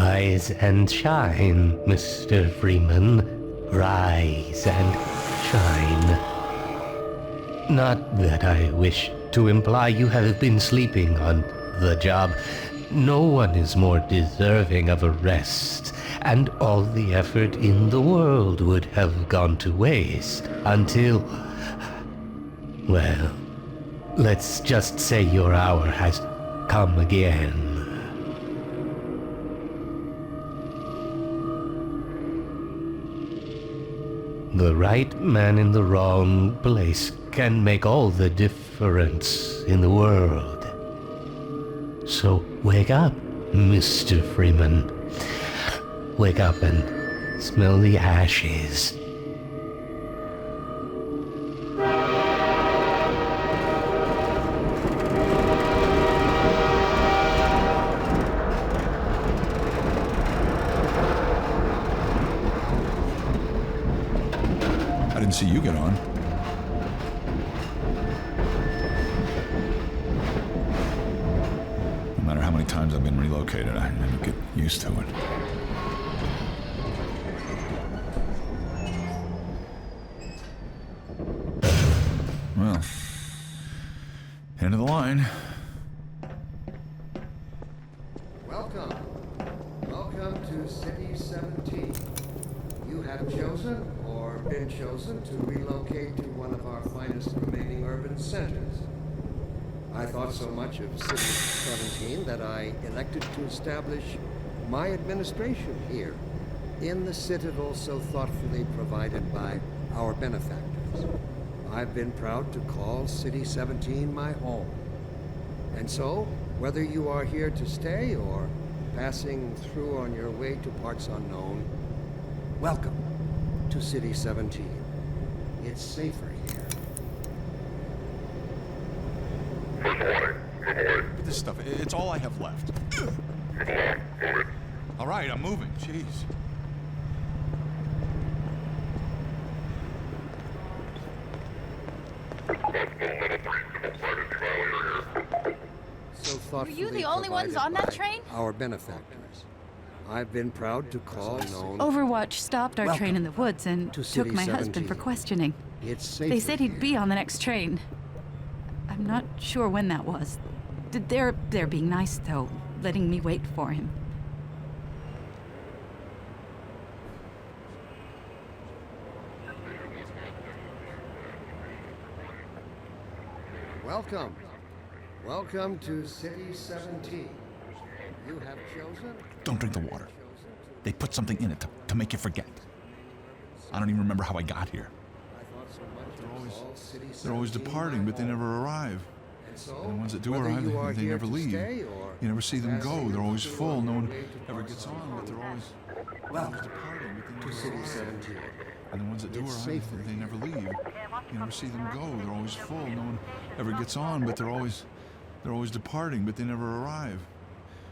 Rise and shine, Mr. Freeman. Rise and shine. Not that I wish to imply you have been sleeping on the job. No one is more deserving of a rest, and all the effort in the world would have gone to waste until... well, let's just say your hour has come again. The right man in the wrong place can make all the difference in the world. So wake up, Mr. Freeman. Wake up and smell the ashes. I didn't see you get on. No matter how many times I've been relocated, I never get used to it. Well, end of the line. Welcome. Welcome to City 17. You have chosen or been chosen to relocate to one of our finest remaining urban centers. I thought so much of City 17 that I elected to establish my administration here, in the citadel so thoughtfully provided by our benefactors. I've been proud to call City 17 my home. And so, whether you are here to stay or passing through on your way to parts unknown, welcome to City 17. It's safer here. But this stuff, it's all I have left. All right, I'm moving. Jeez. So thoughtfully Were you the only ones on that train? Our benefactors. I've been proud to call known. Overwatch stopped our train in the woods and to took City my husband 17. for questioning. It's safer They said he'd here. be on the next train. I'm not sure when that was. They're being nice, though, letting me wait for him. Welcome. Welcome to City 17. You have chosen. Don't drink the water. They put something in it to make you forget. I don't even remember how I got here. I thought so much of all City They're always 17 departing, but they never arrive. And so, And the ones that do whether arrive, you are they here never to leave. stay or You never see them go. passing They're always through full. on No your one way to ever parts gets on, unknown, but they're always welcome departing, but they to never City arrive. 17. And the ones that do It's arrive, safer they never leave. You never see them go. They're always full. No one ever gets on, but they're always departing, but they never arrive.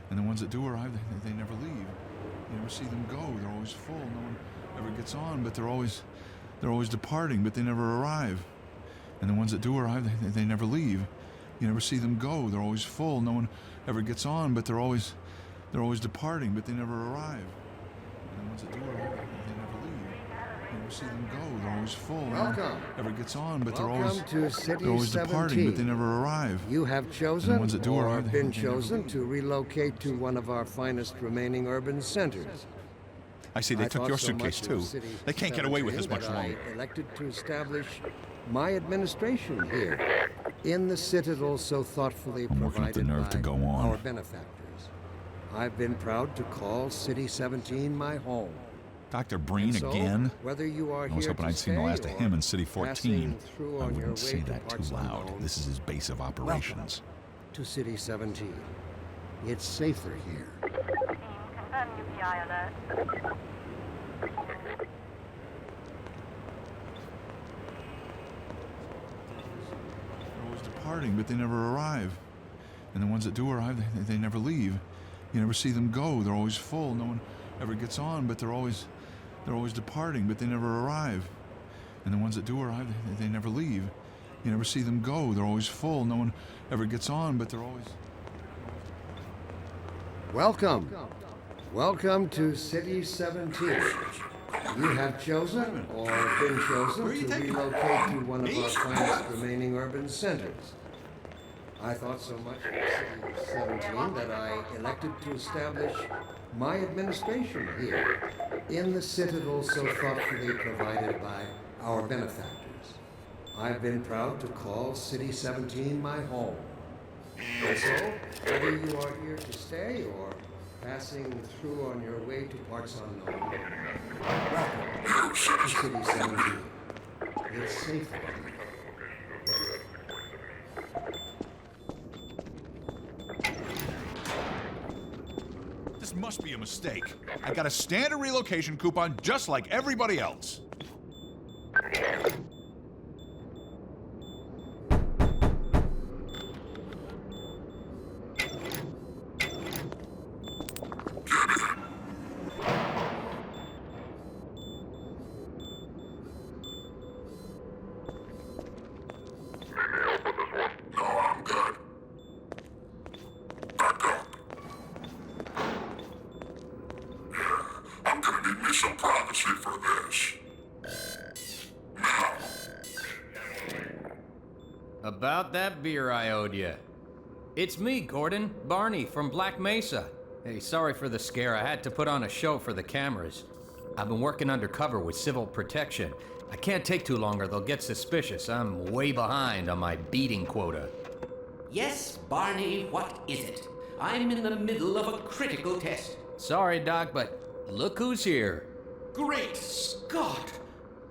And the ones that do arrive, they never leave. You never see them go. They're always full. No one ever gets on, but they're always departing, but they never arrive. And the ones that do arrive, they never leave. You never see them go. They're always full. No one ever gets on, but they're always departing, but they never arrive. And the ones that do arrive, they never leave. You never see them go. They're always full. No one Welcome. ever gets on, but they're Welcome to City always departing, but they 17. never arrive. You have And chosen the ones that do or arrive, been they never chosen leave. to relocate to one of our finest remaining urban centers. I see they I took thought your so suitcase much too. of City They can't get away with 17 this much that longer. I elected to establish my administration here, in the citadel so thoughtfully I'm working up provided the nerve by to go on. our benefactors. I've been proud to call City 17 my home. Dr. Breen So, again? whether you are I was here hoping to I'd seen the stay last of or him in City 14. passing through I on your wouldn't say way to that too parts loud. unknown, This is his base of operations. to City 17. It's safer here. Confirm UPI alert. They're always departing, but they never arrive. And the ones that do arrive, they never leave. You never see them go. They're always full. No one ever gets on, but they're always departing, but they never arrive. And the ones that do arrive, they never leave. You never see them go. They're always full. No one ever gets on, but they're always... Welcome. Welcome to City 17. You have chosen or been chosen to relocate to one of our finest remaining urban centers. I thought so much of City 17 that I elected to establish my administration here in the citadel so thoughtfully provided by our benefactors. I've been proud to call City 17 my home. And so, whether you are here to stay or passing through on your way to parts unknown, welcome to City 17. It's safe here. This must be a mistake. I got a standard relocation coupon just like everybody else. Some privacy for this. About that beer I owed you. It's me, Gordon, Barney from Black Mesa. Hey, sorry for the scare. I had to put on a show for the cameras. I've been working undercover with civil protection. I can't take too long or they'll get suspicious. I'm way behind on my beating quota. Yes, Barney, what is it? I'm in the middle of a critical test. Sorry, Doc, but look who's here. Great Scott!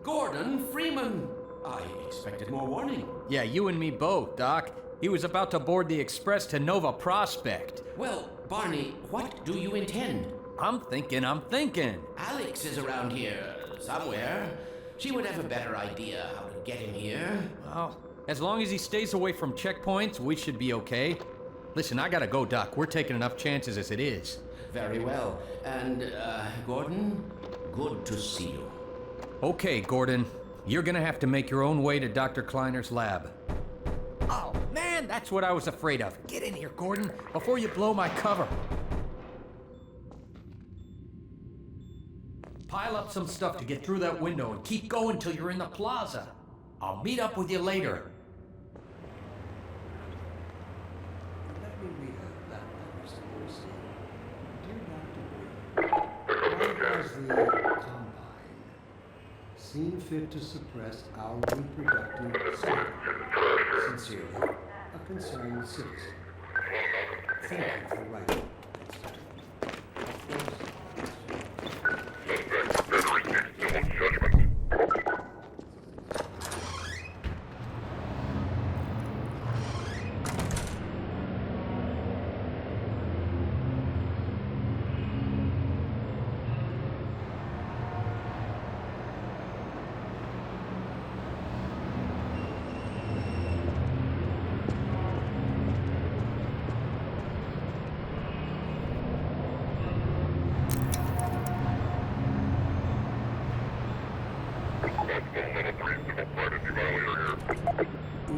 Gordon Freeman! I expected more warning. Yeah, you and me both, Doc. He was about to board the express to Nova Prospect. Well, Barney, what do you intend? I'm thinking. Alex is around here, somewhere. She would have a better idea how to get him here. Well, as long as he stays away from checkpoints, we should be okay. Listen, I gotta go, Doc. We're taking enough chances as it is. Very well. And, Gordon, good to see you. Okay, Gordon. You're gonna have to make your own way to Dr. Kleiner's lab. Oh, man, that's what I was afraid of. Get in here, Gordon, before you blow my cover. Pile up some stuff to get through that window and keep going till you're in the plaza. I'll meet up with you later. Let me read a letter I recently received. Dear Dr. Breen, why has the Combine seen fit to suppress our reproductive cycle? Sincerely, a concerned citizen. Thank you for writing.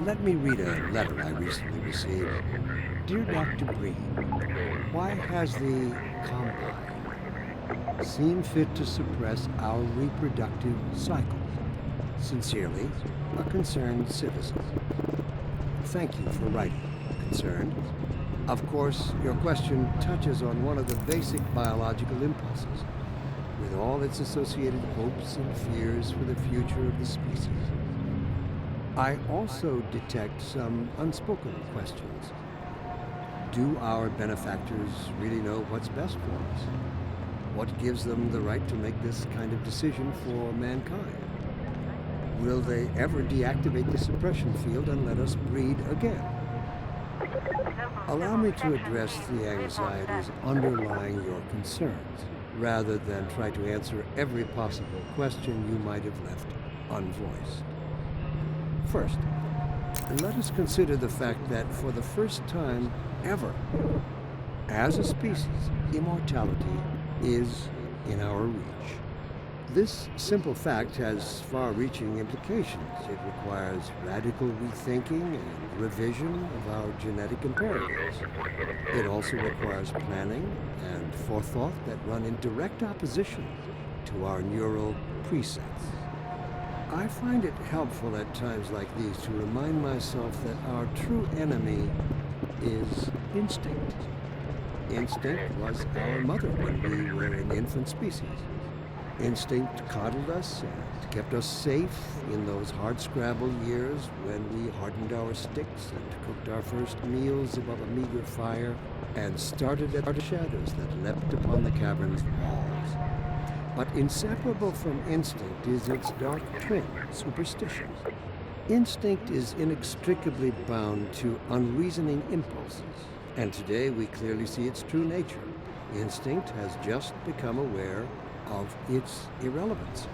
Let me read a letter I recently received. Dear Dr. Breen, why has the Combine seen fit to suppress our reproductive cycle? Sincerely, a concerned citizen. Thank you for writing, concerned. Of course, your question touches on one of the basic biological impulses, with all its associated hopes and fears for the future of the species. I also detect some unspoken questions. Do our benefactors really know what's best for us? What gives them the right to make this kind of decision for mankind? Will they ever deactivate the suppression field and let us breed again? Allow me to address the anxieties underlying your concerns, rather than try to answer every possible question you might have left unvoiced. First, let us consider the fact that for the first time ever, as a species, immortality is in our reach. This simple fact has far-reaching implications. It requires radical rethinking and revision of our genetic imperatives. It also requires planning and forethought that run in direct opposition to our neural presets. I find it helpful at times like these to remind myself that our true enemy is instinct. Instinct was our mother when we were an infant species. Instinct coddled us and kept us safe in those hardscrabble years when we hardened our sticks and cooked our first meals above a meager fire and started at the shadows that leapt upon the cavern's walls. But inseparable from instinct is its dark twin, superstition. Instinct is inextricably bound to unreasoning impulses, and today we clearly see its true nature. Instinct has just become aware of its irrelevance,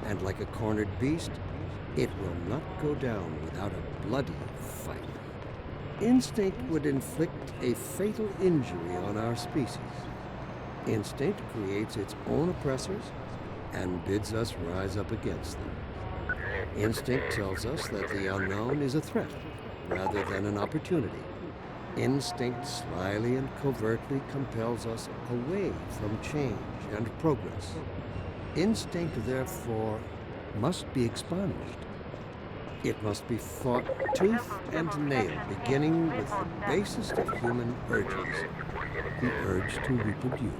and like a cornered beast, it will not go down without a bloody fight. Instinct would inflict a fatal injury on our species. Instinct creates its own oppressors and bids us rise up against them. Instinct tells us that the unknown is a threat rather than an opportunity. Instinct slyly and covertly compels us away from change and progress. Instinct, therefore, must be expunged. It must be fought tooth and nail, beginning with the basest of human urges, the urge to reproduce.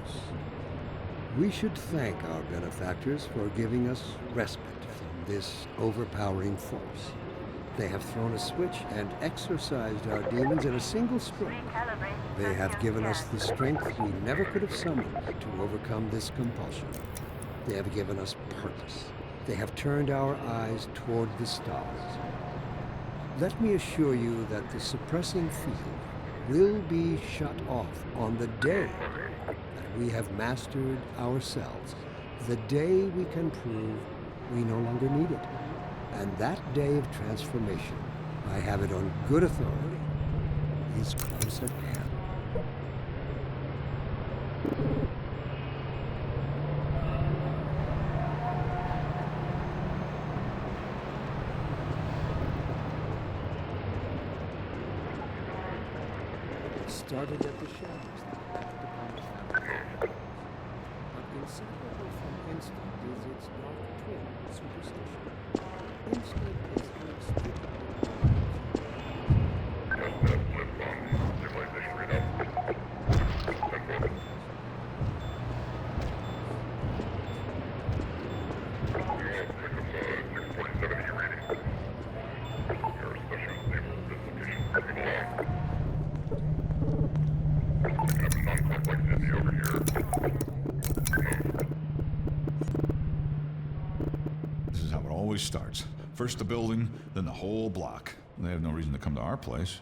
We should thank our benefactors for giving us respite from this overpowering force. They have thrown a switch and exorcised our demons in a single stroke. They have given us the strength we never could have summoned to overcome this compulsion. They have given us purpose. They have turned our eyes toward the stars. Let me assure you that the suppressing field will be shut off on the day that we have mastered ourselves, the day we can prove we no longer need it. And that day of transformation, I have it on good authority, is close at hand. It started at the shadows that left upon the fabric. But inseparable from instinct is its dark twin, superstition. Instinct is inextricably This is how it always starts. First the building, then the whole block. They have no reason to come to our place.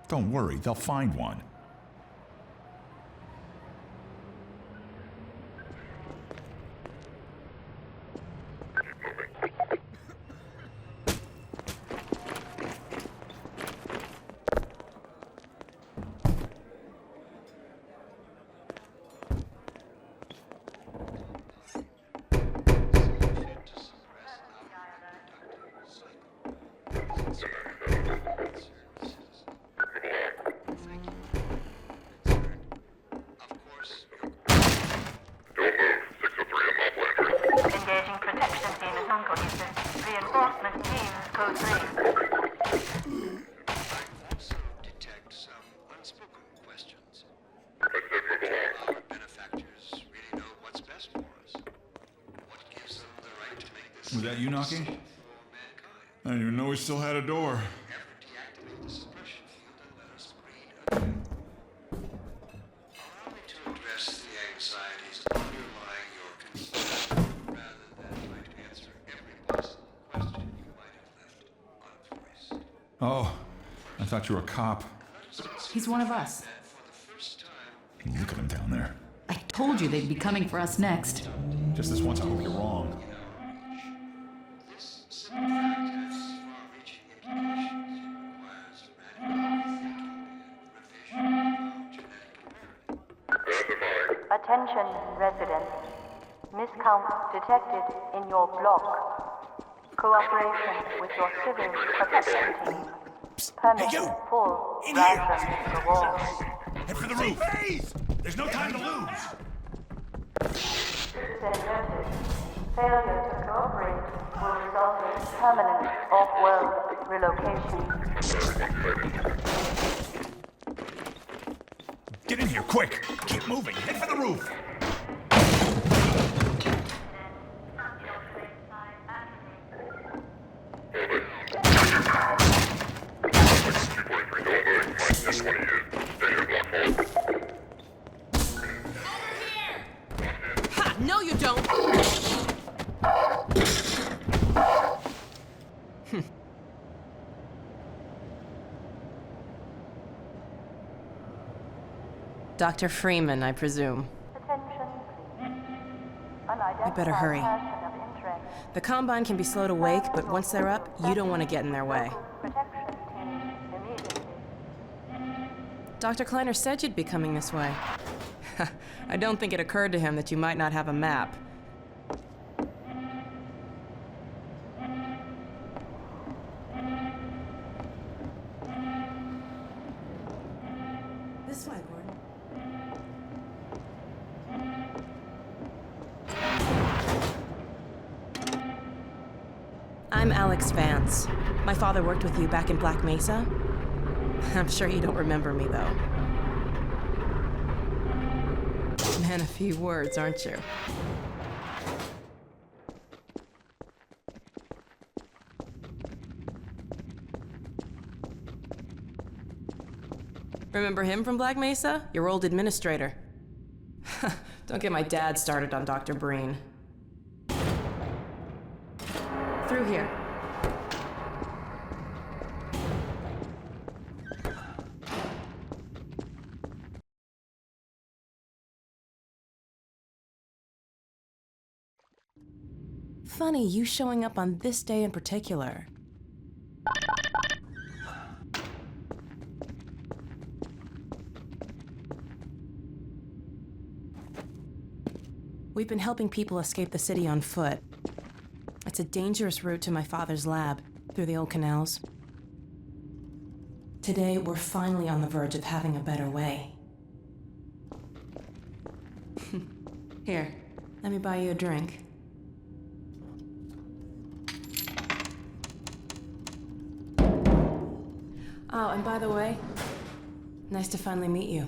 Don't worry, they'll find one. Engaging protection team is non-cohesive. Reinforcement teams code 3. I also detect some unspoken questions. Our benefactors really know what's best for us. What gives them the right to make this Was that you knocking? for mankind? I didn't even know we still had a door. Ever deactivate the suppression field and let us breed again. Allow me to address the anxieties underlying your concern, rather than try to answer every possible question you might have left unvoiced. Oh, I thought you were a cop. He's one of us. For the first time, Look at him down there. I told you they'd be coming for us next. Just this once, I hope you're wrong. this simple fact has far-reaching implications. It requires radical thinking and revision of our genetic imperative. Attention, residents. Miscount detected in your block. Cooperation with your civil protection team. Permit full ration reward. Head for the roof! Please! There's no time to lose! Then noted. Failure to cooperate will result in permanent off-world relocation. Get in here, quick! Keep moving! Head for the roof! Ha! No, you don't! Dr. Freeman, I presume. Attention, please. I better hurry. Person of interest. The Combine can be slow to wake, but once they're up, you don't want to get in their way. Protection team immediately. Dr. Kleiner said you'd be coming this way. I don't think it occurred to him that you might not have a map. This way, Gordon. I'm Alex Vance. My father worked with you back in Black Mesa. I'm sure you don't remember me, though. Man, a few words, aren't you? Remember him from Black Mesa? Your old administrator. Don't get my dad started on Dr. Breen. Through here. Funny, you showing up on this day in particular. We've been helping people escape the city on foot. It's a dangerous route to my father's lab, through the old canals. Today, we're finally on the verge of having a better way. Here, let me buy you a drink. Oh, and by the way, nice to finally meet you.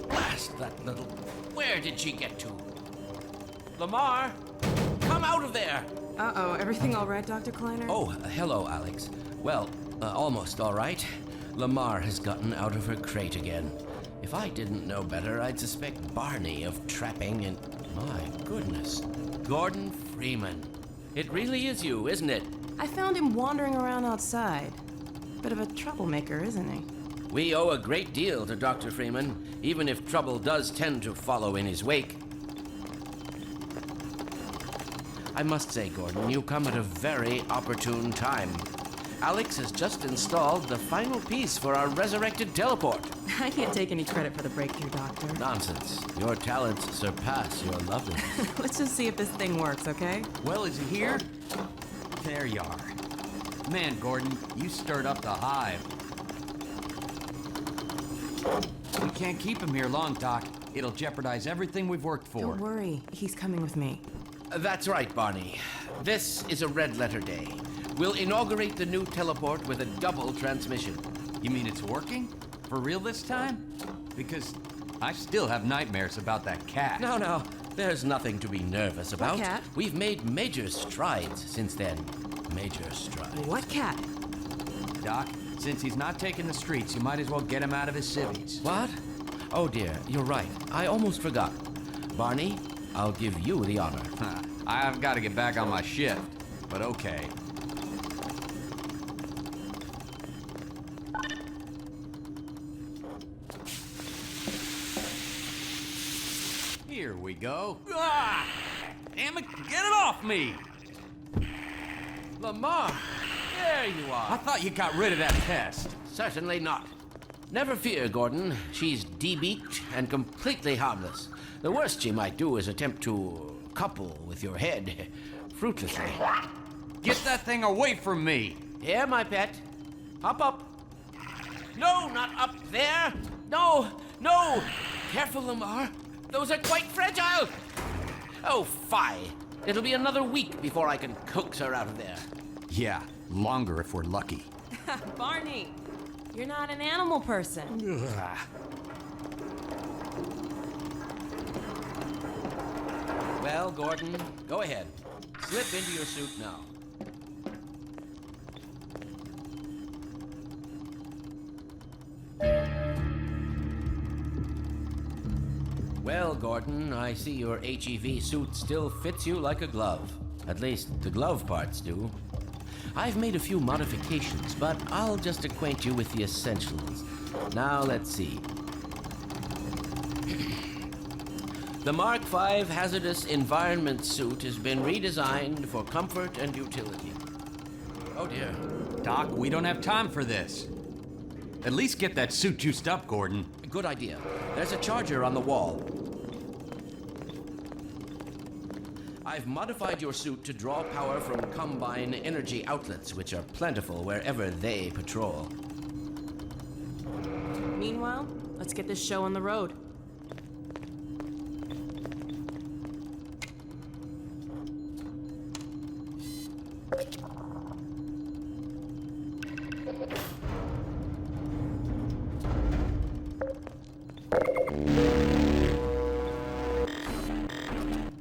Blast that little... Where did she get to? Lamar, come out of there! Uh-oh, everything all right, Dr. Kleiner? Oh, hello, Alex. Well, almost all right. Lamar has gotten out of her crate again. If I didn't know better, I'd suspect Barney of trapping and... My goodness. Gordon Freeman. It really is you, isn't it? I found him wandering around outside. Bit of a troublemaker, isn't he? We owe a great deal to Dr. Freeman, even if trouble does tend to follow in his wake. I must say, Gordon, you come at a very opportune time. Alex has just installed the final piece for our resurrected teleport. I can't take any credit for the breakthrough, Doctor. Nonsense. Your talents surpass your loveliness. Let's just see if this thing works, okay? Well, is he here? There you are. Man, Gordon, you stirred up the hive. We can't keep him here long, Doc. It'll jeopardize everything we've worked for. Don't worry, he's coming with me. That's right, Barney. This is a red letter day. We'll inaugurate the new teleport with a double transmission. You mean it's working? For real this time? Because I still have nightmares about that cat. No, there's nothing to be nervous about. What cat? We've made major strides since then. Major strides. What cat? Doc, since he's not taking the streets, you might as well get him out of his civvies. What? Oh dear, you're right. I almost forgot. Barney, I'll give you the honor. I've got to get back on my shift, but okay. Here we go. Ah! Damn it, get it off me! Lamar, there you I are. thought you got rid of that pest. Certainly not. Never fear, Gordon. She's debeaked and completely harmless. The worst she might do is attempt to couple with your head, fruitlessly. Get that thing away from me! Here, my pet. Hop up. No, not up there. No, no. Careful, Lamar. Those are quite fragile. Oh, fie. It'll be another week before I can coax her out of there. Yeah, longer if we're lucky. Barney, you're not an animal person. Well, Gordon, go ahead. Slip into your suit now. Well, Gordon, I see your HEV suit still fits you like a glove. At least, the glove parts do. I've made a few modifications, but I'll just acquaint you with the essentials. Now, let's see. The Mark V Hazardous Environment suit has been redesigned for comfort and utility. Oh, dear. Doc, we don't have time for this. At least get that suit juiced up, Gordon. Good idea. There's a charger on the wall. I've modified your suit to draw power from Combine energy outlets, which are plentiful wherever they patrol. Meanwhile, let's get this show on the road.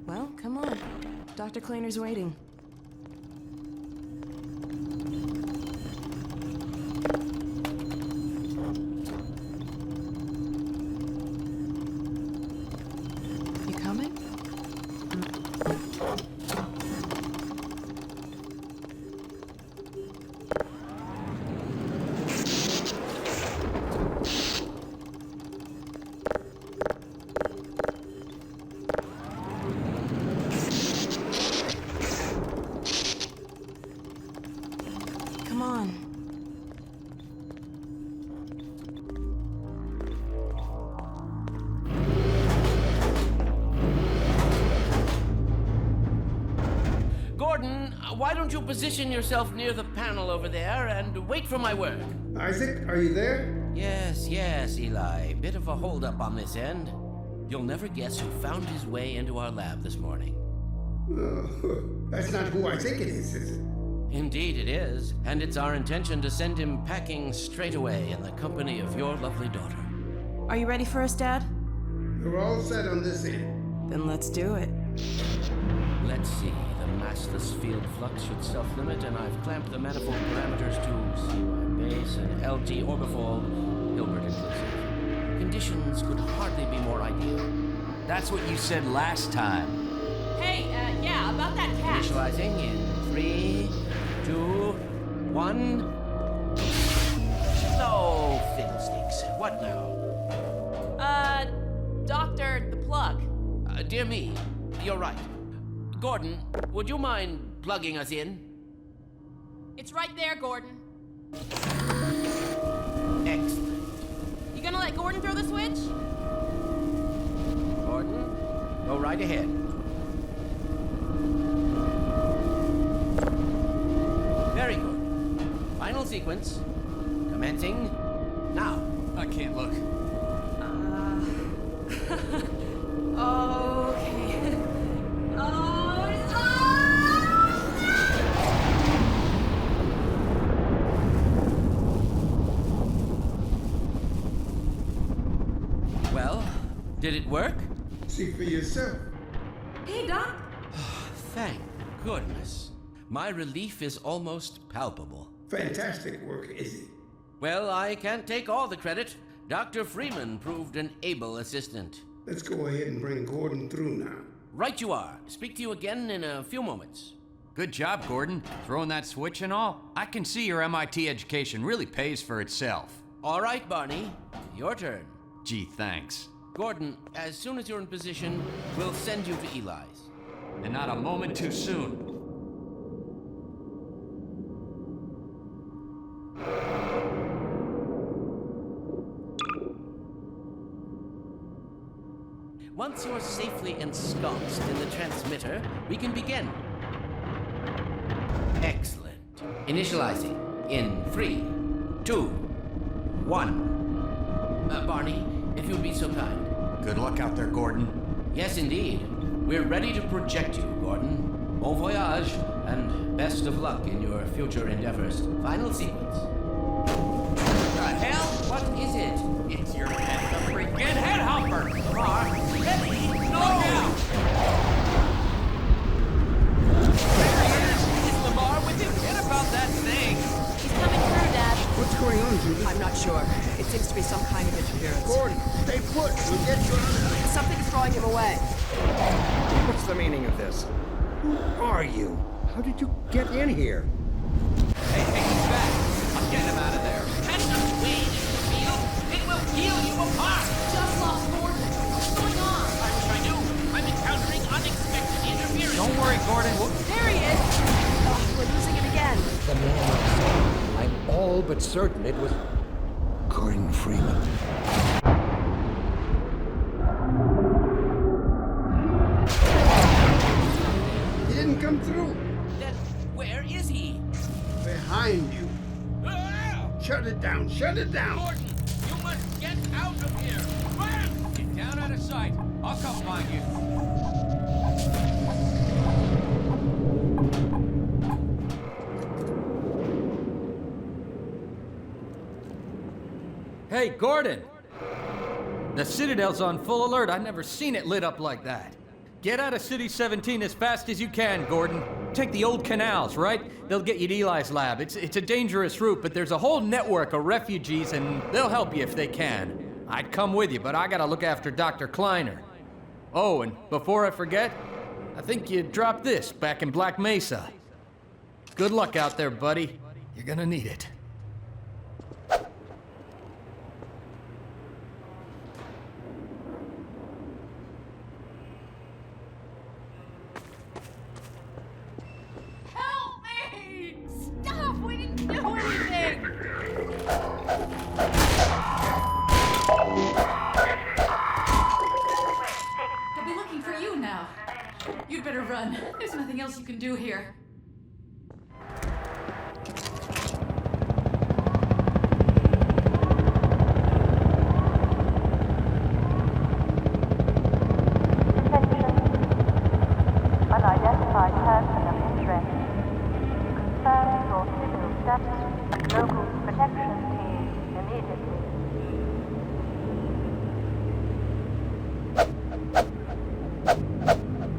Well, come on. Dr. Cleaner's waiting. You coming? Come on. Gordon, why don't you position yourself near the panel over there and wait for my word? Isaac, are you there? Yes, Eli. Bit of a holdup on this end. You'll never guess who found his way into our lab this morning. That's not who I think it is it? Indeed it is, and it's our intention to send him packing straight away in the company of your lovely daughter. Are you ready for us, Dad? We're all set on this end. Then let's do it. Let's see, the massless field flux should self-limit, and I've clamped the manifold parameters to CY base and LG orbifold, Hilbert inclusive. Conditions could hardly be more ideal. That's what you said last time. Hey, yeah, about that cat. Initializing in 3, 2, 1. No fiddlesticks. What now? Doctor, the plug. Dear me, you're right. Gordon, would you mind plugging us in? It's right there, Gordon. Excellent. You gonna let Gordon throw the switch? Gordon, go right ahead. Very good. Final sequence. Commencing now. I can't look. Okay. Well, did it work? See for yourself. Hey, Doc. Thank goodness. My relief is almost palpable. Fantastic work, Izzy. Well, I can't take all the credit. Dr. Freeman proved an able assistant. Let's go ahead and bring Gordon through now. Right you are. Speak to you again in a few moments. Good job, Gordon. Throwing that switch and all. I can see your MIT education really pays for itself. All right, Barney. Your turn. Gee, thanks. Gordon, as soon as you're in position, we'll send you to Eli's. And not a moment too soon. Once you're safely ensconced in the transmitter, we can begin. Excellent. Initializing in 3, 2, 1. Barney, if you'd be so kind. Good luck out there, Gordon. Yes, indeed. We're ready to project you, Gordon. Bon voyage, and best of luck in your future endeavors. Final sequence. The hell? What is it? It's your head, the freaking head hopper! Lamar, ready? No! There he is! Is Lamar with him? Forget about that thing! He's coming through, Dad. What's going on, Judy? I'm not sure. It seems to be some kind of interference. Gordon, stay put. We'll get you out of there. Something's drawing him away. What's the meaning of this? Who are you? How did you get in here? Hey, he's back! I'm getting him out of there. Catch up way in the field. It will peel you apart. Just lost Gordon. What's going on? I wish I knew. I'm encountering unexpected interference. Don't worry, Gordon. There he is. Oh, we're losing it again. The man outside. I'm all but certain it was Gordon Freeman. He didn't come through. Then where is he? Behind you. Ah! Shut it down. Shut it down. Gordon, you must get out of here. Run! Get down out of sight. I'll come find you. Hey, Gordon! The Citadel's on full alert. I've never seen it lit up like that. Get out of City 17 as fast as you can, Gordon. Take the old canals, right? They'll get you to Eli's lab. It's a dangerous route, but there's a whole network of refugees, and they'll help you if they can. I'd come with you, but I gotta look after Dr. Kleiner. Oh, and before I forget, I think you dropped this back in Black Mesa. Good luck out there, buddy. You're gonna need it. Help me! Stop! We didn't do anything! They'll be looking for you now. You'd better run. There's nothing else you can do here. Unidentified person of interest. Confirm your civil status with local protection team immediately.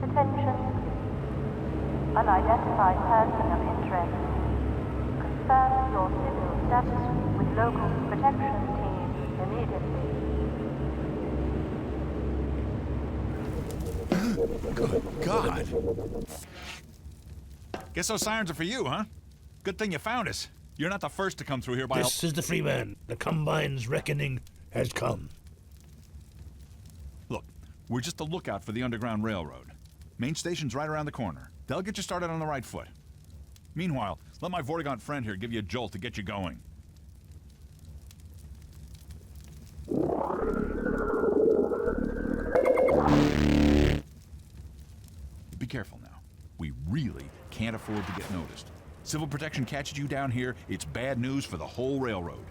Attention. Unidentified person of interest. Confirm your civil status with local protection team immediately. Good God. Guess those sirens are for you, huh? Good thing you found us. You're not the first to come through here by This is the Freeman. The Combine's reckoning has come. Look, we're just a lookout for the Underground Railroad. Main station's right around the corner. They'll get you started on the right foot. Meanwhile, let my Vortigaunt friend here give you a jolt to get you going. Be careful now. We really can't afford to get noticed. Civil protection catches you down here, it's bad news for the whole railroad.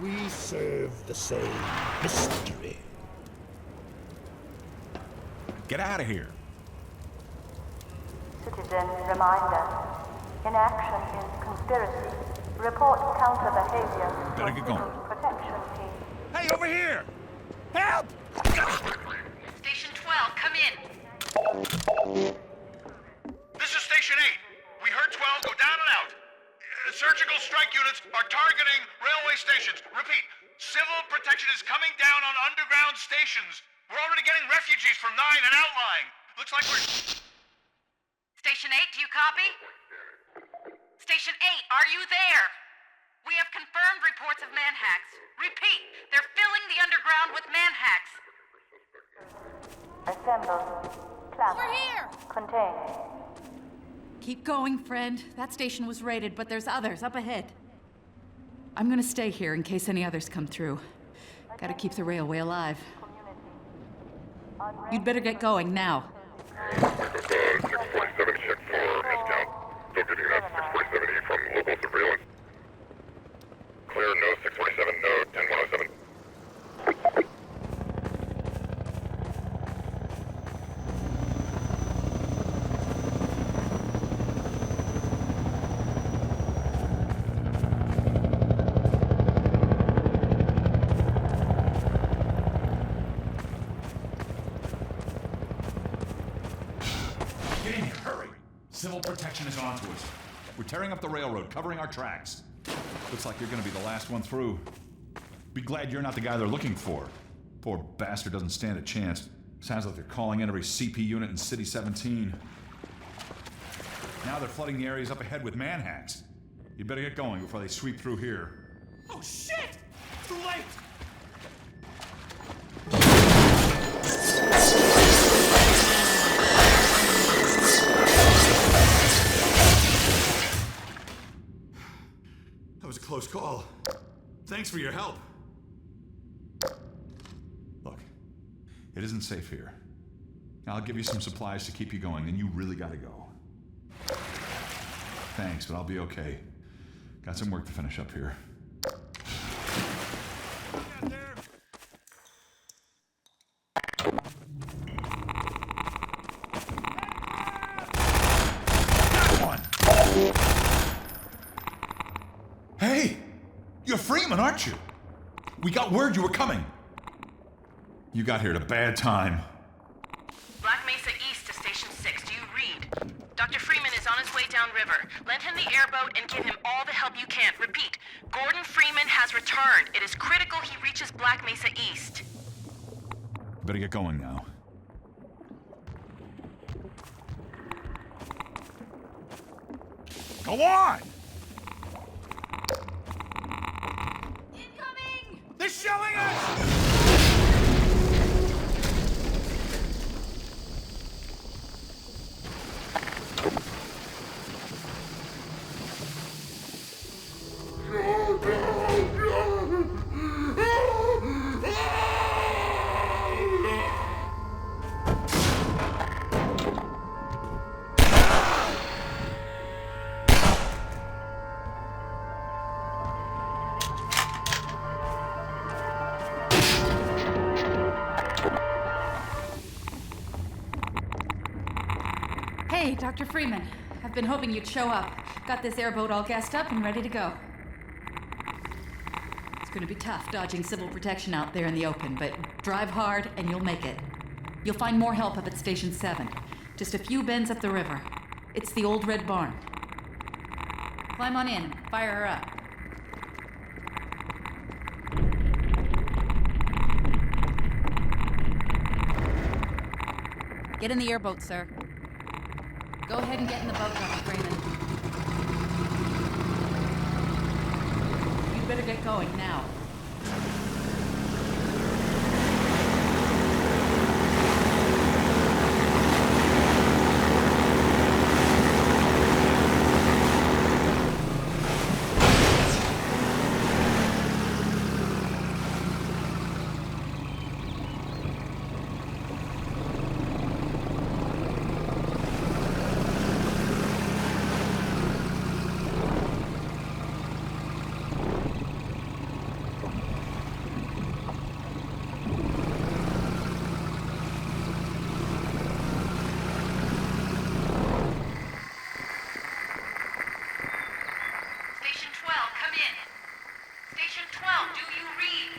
We serve the same mystery. Get out of here. Citizen reminder. Inaction is conspiracy. Report counter behavior. Better get going. Protection team. Hey, over here! Help! Station 12, come in. This is Station 8. We heard 12 go down and out. Surgical strike units are targeting railway stations. Repeat, civil protection is coming down on underground stations. We're already getting refugees from 9 and outlying. Looks like we're... Station 8, do you copy? Station 8, are you there? We have confirmed reports of manhacks. Repeat, they're filling the underground with manhacks. Assemble. Clamp. Over here! Contain. Keep going, friend. That station was raided, but there's others up ahead. I'm gonna stay here in case any others come through. Gotta keep the railway alive. You'd better get going now. 647 check for inbound. Still getting that 647 from local surveillance. Clear, no 647, no 10107. Get in here, hurry! Civil protection is on to us. We're tearing up the railroad, covering our tracks. Looks like you're gonna be the last one through. Be glad you're not the guy they're looking for. Poor bastard doesn't stand a chance. Sounds like they're calling in every CP unit in City 17. Now they're flooding the areas up ahead with manhacks. You better get going before they sweep through here. Oh shit! Too late! That was a close call. Thanks for your help. Look, it isn't safe here. I'll give you some supplies to keep you going, then you really gotta go. Thanks, but I'll be okay. Got some work to finish up here. Hey! You're Freeman, aren't you? We got word you were coming. You got here at a bad time. Black Mesa East to Station 6. Do you read? Dr. Freeman is on his way downriver. Lend him the airboat and give him all the help you can. Repeat, Gordon Freeman has returned. It is critical he reaches Black Mesa East. Better get going now. Go on! Incoming! They're shelling us! Hey, Dr. Freeman. I've been hoping you'd show up. Got this airboat all gassed up and ready to go. It's gonna be tough dodging civil protection out there in the open, but drive hard and you'll make it. You'll find more help up at Station 7. Just a few bends up the river. It's the old red barn. Climb on in. Fire her up. Get in the airboat, sir. Go ahead and get in the boat, Dr. Freeman. You'd better get going now. Station 12, come in. Station 12, do you read?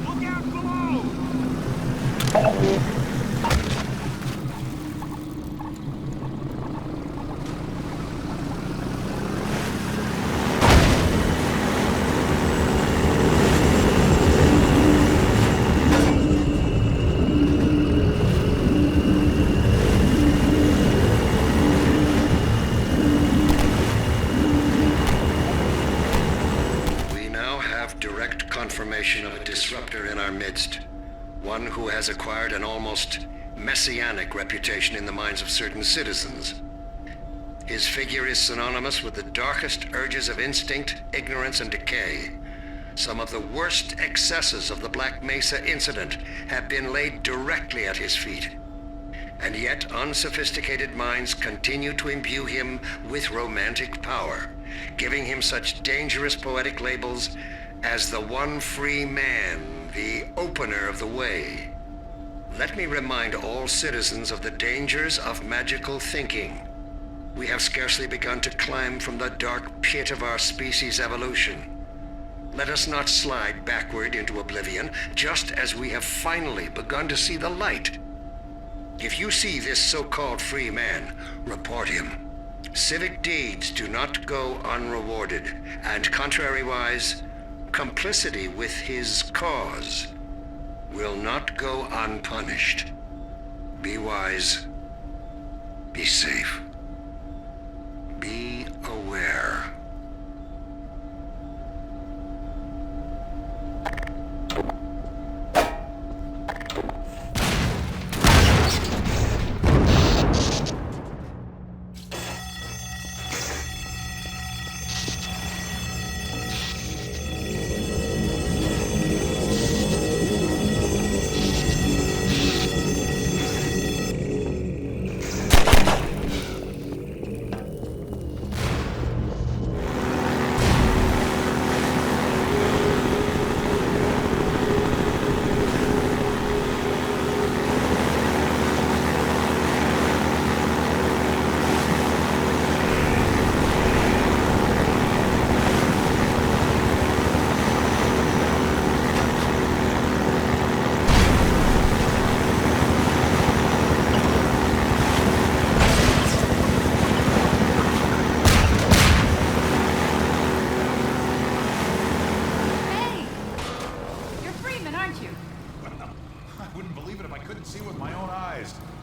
Look out below! We now have direct confirmation of a disruptor in our midst. One who has acquired an almost messianic reputation in the minds of certain citizens. His figure is synonymous with the darkest urges of instinct, ignorance, and decay. Some of the worst excesses of the Black Mesa incident have been laid directly at his feet. And yet unsophisticated minds continue to imbue him with romantic power, giving him such dangerous poetic labels as the one free man, the opener of the way. Let me remind all citizens of the dangers of magical thinking. We have scarcely begun to climb from the dark pit of our species' evolution. Let us not slide backward into oblivion, just as we have finally begun to see the light. If you see this so-called free man, report him. Civic deeds do not go unrewarded, and contrariwise, complicity with his cause will not go unpunished. Be wise. Be safe. Be aware.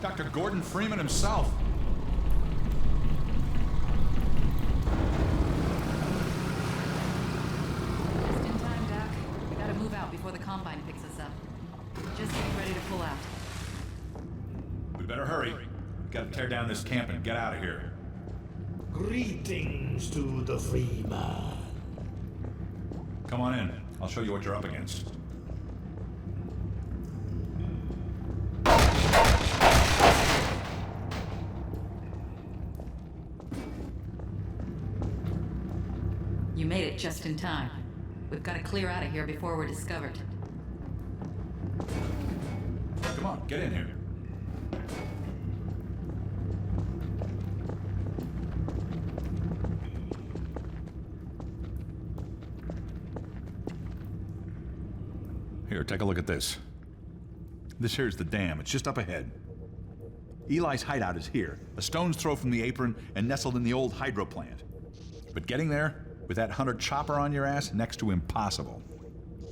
Dr. Gordon Freeman himself. Just in time, Doc. We gotta move out before the Combine picks us up. Just getting ready to pull out. We better hurry. We've got to tear down this camp and get out of here. Greetings to the free man. Come on in. I'll show you what you're up against. You made it just in time. We've got to clear out of here before we're discovered. Come on, get in here. Here, take a look at this. This here's the dam. It's just up ahead. Eli's hideout is here, a stone's throw from the apron and nestled in the old hydro plant. But getting there, with that hunter chopper on your ass, next to impossible.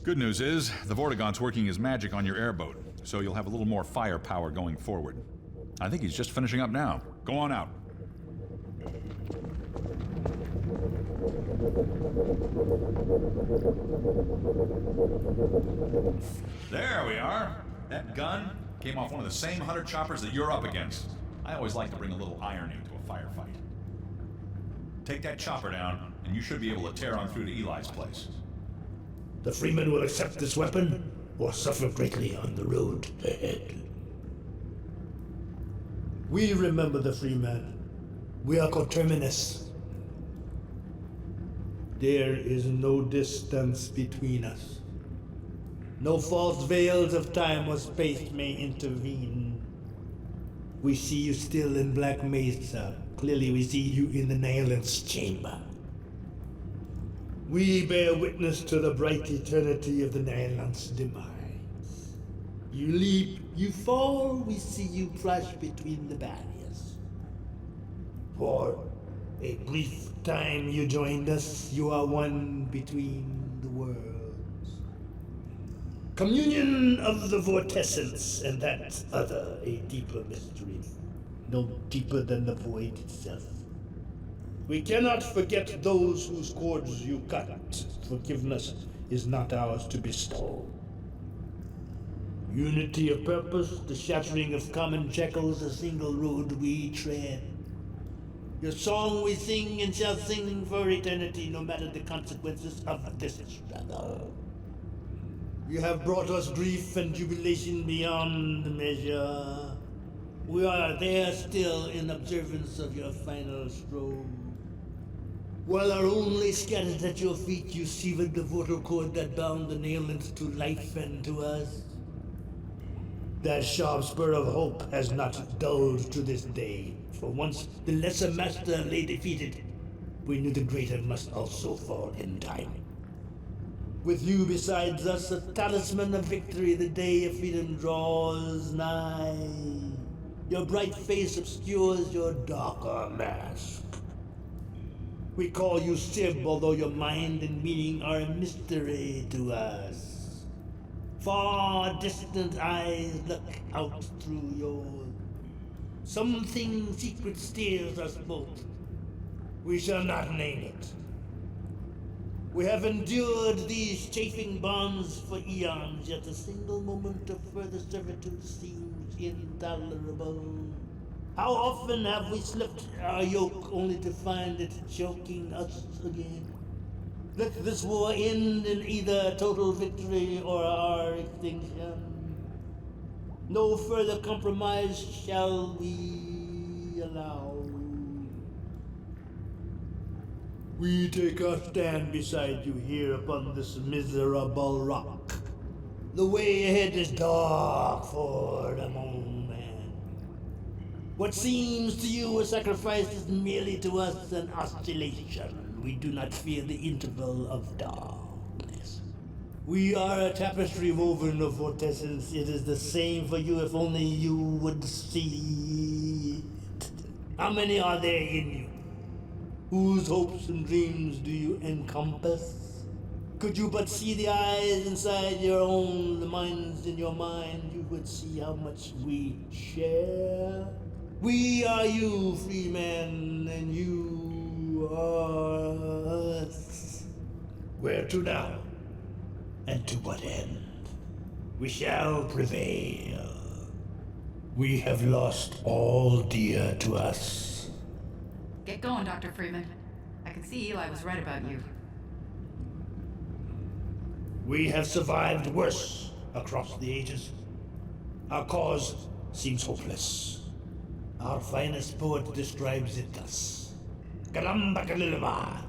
Good news is, the Vortigaunt's working his magic on your airboat, so you'll have a little more firepower going forward. I think he's just finishing up now. Go on out. There we are. That gun came off one of the same hunter choppers that you're up against. I always like to bring a little irony to a firefight. Take that chopper down, and you should be able to tear on through to Eli's place. The Freeman will accept this weapon, or suffer greatly on the road ahead. We remember the Freeman. We are coterminous. There is no distance between us. No false veils of time or space may intervene. We see you still in Black Mesa. Clearly we see you in the Nihilant's chamber. We bear witness to the bright eternity of the Nihilant's demise. You leap, you fall, we see you flash between the barriers. For a brief time you joined us, you are one between the worlds. Communion of the vortescence, and that other a deeper mystery, no deeper than the void itself. We cannot forget those whose cords you cut. Forgiveness is not ours to bestow. Unity of purpose, the shattering of common shackles, a single road we tread. Your song we sing and shall sing for eternity, no matter the consequences of this struggle. You have brought us grief and jubilation beyond measure. We are there still in observance of your final stroke. While our only scattered at your feet, you severed the vocal cord that bound the Nailants to life and to us. That sharp spur of hope has not dulled to this day, for once the lesser master lay defeated, we knew the greater must also fall in time. With you besides us, a talisman of victory, the day of freedom draws nigh. Your bright face obscures your darker mask. We call you Sib, although your mind and meaning are a mystery to us. Far distant eyes look out through yours. Something secret steers us both. We shall not name it. We have endured these chafing bonds for eons, yet a single moment of further servitude seems intolerable. How often have we slipped our yoke only to find it choking us again? Let this war end in either total victory or our extinction. No further compromise shall we allow. We take our stand beside you here upon this miserable rock. The way ahead is dark for the moment. What seems to you a sacrifice is merely to us an oscillation. We do not fear the interval of darkness. We are a tapestry woven of vortices. It is the same for you if only you would see it. How many are there in you? Whose hopes and dreams do you encompass? Could you but see the eyes inside your own, the minds in your mind, you would see how much we share. We are you, free men, and you are us. Where to now? And to what end? We shall prevail. We have lost all dear to us. Get going, Dr. Freeman. I can see Eli was right about you. We have survived worse across the ages. Our cause seems hopeless. Our finest poet describes it thus. Galambakalilama.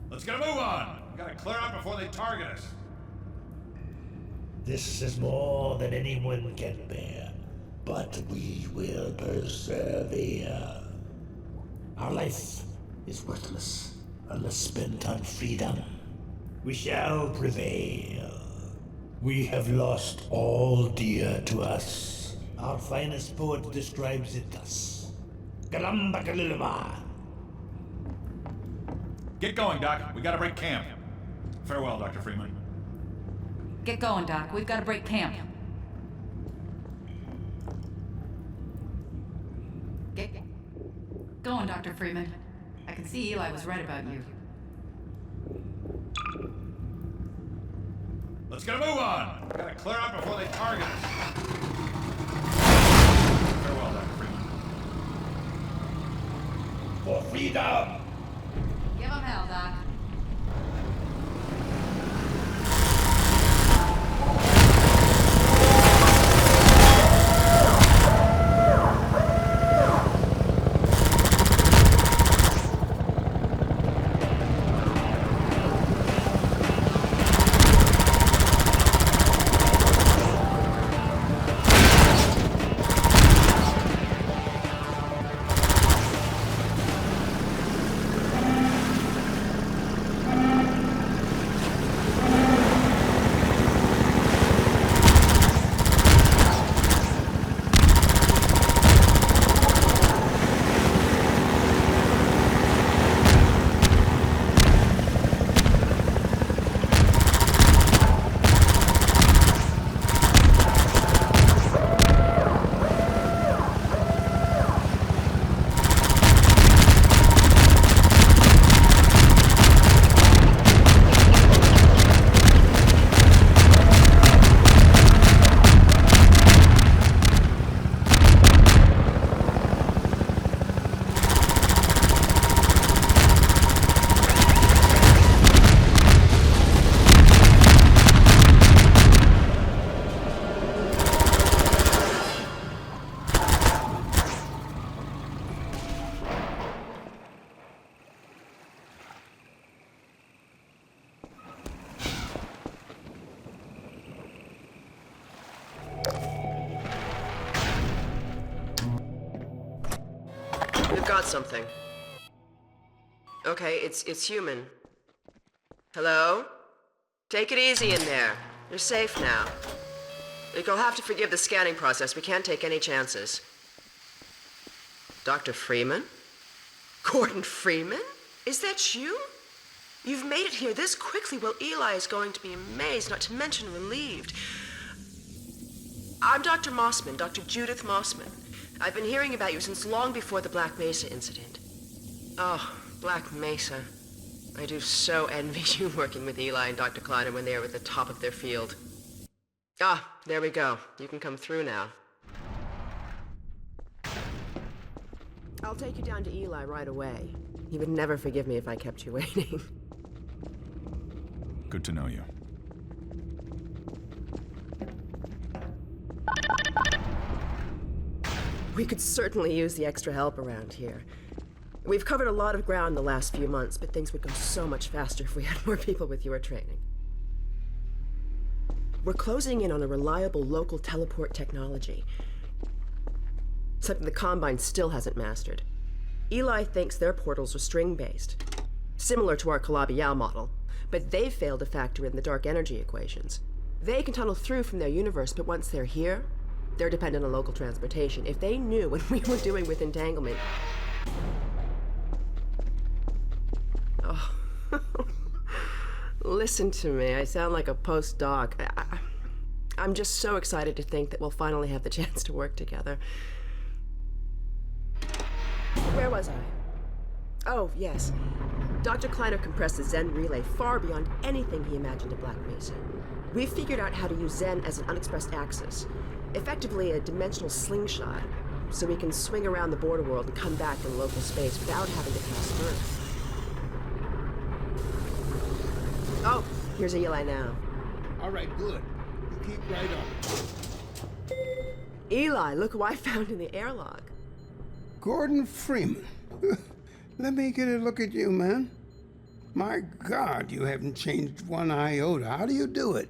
Let's get a move on! We gotta clear out before they target us. This is more than anyone can bear, but we will persevere. Our life is worthless unless spent on freedom. We shall prevail. We have lost all dear to us. Our finest poet describes it thus. Galambakalilama. Get going, Doc. We gotta break camp. Farewell, Dr. Freeman. Get going, Doc. We've got to break camp. Get going, Dr. Freeman. I can see Eli was right about you. Let's get a move on! We gotta clear out before they target us. Farewell, Dr. Freeman. For freedom! Give him hell, Doc. got something. Okay, it's human. Hello? Take it easy in there. You're safe now. You'll have to forgive the scanning process. We can't take any chances. Dr. Freeman? Gordon Freeman? Is that you? You've made it here this quickly. Well, Eli is going to be amazed, not to mention relieved. I'm Dr. Mossman, Dr. Judith Mossman. I've been hearing about you since long before the Black Mesa incident. Oh, Black Mesa. I do so envy you working with Eli and Dr. Kleiner when they were at the top of their field. Ah, there we go. You can come through now. I'll take you down to Eli right away. He would never forgive me if I kept you waiting. Good to know you. We could certainly use the extra help around here. We've covered a lot of ground the last few months, but things would go so much faster if we had more people with your training. We're closing in on a reliable local teleport technology. Something the Combine still hasn't mastered. Eli thinks their portals are string-based, similar to our awhile model, but they've failed to factor in the dark energy equations. They can tunnel through from their universe, but once they're here, they're dependent on local transportation. If they knew what we were doing with entanglement... Oh. Listen to me. I sound like a postdoc. I'm just so excited to think that we'll finally have the chance to work together. Where was I? Oh, yes. Dr. Kleiner compressed the Zen relay far beyond anything he imagined at Black Mesa. We've figured out how to use Zen as an unexpressed axis, effectively a dimensional slingshot, so we can swing around the border world and come back in local space without having to pass Earth. Oh, here's Eli now. All right, good. You keep right on. Eli, look who I found in the airlock. Gordon Freeman. Let me get a look at you, man. My God, you haven't changed one iota. How do you do it?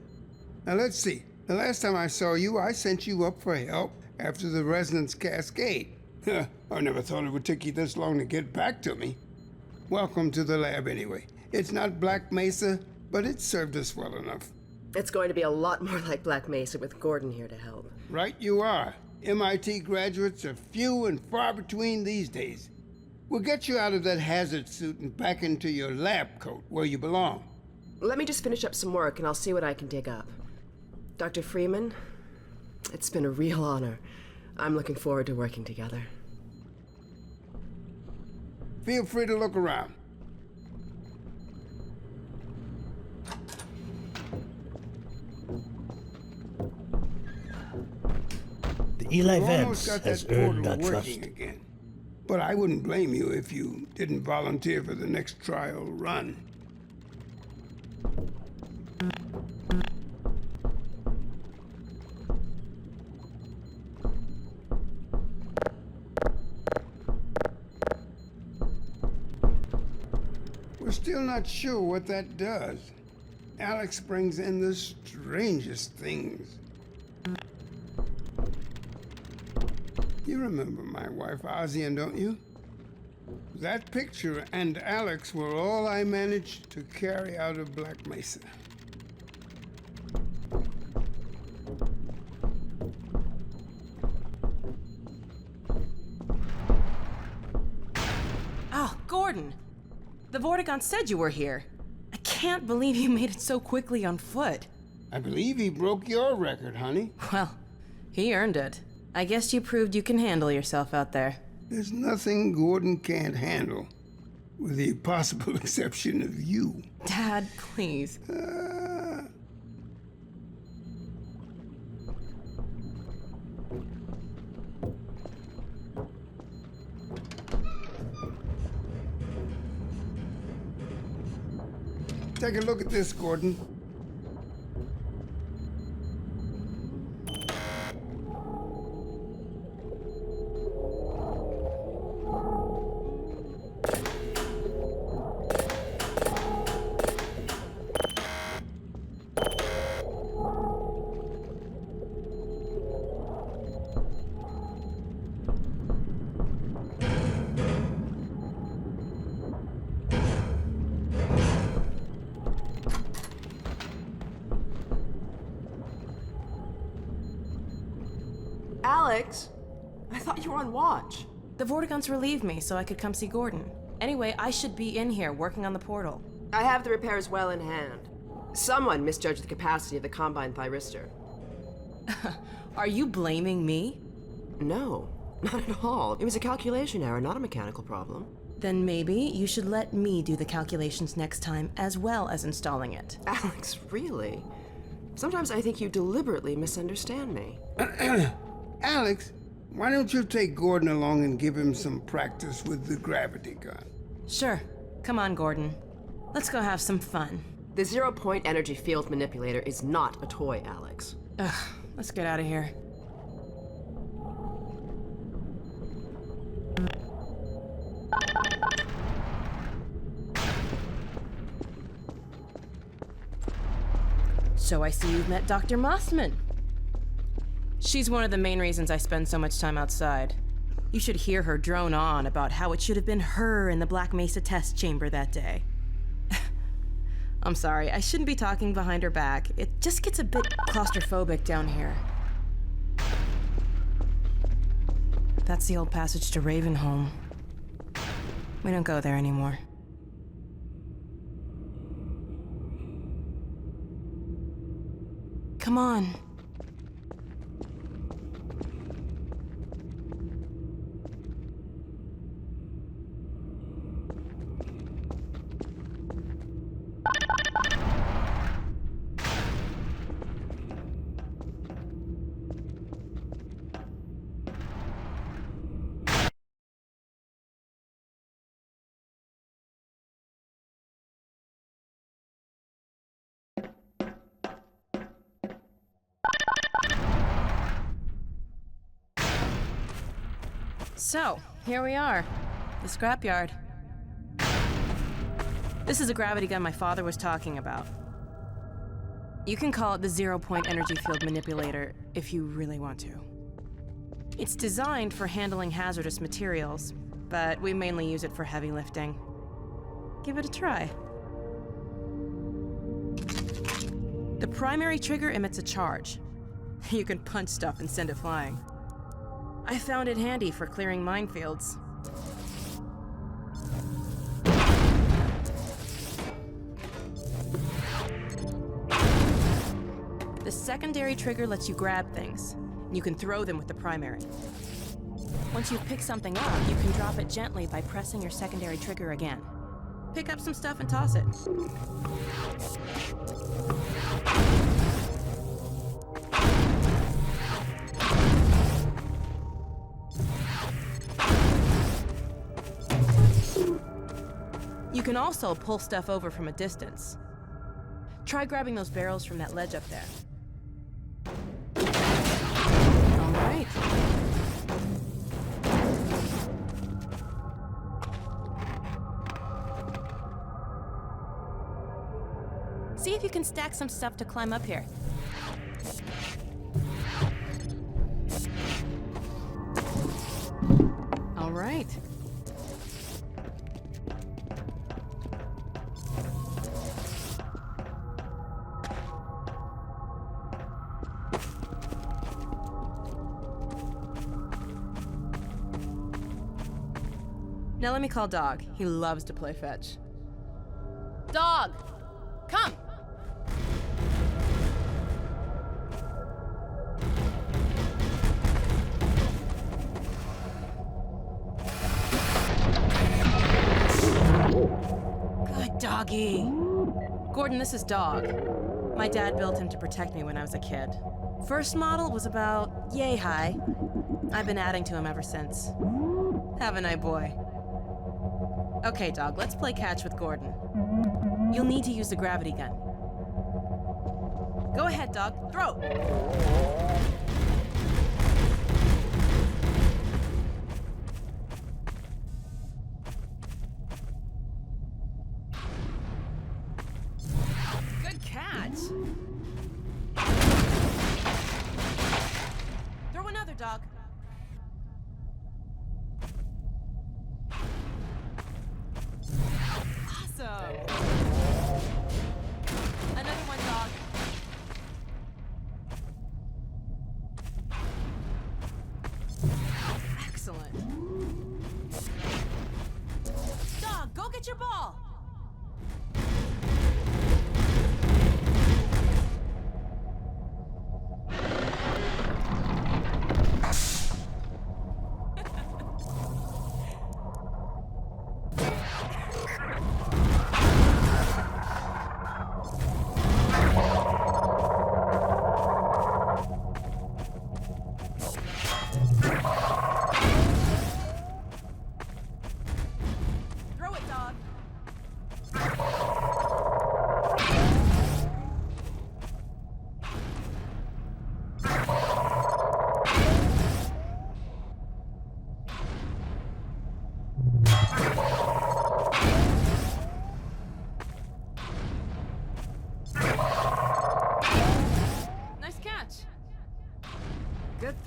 Now, let's see. The last time I saw you, I sent you up for help after the resonance cascade. I never thought it would take you this long to get back to me. Welcome to the lab, anyway. It's not Black Mesa, but it served us well enough. It's going to be a lot more like Black Mesa with Gordon here to help. Right you are. MIT graduates are few and far between these days. We'll get you out of that hazard suit and back into your lab coat where you belong. Let me just finish up some work and I'll see what I can dig up. Dr. Freeman, it's been a real honor. I'm looking forward to working together. Feel free to look around. The Eli You Vance almost got has that earned our portal trust. working again. But I wouldn't blame you if you didn't volunteer for the next trial run. We're still not sure what that does. Alex brings in the strangest things. You remember my wife, Ozian, don't you? That picture and Alex were all I managed to carry out of Black Mesa. Oh, Gordon! The Vortigaunt said you were here. I can't believe you made it so quickly on foot. I believe he broke your record, honey. Well, he earned it. I guess you proved you can handle yourself out there. There's nothing Gordon can't handle, with the possible exception of you. Dad, please. Take a look at this, Gordon. Alex! I thought you were on watch. The Vortiguns relieved me so I could come see Gordon. Anyway, I should be in here working on the portal. I have the repairs well in hand. Someone misjudged the capacity of the Combine thyristor. Are you blaming me? No, not at all. It was a calculation error, not a mechanical problem. Then maybe you should let me do the calculations next time, as well as installing it. Alex, really? Sometimes I think you deliberately misunderstand me. Alex, why don't you take Gordon along and give him some practice with the gravity gun? Sure. Come on, Gordon. Let's go have some fun. The zero-point energy field manipulator is not a toy, Alex. Ugh, let's get out of here. So I see you've met Dr. Mossman. She's one of the main reasons I spend so much time outside. You should hear her drone on about how it should have been her in the Black Mesa test chamber that day. I'm sorry, I shouldn't be talking behind her back. It just gets a bit claustrophobic down here. That's the old passage to Ravenholm. We don't go there anymore. Come on. So, here we are, the scrapyard. This is a gravity gun my father was talking about. You can call it the zero-point energy field manipulator if you really want to. It's designed for handling hazardous materials, but we mainly use it for heavy lifting. Give it a try. The primary trigger emits a charge. You can punch stuff and send it flying. I found it handy for clearing minefields. The secondary trigger lets you grab things. You can throw them with the primary. Once you pick something up, you can drop it gently by pressing your secondary trigger again. Pick up some stuff and toss it. You can also pull stuff over from a distance. Try grabbing those barrels from that ledge up there. All right. See if you can stack some stuff to climb up here. All right. Now let me call Dog. He loves to play fetch. Dog! Come! Good doggy. Gordon, this is Dog. My dad built him to protect me when I was a kid. First model was about yay high. I've been adding to him ever since. Have a night, boy. Okay, Dog, let's play catch with Gordon. You'll need to use the gravity gun. Go ahead, Dog. Throw! Good catch! Throw another, Dog. Awesome! Another one, Dog.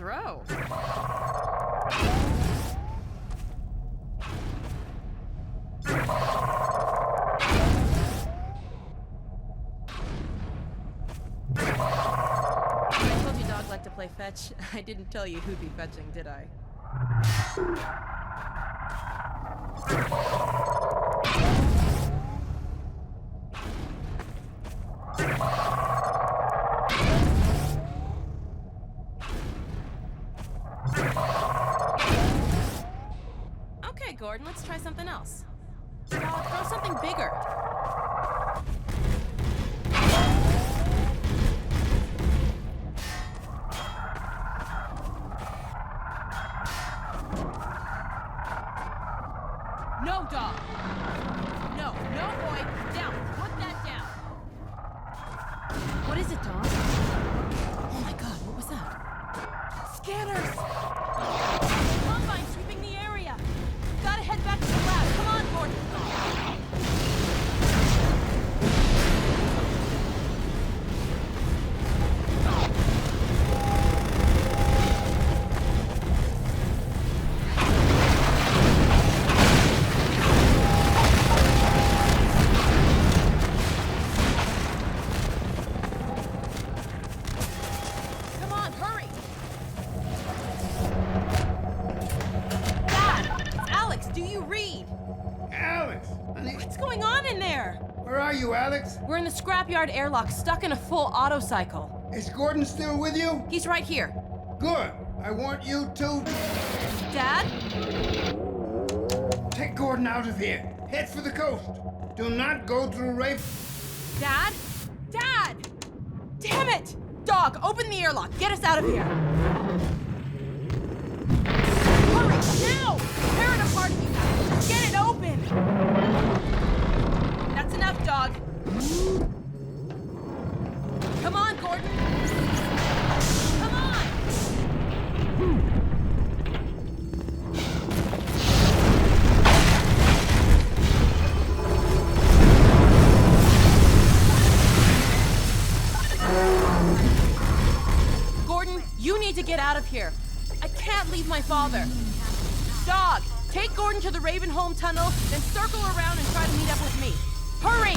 throw. I told you dog liked to play fetch. I didn't tell you who'd be fetching, did I? Okay, Gordon, let's try something else. Throw something bigger. No, dog. No, boy. Down. Put that down. What is it, dog? Oh my god, what was that? Scanners! Combine sweeping the area. Gotta head back to the lab. Come on, Gordon. We're in the scrapyard airlock, stuck in a full auto cycle. Is Gordon still with you? He's right here. Good. I want you to... Dad? Take Gordon out of here. Head for the coast. Do not go through rape... Dad? Dad! Damn it! Dog, open the airlock. Get us out of here. Hurry, now! Tear it apart if you have to. Get it open! That's enough, dog. Come on, Gordon! Come on! Gordon, you need to get out of here. I can't leave my father. Dog, take Gordon to the Ravenholm tunnel, then circle around and try to meet up with me. Hurry!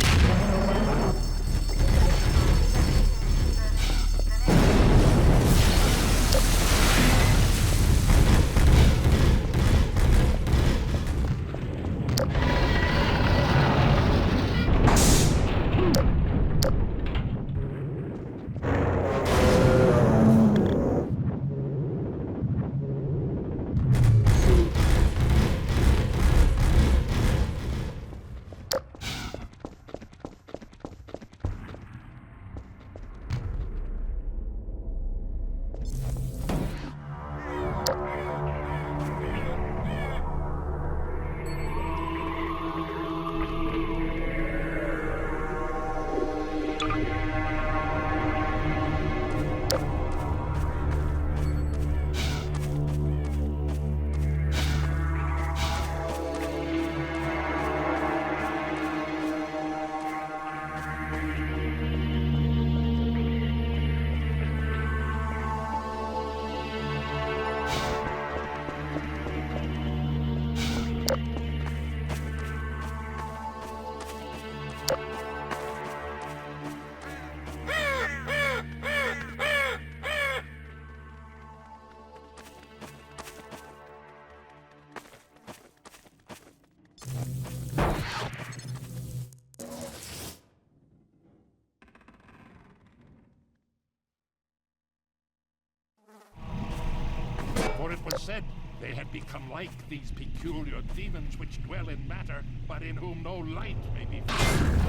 For it was said they had become like these peculiar demons which dwell in matter, but in whom no light may be found.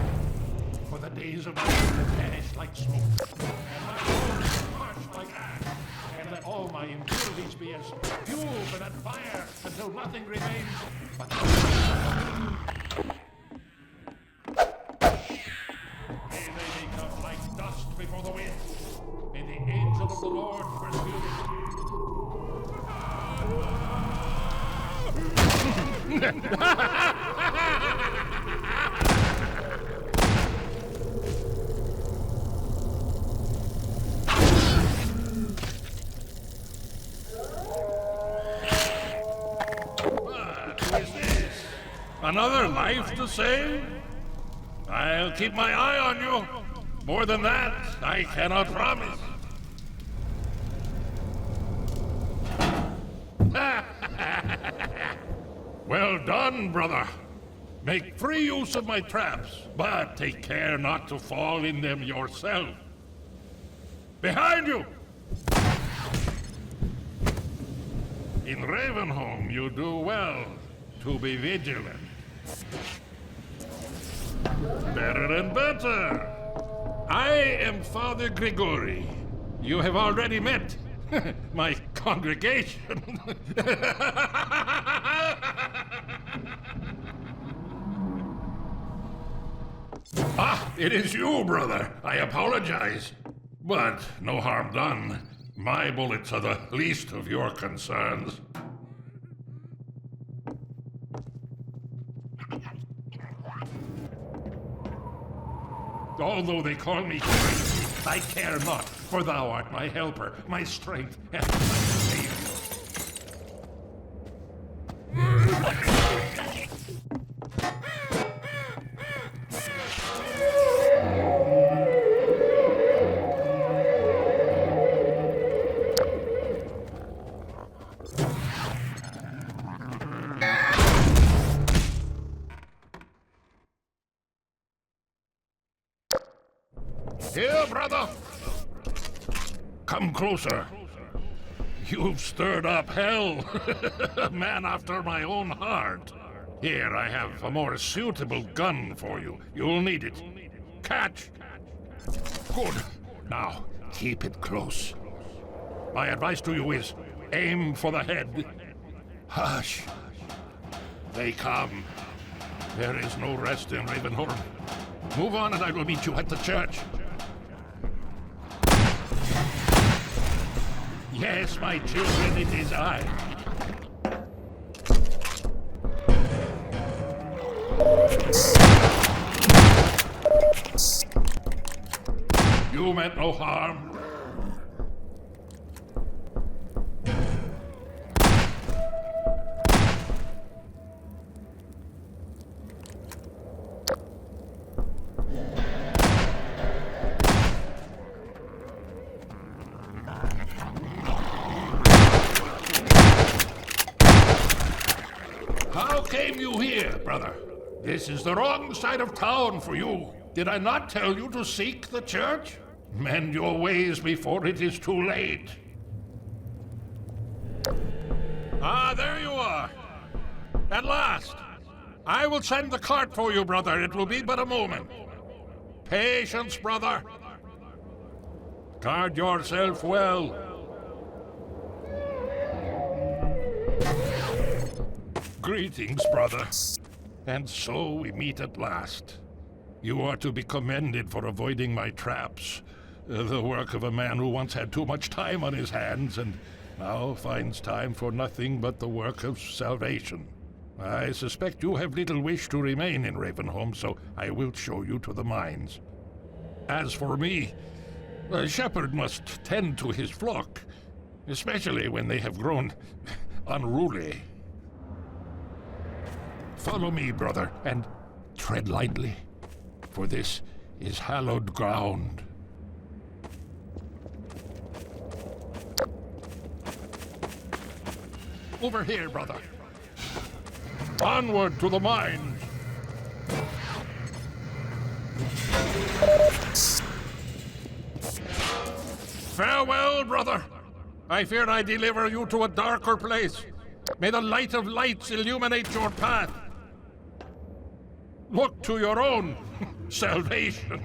For the days of my youth have vanished like smoke, and my bones crushed like ash, and let all my impurities be as fuel for that fire, until nothing remains but may they become like dust before the wind. May the angel of the Lord pursue them. Another life to save? I'll keep my eye on you. More than that, I cannot promise. Well done, brother. Make free use of my traps, but take care not to fall in them yourself. Behind you! In Ravenholm, you do well to be vigilant. Better and better. I am Father Grigori. You have already met my congregation. Ah, it is you, brother. I apologize. But no harm done. My bullets are the least of your concerns. Although they call me crazy, I care not, for thou art my helper, my strength, and my savior. Here, brother! Come closer. You've stirred up hell. A man after my own heart. Here, I have a more suitable gun for you. You'll need it. Catch! Good. Now, keep it close. My advice to you is, aim for the head. Hush. They come. There is no rest in Ravenholm. Move on and I will meet you at the church. Yes, my children, it is I. You meant no harm. How came you here, brother? This is the wrong side of town for you. Did I not tell you to seek the church? Mend your ways before it is too late. Ah, there you are. At last. I will send the cart for you, brother. It will be but a moment. Patience, brother. Guard yourself well. Greetings, brother. And so we meet at last. You are to be commended for avoiding my traps. The work of a man who once had too much time on his hands and now finds time for nothing but the work of salvation. I suspect you have little wish to remain in Ravenholm, so I will show you to the mines. As for me, a shepherd must tend to his flock, especially when they have grown unruly. Follow me, brother, and tread lightly, for this is hallowed ground. Over here, brother. Onward to the mines. Farewell, brother. I fear I deliver you to a darker place. May the light of lights illuminate your path. Look to your own salvation.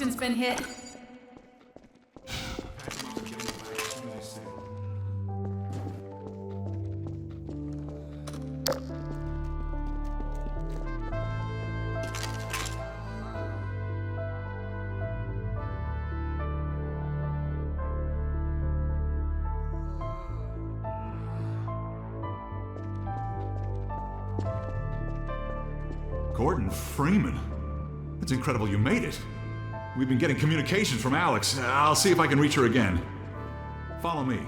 Houston's been hit. Gordon Freeman? It's incredible you made it. We've been getting communications from Alex. I'll see if I can reach her again. Follow me.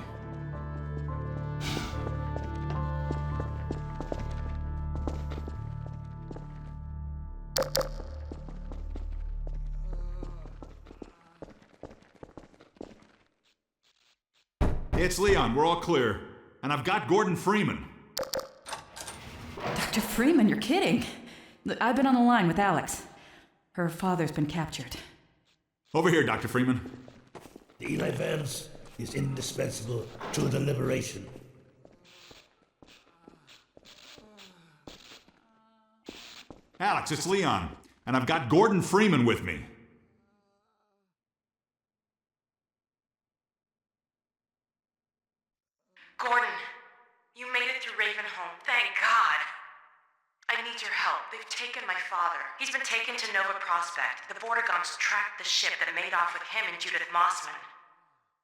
It's Leon. We're all clear. And I've got Gordon Freeman. Dr. Freeman, you're kidding. Look, I've been on the line with Alex. Her father's been captured. Over here, Dr. Freeman. The Eli Vance is indispensable to the liberation. Alex, it's Leon. And I've got Gordon Freeman with me. Gordon, you made it through Ravenholm. Thank God. I need your help. They've taken my father. He's been taken to Nova Prospect. The Bordergons tracked the ship that made off with him and Judith Mossman.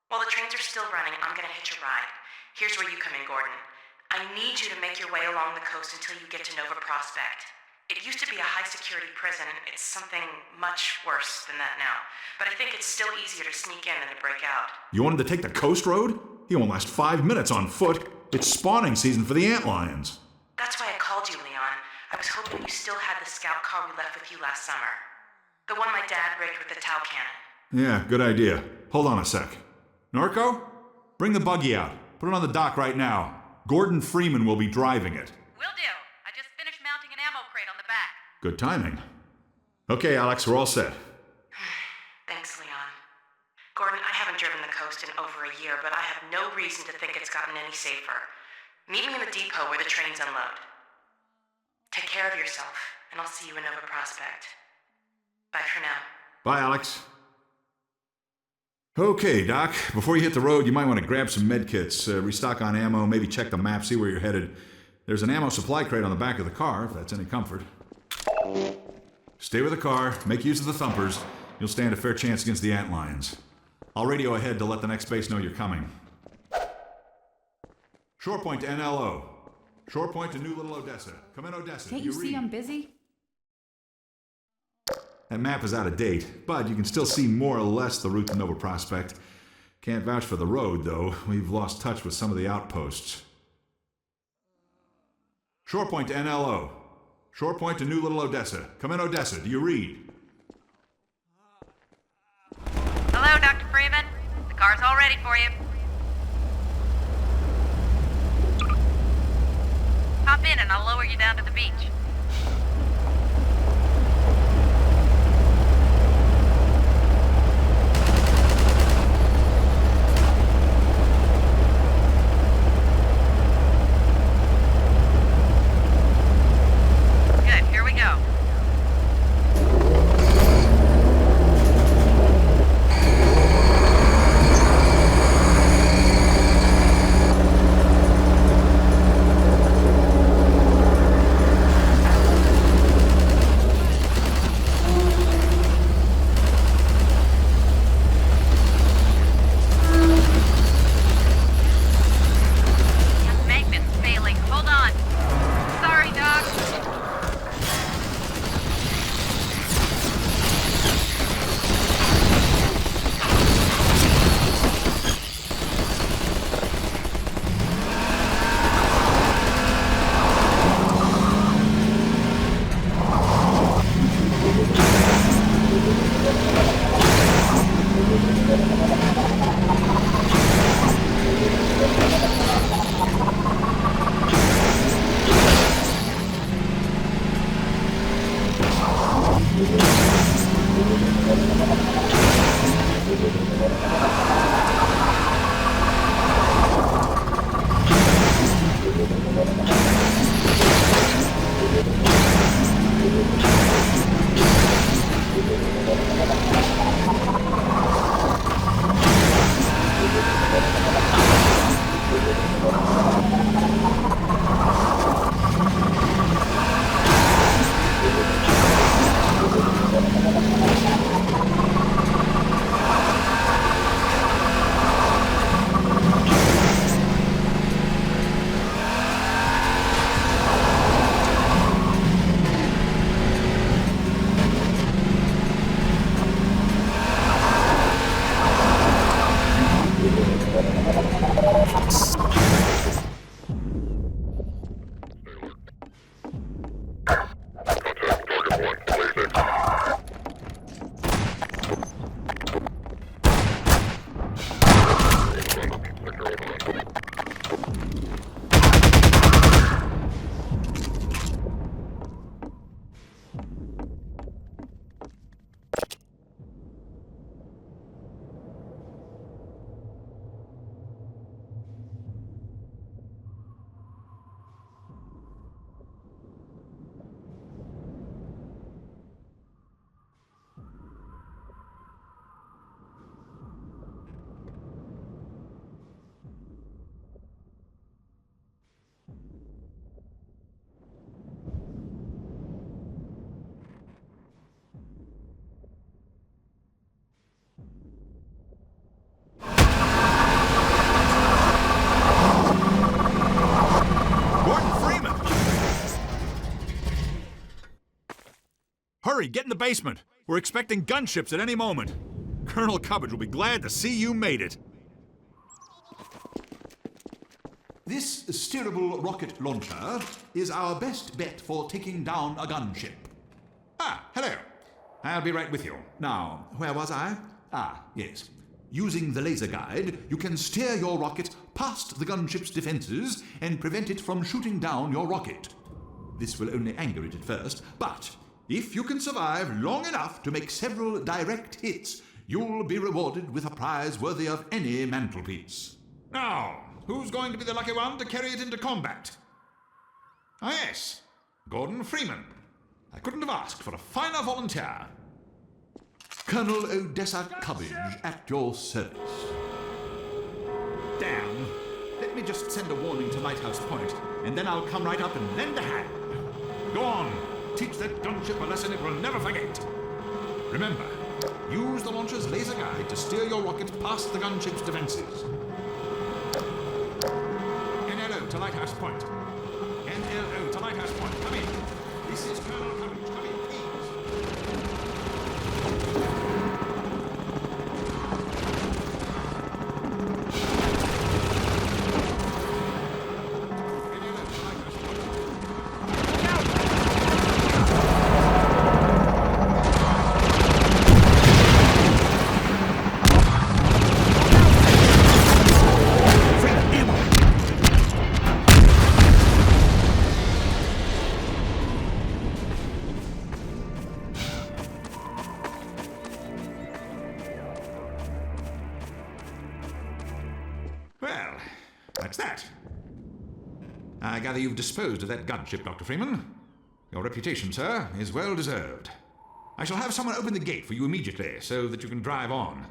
While the trains are still running, I'm gonna hitch a ride. Here's where you come in, Gordon. I need you to make your way along the coast until you get to Nova Prospect. It used to be a high-security prison. It's something much worse than that now. But I think it's still easier to sneak in than to break out. You want him to take the coast road? He won't last 5 minutes on foot. It's spawning season for the antlions. That's why I called you, Leon. I was hoping you still had the scout car we left with you last summer. The one my dad rigged with the Tau cannon. Yeah, good idea. Hold on a sec. Norco? Bring the buggy out. Put it on the dock right now. Gordon Freeman will be driving it. Will do. I just finished mounting an ammo crate on the back. Good timing. Okay, Alex, we're all set. Thanks, Leon. Gordon, I haven't driven the coast in over a year, but I have no reason to think it's gotten any safer. Meet me in the depot where the trains unload. Take care of yourself, and I'll see you in Nova Prospect. Bye for now. Bye, Alex. Okay, Doc. Before you hit the road, you might want to grab some med kits, restock on ammo, maybe check the map, see where you're headed. There's an ammo supply crate on the back of the car, if that's any comfort. Stay with the car, make use of the thumpers. You'll stand a fair chance against the antlions. I'll radio ahead to let the next base know you're coming. Shore point to NLO. Shore point to New Little Odessa. Come in, Odessa. Can't you see I'm busy? That map is out of date, but you can still see more or less the route to Nova Prospect. Can't vouch for the road, though. We've lost touch with some of the outposts. Shore point to NLO. Shore point to New Little Odessa. Come in, Odessa. Do you read? Hello, Dr. Freeman. The car's all ready for you. Hop in and I'll lower you down to the beach. Good, here we go. Hurry, get in the basement. We're expecting gunships at any moment. Colonel Cubbage will be glad to see you made it. This steerable rocket launcher is our best bet for taking down a gunship. Ah, hello. I'll be right with you. Now, where was I? Ah, yes. Using the laser guide, you can steer your rocket past the gunship's defenses and prevent it from shooting down your rocket. This will only anger it at first, but if you can survive long enough to make several direct hits, you'll be rewarded with a prize worthy of any mantelpiece. Now, who's going to be the lucky one to carry it into combat? Ah, yes, Gordon Freeman. I couldn't have asked for a finer volunteer. Colonel Odessa Cubbage at your service. Damn. Let me just send a warning to Lighthouse Point, and then I'll come right up and lend a hand. Go on. Teach that gunship a lesson it will never forget. Remember, use the launcher's laser guide to steer your rocket past the gunship's defenses. NLO to Lighthouse Point. NLO to Lighthouse Point. Come in. This is Colonel Cubbage. Come in, please. Well, that's that. I gather you've disposed of that gunship, Dr. Freeman. Your reputation, sir, is well deserved. I shall have someone open the gate for you immediately so that you can drive on.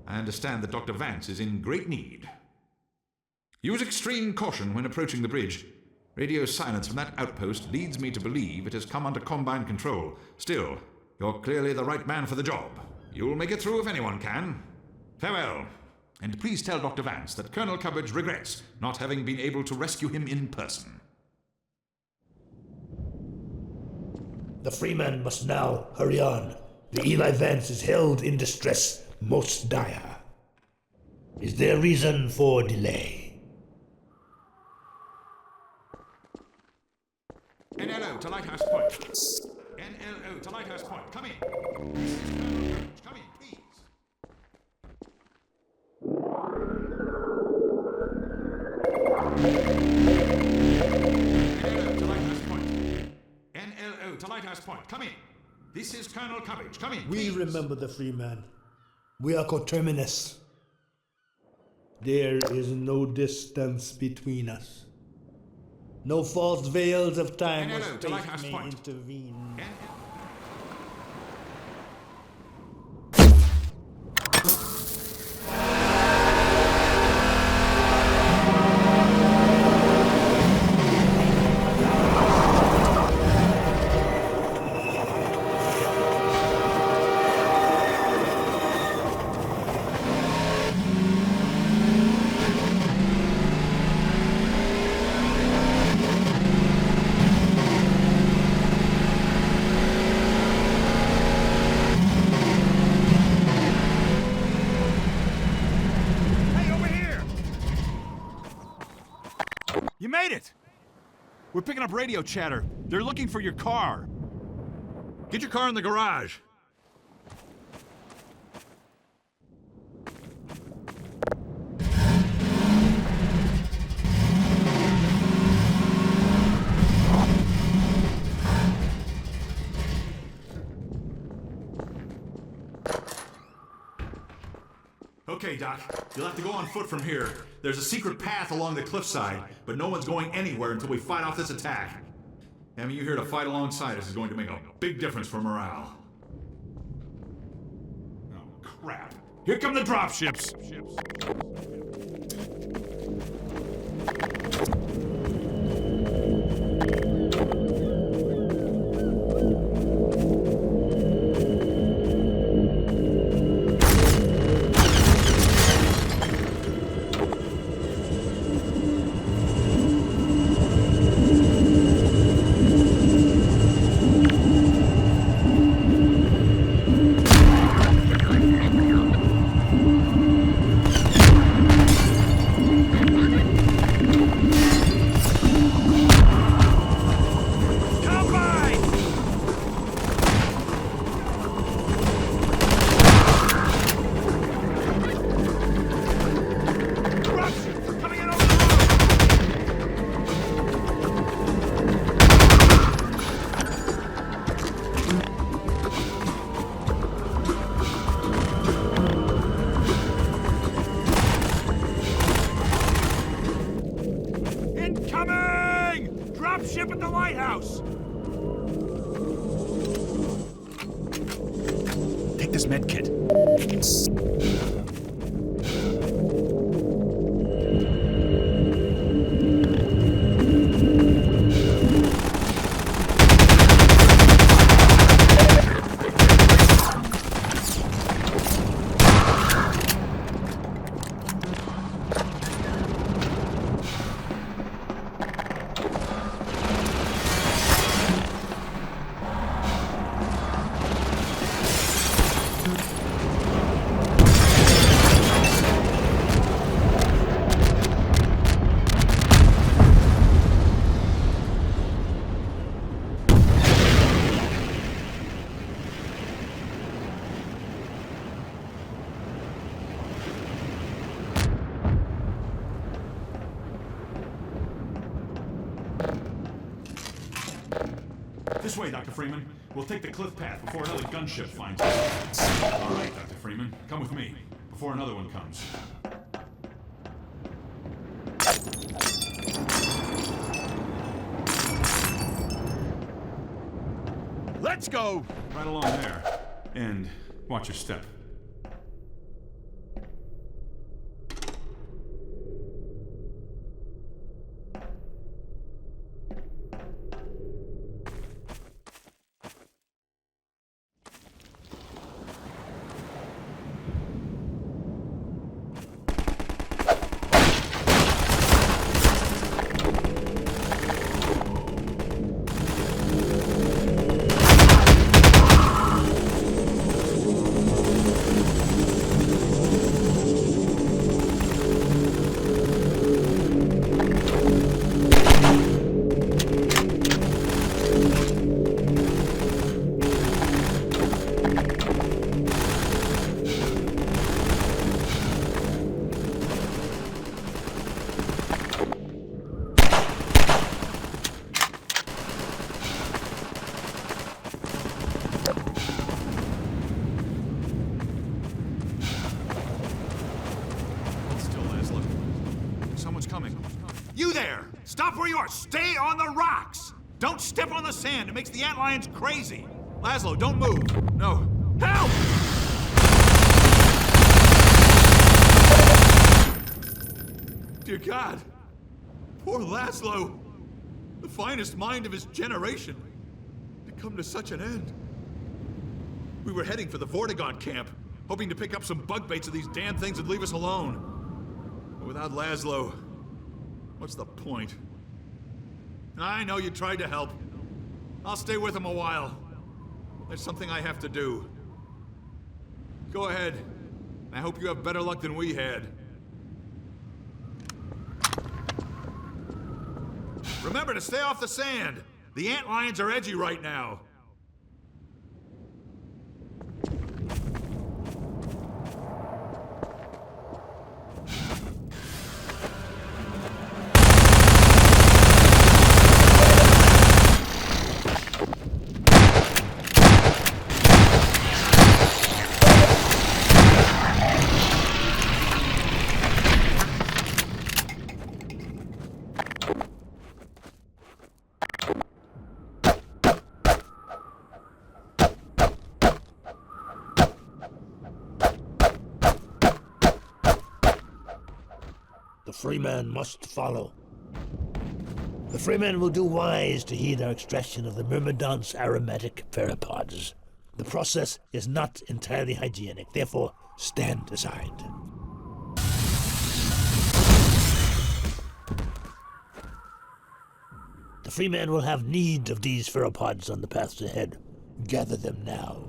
I understand that Dr. Vance is in great need. Use extreme caution when approaching the bridge. Radio silence from that outpost leads me to believe it has come under Combine control. Still, you're clearly the right man for the job. You'll make it through if anyone can. Farewell. And please tell Dr. Vance that Colonel Cubbage regrets not having been able to rescue him in person. The Freeman must now hurry on. The Eli Vance is held in distress most dire. Is there reason for delay? NLO to Lighthouse Point. NLO to Lighthouse Point. Come in. Come in, please. NLO to Lighthouse Point. NLO to Lighthouse Point. Come in. This is Colonel Cubbage. Come in, please. We remember the Freeman. We are coterminous. There is no distance between us. No false veils of time or space may intervene. You made it! We're picking up radio chatter. They're looking for your car. Get your car in the garage. Okay, Doc. You'll have to go on foot from here. There's a secret path along the cliffside, but no one's going anywhere until we fight off this attack. Having you here to fight alongside us is going to make a big difference for morale. Oh, crap. Here come the dropships! Incoming! Drop ship at the lighthouse! Take this med kit. This way, Dr. Freeman. We'll take the cliff path before another gunship finds us. All right, Dr. Freeman. Come with me before another one comes. Let's go! Right along there. And watch your step. You there! Stop where you are! Stay on the rocks! Don't step on the sand. It makes the antlions crazy. Laszlo, don't move. No. Help! Dear God. Poor Laszlo. The finest mind of his generation. To come to such an end. We were heading for the Vortigaunt camp, hoping to pick up some bug baits so these damn things would leave us alone. But without Laszlo, what's the point? I know you tried to help. I'll stay with him a while. There's something I have to do. Go ahead. I hope you have better luck than we had. Remember to stay off the sand. The antlions are edgy right now. The Freeman must follow. The Freeman will do wise to heed our extraction of the Myrmidon's aromatic pteropods. The process is not entirely hygienic, therefore stand aside. The Freeman will have need of these pteropods on the paths ahead. Gather them now.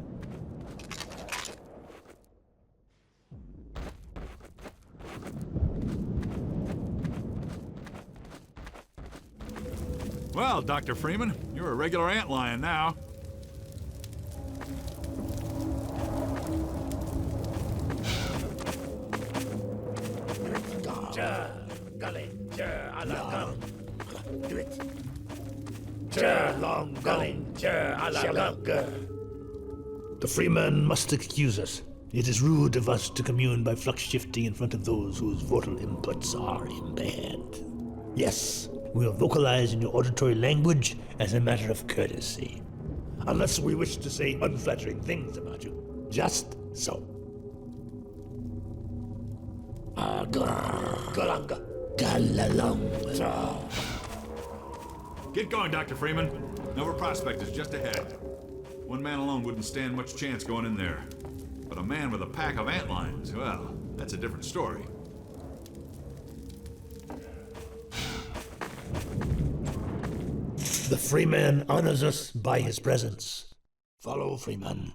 Well, Dr. Freeman, you're a regular antlion now. The Freeman must excuse us. It is rude of us to commune by flux shifting in front of those whose vortal inputs are impaired. Yes, we'll vocalize in your auditory language as a matter of courtesy. Unless we wish to say unflattering things about you. Just so. Get going, Dr. Freeman. Nova Prospect is just ahead. One man alone wouldn't stand much chance going in there. But a man with a pack of antlions, well, that's a different story. The Freeman honors us by his presence. Follow Freeman.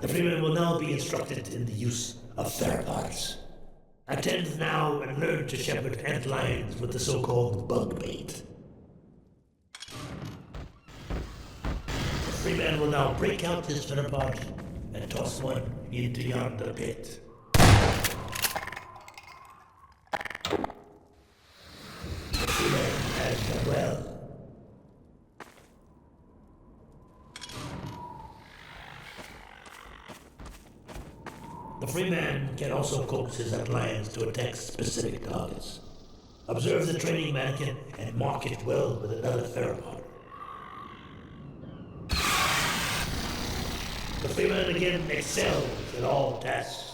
The Freeman will now be instructed in the use of theropods. Attend now and learn to shepherd antlions with the so-called bug bait. The Freeman will now break out his theropod and toss one into yonder pit. The Freeman has done well. The Freeman can also coax his antlions to attack specific targets. Observe the training mannequin and mark it well with another theropod. The Freeman again excels in all tasks.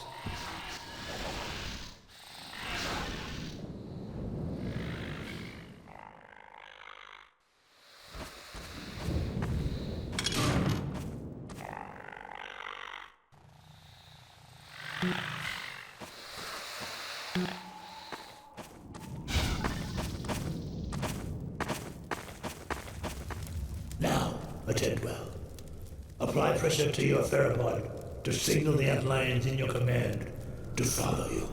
Now, attend well. Apply pressure to your theropod to signal the antlions in your command to follow you.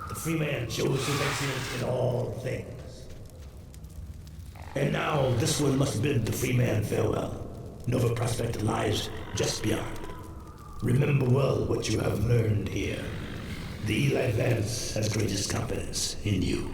The Freeman shows his excellence in all things. And now, this one must bid the Freeman farewell. Nova Prospect lies just beyond. Remember well what you have learned here. The Eli Vance has greatest confidence in you.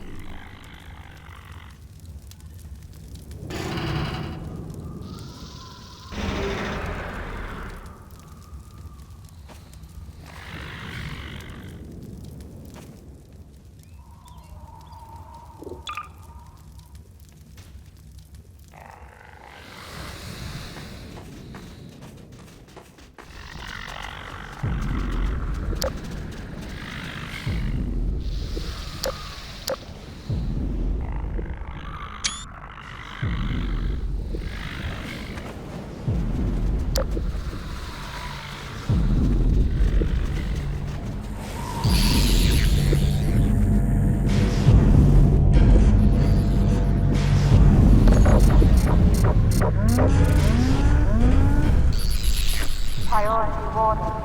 Priority warning.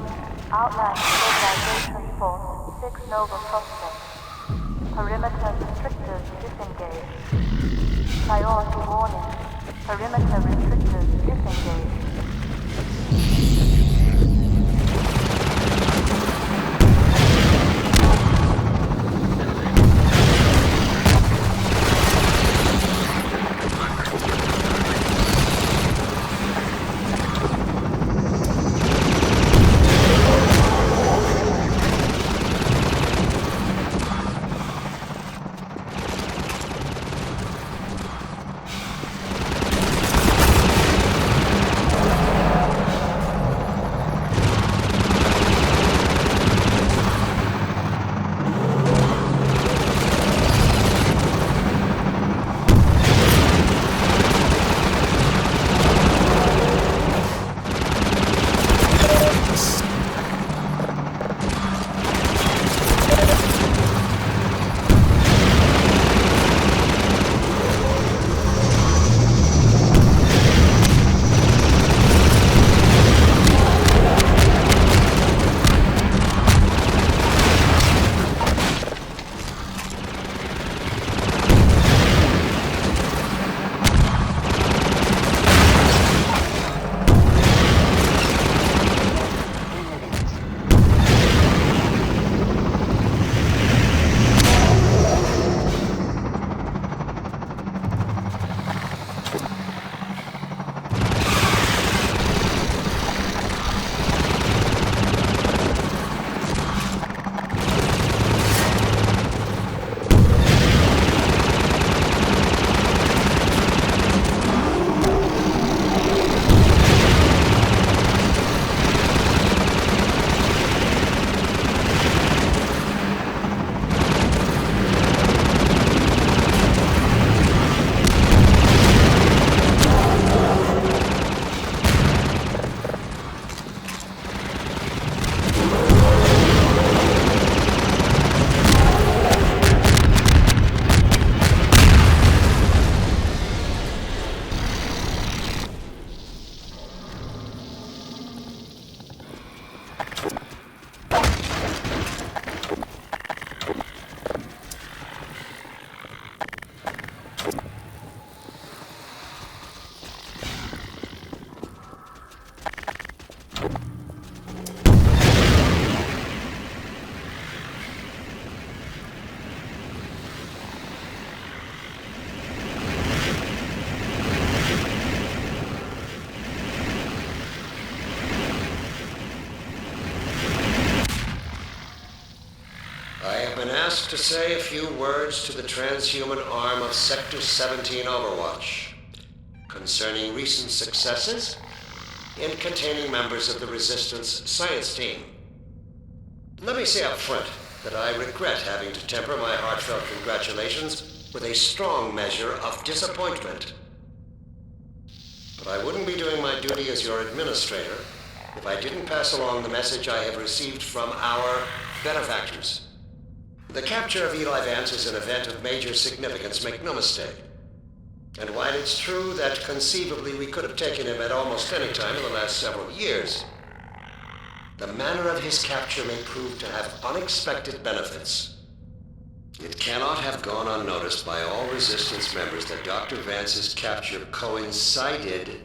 Outland Stabilization Force 6 Nova Prospect. Perimeter restrictors disengaged. Priority warning. Perimeter restrictors disengaged. I have been asked to say a few words to the transhuman arm of Sector 17 Overwatch concerning recent successes in containing members of the Resistance science team. Let me say up front that I regret having to temper my heartfelt congratulations with a strong measure of disappointment. But I wouldn't be doing my duty as your administrator if I didn't pass along the message I have received from our benefactors. The capture of Eli Vance is an event of major significance, make no mistake. And while it's true that conceivably we could have taken him at almost any time in the last several years, the manner of his capture may prove to have unexpected benefits. It cannot have gone unnoticed by all Resistance members that Dr. Vance's capture coincided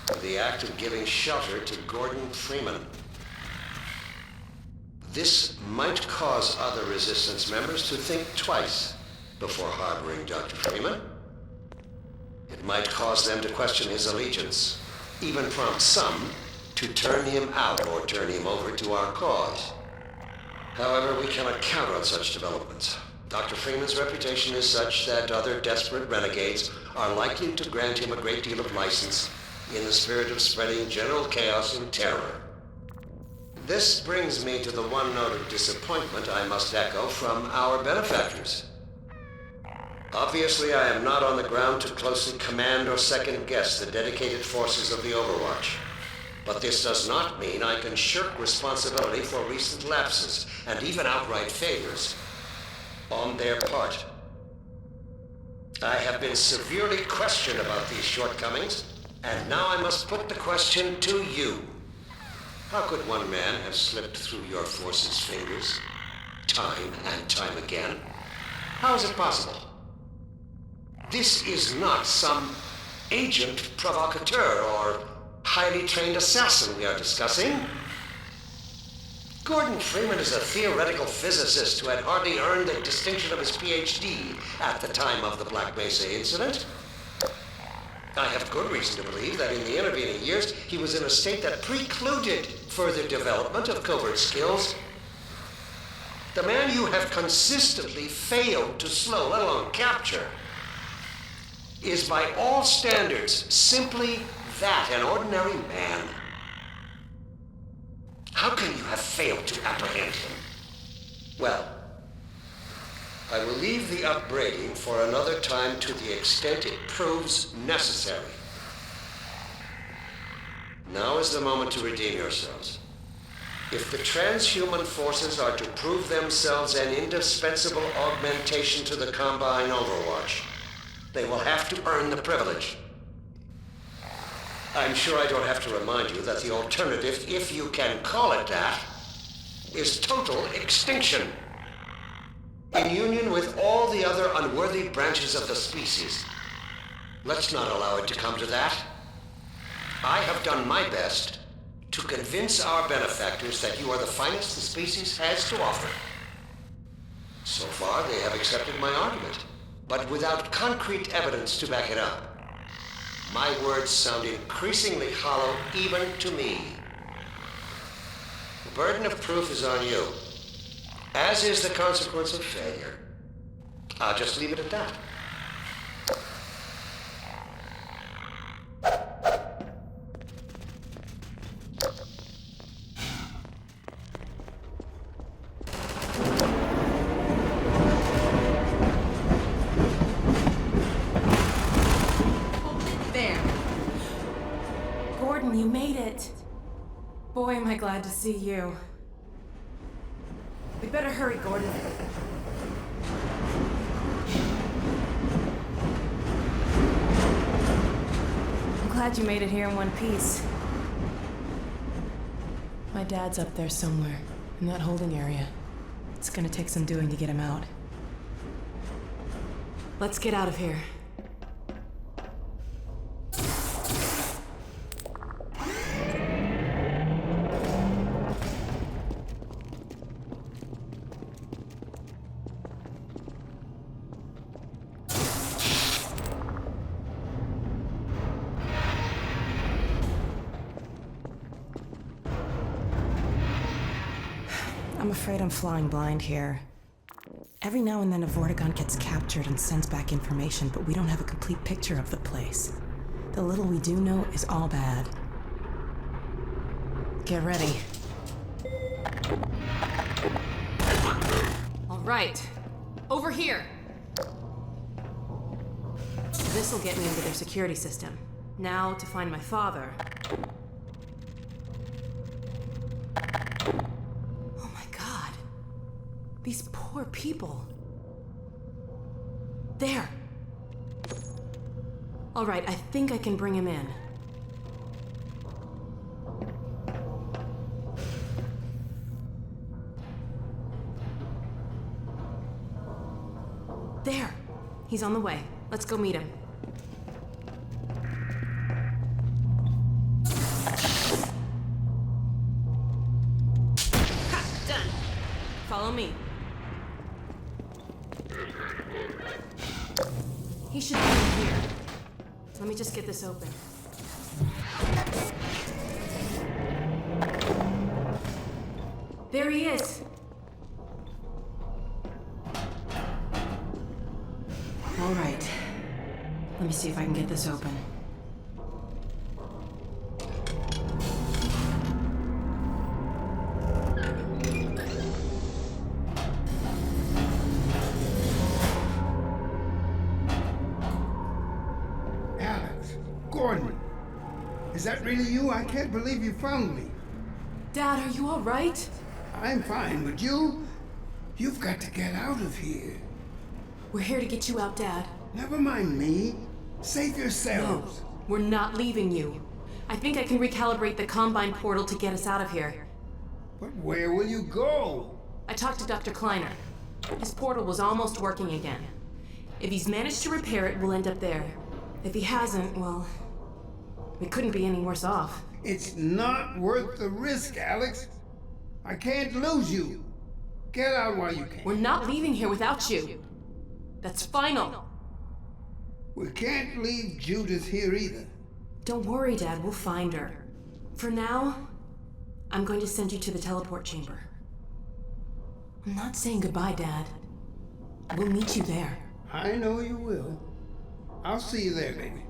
with the act of giving shelter to Gordon Freeman. This might cause other Resistance members to think twice before harboring Dr. Freeman. It might cause them to question his allegiance, even prompt some to turn him out or turn him over to our cause. However, we cannot count on such developments. Dr. Freeman's reputation is such that other desperate renegades are likely to grant him a great deal of license in the spirit of spreading general chaos and terror. This brings me to the one note of disappointment I must echo from our benefactors. Obviously, I am not on the ground to closely command or second-guess the dedicated forces of the Overwatch. But this does not mean I can shirk responsibility for recent lapses and even outright failures on their part. I have been severely questioned about these shortcomings, and now I must put the question to you. How could one man have slipped through your forces' fingers time and time again? How is it possible? This is not some agent provocateur or highly trained assassin we are discussing. Gordon Freeman is a theoretical physicist who had hardly earned the distinction of his PhD at the time of the Black Mesa incident. I have good reason to believe that in the intervening years, he was in a state that precluded further development of covert skills. The man you have consistently failed to slow, let alone capture, is by all standards simply that, an ordinary man. How can you have failed to apprehend him? Well, I will leave the upbraiding for another time to the extent it proves necessary. Now is the moment to redeem yourselves. If the transhuman forces are to prove themselves an indispensable augmentation to the Combine Overwatch, they will have to earn the privilege. I'm sure I don't have to remind you that the alternative, if you can call it that, is total extinction. In union with all the other unworthy branches of the species. Let's not allow it to come to that. I have done my best to convince our benefactors that you are the finest the species has to offer. So far, they have accepted my argument, but without concrete evidence to back it up. My words sound increasingly hollow even to me. The burden of proof is on you, as is the consequence of failure. I'll just leave it at that. You made it. Boy, am I glad to see you. We better hurry, Gordon. I'm glad you made it here in one piece. My dad's up there somewhere, in that holding area. It's gonna take some doing to get him out. Let's get out of here. I'm afraid I'm flying blind here. Every now and then a Vortigaunt gets captured and sends back information, but we don't have a complete picture of the place. The little we do know is all bad. Get ready. All right. Over here. This'll get me into their security system. Now to find my father. Oh my God. These poor people. There. All right, I think I can bring him in. There. He's on the way. Let's go meet him. Ha! Done. Follow me. He should be in here. Let me just get this open. There he is. All right. Let me see if I can get this open. Alex, Gordon, is that really you? I can't believe you found me. Dad, are you all right? I'm fine, but you've got to get out of here. We're here to get you out, Dad. Never mind me. Save yourselves. No, we're not leaving you. I think I can recalibrate the Combine portal to get us out of here. But where will you go? I talked to Dr. Kleiner. His portal was almost working again. If he's managed to repair it, we'll end up there. If he hasn't, well, we couldn't be any worse off. It's not worth the risk, Alex. I can't lose you. Get out while you can. We're not leaving here without you. That's final. We can't leave Judith here either. Don't worry, Dad. We'll find her. For now, I'm going to send you to the teleport chamber. I'm not saying goodbye, Dad. We'll meet you there. I know you will. I'll see you there, baby.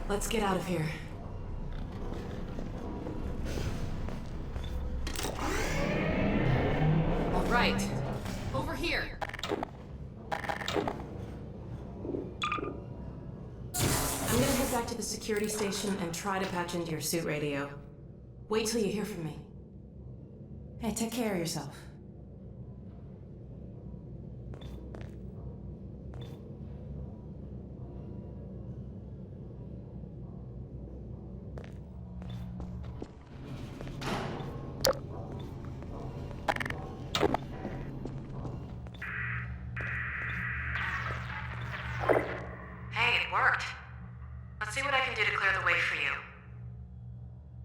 Let's get out of here. All right. Over here. I'm gonna head back to the security station and try to patch into your suit radio. Wait till you hear from me. Hey, take care of yourself.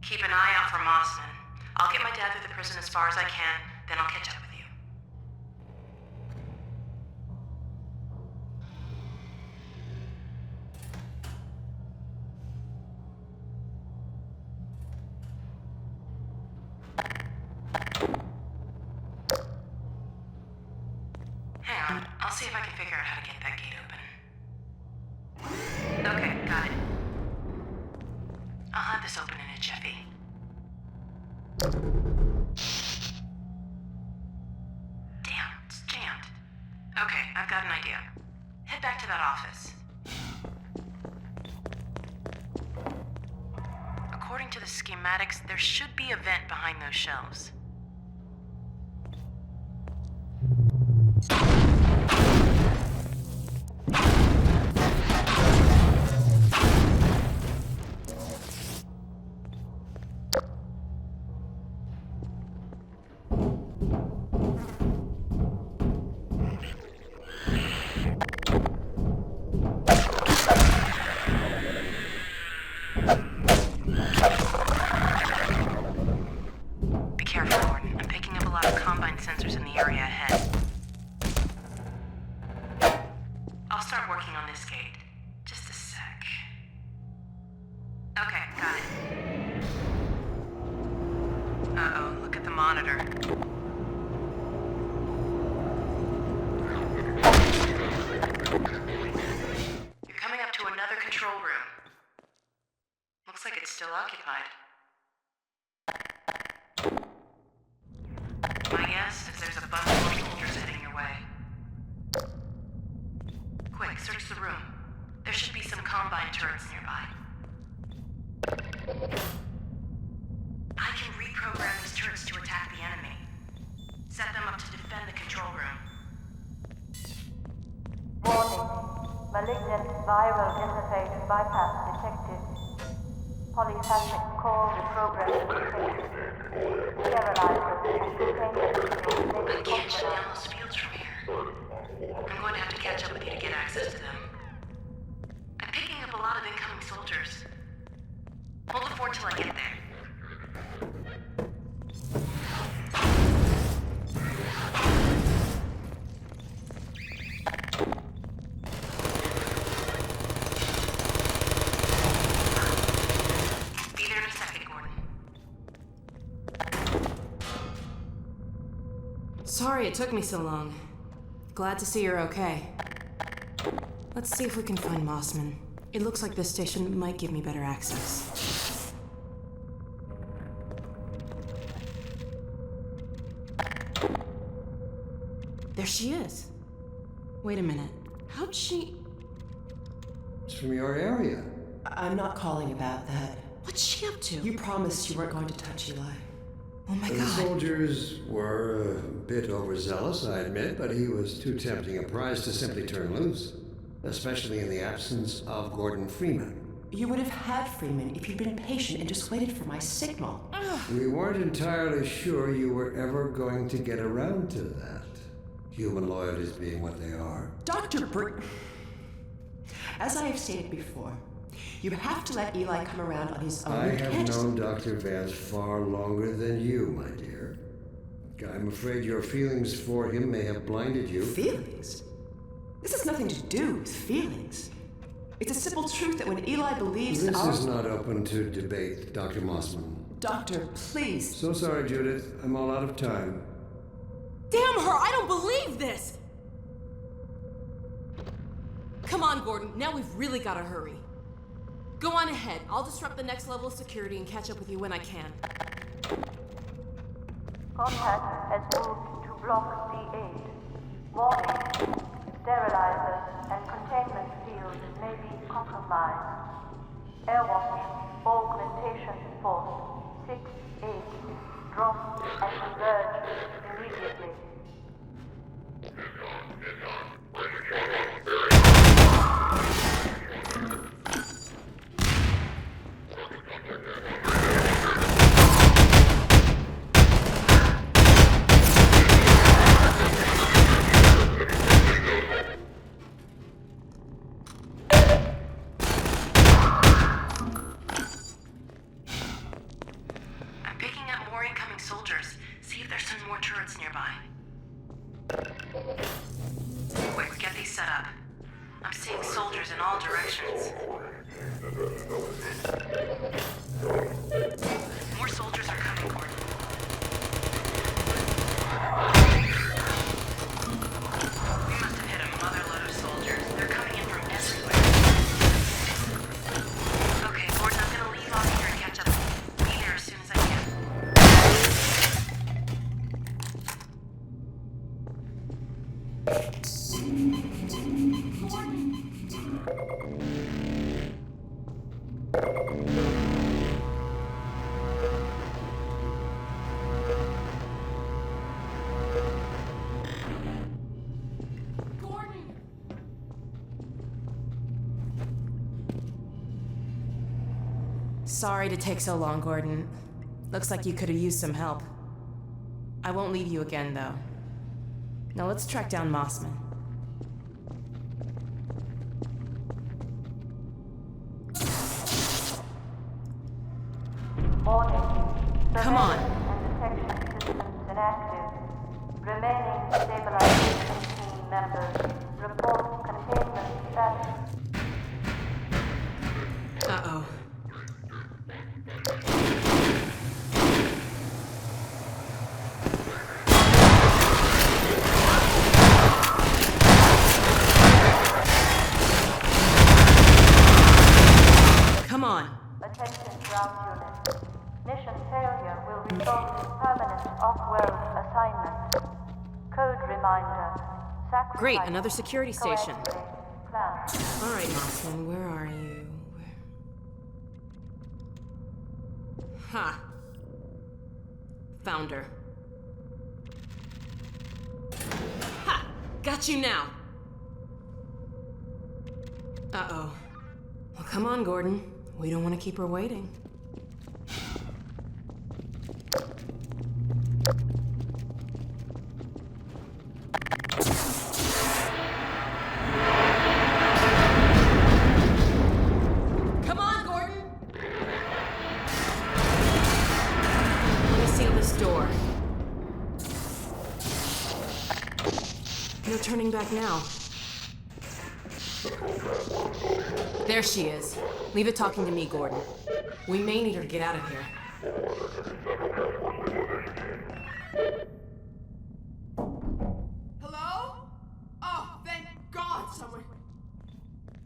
Keep an eye out for Mossman. I'll get my dad through the prison as far as I can, then I'll catch up with you. Hang on, I'll see if I can figure out how to get that gate open. Okay, got it. I'll have this open in a jiffy. Damn, it's jammed. Okay, I've got an idea. Head back to that office. According to the schematics, there should be a vent behind those shelves. start working on this gate. Just a sec. Okay, got it. Uh-oh, look at the monitor. You're coming up to another control room. Looks like it's still occupied. My guess is there's a bunch of soldiers heading your way. Quick, search the room. There should be some Combine turrets nearby. I can reprogram these turrets to attack the enemy. Set them up to defend the control room. Warning. Malignant viral interface bypass detected. Polyphasic core reprogramming detected. Sterilizers and containment I can't shut down those fields from here. I'm going to have to catch up with you to get access to them. I'm picking up a lot of incoming soldiers. Hold the fort till I get there. Be there in a second, Gordon. Sorry it took me so long. Glad to see you're okay. Let's see if we can find Mossman. It looks like this station might give me better access. There she is. Wait a minute. How'd she... It's from your area. I'm not calling about that. What's she up to? You promised you weren't going to touch Eli. Oh my The god. soldiers were a bit overzealous, I admit, but he was too tempting a prize to simply turn loose, especially in the absence of Gordon Freeman. You would have had Freeman if you'd been patient and just waited for my signal. We weren't entirely sure you were ever going to get around to that. Human loyalties being what they are. Dr. As I have stated before, you have to let Eli come around on his own. I have known Dr. Vance far longer than you, my dear. I'm afraid your feelings for him may have blinded you. Feelings? This has nothing to do with feelings. It's a simple truth that when Eli believes This is not open to debate, Dr. Mossman. Doctor, please. So sorry, Judith. I'm all out of time. Damn her! I don't believe this! Come on, Gordon. Now we've really got to hurry. Go on ahead. I'll disrupt the next level of security and catch up with you when I can. Contact has moved to Block D8. Warning. Sterilizers and containment fields may be compromised. Airwatch Augmentation Force 6-8. Drop and converge immediately. I'm picking up more incoming soldiers. See if there's some more turrets nearby. Quick, get these set up. I'm seeing soldiers in all directions. More soldiers are coming, Gordon. We must have hit a motherload of soldiers. They're coming in from everywhere. Okay, Gordon, I'm gonna leave off here and catch up. Be there as soon as I can. Sorry to take so long, Gordon. Looks like you could have used some help. I won't leave you again, though. Now let's track down Mossman. Come on. And detection systems inactive. Remaining stabilization team members report containment Great, another security station. Plan. All right, Mossman, where are you? Ha! Found her. Ha! Got you now! Uh-oh. Well, come on, Gordon. We don't want to keep her waiting. Come on, Gordon! Let me seal this door. No turning back now. There she is. Leave it talking to me, Gordon. We may need her to get out of here. Hello? Oh, thank God someone...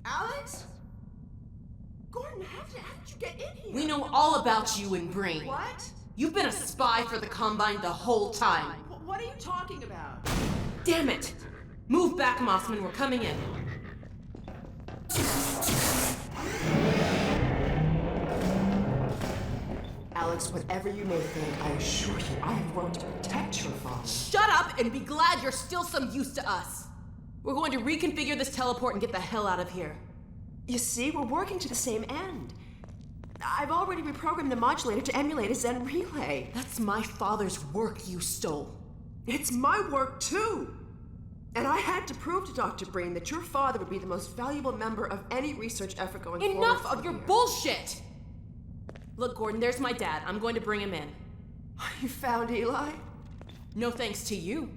Alex? Gordon, how did you get in here? We know all about you and Brain. What? You've been a spy for the Combine the whole time. What are you talking about? Damn it! Move back, Mossman. We're coming in. Alex, whatever you may think, I assure you, I have worked to protect your father. Shut up and be glad you're still some use to us. We're going to reconfigure this teleport and get the hell out of here. You see, we're working to the same end. I've already reprogrammed the modulator to emulate a Zen relay. That's my father's work you stole. It's my work, too. And I had to prove to Dr. Breen that your father would be the most valuable member of any research effort going forward. Enough of your bullshit! Look, Gordon, there's my dad. I'm going to bring him in. You found Eli? No thanks to you.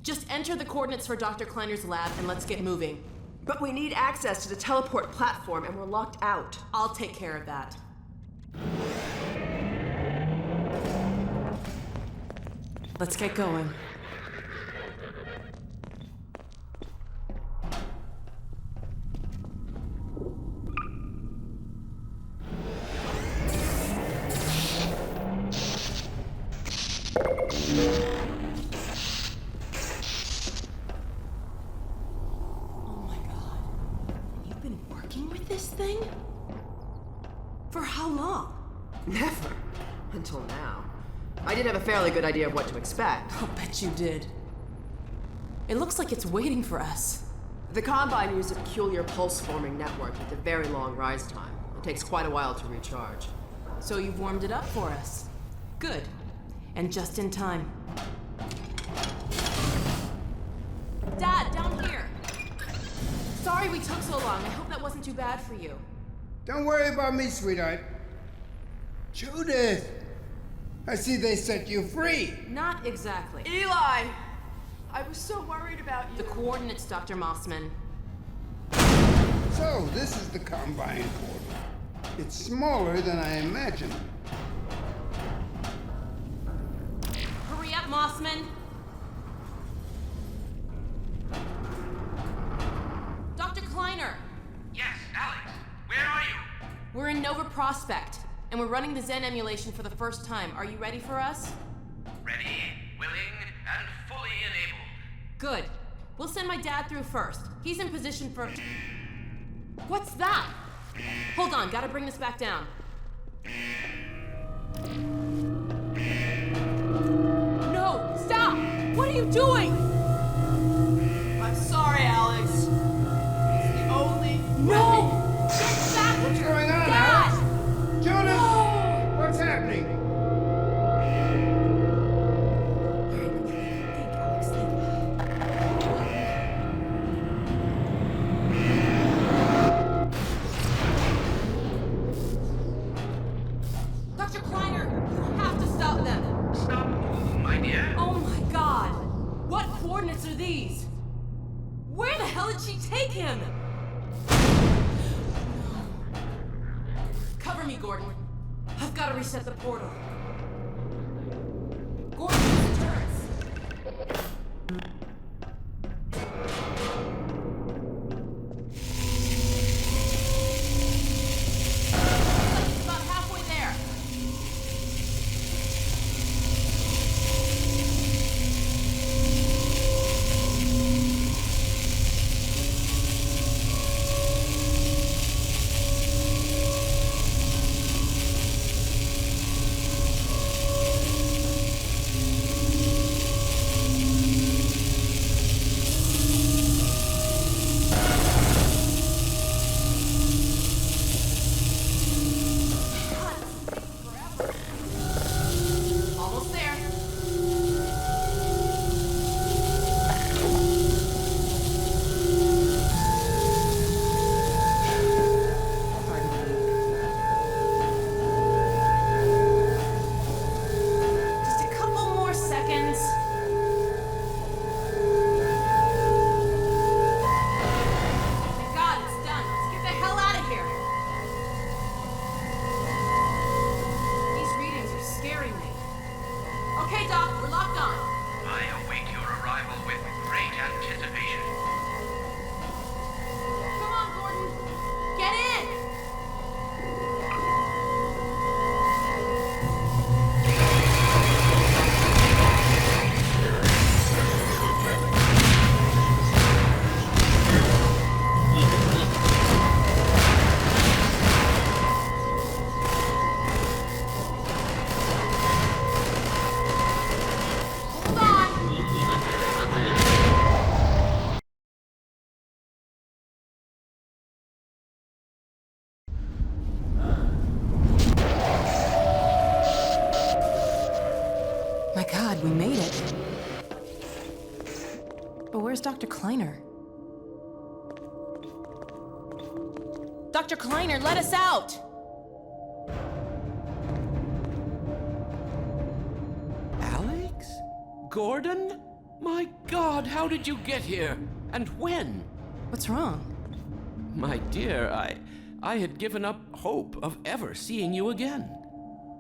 Just enter the coordinates for Dr. Kleiner's lab and let's get moving. But we need access to the teleport platform and we're locked out. I'll take care of that. Let's get going. Oh my God. You've been working with this thing? For how long? Never. Until now. I did have a fairly good idea of what to expect. I'll bet you did. It looks like it's waiting for us. The Combine uses a peculiar pulse-forming network with a very long rise time. It takes quite a while to recharge. So you've warmed it up for us. Good. And just in time. Dad, down here! Sorry we took so long. I hope that wasn't too bad for you. Don't worry about me, sweetheart. Judith! I see they set you free. Not exactly. Eli! I was so worried about you. The coordinates, Dr. Mossman. So, this is the Combine portal. It's smaller than I imagined. Hurry up, Mossman! Dr. Kleiner! Yes, Alex. Where are you? We're in Nova Prospect, and we're running the Zen emulation for the first time. Are you ready for us? Ready, willing, and fully enabled. Good. We'll send my dad through first. He's in position for... What's that? Hold on, gotta bring this back down. No! Stop! What are you doing? I'm sorry, Alex. It's the only... No! Get back! What's going on, Dad! Alex? Judith! What's happening? Dr. Kleiner, you have to stop them. Stop, my dear. Oh my God! What coordinates are these? Where the hell did she take him? Cover me, Gordon. I've got to reset the portal. Gordon, use the turrets. About halfway there. But where's Dr. Kleiner? Dr. Kleiner, let us out! Alex? Gordon? My God, how did you get here? And when? What's wrong? My dear, I had given up hope of ever seeing you again.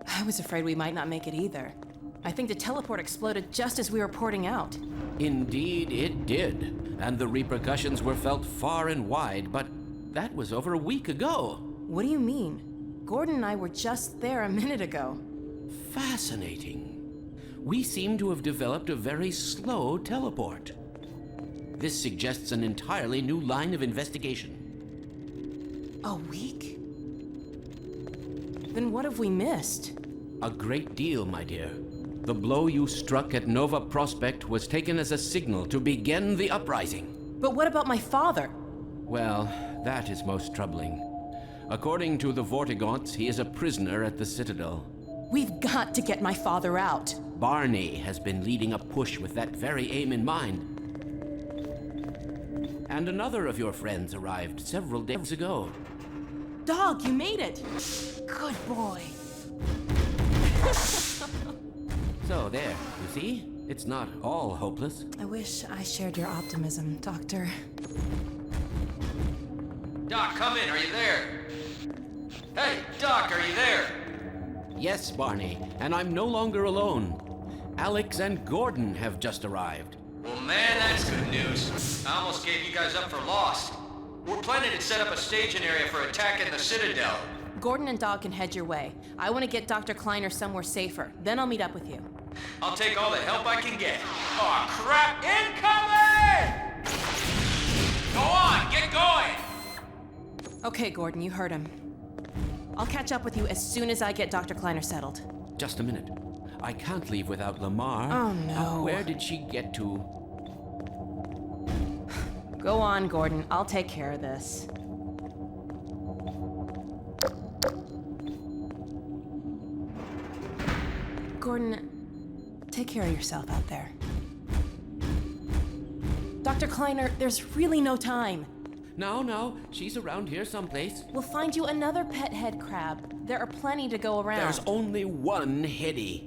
I was afraid we might not make it either. I think the teleport exploded just as we were porting out. Indeed, it did. And the repercussions were felt far and wide, but that was over a week ago. What do you mean? Gordon and I were just there a minute ago. Fascinating. We seem to have developed a very slow teleport. This suggests an entirely new line of investigation. A week? Then what have we missed? A great deal, my dear. The blow you struck at Nova Prospect was taken as a signal to begin the uprising. But what about my father? Well, that is most troubling. According to the Vortigaunts, he is a prisoner at the Citadel. We've got to get my father out. Barney has been leading a push with that very aim in mind. And another of your friends arrived several days ago. Dog, you made it! Good boy. So there, you see? It's not all hopeless. I wish I shared your optimism, Doctor. Doc, come in. Are you there? Hey, Doc, are you there? Yes, Barney, and I'm no longer alone. Alex and Gordon have just arrived. Well, man, that's good news. I almost gave you guys up for lost. We're planning to set up a staging area for attacking the Citadel. Gordon and Dog can head your way. I want to get Dr. Kleiner somewhere safer. Then I'll meet up with you. I'll take all the help I can get. Aw, crap! Incoming! Go on, get going! Okay, Gordon, you heard him. I'll catch up with you as soon as I get Dr. Kleiner settled. Just a minute. I can't leave without Lamar. Oh, no. Where did she get to? Go on, Gordon. I'll take care of this. Gordon, take care of yourself out there. Dr. Kleiner, there's really no time. No, she's around here someplace. We'll find you another pet head crab. There are plenty to go around. There's only one Heady.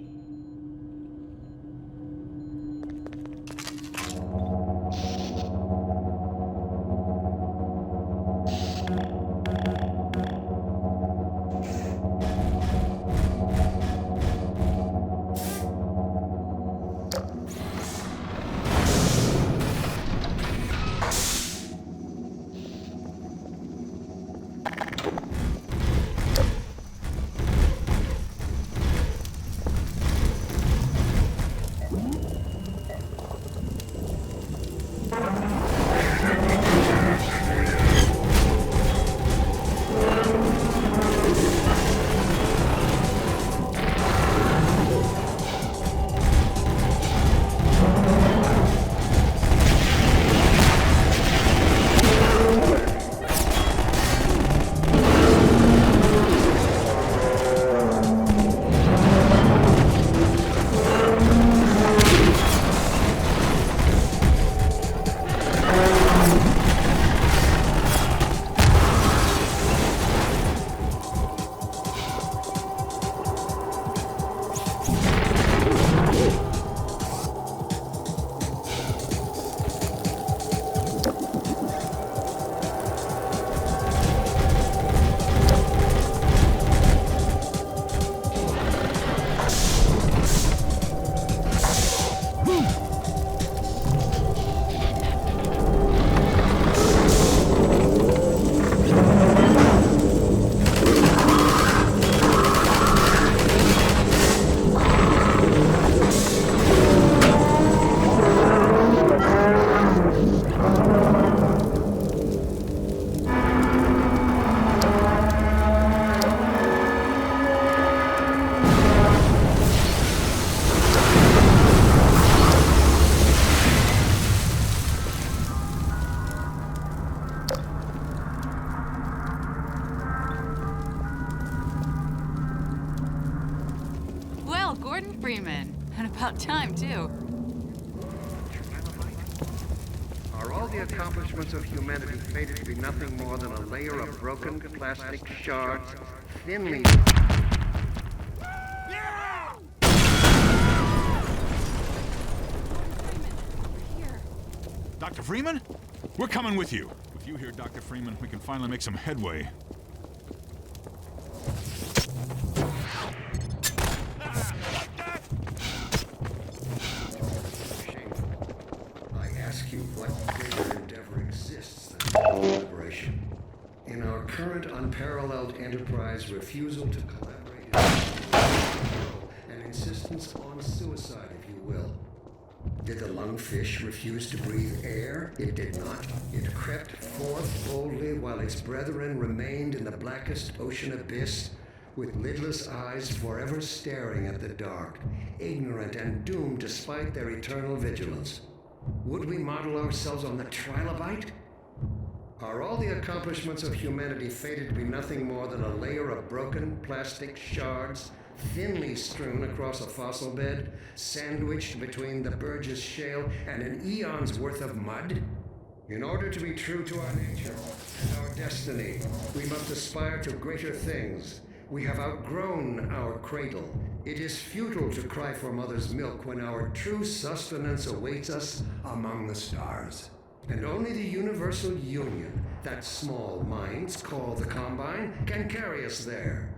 Freeman. And about time, too. the accomplishments of humanity fated to be nothing more than a layer of broken plastic shards, thinly... Dr. Freeman? We're coming with you. With you here, Dr. Freeman, we can finally make some headway. I ask you, what greater endeavor exists than collaboration? In our current unparalleled enterprise, refusal to collaborate is an insistence on suicide, if you will. Did the lungfish refuse to breathe air? It did not. It crept forth boldly while its brethren remained in the blackest ocean abyss, with lidless eyes forever staring at the dark, ignorant and doomed despite their eternal vigilance. Would we model ourselves on the trilobite? Are all the accomplishments of humanity fated to be nothing more than a layer of broken plastic shards, thinly strewn across a fossil bed, sandwiched between the Burgess Shale and an eon's worth of mud? In order to be true to our nature and our destiny, we must aspire to greater things. We have outgrown our cradle. It is futile to cry for mother's milk when our true sustenance awaits us among the stars. And only the universal union that small minds call the Combine can carry us there.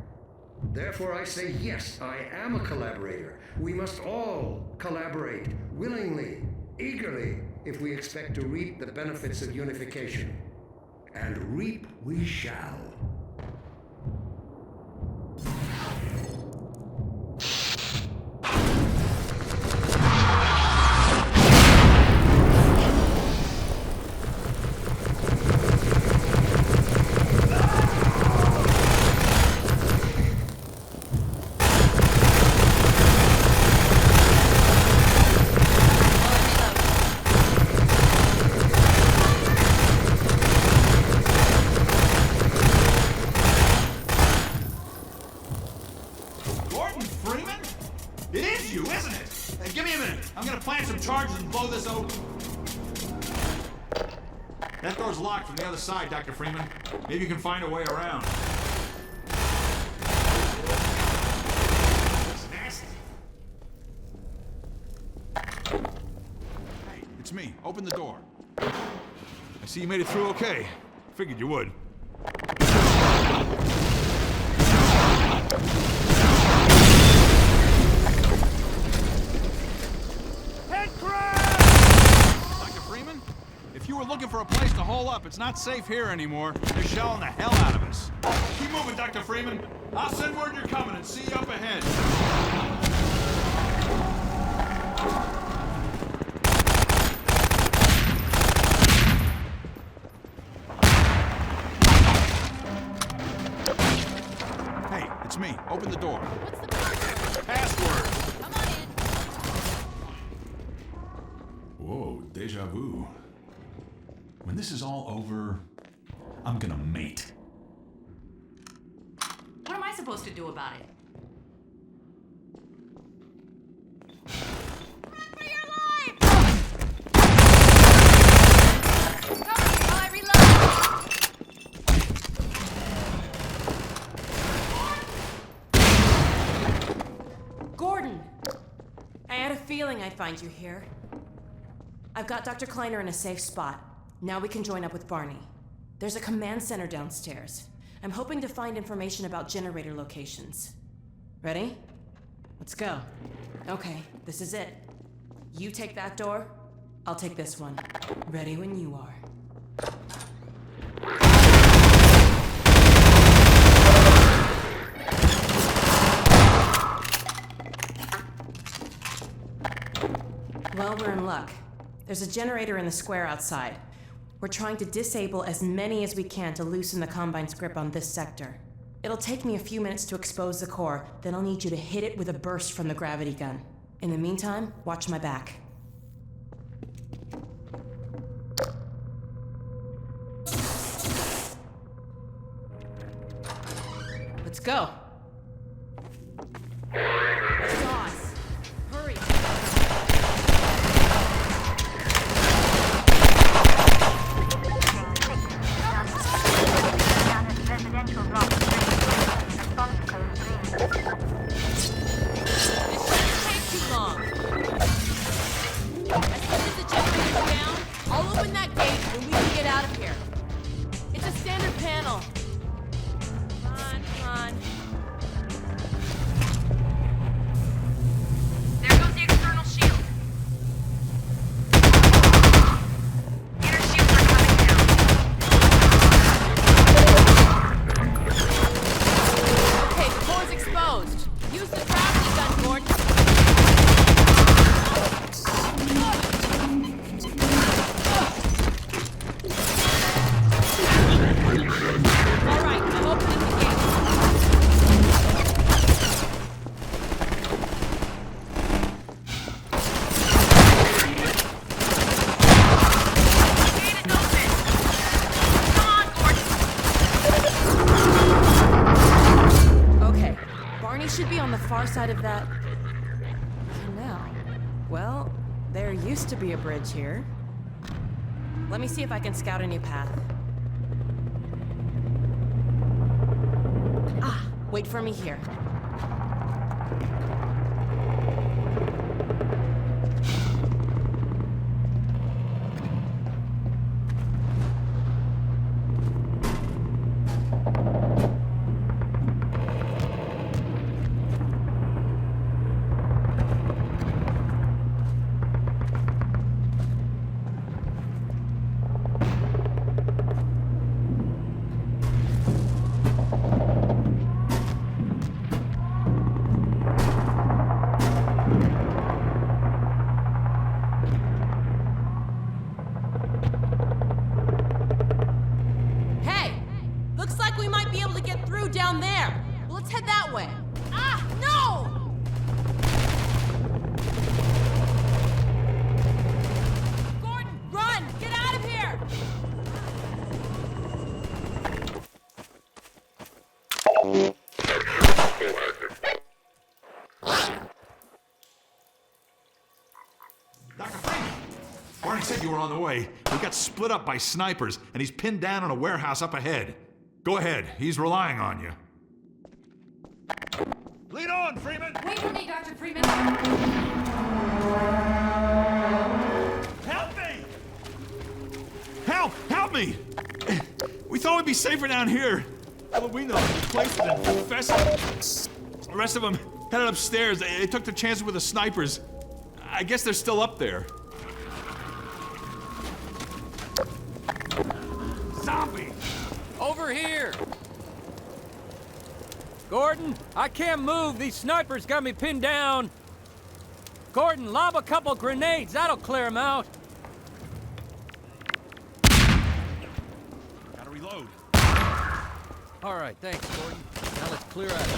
Therefore I say yes, I am a collaborator. We must all collaborate, willingly, eagerly, if we expect to reap the benefits of unification. And reap we shall. That door's locked from the other side, Dr. Freeman. Maybe you can find a way around. It's nasty. Hey, it's me. Open the door. I see you made it through okay. Figured you would. Head crash! If you were looking for a place to hole up, it's not safe here anymore. They're shelling the hell out of us. Keep moving, Dr. Freeman. I'll send word you're coming and see you up ahead. Hey, it's me. Open the door. What's the password? Password. Come on in. Whoa, deja vu. When this is all over, I'm gonna mate. What am I supposed to do about it? Run for your life! Go while I reload! Gordon! I had a feeling I'd find you here. I've got Dr. Kleiner in a safe spot. Now we can join up with Barney. There's a command center downstairs. I'm hoping to find information about generator locations. Ready? Let's go. Okay, this is it. You take that door, I'll take this one. Ready when you are. Well, we're in luck. There's a generator in the square outside. We're trying to disable as many as we can to loosen the Combine's grip on this sector. It'll take me a few minutes to expose the core, then I'll need you to hit it with a burst from the gravity gun. In the meantime, watch my back. Let's go. Sauce. Hurry. standard panel. Come on, come on. There goes the external shield. Inner shields are coming down. Okay, the core's exposed. Use the gravity gun, Gordon. All right, I'm opening the gate. Gate is open. Come on, Gordon. Okay, Barney should be on the far side of that canal. Well, there used to be a bridge here. Let me see if I can scout a new path. Ah, wait for me here. Hey! Looks like we might be able to get through down there. Let's head that way. Ah, no! Gordon, run! Get out of here! Dr. Freeman! Barney said you were on the way. We got split up by snipers, and he's pinned down in a warehouse up ahead. Go ahead. He's relying on you. Lead on, Freeman! Wait for me, Dr. Freeman. Help me! Help! Help me! We thought we'd be safer down here. What we know, the place is infested. The rest of them headed upstairs. They took the chances with the snipers. I guess they're still up there. Zombie! Over here! Gordon, I can't move. These snipers got me pinned down. Gordon, lob a couple grenades. That'll clear them out. Gotta reload. All right, thanks, Gordon. Now let's clear out of here.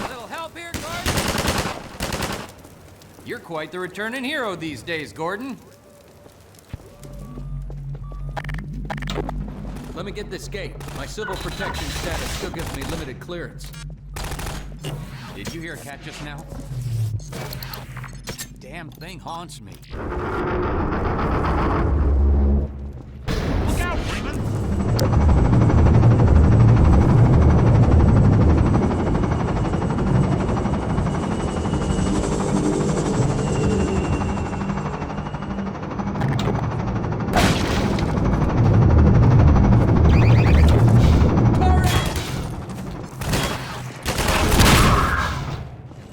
A little help here, Gordon? You're quite the returning hero these days, Gordon. Let me get this gate. My civil protection status still gives me limited clearance. Did you hear a cat just now? Damn thing haunts me. Look out, Freeman!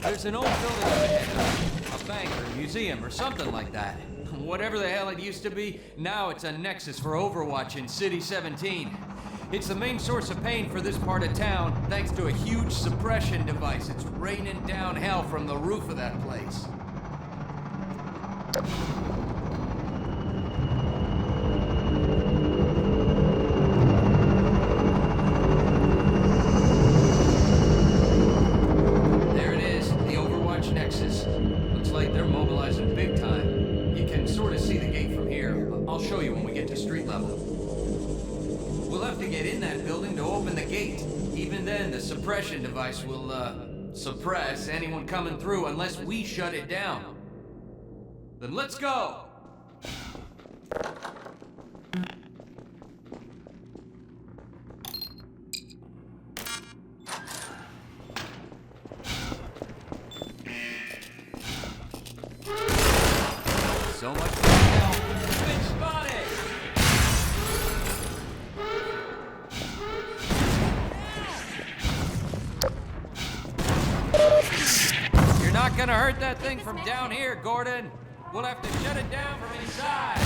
There's an old building up ahead, a bank or a museum or something like that. Whatever the hell it used to be, now it's a nexus for Overwatch in City 17. It's the main source of pain for this part of town, thanks to a huge suppression device. It's raining down hell from the roof of that place. There it is, the Overwatch Nexus. Looks like they're mobilizing big time. You can sort of see the gate from here. I'll show you when we get to street level. We'll have to get in that building to open the gate. Even then, the suppression device will, suppress anyone coming through unless we shut it down. Then let's go! So much for now. Been spotted! gonna hurt that thing from down here, Gordon. We'll have to shut it down from inside.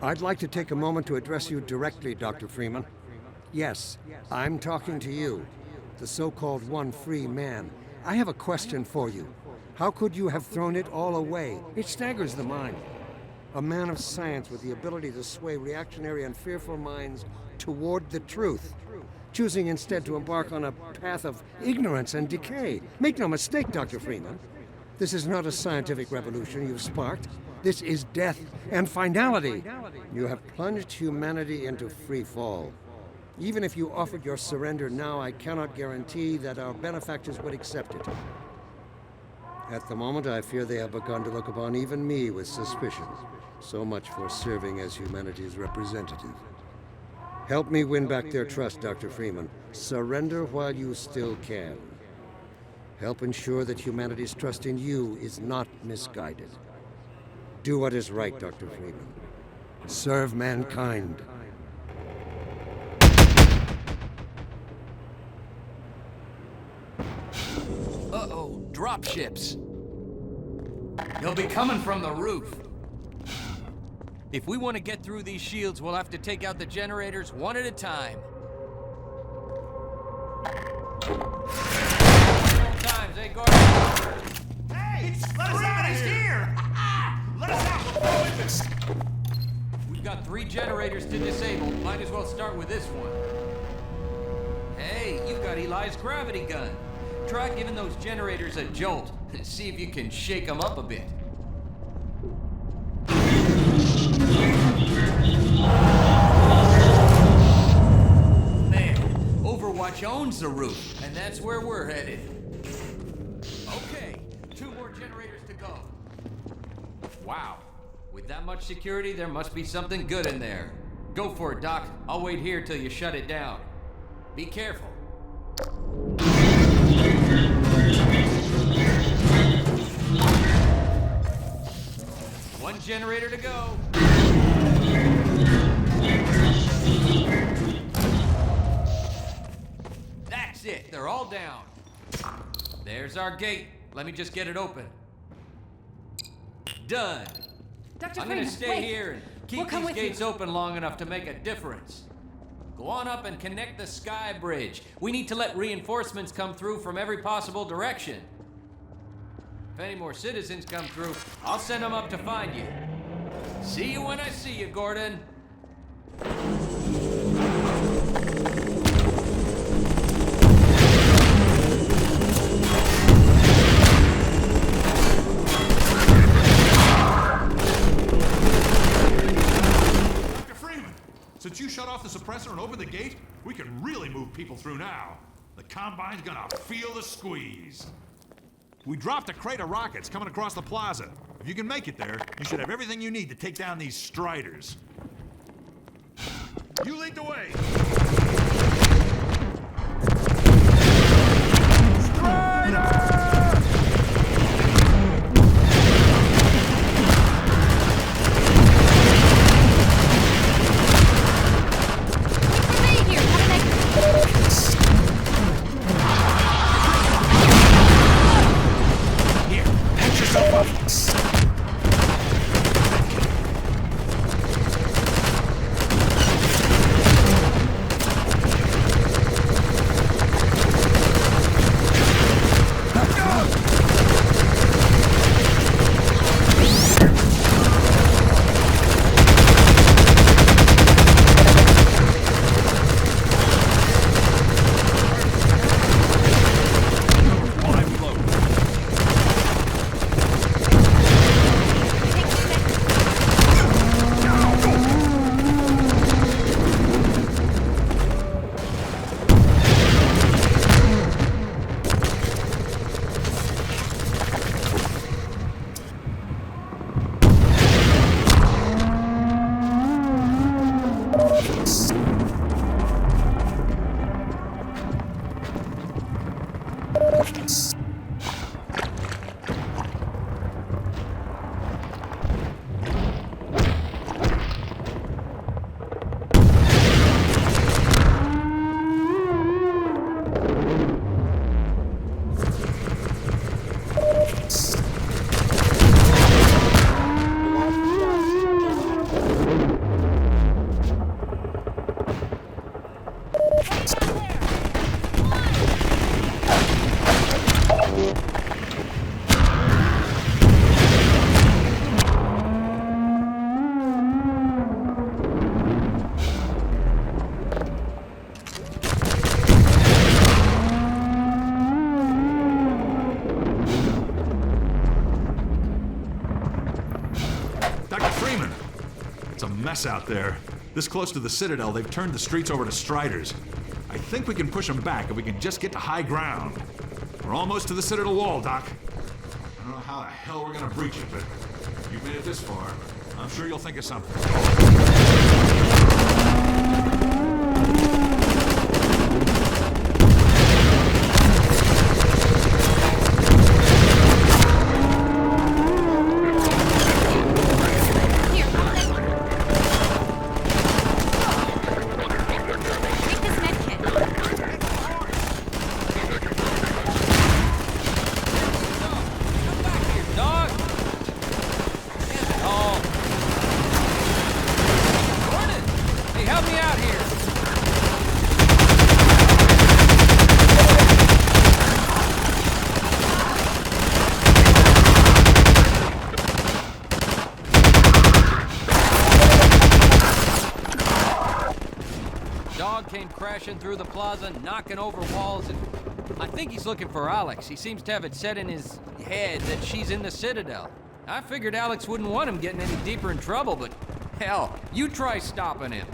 I'd like to take a moment to address you directly, Dr. Freeman. Yes, I'm talking to you, the so-called one free man. I have a question for you. How could you have thrown it all away? It staggers the mind. A man of science with the ability to sway reactionary and fearful minds toward the truth, choosing instead to embark on a path of ignorance and decay. Make no mistake, Dr. Freeman. This is not a scientific revolution you've sparked. This is death and finality. You have plunged humanity into free fall. Even if you offered your surrender now, I cannot guarantee that our benefactors would accept it. At the moment, I fear they have begun to look upon even me with suspicion. So much for serving as humanity's representative. Help me win back their trust, Dr. Freeman. Surrender while you still can. Help ensure that humanity's trust in you is not misguided. Do what is right, Dr. Freeman. Serve mankind. Uh-oh, dropships. They'll be coming from the roof. If we want to get through these shields, we'll have to take out the generators one at a time. Times, eh, Gordon? Hey! Let us out! He's here! Let us out! We'll go with this! We've got 3 generators to disable. Might as well start with this one. Hey, you've got Eli's gravity gun. Try giving those generators a jolt and see if you can shake them up a bit. Man, Overwatch owns the roof, and that's where we're headed. Okay, 2 more generators to go. Wow, with that much security, there must be something good in there. Go for it, Doc. I'll wait here till you shut it down. Be careful. One generator to go. That's it. They're all down. There's our gate. Let me just get it open. Done. Dr. I'm gonna Freeman, stay wait. here and We'll keep come these with you. gates open long enough to make a difference. Go on up and connect the sky bridge. We need to let reinforcements come through from every possible direction. If any more citizens come through, I'll send them up to find you. See you when I see you, Gordon. Dr. Freeman, since you shut off the suppressor and opened the gate, we can really move people through now. The Combine's gonna feel the squeeze. We dropped a crate of rockets coming across the plaza. If you can make it there, you should have everything you need to take down these Striders. You lead the way! mess out there. This close to the Citadel, they've turned the streets over to Striders. I think we can push them back if we can just get to high ground. We're almost to the Citadel wall, Doc. I don't know how the hell we're gonna breach it, but you've made it this far. I'm sure you'll think of something. Through the plaza, knocking over walls, and I think he's looking for Alex. He seems to have it set in his head that she's in the Citadel. I figured Alex wouldn't want him getting any deeper in trouble, but hell, you try stopping him.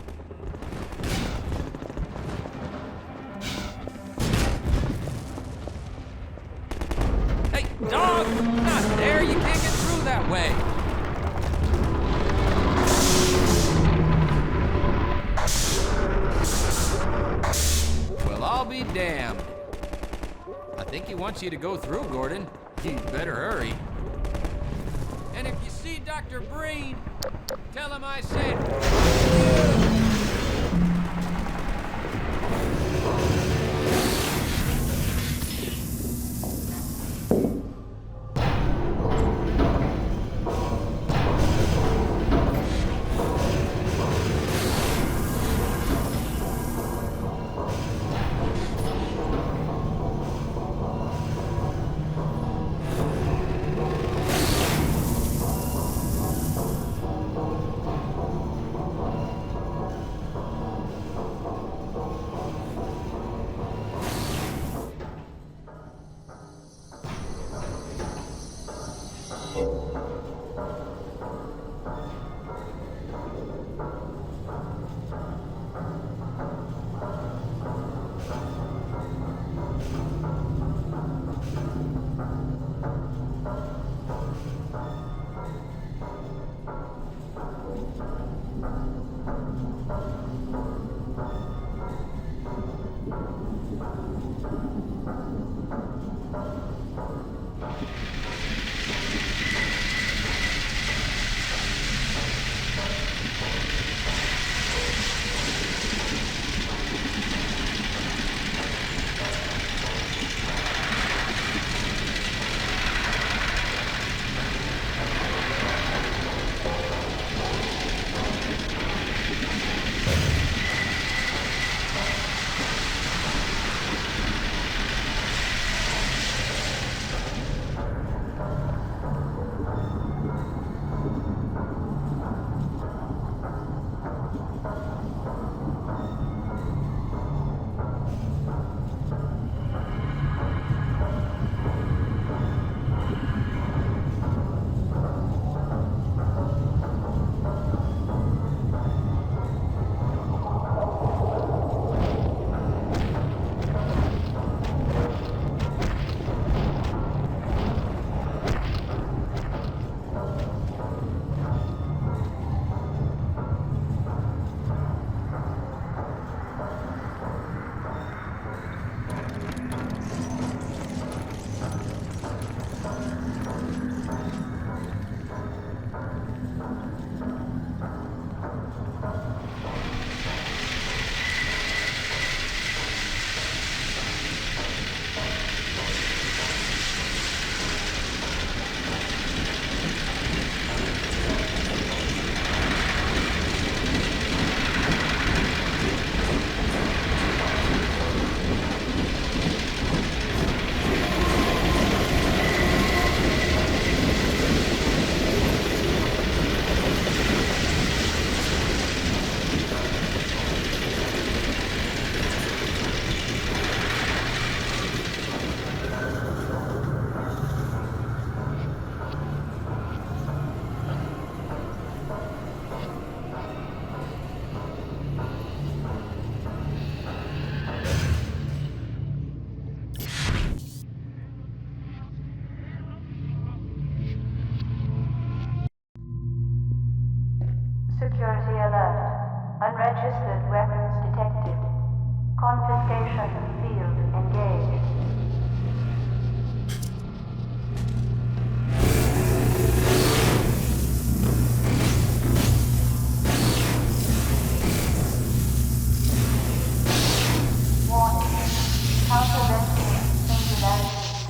Hey, dog! Not there! You can't get through that way! I'll be damned. I think he wants you to go through, Gordon. You'd better hurry. And if you see Dr. Breen, tell him I said...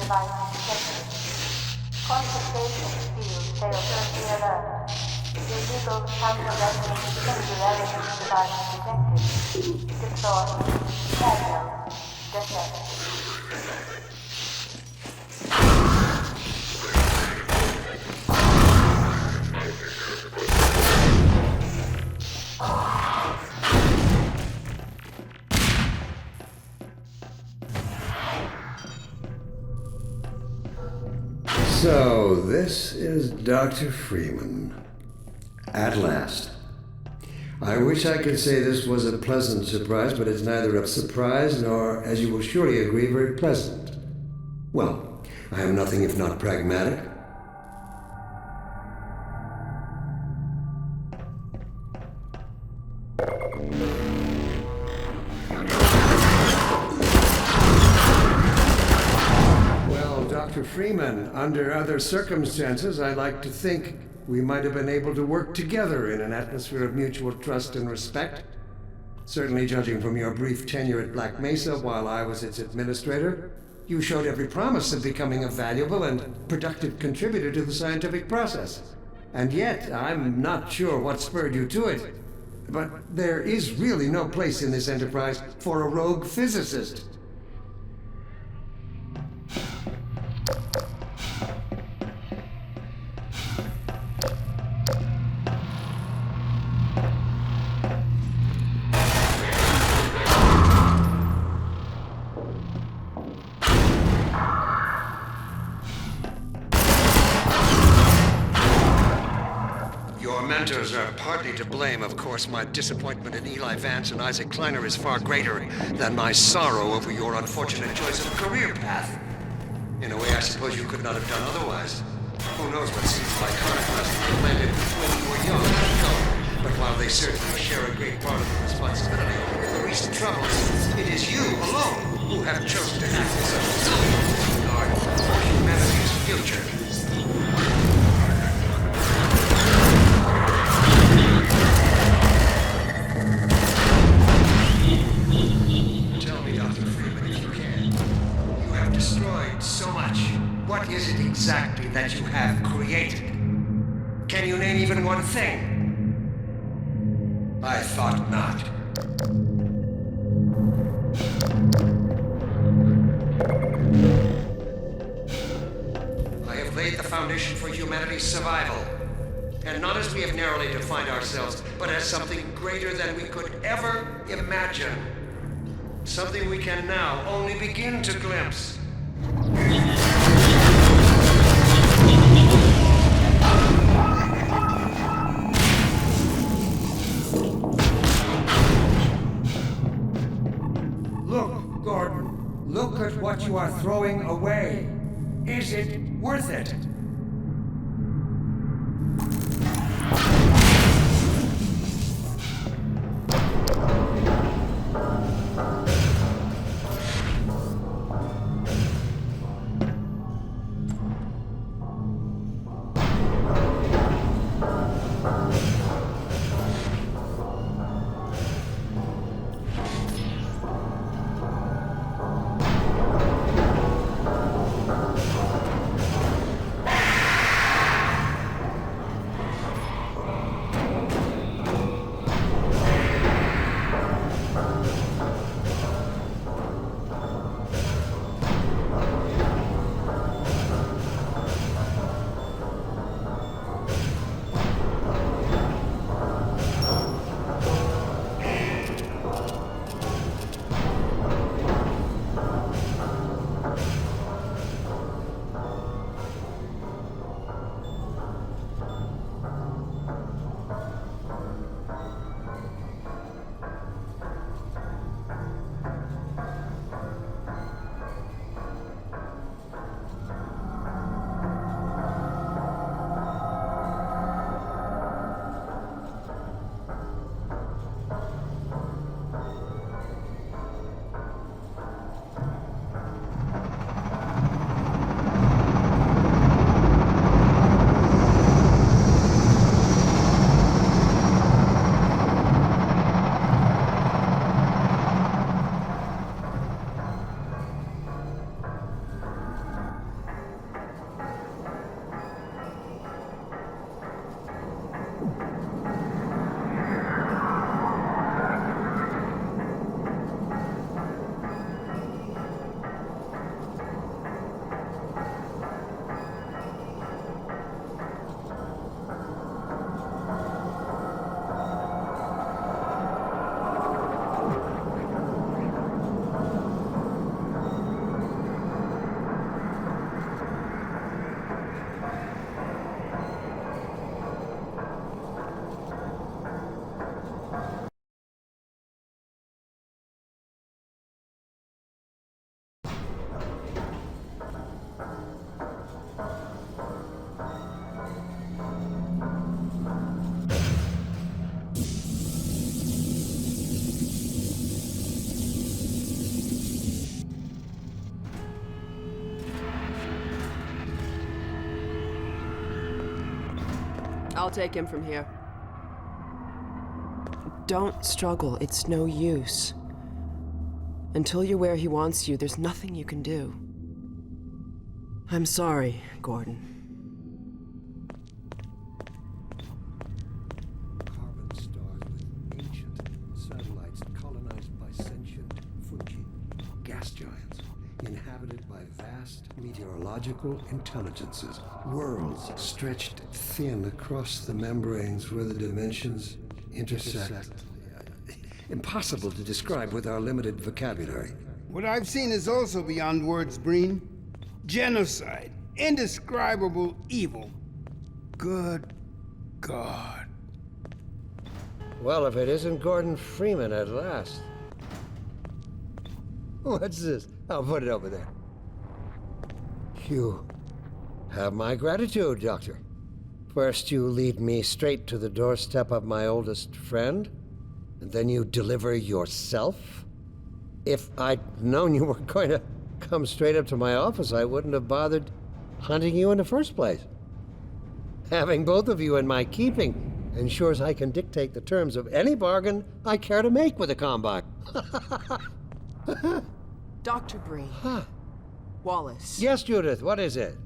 device detected. Confiscation field failed early alert. Illegal countermeasures singularity device detected. Deploy. Manual. Detect. So, this is Dr. Freeman. At last. I wish I could say this was a pleasant surprise, but it's neither a surprise nor, as you will surely agree, very pleasant. Well, I am nothing if not pragmatic. Well, Dr. Freeman, under other circumstances, I like to think we might have been able to work together in an atmosphere of mutual trust and respect. Certainly, judging from your brief tenure at Black Mesa while I was its administrator, you showed every promise of becoming a valuable and productive contributor to the scientific process. And yet, I'm not sure what spurred you to it. But there is really no place in this enterprise for a rogue physicist. Mentors are partly to blame. Of course, my disappointment in Eli Vance and Isaac Kleiner is far greater than my sorrow over your unfortunate choice of career path. In a way, I suppose you could not have done otherwise. Who knows what seeds of iconoclasm were planted when you were young, but while they certainly share a great part of the responsibility for the recent troubles, it is you alone who have chosen to act as a guard for humanity's future. What is it exactly that you have created? Can you name even one thing? I thought not. I have laid the foundation for humanity's survival. And not as we have narrowly defined ourselves, but as something greater than we could ever imagine. Something we can now only begin to glimpse. Look, Gordon. Look at what you are throwing away. Is it worth it? I'll take him from here. Don't struggle. It's no use. Until you're where he wants you, there's nothing you can do. I'm sorry, Gordon. Carbon stars with ancient satellites colonized by sentient fungi, gas giants, inhabited by vast meteorological intelligences, worlds stretched thin across the membranes where the dimensions intersect. Impossible to describe with our limited vocabulary. What I've seen is also beyond words, Breen. Genocide. Indescribable evil. Good God. Well, if it isn't Gordon Freeman at last. What's this? I'll put it over there. You have my gratitude, Doctor. First, you lead me straight to the doorstep of my oldest friend, and then you deliver yourself? If I'd known you were going to come straight up to my office, I wouldn't have bothered hunting you in the first place. Having both of you in my keeping ensures I can dictate the terms of any bargain I care to make with the Combine. Dr. Breen. Wallace. Yes, Judith, what is it?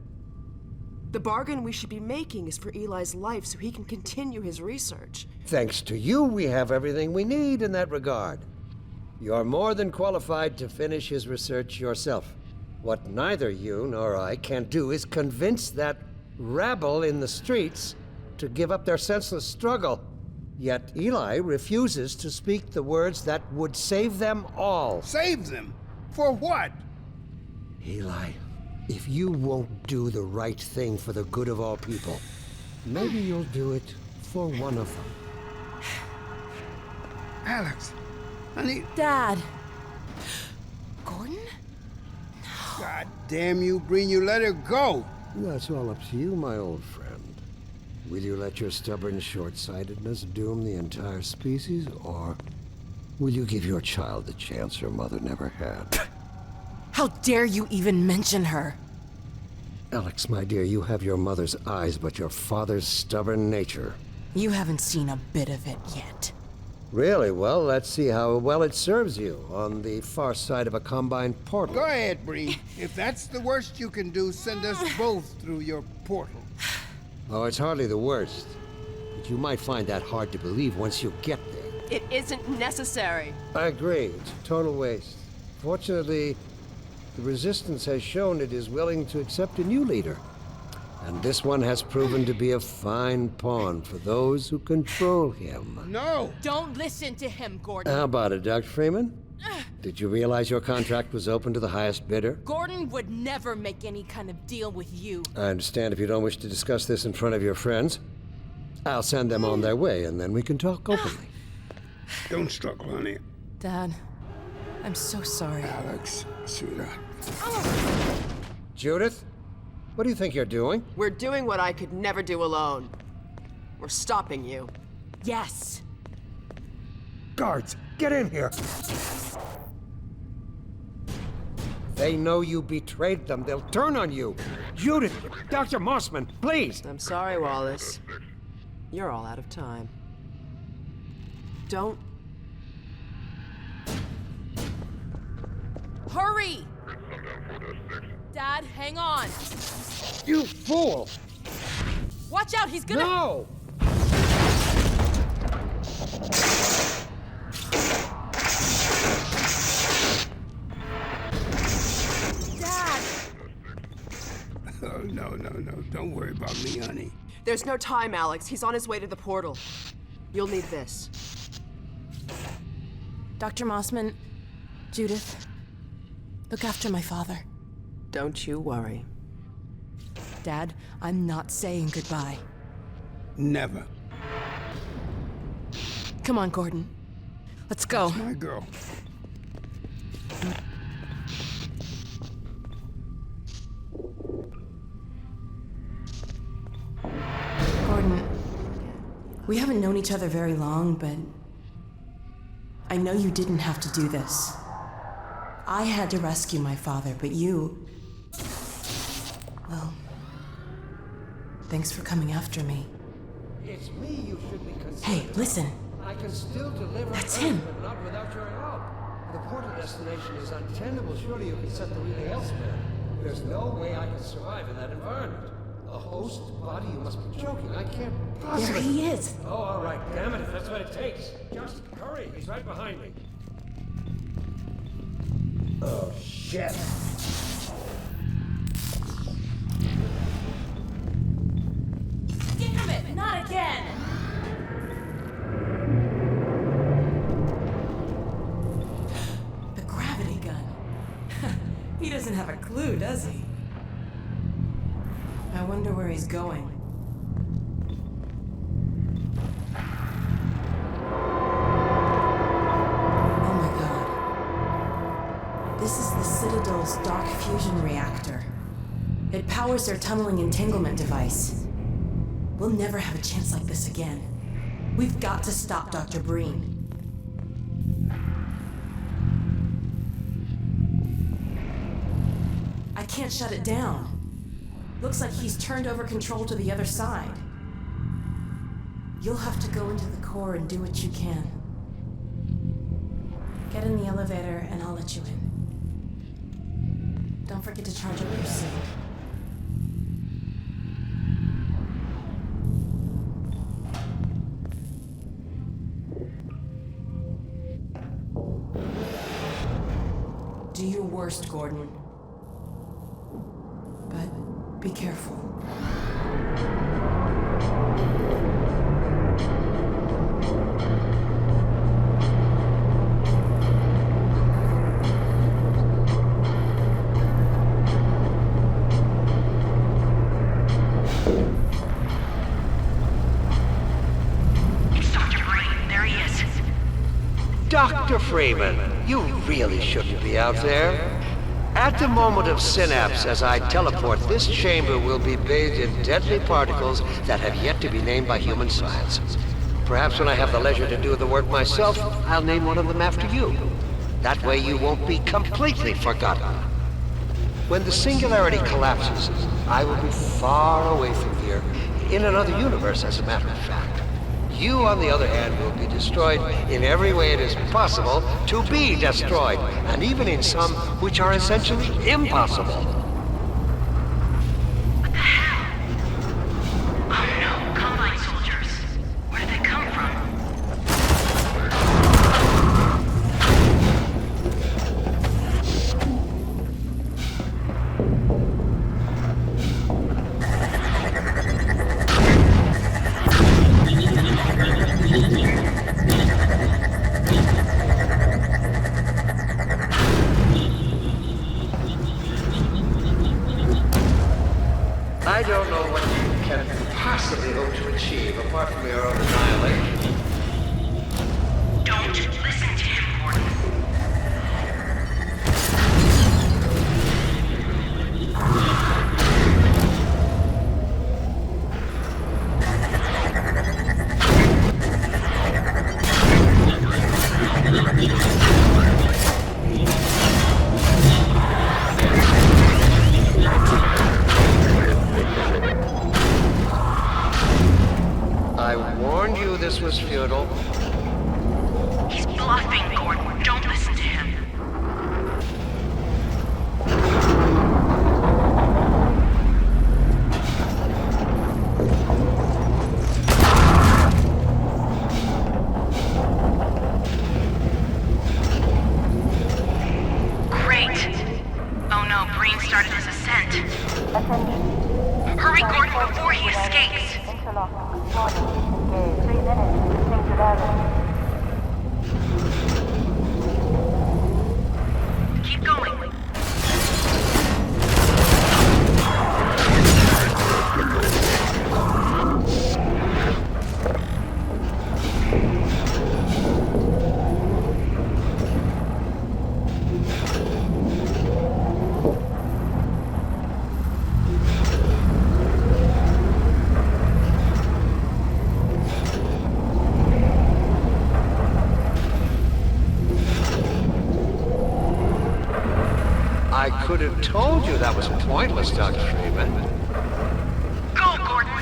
The bargain we should be making is for Eli's life so he can continue his research. Thanks to you, we have everything we need in that regard. You're more than qualified to finish his research yourself. What neither you nor I can do is convince that rabble in the streets to give up their senseless struggle. Yet Eli refuses to speak the words that would save them all. Save them? For what? Eli, if you won't do the right thing for the good of all people, maybe you'll do it for one of them. Alex, honey. Dad. Gordon? God damn you, Breen, you let her go. That's all up to you, my old friend. Will you let your stubborn short-sightedness doom the entire species, or will you give your child the chance her mother never had? How dare you even mention her? Alex, my dear, you have your mother's eyes, but your father's stubborn nature. You haven't seen a bit of it yet. Really? Well, let's see how well it serves you on the far side of a Combine portal. Go ahead, Breen. If that's the worst you can do, send us both through your portal. Oh, it's hardly the worst. But you might find that hard to believe once you get there. It isn't necessary. I agree. It's a total waste. Fortunately, the Resistance has shown it is willing to accept a new leader. And this one has proven to be a fine pawn for those who control him. No! Don't listen to him, Gordon. How about it, Dr. Freeman? Did you realize your contract was open to the highest bidder? Gordon would never make any kind of deal with you. I understand if you don't wish to discuss this in front of your friends. I'll send them on their way, and then we can talk openly. Don't struggle, honey. Dad, I'm so sorry. Alex, sweetheart. Judith, what do you think you're doing? We're doing what I could never do alone. We're stopping you. Yes. Guards, get in here! They know you betrayed them. They'll turn on you. Judith, Dr. Mossman, please! I'm sorry, Wallace. You're all out of time. Don't... Hurry! Dad, hang on. You fool! Watch out, he's gonna... No! Dad! Oh, no. Don't worry about me, honey. There's no time, Alex. He's on his way to the portal. You'll need this. Dr. Mossman, Judith, look after my father. Don't you worry. Dad, I'm not saying goodbye. Never. Come on, Gordon. Let's go. That's my girl. Gordon, we haven't known each other very long, but I know you didn't have to do this. I had to rescue my father, but you... Well, thanks for coming after me. It's me you should be concerned. Hey, listen. I can still deliver. That's Earth, him. but not without your help. The portal destination is untenable. Surely you can set the relay elsewhere. There's no way I can survive in that environment. A host body? You must be joking. I can't possibly. There he is. Oh, all right. Damn it, if that's what it takes. Just hurry. He's right behind me. Oh, shit. Damn it! Not again! The gravity gun. He doesn't have a clue, does he? I wonder where he's going. Oh my god. This is the Citadel's dark fusion reactor. It powers their tunneling entanglement device. We'll never have a chance like this again. We've got to stop Dr. Breen. I can't shut it down. Looks like he's turned over control to the other side. You'll have to go into the core and do what you can. Get in the elevator and I'll let you in. Don't forget to charge up your suit. Do your worst, Gordon. But be careful. It's Dr. Breen. There he is. Dr. Freeman, you really shouldn't be out there. At the moment of synapse, as I teleport, this chamber will be bathed in deadly particles that have yet to be named by human science. Perhaps when I have the leisure to do the work myself, I'll name one of them after you. That way you won't be completely forgotten. When the singularity collapses, I will be far away from here, in another universe, as a matter of fact. You, on the other hand, will be destroyed in every way it is possible to be destroyed, and even in some which are essentially impossible. What the hell? Oh no, Combine soldiers. Where did they come from? I don't know what you can possibly hope to achieve apart from your own annihilation. Don't listen to him, Gordon. I warned you this was futile. He's bluffing, Gordon. Don't listen to him. Great. Oh no, Breen started his ascent. Hurry, Gordon, before he escapes. Interlock. Warning. Engage. 3 minutes. Singularity. Keep going. I could have told you that was pointless, Dr. Freeman. Go, Gordon.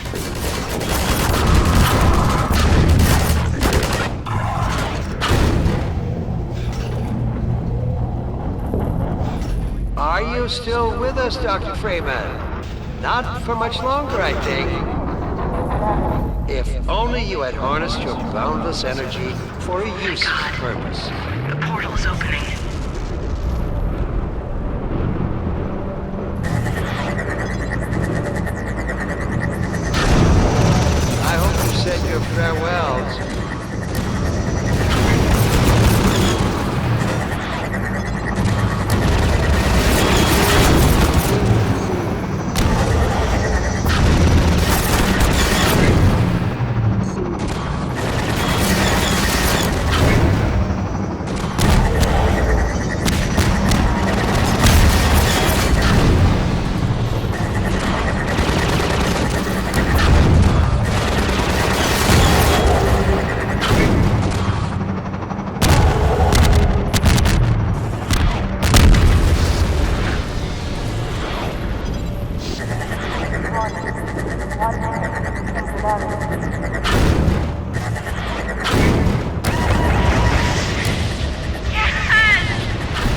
Are you still with us, Dr. Freeman? Not for much longer, I think. If only you had harnessed your boundless energy for a useful purpose. The portal is opening. I hope you said your farewells.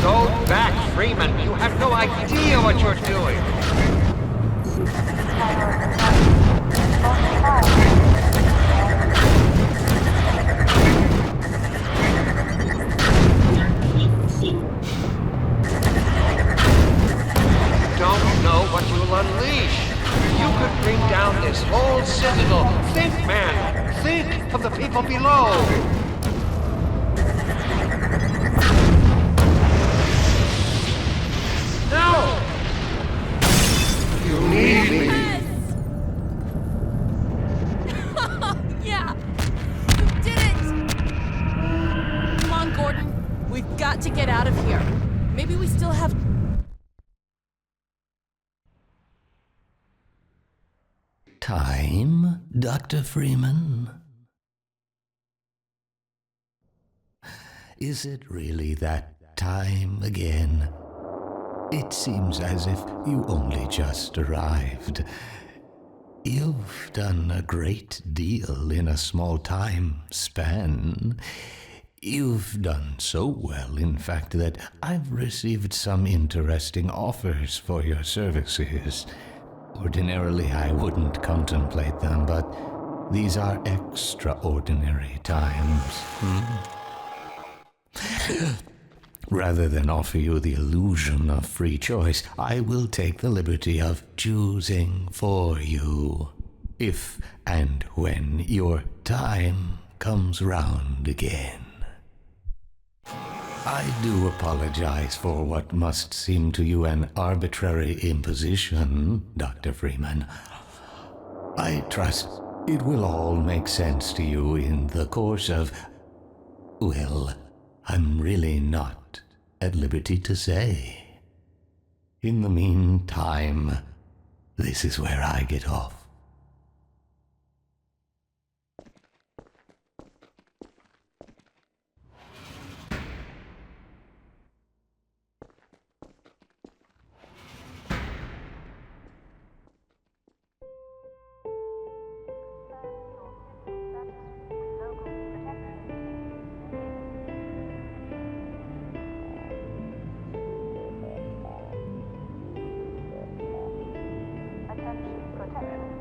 Go back, Freeman. You have no idea what you're doing. Don't know what you'll unleash. You could bring down this whole citadel. Think, man. Think of the people below. No! You need me. Yeah! You did it! Come on, Gordon. We've got to get out of here. Maybe we still have... Time, Dr. Freeman? Is it really that time again? It seems as if you only just arrived. You've done a great deal in a small time span. You've done so well, in fact, that I've received some interesting offers for your services. Ordinarily, I wouldn't contemplate them, but these are extraordinary times. Rather than offer you the illusion of free choice, I will take the liberty of choosing for you, if and when your time comes round again. I do apologize for what must seem to you an arbitrary imposition, Dr. Freeman. I trust it will all make sense to you in the course of... well, I'm really not at liberty to say. In the meantime, this is where I get off. Attention, protection.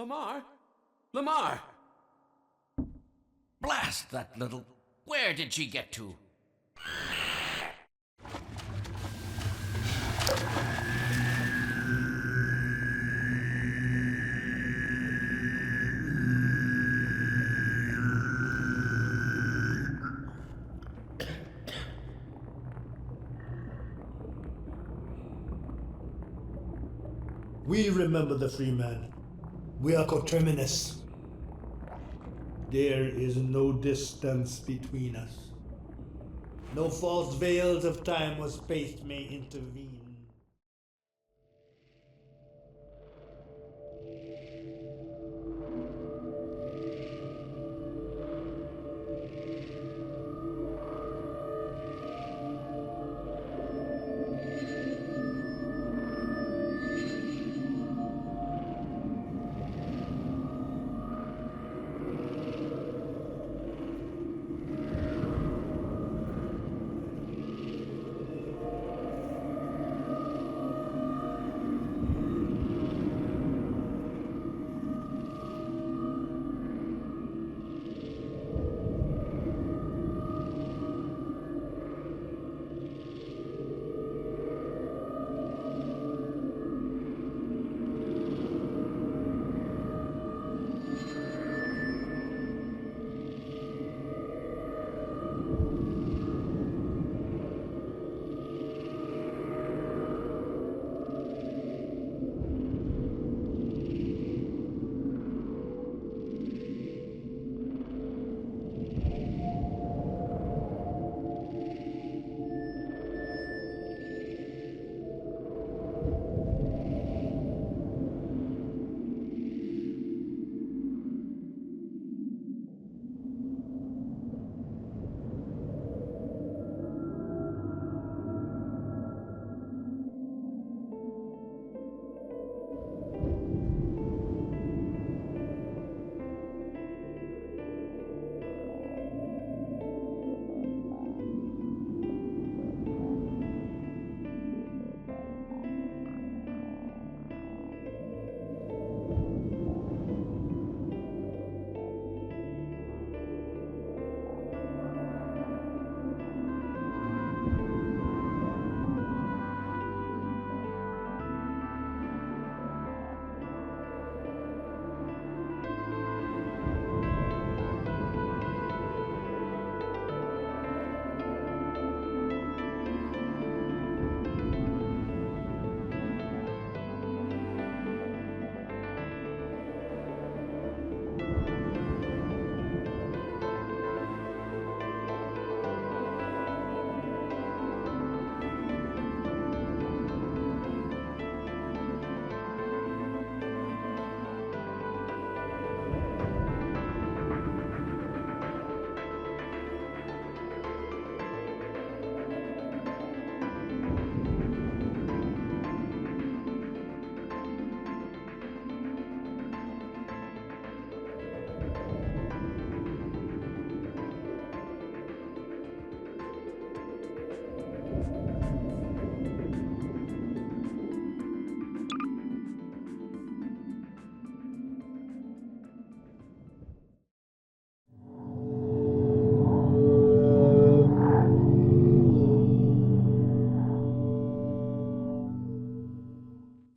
Lamar? Lamar! Blast that little... Where did she get to? We remember the Freeman. We are coterminous. There is no distance between us. No false veils of time or space may intervene.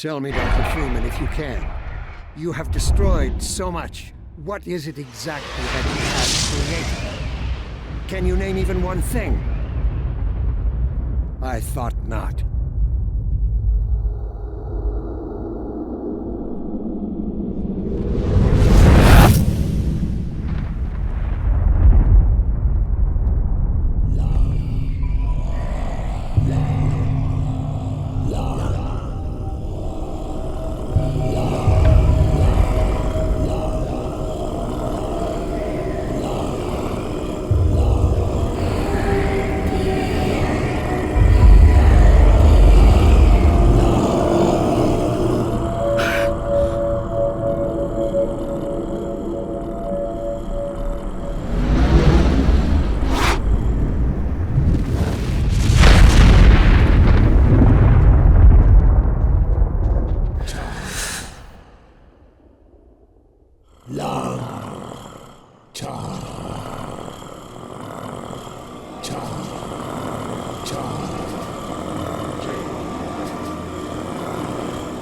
Tell me, Dr. Freeman, if you can. You have destroyed so much. What is it exactly that you have created? Can you name even one thing? I thought not.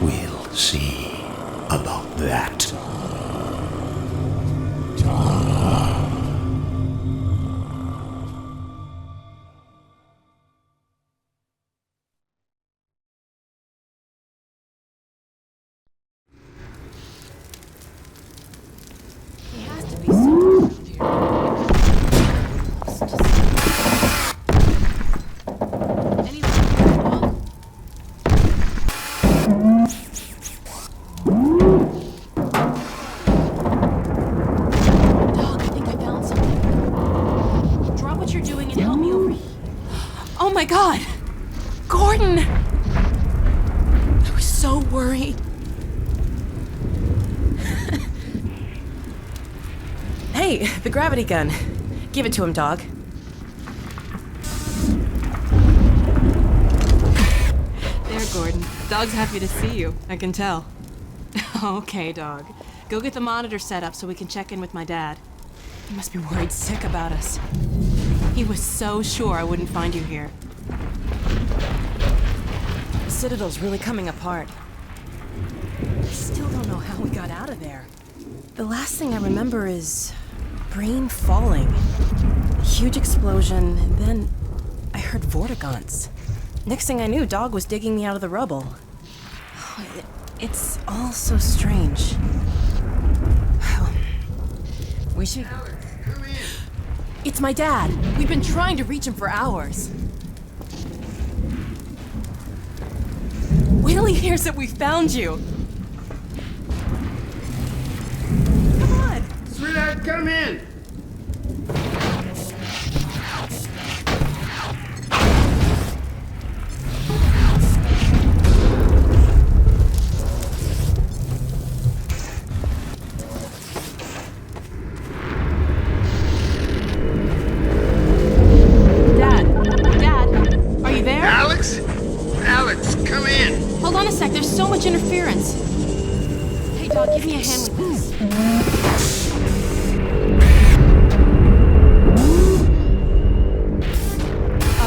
We'll see about that. He has to be somewhere around here. Dog, I think I found something. Drop what you're doing and help me over here. Oh my god! Gordon! I was so worried. Hey, the gravity gun. Give it to him, dog. There, Gordon. Dog's happy to see you. I can tell. Okay, dog. Go get the monitor set up so we can check in with my dad. He must be worried sick about us. He was so sure I wouldn't find you here. The Citadel's really coming apart. I still don't know how we got out of there. The last thing I remember is brain falling. A huge explosion, and then I heard vortigons. Next thing I knew, Dog was digging me out of the rubble. It's all so strange. We should... It's my dad. We've been trying to reach him for hours. Wait till he hears that we found you. Come on. Sweetheart, come in. Hold on a sec, there's so much interference. Hey, Dog, give me a hand with this.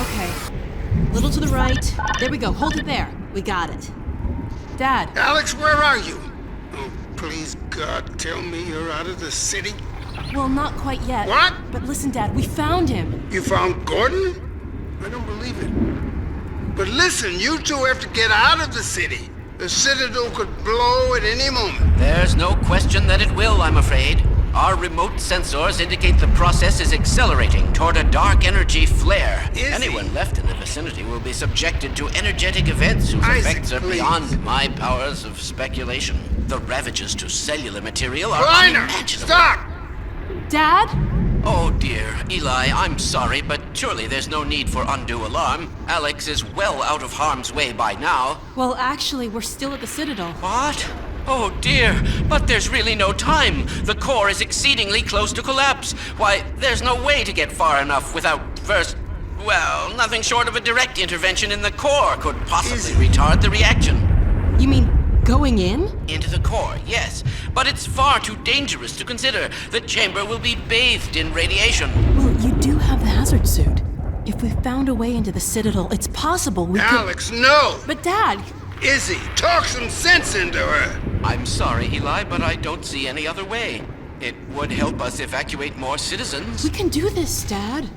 Okay. Little to the right. There we go. Hold it there. We got it. Dad. Alex, where are you? Oh, please, God, tell me you're out of the city. Well, not quite yet. What? But listen, Dad, we found him. You found Gordon? I don't believe it. But listen, you two have to get out of the city. The Citadel could blow at any moment. There's no question that it will, I'm afraid. Our remote sensors indicate the process is accelerating toward a dark energy flare. Anyone left in the vicinity will be subjected to energetic events whose effects are beyond my powers of speculation. The ravages to cellular material are unimaginable. Stop! Dad? Oh dear, Eli, I'm sorry, but surely there's no need for undue alarm. Alex is well out of harm's way by now. Well, actually, we're still at the Citadel. What? Oh dear, but there's really no time. The core is exceedingly close to collapse. Why, there's no way to get far enough without first... Well, nothing short of a direct intervention in the core could possibly retard the reaction. You mean going in? Into the core, yes. But it's far too dangerous to consider. The chamber will be bathed in radiation. Well, you do have the hazard suit. If we found a way into the Citadel, it's possible we could... Alex, no! But Dad... Izzy, talk some sense into her! I'm sorry, Eli, but I don't see any other way. It would help us evacuate more citizens. We can do this, Dad.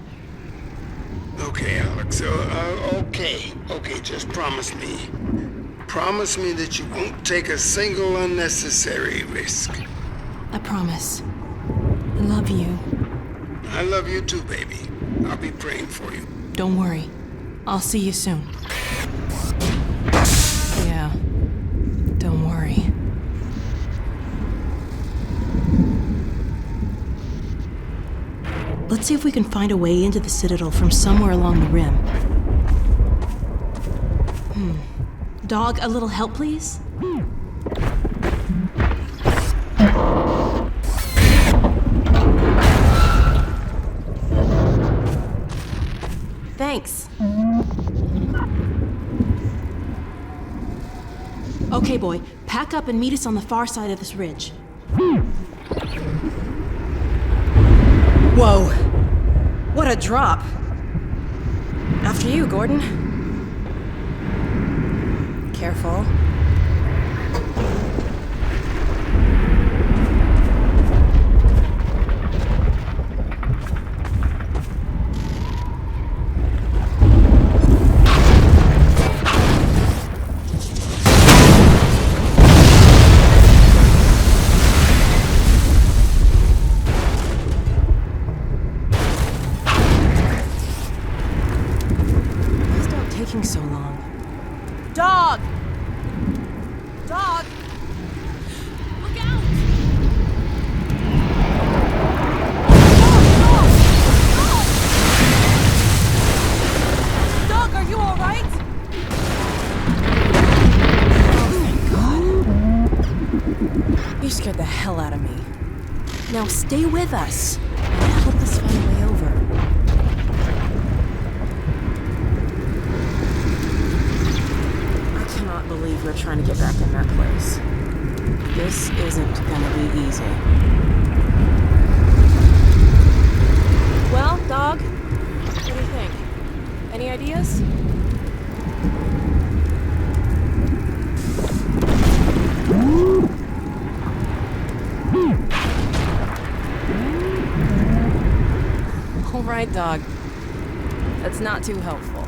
Okay, Alex, okay, just promise me. Promise me that you won't take a single unnecessary risk. I promise. I love you. I love you too, baby. I'll be praying for you. Don't worry. I'll see you soon. Yeah. Don't worry. Let's see if we can find a way into the Citadel from somewhere along the rim. Dog, a little help, please? Thanks. Okay, boy. Pack up and meet us on the far side of this ridge. Whoa. What a drop. After you, Gordon. Careful. So long. Dog! Dog! Look out! Dog, are you alright? Oh, thank God. You scared the hell out of me. Now stay with us and help us find a way over. Believe we're trying to get back in that place. This isn't gonna be easy. Well, dog, what do you think? Any ideas? All right, dog. That's not too helpful.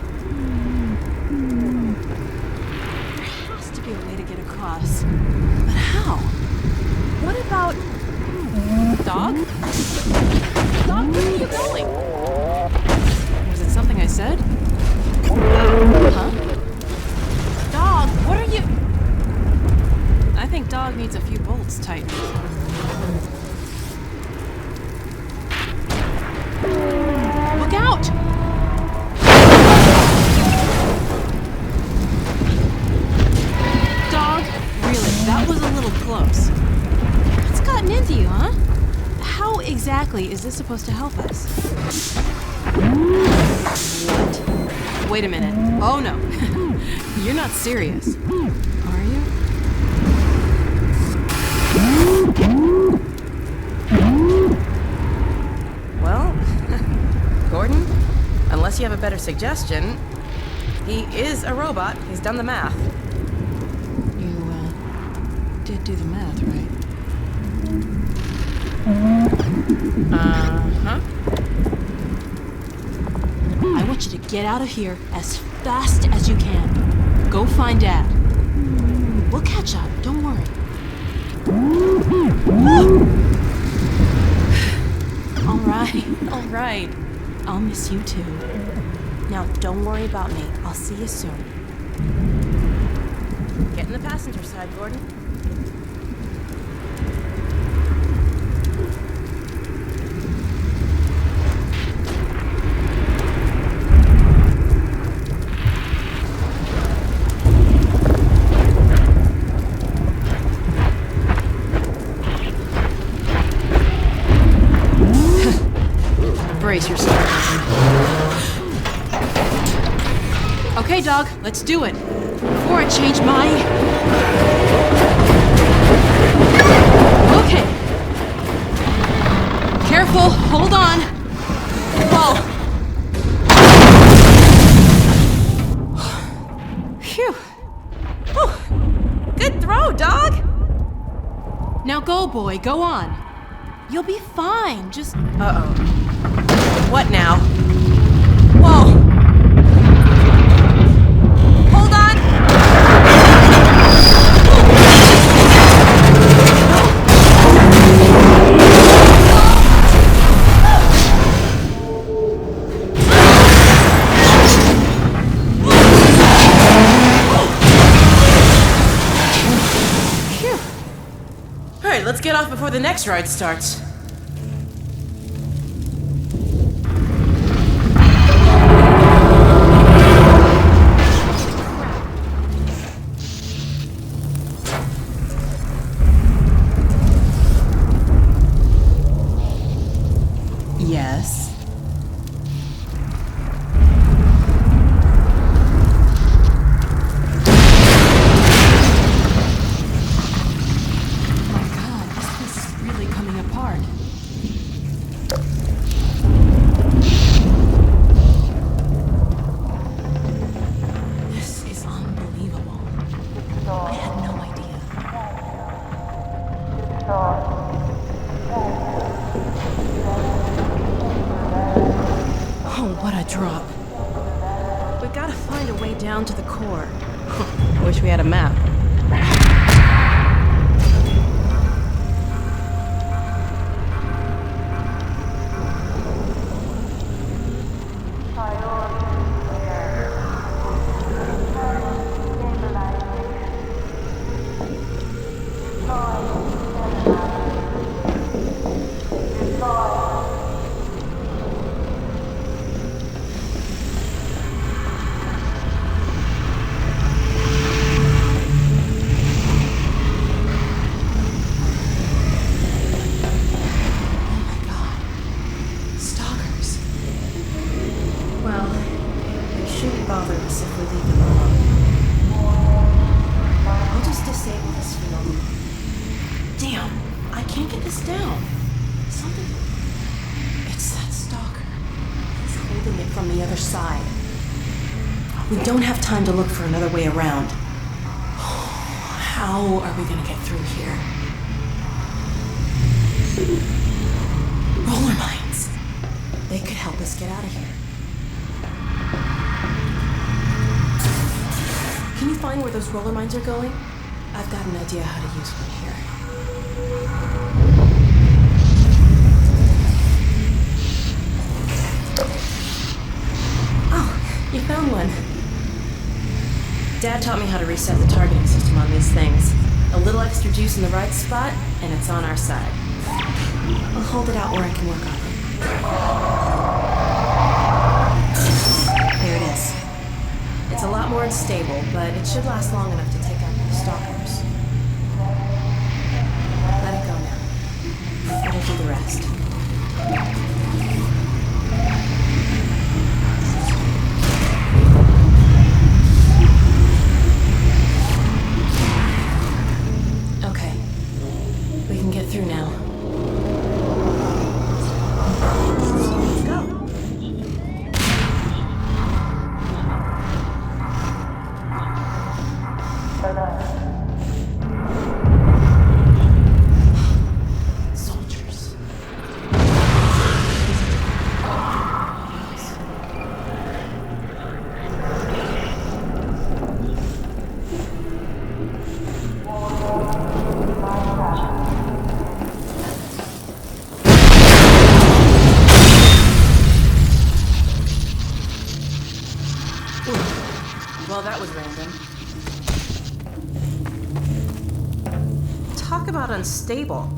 A way to get across. But how? What about... Dog? Dog, where are you going? Was it something I said? Huh? Dog, what are you... I think Dog needs a few bolts tightened. Look out! That was a little close. What's gotten into you, huh? How exactly is this supposed to help us? What? Wait a minute. Oh no. You're not serious. Are you? Well, Gordon, unless you have a better suggestion, he is a robot. He's done the math. Did do the math, right? Uh-huh. I want you to get out of here as fast as you can. Go find Dad. We'll catch up, don't worry. All right. I'll miss you too. Now, don't worry about me. I'll see you soon. Get in the passenger side, Gordon. Brace yourself. Okay, dog, let's do it. Before I change my... Okay. Careful, hold on. Whoa. Phew. Whew. Good throw, dog. Now go, boy, go on. You'll be fine, just... Uh-oh. What now? Whoa! Hold on! Phew. All right, let's get off before the next ride starts. Yes. Oh my God, this place is really coming apart. we gotta find a way down to the core. I wish we had a map. We don't have time to look for another way around. How are we gonna get through here? Roller mines. They could help us get out of here. Can you find where those roller mines are going? I've got an idea how to use one here. Oh, you found one. Dad taught me how to reset the targeting system on these things. A little extra juice in the right spot, and it's on our side. I'll hold it out where I can work on it. There it is. It's a lot more unstable, but it should last long enough to take out the stalkers. Let it go now. It'll do the rest. Through now. Let's go. Soldiers. Well, that was random. Talk about unstable.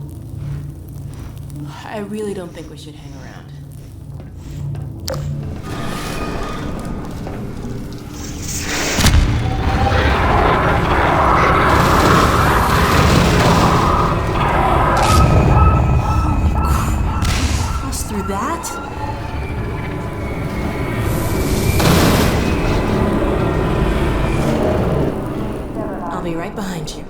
I really don't think we should hang around. Holy crap! Cross through that? I'll be right behind you.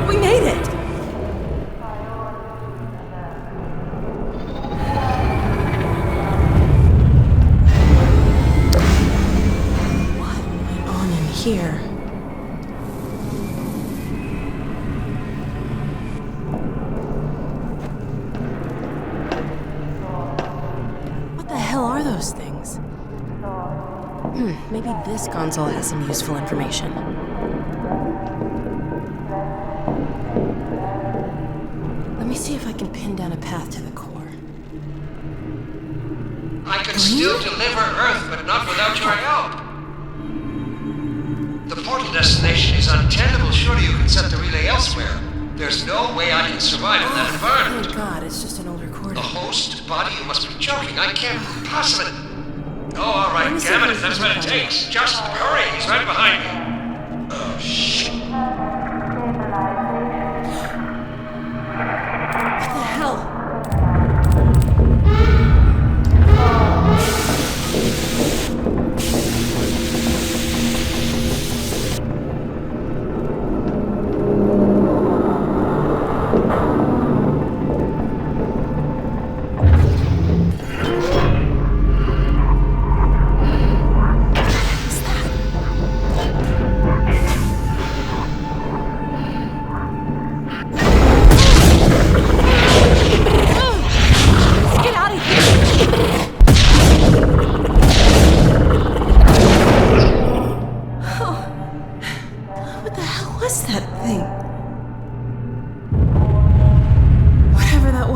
We made it! Here. What the hell are those things? Maybe this console has some useful information. Let me see if I can pin down a path to the core. I can still deliver Earth, but not without your help. The portal destination is untenable. Surely you can set the relay elsewhere. There's no way I can survive in that environment. Thank God, it's just an old recording. The host? Buddy, you must be joking. I can't possibly... Oh, all right, damn it, if that's what it takes. Just hurry, he's right behind me. Oh, shit. What the hell?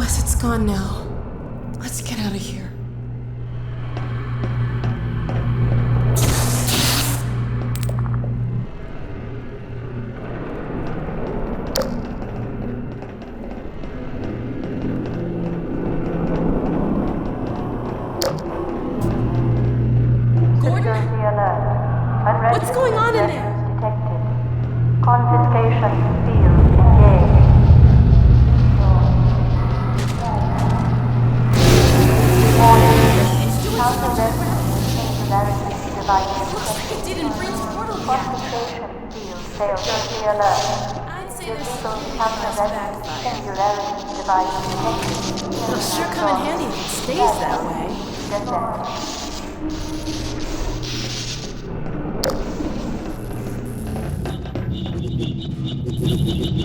Plus, it's gone now. Let's get out of here. What's going on in there? Detected. Confiscation field engaged. Warning. Counter-resonance singularity device detected. Confiscation field failed to be alert. Illegal counter-resonance singularity device detected. It'll sure come in handy if it stays that way.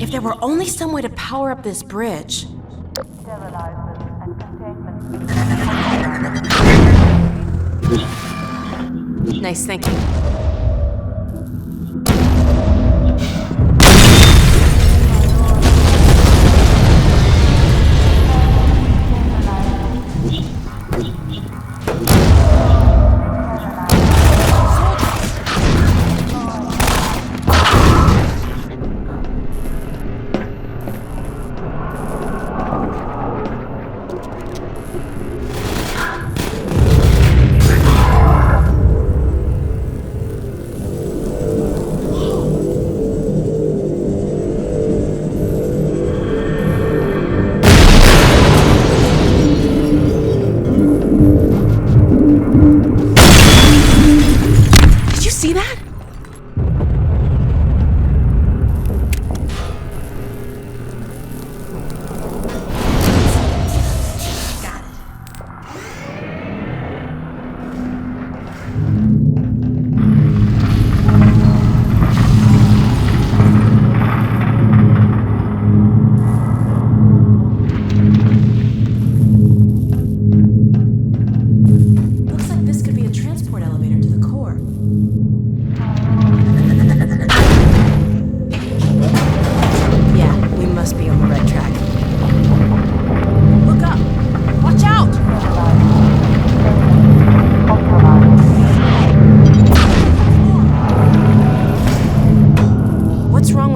If there were only some way to power up this bridge. Nice thinking.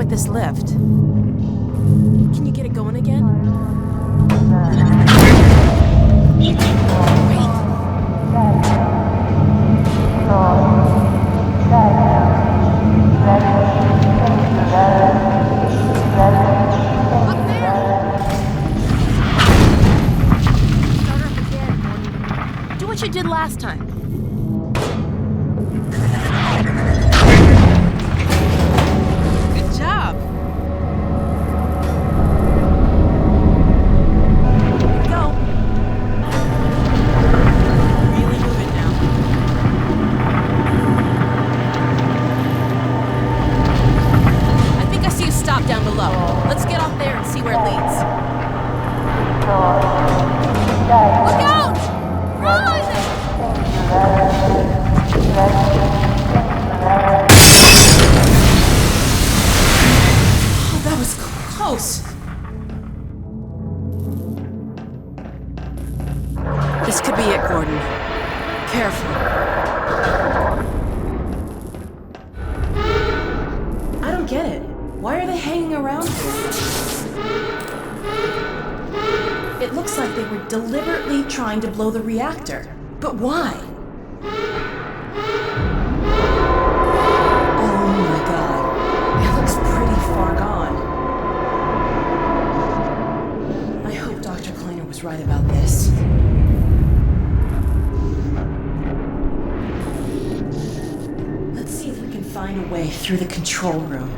This lift. Can you get it going again? Up there! Start up again, Gordon. Do what you did last time. Good job. Go. Really moving now. I think I see a stop down below. Let's get off there and see where it leads. Look out! Run! Oh, that was close. This could be it, Gordon. Careful. I don't get it. Why are they hanging around here? It looks like they were deliberately trying to blow the reactor. But why? Oh my god. It looks pretty far gone. I hope Dr. Kleiner was right about this. Let's see if we can find a way through the control room.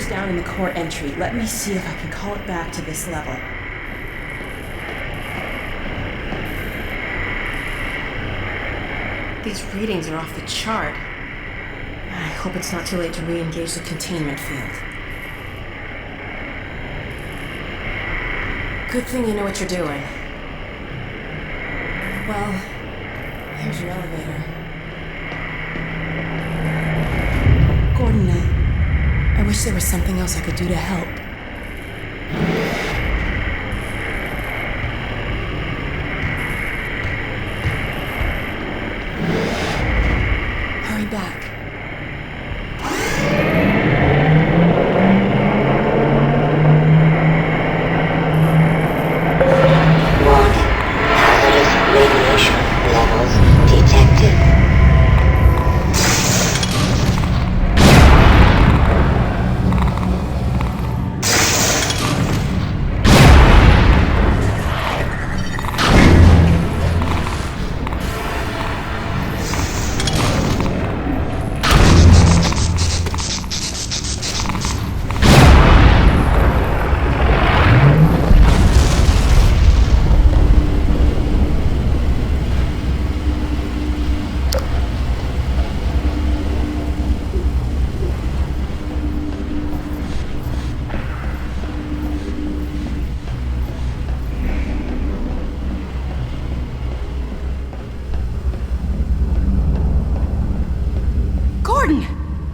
Down in the core entry. Let me see if I can call it back to this level. These readings are off the chart. I hope it's not too late to re-engage the containment field. Good thing you know what you're doing. Well, here's your elevator. Gordon, I wish there was something else I could do to help. Hurry back. Radiation levels detected.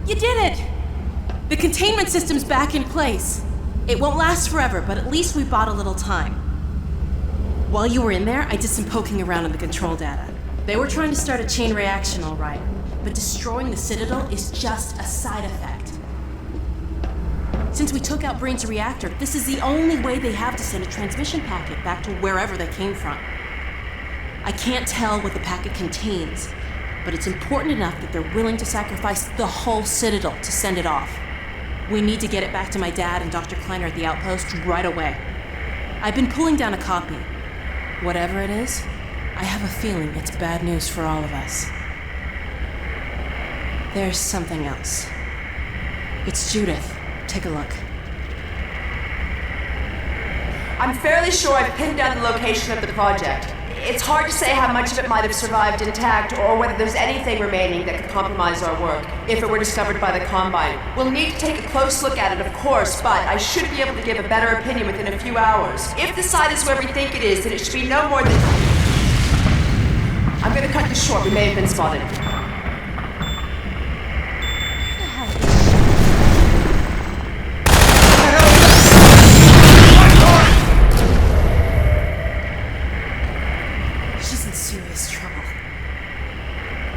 You did it! The containment system's back in place. It won't last forever, but at least we bought a little time. While you were in there, I did some poking around in the control data. They were trying to start a chain reaction, all right, but destroying the Citadel is just a side effect. Since we took out Brain's reactor, this is the only way they have to send a transmission packet back to wherever they came from. I can't tell what the packet contains, but it's important enough that they're willing to sacrifice the whole Citadel to send it off. We need to get it back to my dad and Dr. Kleiner at the outpost right away. I've been pulling down a copy. Whatever it is, I have a feeling it's bad news for all of us. There's something else. It's Judith. Take a look. I'm fairly sure I've pinned down the location of the project. It's hard to say how much of it might have survived intact or whether there's anything remaining that could compromise our work if it were discovered by the Combine. We'll need to take a close look at it, of course, but I should be able to give a better opinion within a few hours. If the site is where we think it is, then it should be no more than... I'm gonna cut this short. We may have been spotted.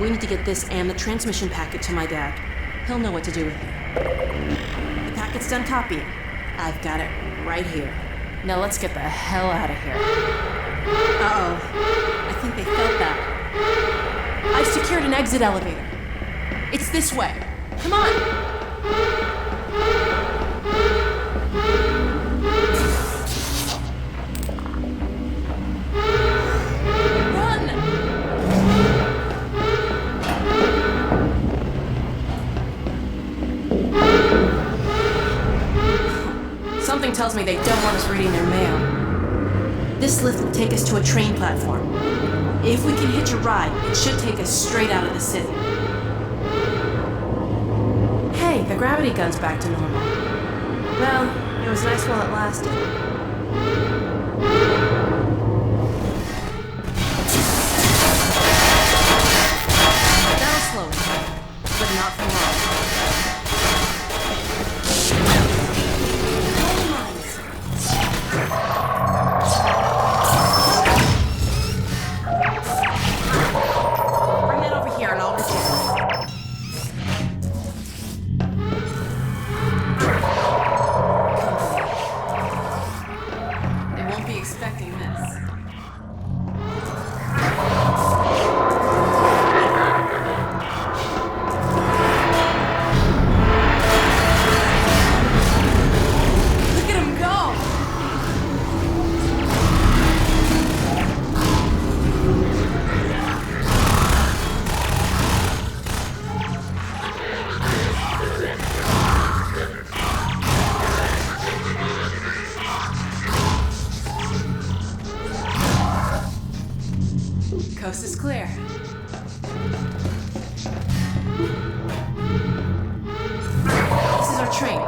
We need to get this and the transmission packet to my dad. He'll know what to do with it. The packet's done copying. I've got it right here. Now let's get the hell out of here. Uh-oh. I think they felt that. I've secured an exit elevator. It's this way. Come on! Something tells me they don't want us reading their mail. This lift will take us to a train platform. If we can hitch a ride, it should take us straight out of the city. Hey, the gravity gun's back to normal. Well, it was nice while it lasted. That'll slow us, but not for long. Coast is clear. This is our train.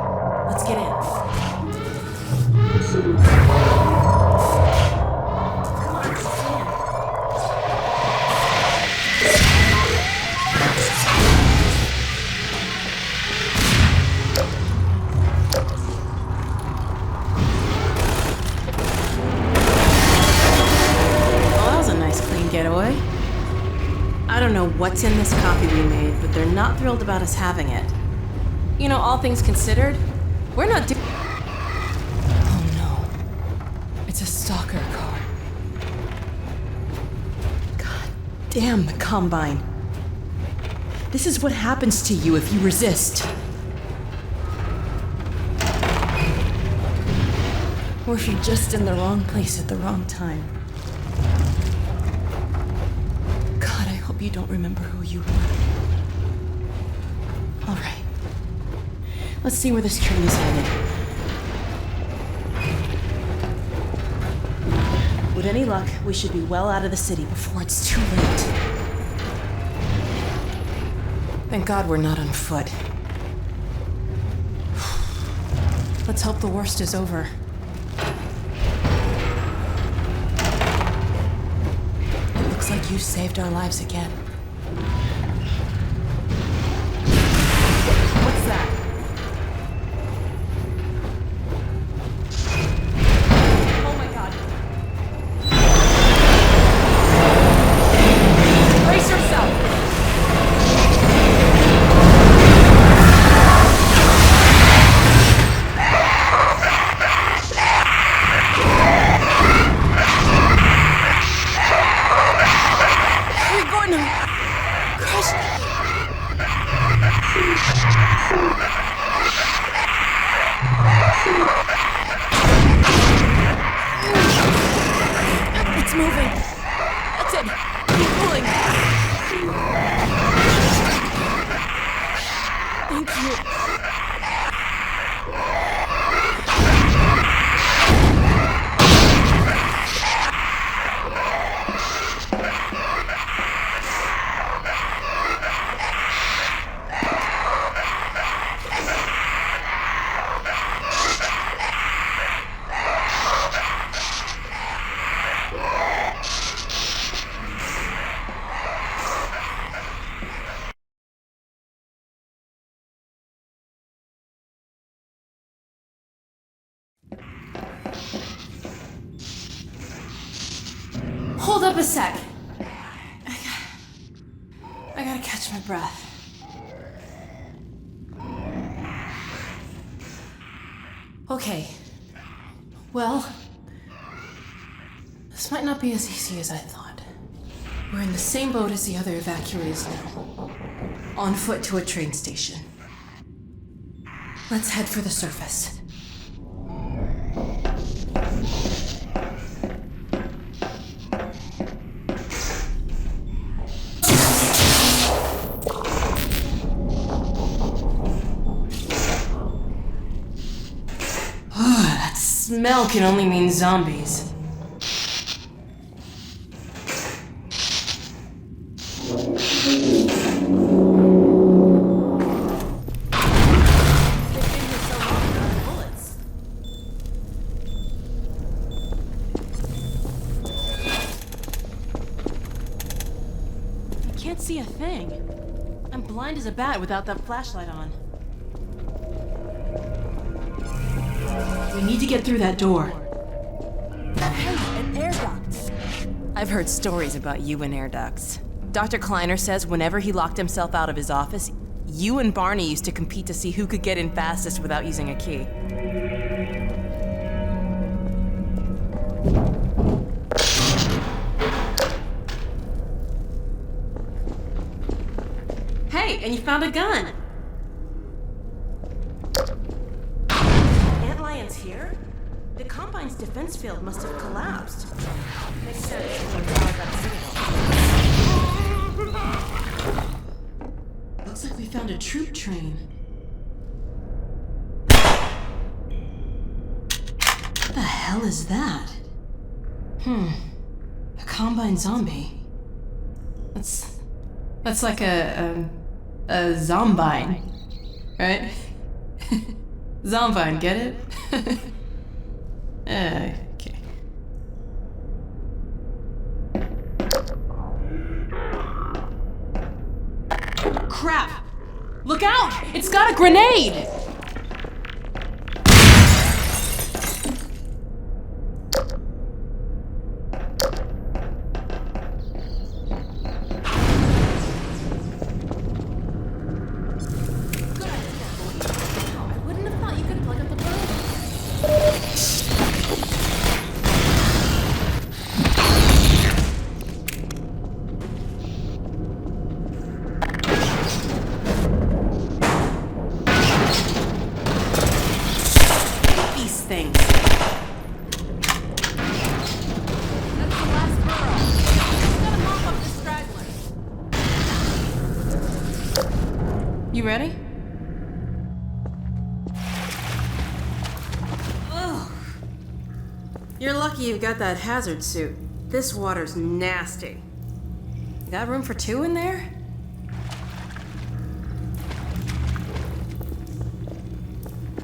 Let's get in. Come on, stand. getaway? I don't know what's in this copy we made, but they're not thrilled about us having it. You know, all things considered, we're not do- Oh no. It's a stalker car. God damn the Combine. This is what happens to you if you resist. Or if you're just in the wrong place at the wrong time. God, I hope you don't remember who you were. All right. Let's see where this train is headed. With any luck, we should be well out of the city before it's too late. Thank God we're not on foot. Let's hope the worst is over. It looks like you saved our lives again. What's that? Oh my God. Brace yourself! It's moving. That's it. Keep pulling. Thank you. Hold up a sec. I gotta catch my breath. Okay. Well, this might not be as easy as I thought. We're in the same boat as the other evacuees now. On foot to a train station. Let's head for the surface. That smell can only mean zombies. I can't see a thing. I'm blind as a bat without that flashlight on. We need to get through that door. Hey, an air duct! I've heard stories about you and air ducts. Dr. Kleiner says whenever he locked himself out of his office, you and Barney used to compete to see who could get in fastest without using a key. Hey, and you found a gun! Antlion's here? The Combine's defense field must have collapsed. Makes sense. Looks like we found a troop train. What the hell is that? A Combine zombie. That's like a zombine, right? Zombine, get it? Okay. Crap! Look out! It's got a grenade! You ready? Ugh. You're lucky you've got that hazard suit. This water's nasty. You got room for 2 in there?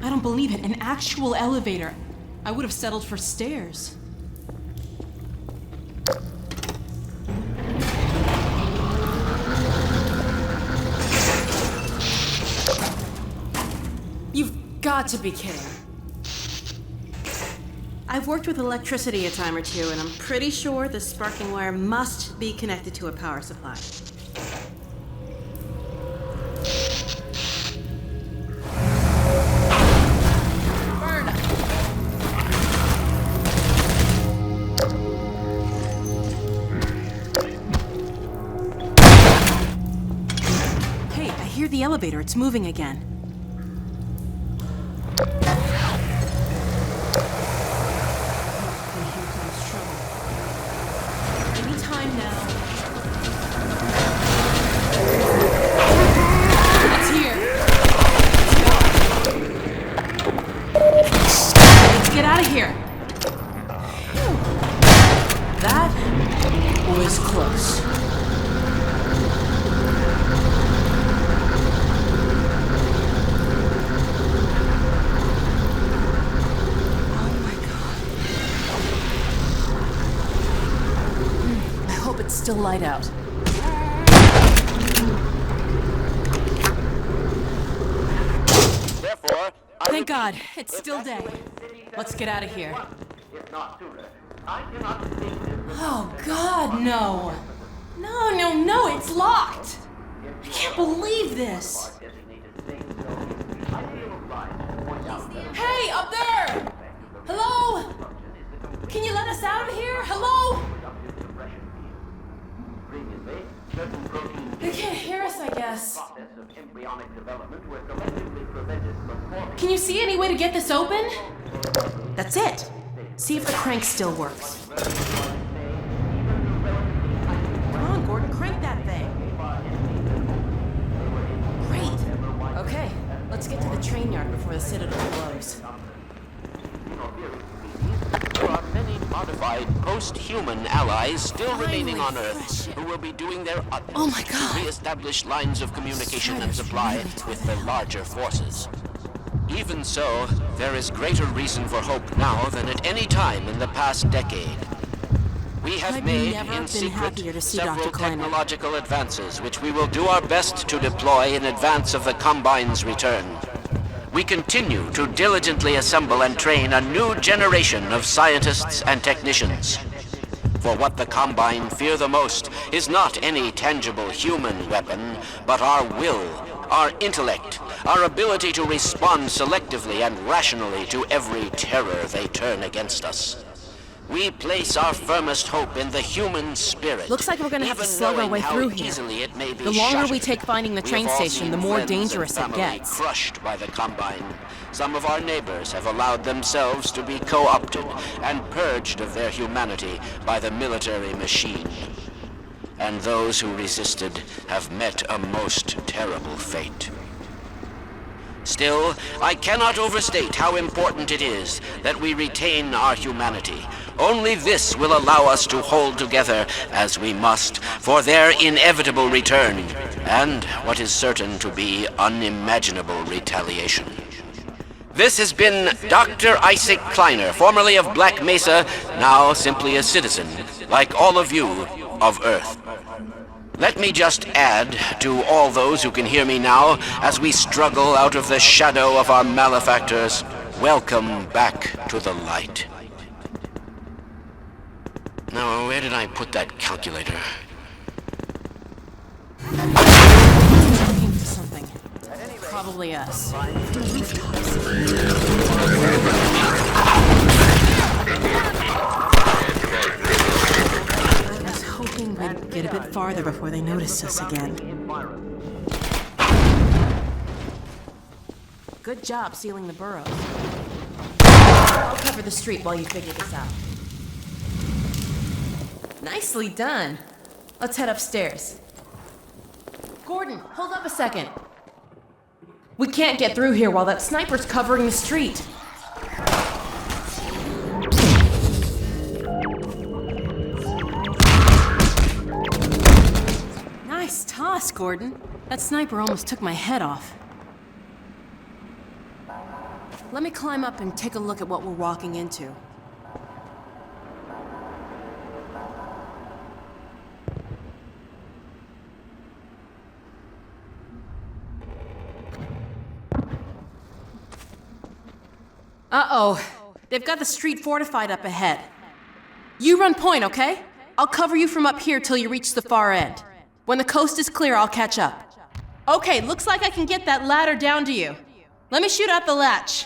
I don't believe it. An actual elevator. I would have settled for stairs. You've got to be kidding. I've worked with electricity a time or two, and I'm pretty sure the sparking wire must be connected to a power supply. Hey, I hear the elevator. It's moving again. Still light out. Thank God, it's still day. Let's get out of here. Oh God, no. No, it's locked. I can't believe this. Hey, up there! Hello? Can you let us out of here? Hello? They can't hear us, I guess. Can you see any way to get this open? That's it. See if the crank still works. Come on, Gordon, crank that thing. Great. Okay, let's get to the train yard before the Citadel blows. There are many modified post-human allies still remaining on Earth who will be doing their utmost to re-establish lines of communication and supply with the larger forces. Even so, there is greater reason for hope now than at any time in the past decade. We have made, in secret, several technological advances which we will do our best to deploy in advance of the Combine's return. We continue to diligently assemble and train a new generation of scientists and technicians. For what the Combine fear the most is not any tangible human weapon, but our will, our intellect, our ability to respond selectively and rationally to every terror they turn against us. We place our firmest hope in the human spirit. Looks like we're gonna have to slug our way through here. The longer we take finding the train station, the more dangerous it gets. Crushed by the Combine. Some of our neighbors have allowed themselves to be co-opted and purged of their humanity by the military machine. And those who resisted have met a most terrible fate. Still, I cannot overstate how important it is that we retain our humanity. Only this will allow us to hold together, as we must, for their inevitable return, and what is certain to be unimaginable retaliation. This has been Dr. Isaac Kleiner, formerly of Black Mesa, now simply a citizen, like all of you, of Earth. Let me just add to all those who can hear me now, as we struggle out of the shadow of our malefactors, welcome back to the light. Now, where did I put that calculator? Looking for something. Probably us. I was hoping we'd get a bit farther before they noticed us again. Good job sealing the burrows. I'll cover the street while you figure this out. Nicely done. Let's head upstairs. Gordon, hold up a second. We can't get through here while that sniper's covering the street. Nice toss, Gordon. That sniper almost took my head off. Let me climb up and take a look at what we're walking into. Uh-oh. They've got the street fortified up ahead. You run point, okay? I'll cover you from up here till you reach the far end. When the coast is clear, I'll catch up. Okay, looks like I can get that ladder down to you. Let me shoot out the latch.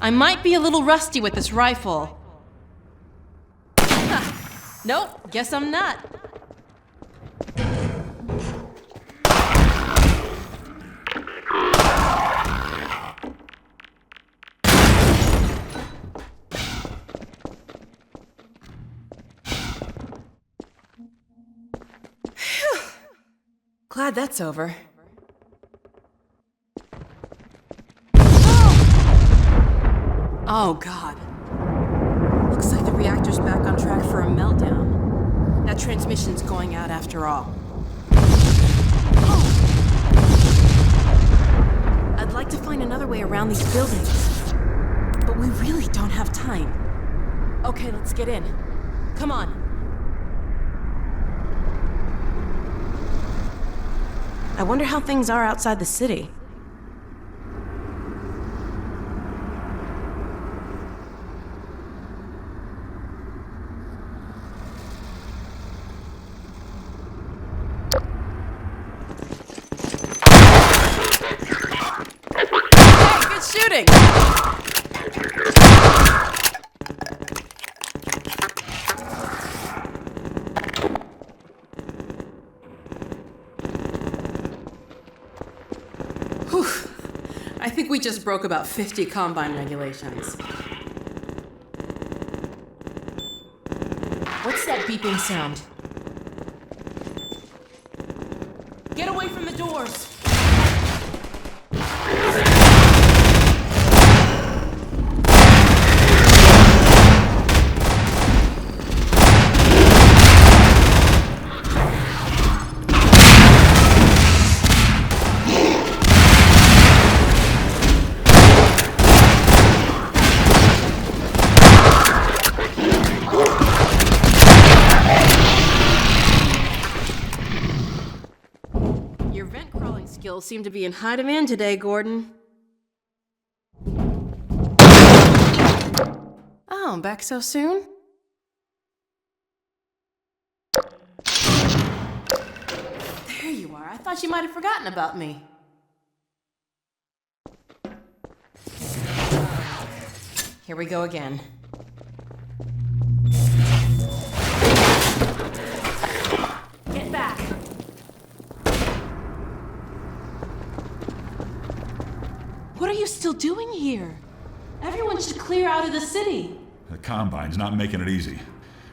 I might be a little rusty with this rifle. Nope, guess I'm not. Glad that's over. Oh, God. Looks like the reactor's back on track for a meltdown. That transmission's going out after all. Oh. I'd like to find another way around these buildings, but we really don't have time. Okay, let's get in. Come on. I wonder how things are outside the city. Hey, good shooting! I think we just broke about 50 Combine regulations. What's that beeping sound? Get away from the doors! Skills seem to be in high demand today, Gordon. Oh, back so soon? There you are. I thought you might have forgotten about me. Here we go again. Get back. What are you still doing here? Everyone should clear out of the city. The Combine's not making it easy.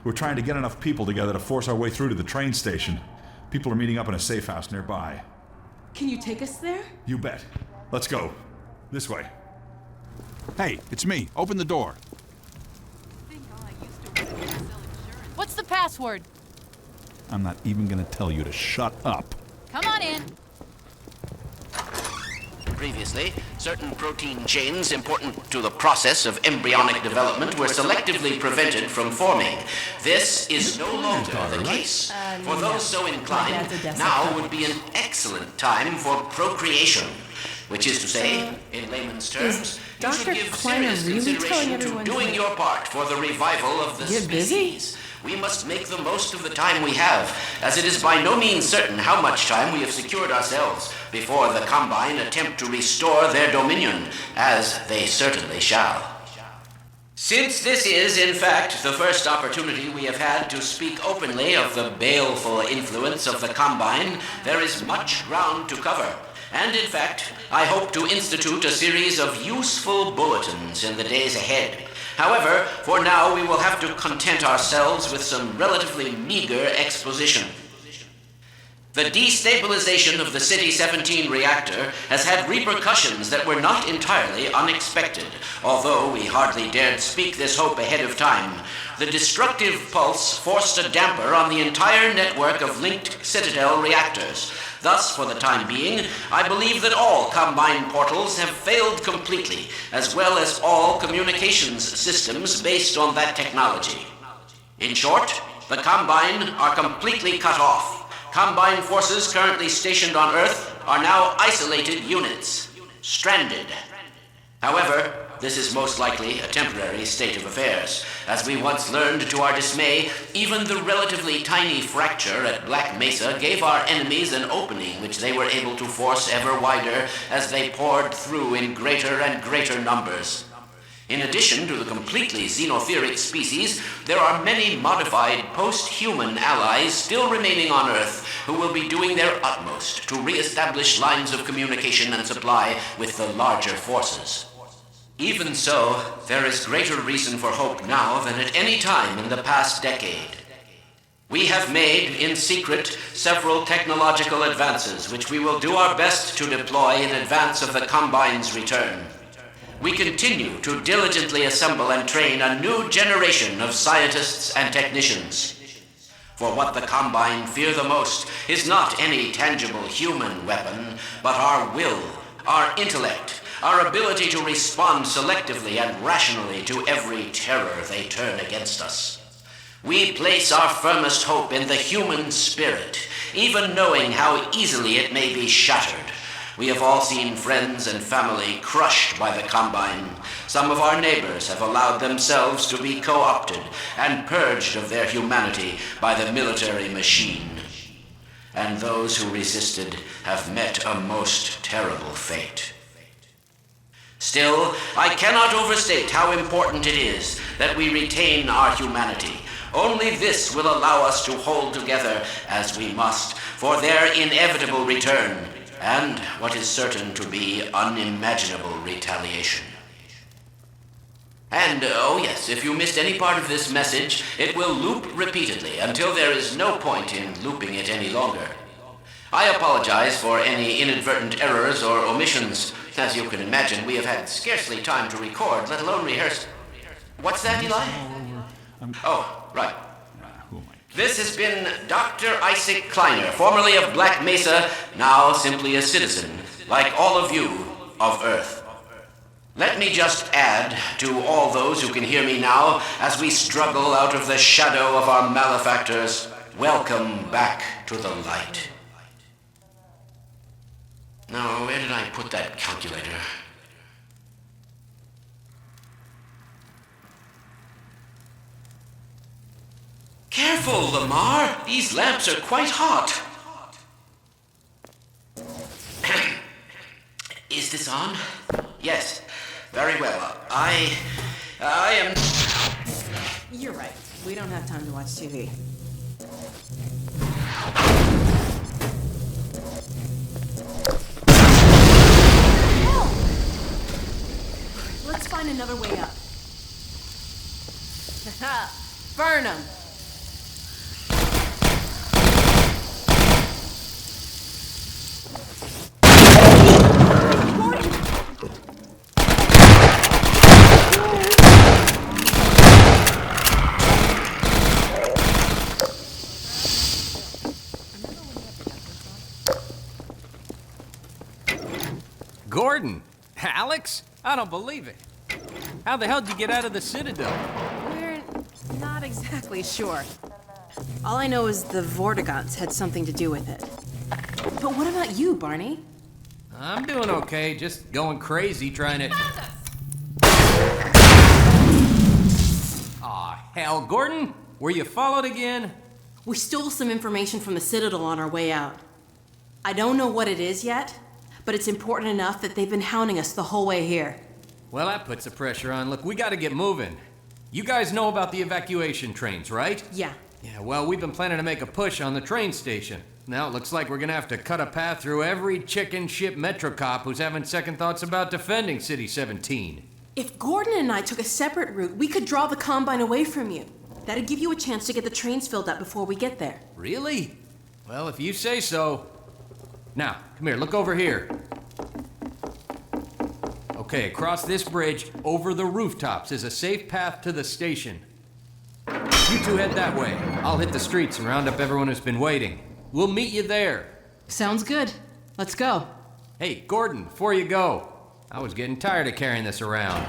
We're trying to get enough people together to force our way through to the train station. People are meeting up in a safe house nearby. Can you take us there? You bet. Let's go. This way. Hey, it's me. Open the door. What's the password? I'm not even gonna tell you to shut up. Come on in. Previously, certain protein chains important to the process of embryonic development were selectively prevented from forming. This is no longer the case. For those so inclined, now would be an excellent time for procreation. Which is to say, in layman's terms, you should give serious consideration to doing your part for the revival of the species. We must make the most of the time we have, as it is by no means certain how much time we have secured ourselves before the Combine attempt to restore their dominion, as they certainly shall. Since this is, in fact, the first opportunity we have had to speak openly of the baleful influence of the Combine, there is much ground to cover. And in fact, I hope to institute a series of useful bulletins in the days ahead. However, for now we will have to content ourselves with some relatively meager exposition. The destabilization of the City 17 reactor has had repercussions that were not entirely unexpected, although we hardly dared speak this hope ahead of time. The destructive pulse forced a damper on the entire network of linked Citadel reactors. Thus, for the time being, I believe that all Combine portals have failed completely, as well as all communications systems based on that technology. In short, the Combine are completely cut off. Combine forces currently stationed on Earth are now isolated units, stranded. However, this is most likely a temporary state of affairs. As we once learned to our dismay, even the relatively tiny fracture at Black Mesa gave our enemies an opening which they were able to force ever wider as they poured through in greater and greater numbers. In addition to the completely xenotheric species, there are many modified post-human allies still remaining on Earth who will be doing their utmost to re-establish lines of communication and supply with the larger forces. Even so, there is greater reason for hope now than at any time in the past decade. We have made, in secret, several technological advances which we will do our best to deploy in advance of the Combine's return. We continue to diligently assemble and train a new generation of scientists and technicians. For what the Combine fear the most is not any tangible human weapon, but our will, our intellect, our ability to respond selectively and rationally to every terror they turn against us. We place our firmest hope in the human spirit, even knowing how easily it may be shattered. We have all seen friends and family crushed by the Combine. Some of our neighbors have allowed themselves to be co-opted and purged of their humanity by the military machine. And those who resisted have met a most terrible fate. Still, I cannot overstate how important it is that we retain our humanity. Only this will allow us to hold together as we must for their inevitable return. And what is certain to be unimaginable retaliation. And, oh yes, if you missed any part of this message, it will loop repeatedly until there is no point in looping it any longer. I apologize for any inadvertent errors or omissions. As you can imagine, we have had scarcely time to record, let alone rehearse. What's that, Eli? Oh, right. This has been Dr. Isaac Kleiner, formerly of Black Mesa, now simply a citizen, like all of you, of Earth. Let me just add to all those who can hear me now, as we struggle out of the shadow of our malefactors, welcome back to the light. Now, where did I put that calculator? Careful, Lamar! These lamps are quite hot. Is this on? Yes. Very well. I am... You're right. We don't have time to watch TV. Help! Let's find another way up. Burn 'em! Gordon? Alex? I don't believe it. How the hell did you get out of the Citadel? We're not exactly sure. All I know is the Vortigaunts had something to do with it. But what about you, Barney? I'm doing okay, just going crazy trying to... Aw, hell, Gordon? Were you followed again? We stole some information from the Citadel on our way out. I don't know what it is yet, but it's important enough that they've been hounding us the whole way here. Well, that puts the pressure on. Look, we gotta get moving. You guys know about the evacuation trains, right? Yeah. Yeah, well, we've been planning to make a push on the train station. Now it looks like we're gonna have to cut a path through every chicken ship Metro cop who's having second thoughts about defending City 17. If Gordon and I took a separate route, we could draw the Combine away from you. That'd give you a chance to get the trains filled up before we get there. Really? Well, if you say so. Now, come here, look over here. Okay, across this bridge, over the rooftops, is a safe path to the station. You two head that way. I'll hit the streets and round up everyone who's been waiting. We'll meet you there. Sounds good. Let's go. Hey, Gordon, before you go, I was getting tired of carrying this around.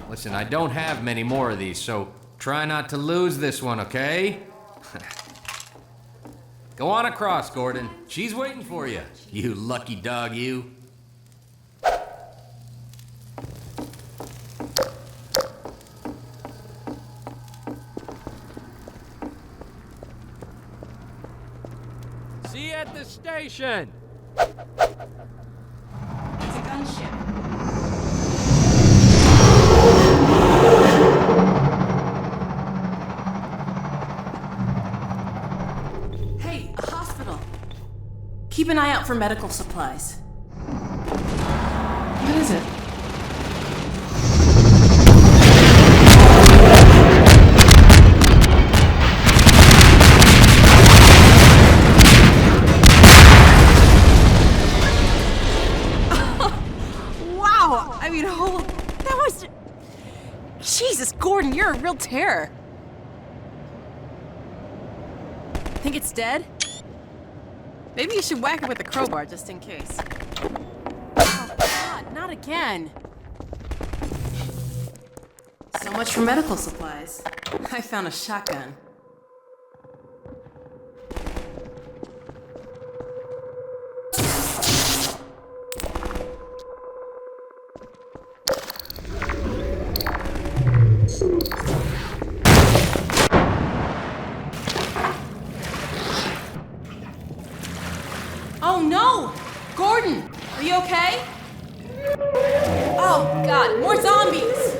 Listen, I don't have many more of these, so try not to lose this one, okay? Go on across, Gordon. She's waiting for you. You lucky dog, you. See you at the station. It's a gunship. Hey, a hospital. Keep an eye out for medical supplies. What is it? Jesus, Gordon, you're a real terror. Think it's dead? Maybe you should whack it with a crowbar just in case. Oh, God, not again. So much for medical supplies. I found a shotgun. Oh no! Gordon, are you okay? Oh God, more zombies!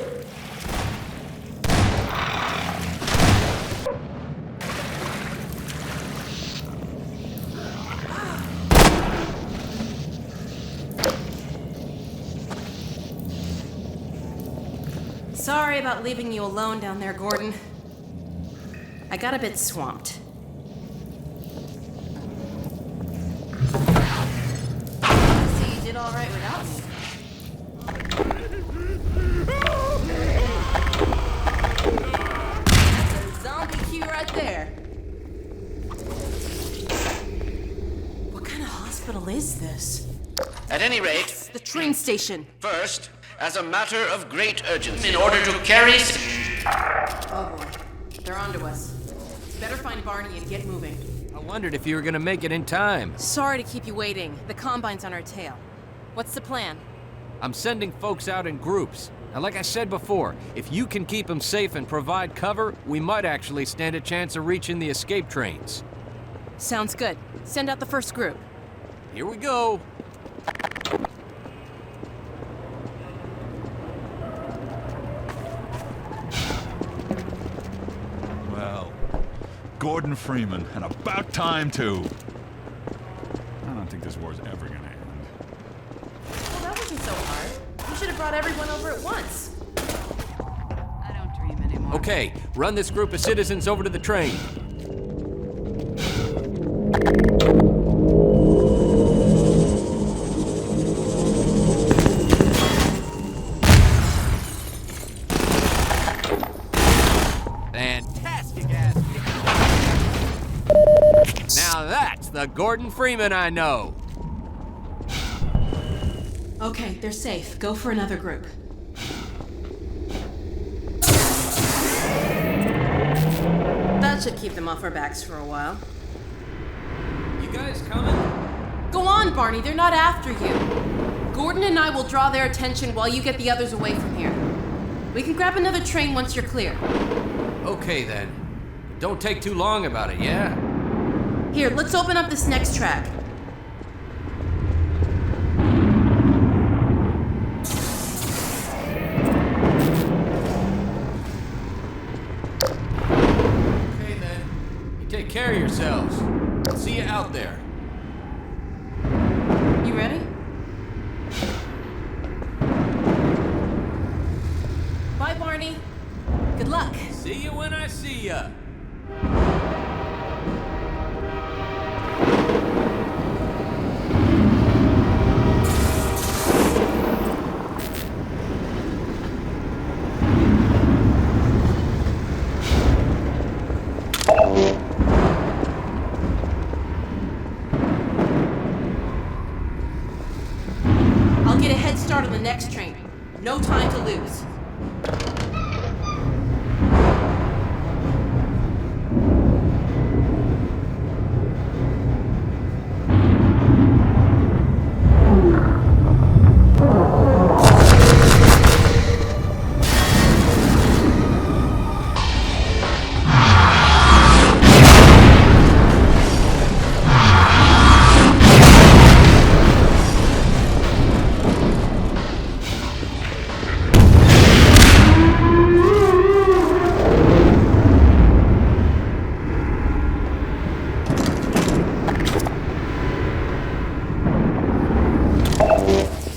Sorry about leaving you alone down there, Gordon. I got a bit swamped. See, you did all right without me. That's a zombie cue right there. What kind of hospital is this? At any rate, It's the train station. first, as a matter of great urgency, in order to carry... Oh boy, they're onto us. Better find Barney and get moving. I wondered if you were gonna make it in time. Sorry to keep you waiting. The Combine's on our tail. What's the plan? I'm sending folks out in groups. Now, like I said before, if you can keep them safe and provide cover, we might actually stand a chance of reaching the escape trains. Sounds good. Send out the first group. Here we go. Well, Gordon Freeman, and about time too. I don't think this war's ever gonna end. Well, that wasn't so hard. You should have brought everyone over at once. I don't dream anymore. Okay, run this group of citizens over to the train. Fantastic ass. Now that's the Gordon Freeman I know. Okay, they're safe. Go for another group. That should keep them off our backs for a while. You guys coming? Go on, Barney. They're not after you. Gordon and I will draw their attention while you get the others away from here. We can grab another train once you're clear. Okay then. Don't take too long about it, yeah? Here, let's open up this next track. Okay then. You take care of yourselves. See you out there. You ready? Bye, Barney. Good luck. See you when I see ya. for the next train. No time to lose.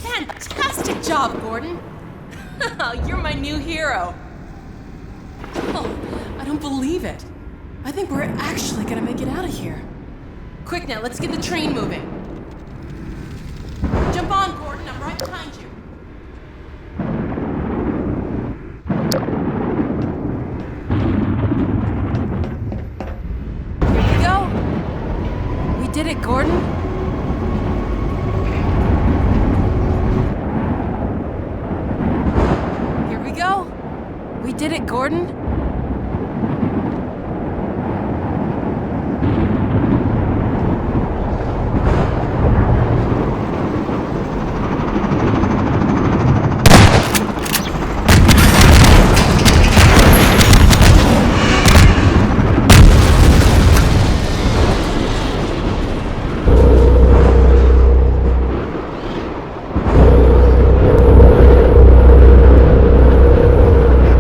Fantastic job, Gordon. You're my new hero. Oh, I don't believe it. I think we're actually gonna make it out of here. Quick now, let's get the train moving. Jump on, Gordon. I'm right behind you. Here we go. We did it, Gordon. Here we go. We did it, Gordon.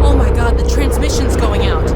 Oh my God, the transmission's going out.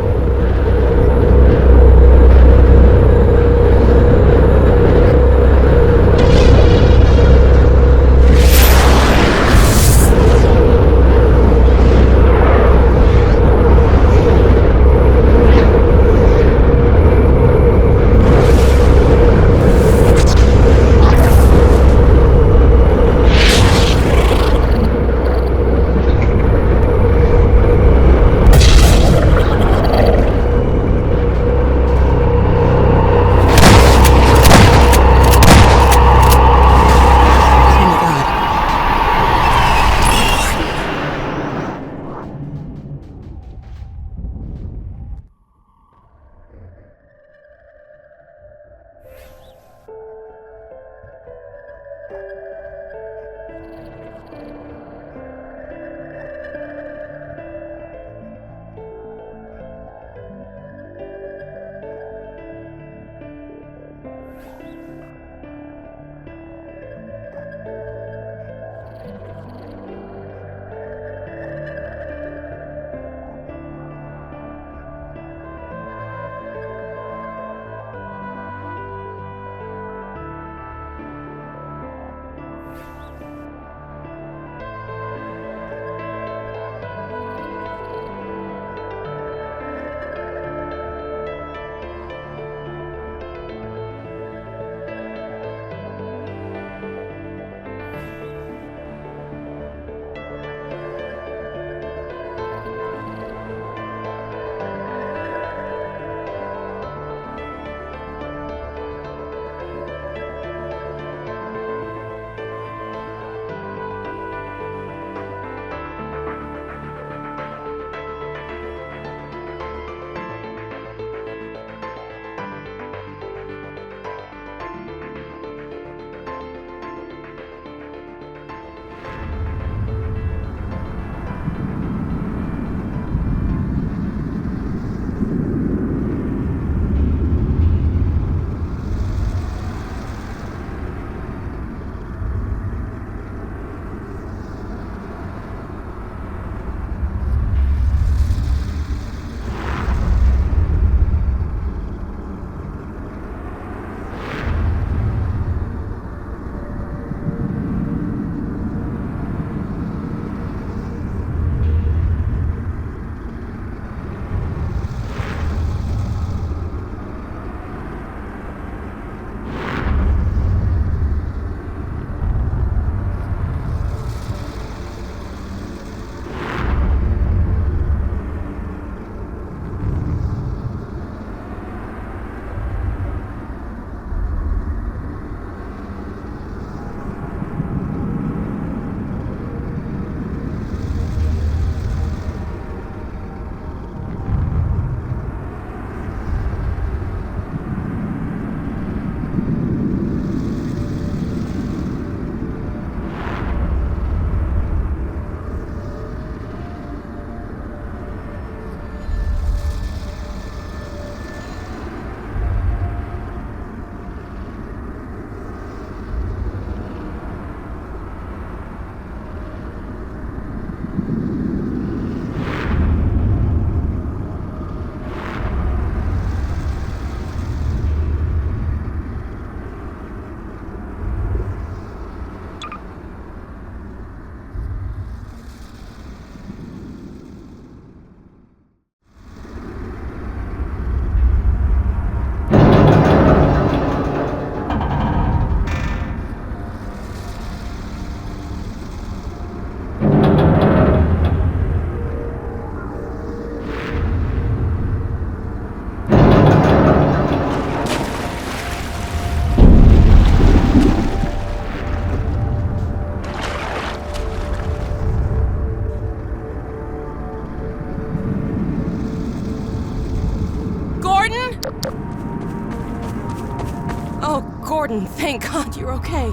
Gordon, thank God you're okay.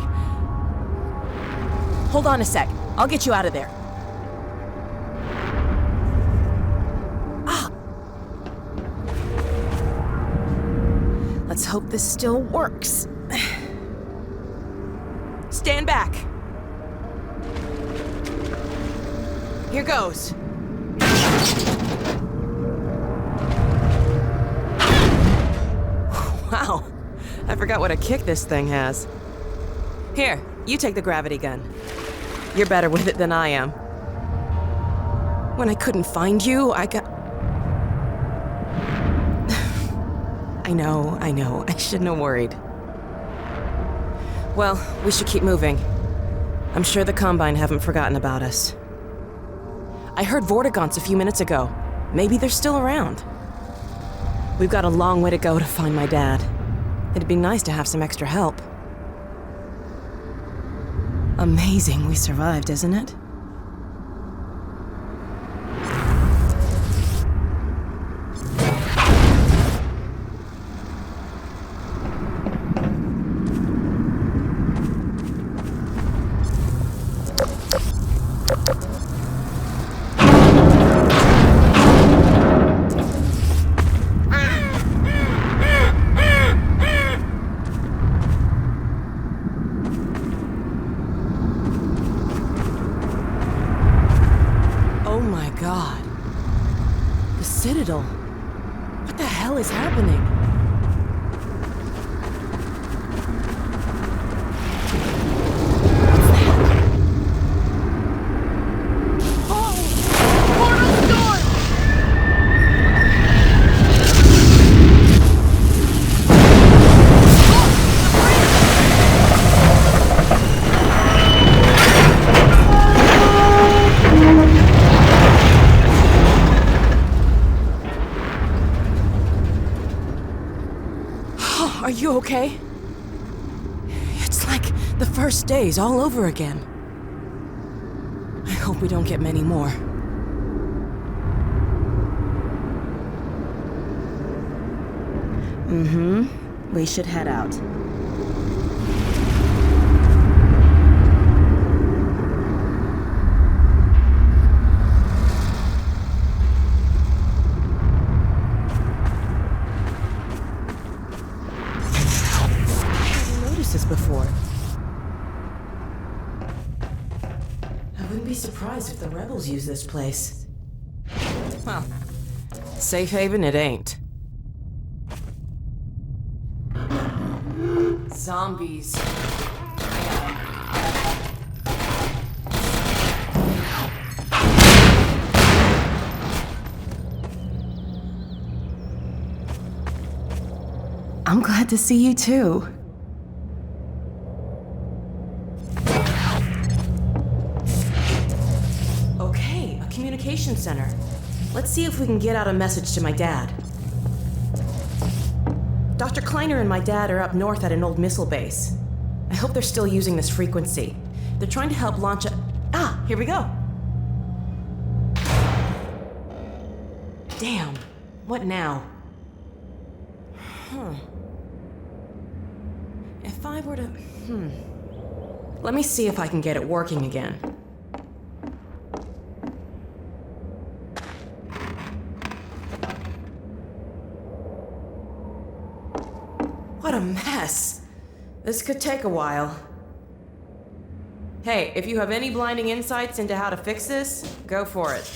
Hold on a sec. I'll get you out of there. Let's hope this still works. Stand back. Here goes. Wow, I forgot what a kick this thing has. Here, you take the gravity gun. You're better with it than I am. When I couldn't find you, I know, I shouldn't have worried. Well, we should keep moving. I'm sure the Combine haven't forgotten about us. I heard Vortigaunts a few minutes ago. Maybe they're still around. We've got a long way to go to find my dad. It'd be nice to have some extra help. Amazing we survived, isn't it? What the hell is happening? Are you okay? It's like the first days all over again. I hope we don't get many more. We should head out. Before. I wouldn't be surprised if the rebels use this place. Well, safe haven it ain't. Zombies. I'm glad to see you too. Communication center. Let's see if we can get out a message to my dad. Dr. Kleiner and my dad are up north at an old missile base. I hope they're still using this frequency. They're trying to help launch a... Ah, here we go. Damn, what now? If I were to... Let me see if I can get it working again. What a mess. This could take a while. Hey, if you have any blinding insights into how to fix this, go for it.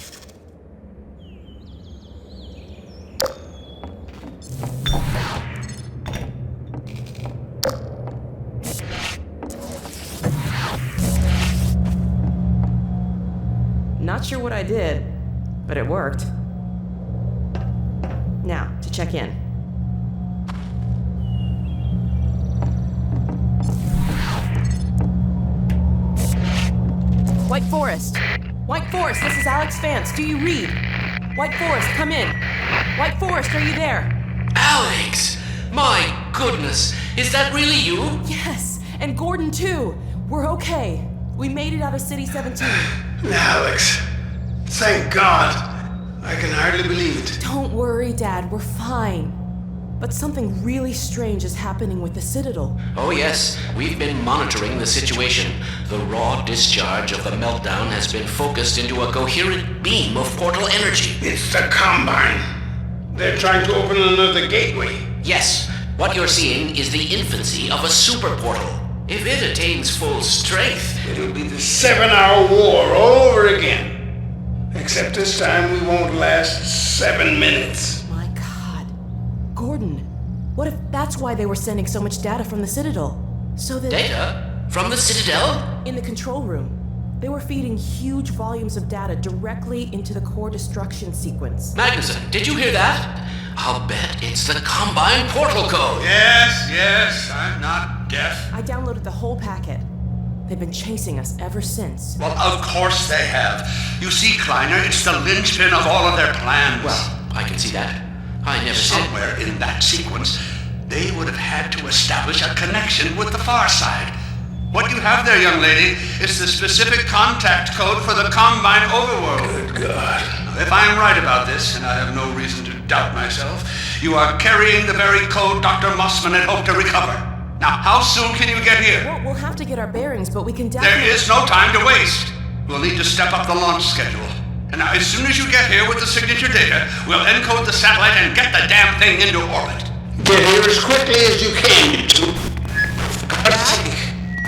Not sure what I did, but it worked. Now, to check in. White Forest! White Forest, this is Alex Vance. Do you read? White Forest, come in. White Forest, are you there? Alex! My goodness, is that really you? Yes, and Gordon too. We're okay. We made it out of City 17. Alex, thank God. I can hardly believe it. Don't worry, Dad, we're fine. But something really strange is happening with the Citadel. Oh yes, we've been monitoring the situation. The raw discharge of the meltdown has been focused into a coherent beam of portal energy. It's the Combine. They're trying to open another gateway. Yes, what you're seeing is the infancy of a super portal. If it attains full strength, it'll be the 7-hour war all over again. Except this time we won't last 7 minutes. My God. Gordon, what if that's why they were sending so much data from the Citadel? So that... Data? From the Citadel? In the control room. They were feeding huge volumes of data directly into the core destruction sequence. Magnuson, did you hear that? I'll bet it's the Combine portal code. Yes, I'm not deaf. I downloaded the whole packet. They've been chasing us ever since. Well, of course they have. You see, Kleiner, it's the linchpin of all of their plans. Well, I can see that. I never Somewhere in that sequence, they would have had to establish a connection with the far side. What you have there, young lady, is the specific contact code for the Combine overworld. Good God. If I'm right about this, and I have no reason to doubt myself, you are carrying the very code Dr. Mossman had hoped to recover. Now, how soon can you get here? Well, we'll have to get our bearings, but we can definitely... There is no time to waste. We'll need to step up the launch schedule. And now, as soon as you get here with the signature data, we'll encode the satellite and get the damn thing into orbit. Get here as quickly as you can, you two.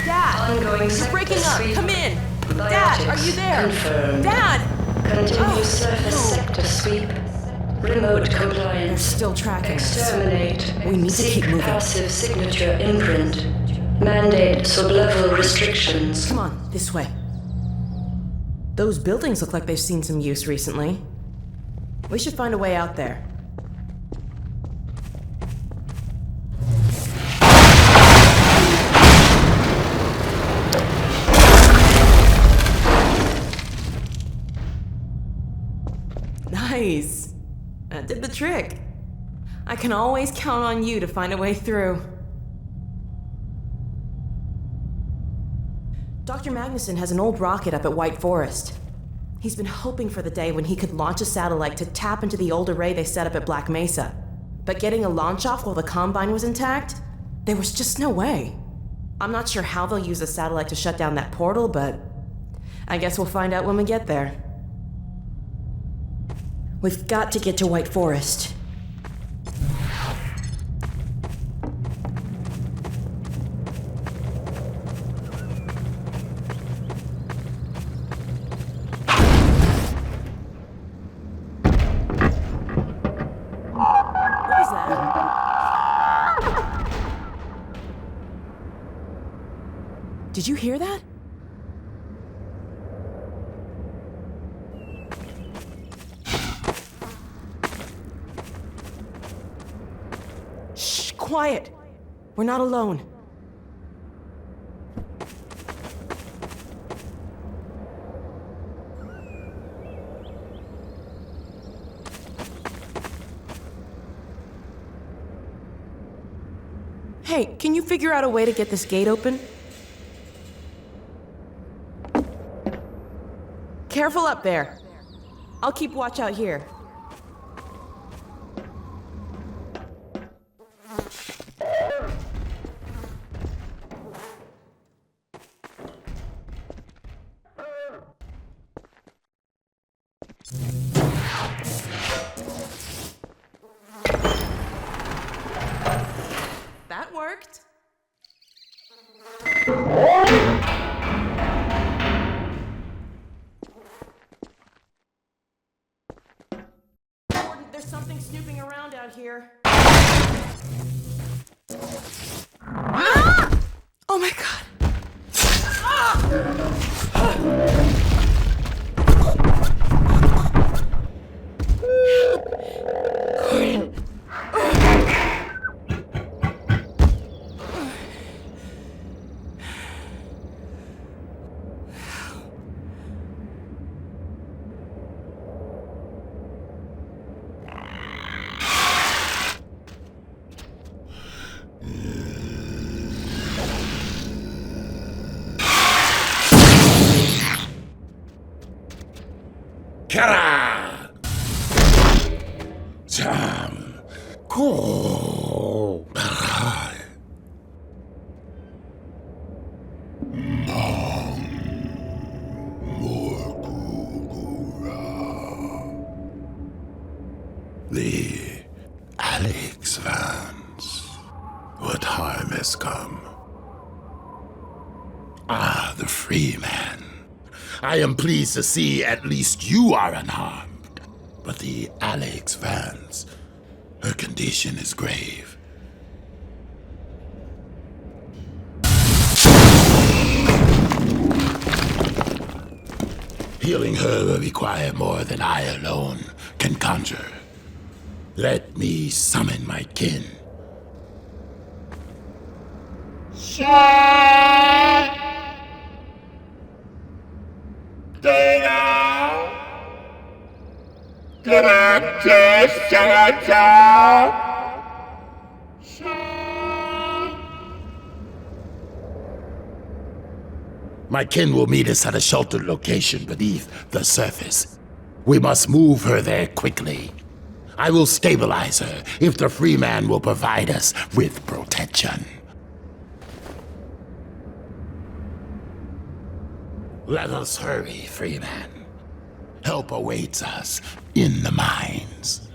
Dad! Ongoing He's breaking up! sweep. Come in! Dad, are you there? Confirmed. Dad! Continue surface sector sweep. Remote They're compliance. still tracking us. Exterminate. We need to Seek keep moving. passive signature imprint. Mandate sub-level restrictions. Come on, this way. Those buildings look like they've seen some use recently. We should find a way out there. Nice. That did the trick. I can always count on you to find a way through. Dr. Magnuson has an old rocket up at White Forest. He's been hoping for the day when he could launch a satellite to tap into the old array they set up at Black Mesa. But getting a launch off while the Combine was intact? There was just no way. I'm not sure how they'll use the satellite to shut down that portal, but I guess we'll find out when we get there. We've got to get to White Forest. What was that? Did you hear that? Quiet! We're not alone. Hey, can you figure out a way to get this gate open? Careful up there. I'll keep watch out here. That worked. Gordon, there's something snooping around out here. Ah! Oh my God. Gordon. Kara! Sam! Cool. Oh, the Alex Vance. What harm has come? Ah, the free man. I am pleased to see at least you are unharmed. But the Alex Vance, her condition is grave. Healing her will require more than I alone can conjure. Let me summon my kin. My kin will meet us at a sheltered location beneath the surface. We must move her there quickly. I will stabilize her if the free man will provide us with protection. Let us hurry, free man. Help awaits us in the mines.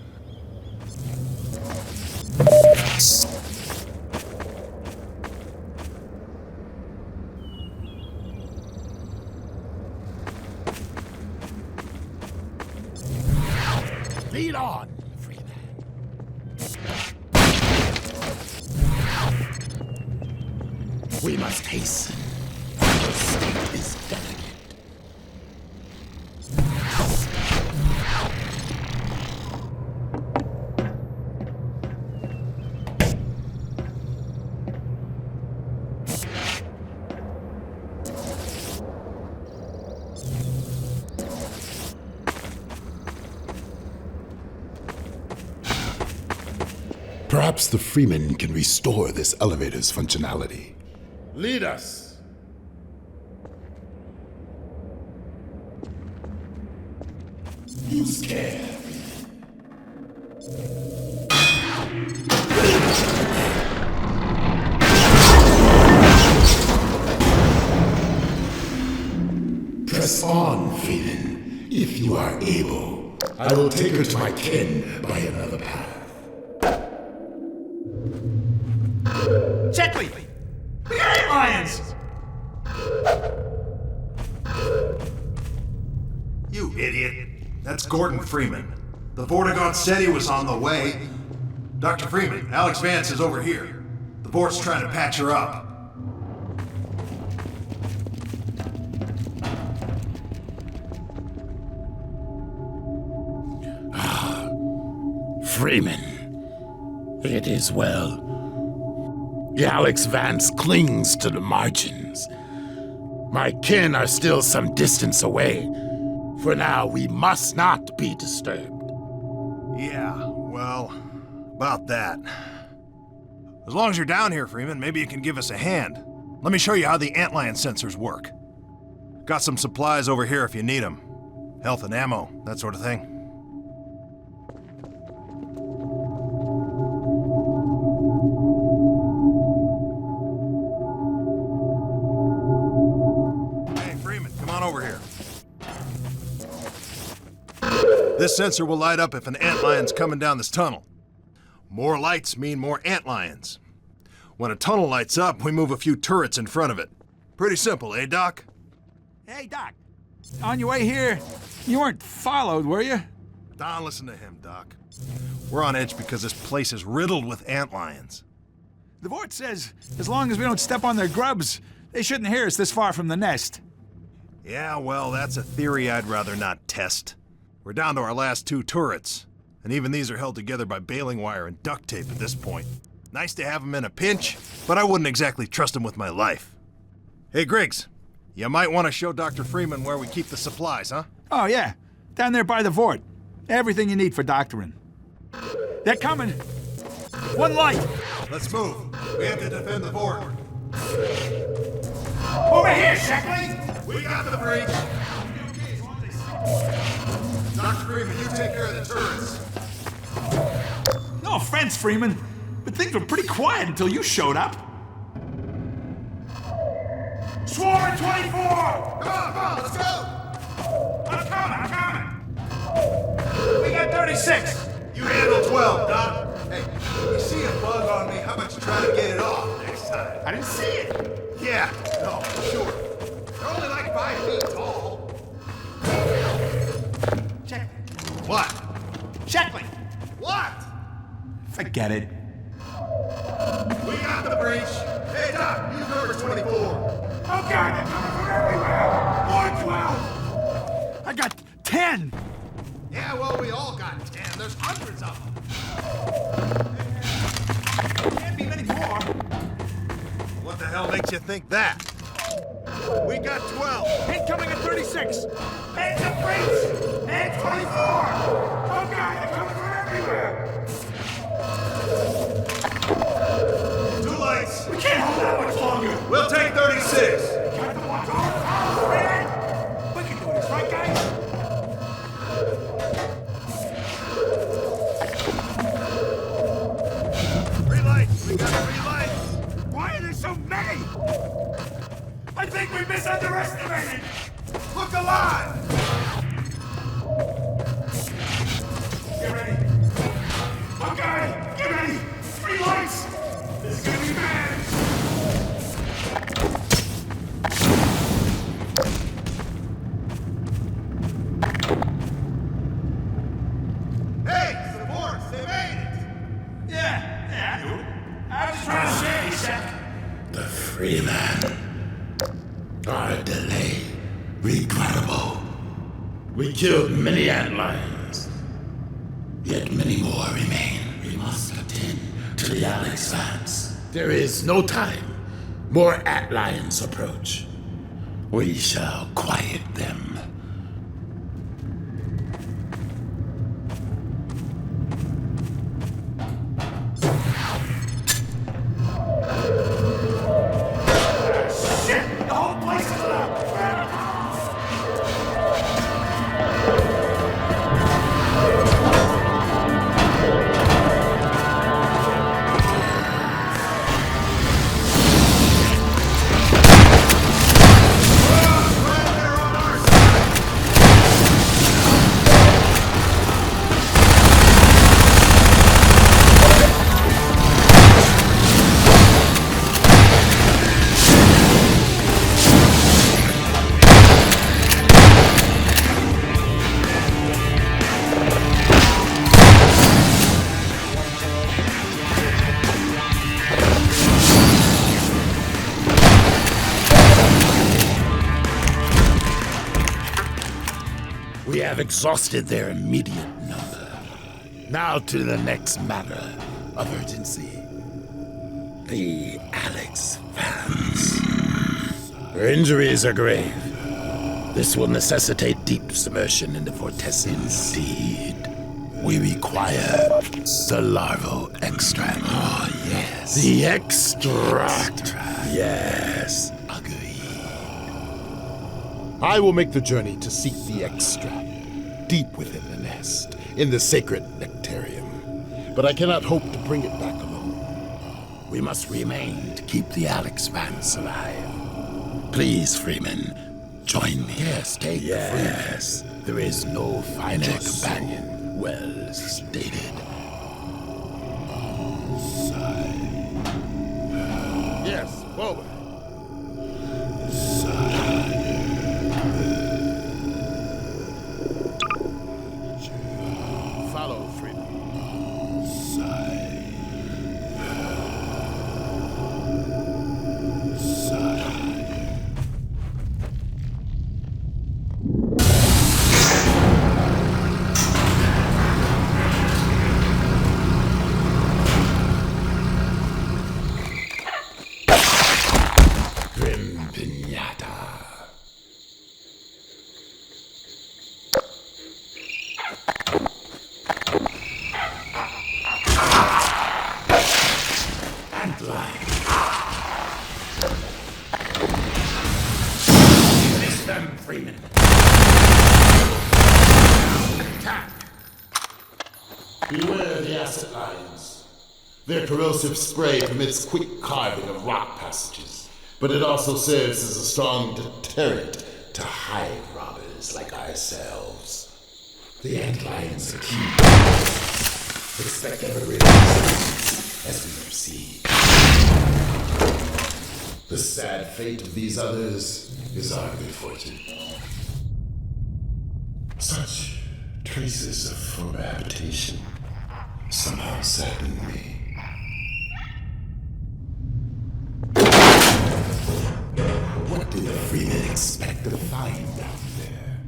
Lead on, free man. We must hasten. Her state is delicate. Perhaps the Freeman can restore this elevator's functionality. Lead us! Use care. Press on, Freeman, if you are able. I will take her to my kin by another path. Chetley! We got 8 lions! You idiot. That's Gordon Freeman. The Vortigaunt said he was on the way. Dr. Freeman, Alex Vance is over here. The Vort's trying to patch her up. Freeman, it is well. Alex Vance clings to the margins. My kin are still some distance away. For now, we must not be disturbed. Yeah, well, about that. As long as you're down here, Freeman, maybe you can give us a hand. Let me show you how the antlion sensors work. Got some supplies over here if you need them. Health and ammo, that sort of thing. This sensor will light up if an antlion's coming down this tunnel. More lights mean more antlions. When a tunnel lights up, we move a few turrets in front of it. Pretty simple, eh, Doc? Hey, Doc. On your way here, you weren't followed, were you? Don't listen to him, Doc. We're on edge because this place is riddled with antlions. The Vort says as long as we don't step on their grubs, they shouldn't hear us this far from the nest. Yeah, well, that's a theory I'd rather not test. We're down to our last 2 turrets, and even these are held together by baling wire and duct tape at this point. Nice to have them in a pinch, but I wouldn't exactly trust them with my life. Hey, Griggs, you might want to show Dr. Freeman where we keep the supplies, huh? Oh, yeah. Down there by the Vort. Everything you need for doctoring. They're coming! One light! Let's move. We have to defend the Vort. Over here, Shackley! We got the breach! Dr. Freeman, you take care of the turrets. No offense, Freeman, but things were pretty quiet until you showed up. Swarm at 24! Come on, let's go! I'm coming! We got 36! You handle 12, Doc. Hey, you see a bug on me, how about you try to get it off next time? I didn't see it. Yeah, no, sure. They're only like 5 feet tall. Check. What? Shackley. What? Forget it. We got the breach. Hey, Doc, you cover 24. Oh God, they're coming from everywhere! 112! I got 10. Yeah, well, we all got 10. There's hundreds of them. Can't be many more. What the hell makes you think that? We got 12. Incoming at 36. It's a breach! It's 24! Oh God, they're coming from everywhere! Two lights. We can't hold that much longer! We'll take 36. Got the watch on the house, man! We can do this, right, guys? Three lights. We got 3 lights. Why are there so many? I think we misunderestimated! Look alive. Get ready! Okay, get ready! 3 lights! This is gonna be bad! Hey, support. They made it. Yeah, I knew it. I was trying to say, Seth. The Freeman. Our delay. Regrettable. We killed many antlions. Yet many more remain. We must attend to the Alex Vance. There is no time. More antlions approach. We shall quiet them. Shit! The whole place is up! We have exhausted their immediate number. Now to the next matter of urgency. The Alex Vance. Her injuries are grave. This will necessitate deep submersion in the vortex. Indeed. We require the larval extract. Oh, yes. The extract. Yes. I will make the journey to seek the extract, deep within the nest, in the sacred nectarium. But I cannot hope to bring it back alone. We must remain to keep the Alex Vance alive. Please, Freeman, join me. Yes, take the Freeman. Yes, there is no finer companion. Well stated. Yes, forward. Follow, Freeman. Grim Pinata. Antlion. Finish them, Freeman. Attack. Beware the asset lions. Their corrosive spray permits quick carving of rock passages, but it also serves as a strong deterrent to hive robbers like ourselves. The antlions are keen. Expect every resistance as we proceed. The sad fate of these others is our good fortune. Such traces of former habitation somehow sadden me. What did the Freemen expect to find out there?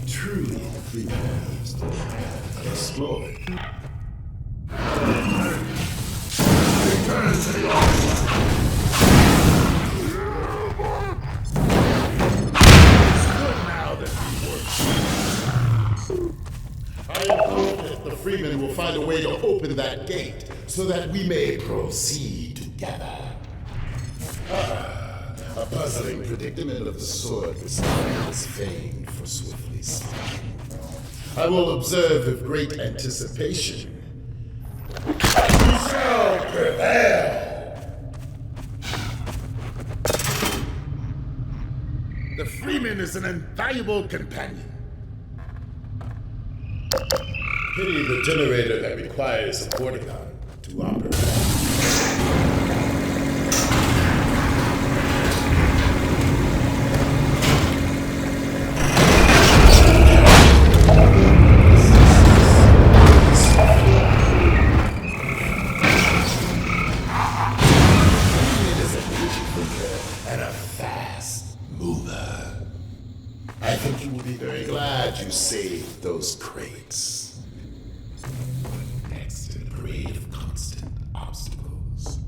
Truly, the Freemen lives unexplored. Return to the office. It's good now that we work. I am confident the Freemen will find a way to open that gate so that we may proceed together. A puzzling predicament of the sword beside is famed for swiftly speaking. I will observe with great anticipation. We shall prevail! The Freeman is an invaluable companion. Pity the generator that requires a Portagon to operate. And a fast mover. I think you will be very glad you saved those crates. Next to the parade of constant obstacles.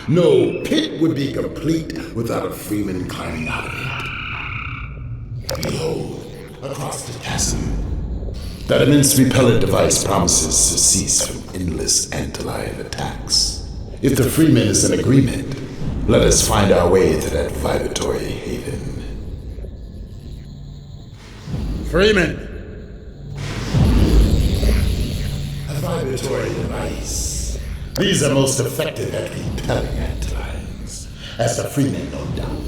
No pit would be complete without a Freeman climbing out of it. Behold, across the chasm. That immense repellent device promises to cease from endless antlion attacks. If the Freeman is in agreement, let us find our way to that vibratory haven. Freeman! A vibratory device. These are most effective at repelling antlions, as the Freemen no doubt.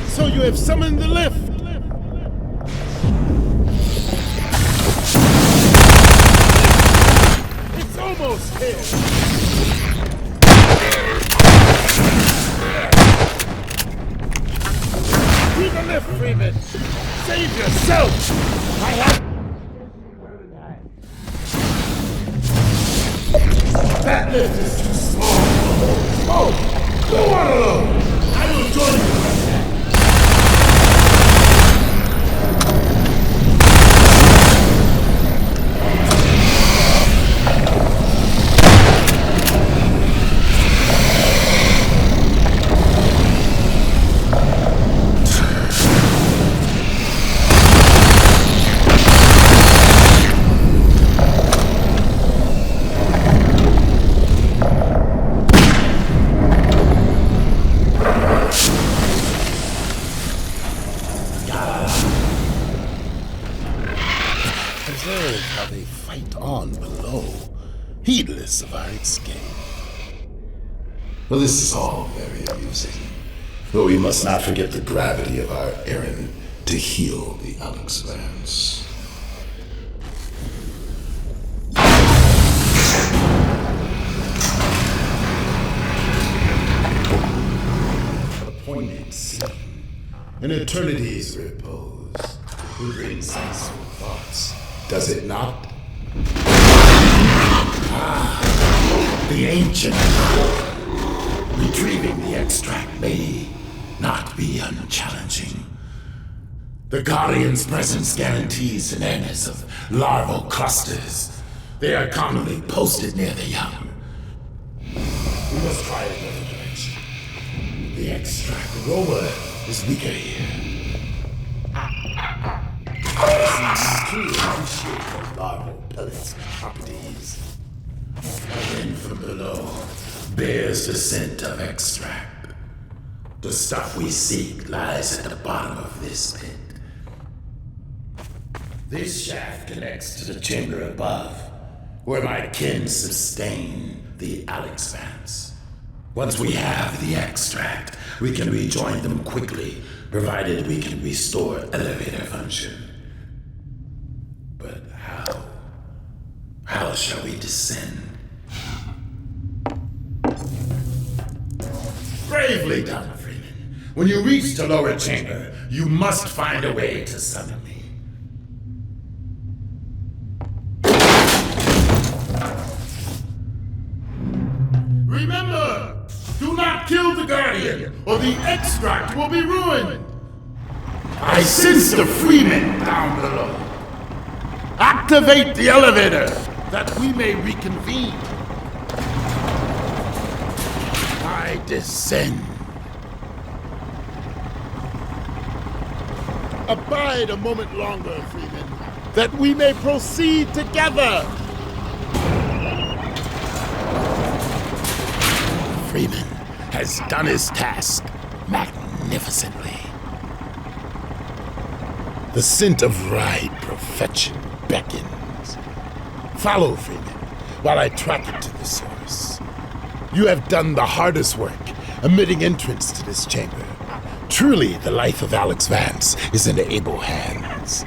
So you have summoned the lift! It's almost here! To the lift, Freeman! Save yourself! I have... That lift is too small! Oh! Go on alone! I will join you! Observe how they fight on below, heedless of our escape. Well, this is all very amusing, but we must not forget the gravity of our errand to heal the Alex Vance. A poignant scene, an eternity's repose, who brings us does it not? The ancient. Retrieving the extract may not be unchallenging. The Guardian's presence guarantees an awareness of larval clusters. They are commonly posted near the young. We must try another direction. The extract roller is weaker here. Truly appreciate the larval pellets' properties. And from below bears the scent of extract. The stuff we seek lies at the bottom of this pit. This shaft connects to the chamber above, where my kin sustain the Alex Vance. Once we have the extract, we can rejoin them quickly, provided we can restore elevator function. But how? How shall we descend? Bravely done, Freeman. When you reach the lower chamber, you must find a way to summon me. Remember, do not kill the Guardian, or the extract will be ruined. I sense the Freeman down below. Activate the elevator, that we may reconvene. I descend. Abide a moment longer, Freeman, that we may proceed together. Freeman has done his task magnificently. The scent of ride perfection beckons. Follow Freeman while I track it to the source. You have done the hardest work, admitting entrance to this chamber. Truly, the life of Alex Vance is in able hands.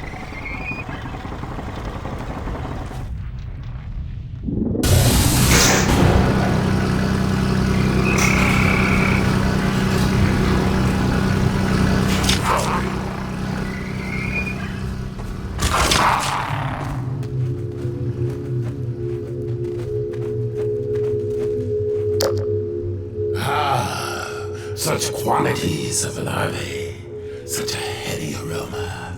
Such quantities of larvae, such a heady aroma.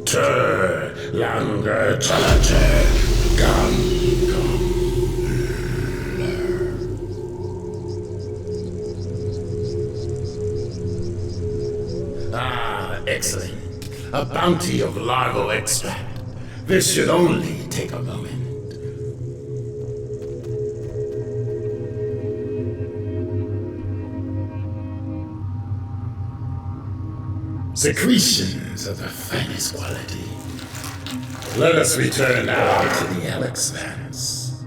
Tur, longer, challenger, excellent. A bounty of larval extract. This should only take a moment. Secretions of the finest quality. Let us return now to the Alex Vance.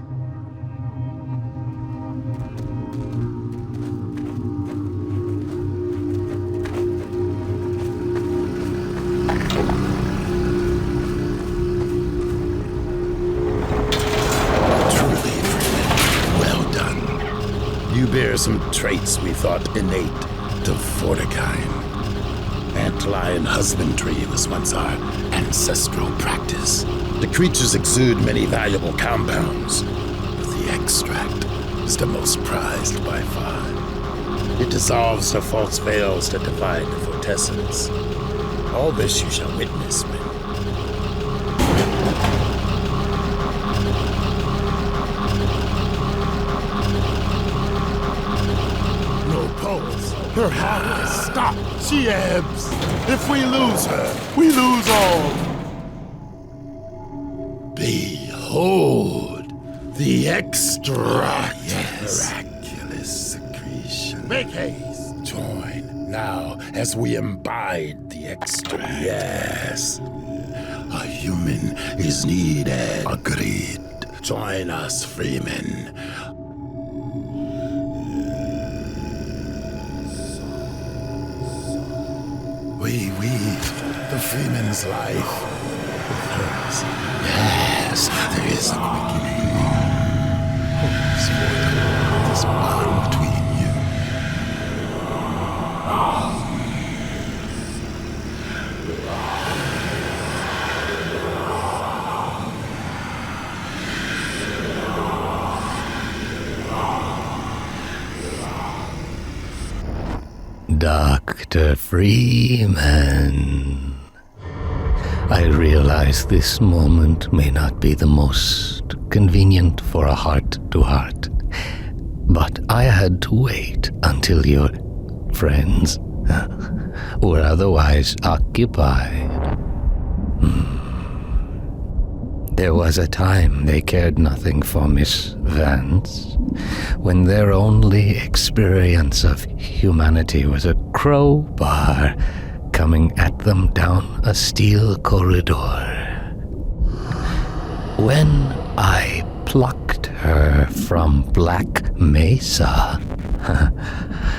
Truly, Freeman, well done. You bear some traits we thought innate to Fortikain. Antlion husbandry was once our ancestral practice. The creatures exude many valuable compounds, but the extract is the most prized by far. It dissolves the false veils that divide the vortessence. All this you shall witness when... No pulse. Her heart is stopped. She ebbs. If we lose her, we lose all. Behold, the extract. Yes. Miraculous secretion. Make haste. Join now as we imbibe the extract. Yes. A human is needed. Agreed. Join us, Freeman. We weave the Freeman's life with hers. Yes, there is a quickening. This mortal, this bond between you. Dr. Freeman. I realize this moment may not be the most convenient for a heart-to-heart, but I had to wait until your friends were otherwise occupied. There was a time they cared nothing for Miss Vance, when their only experience of humanity was a crowbar coming at them down a steel corridor. When I plucked her from Black Mesa,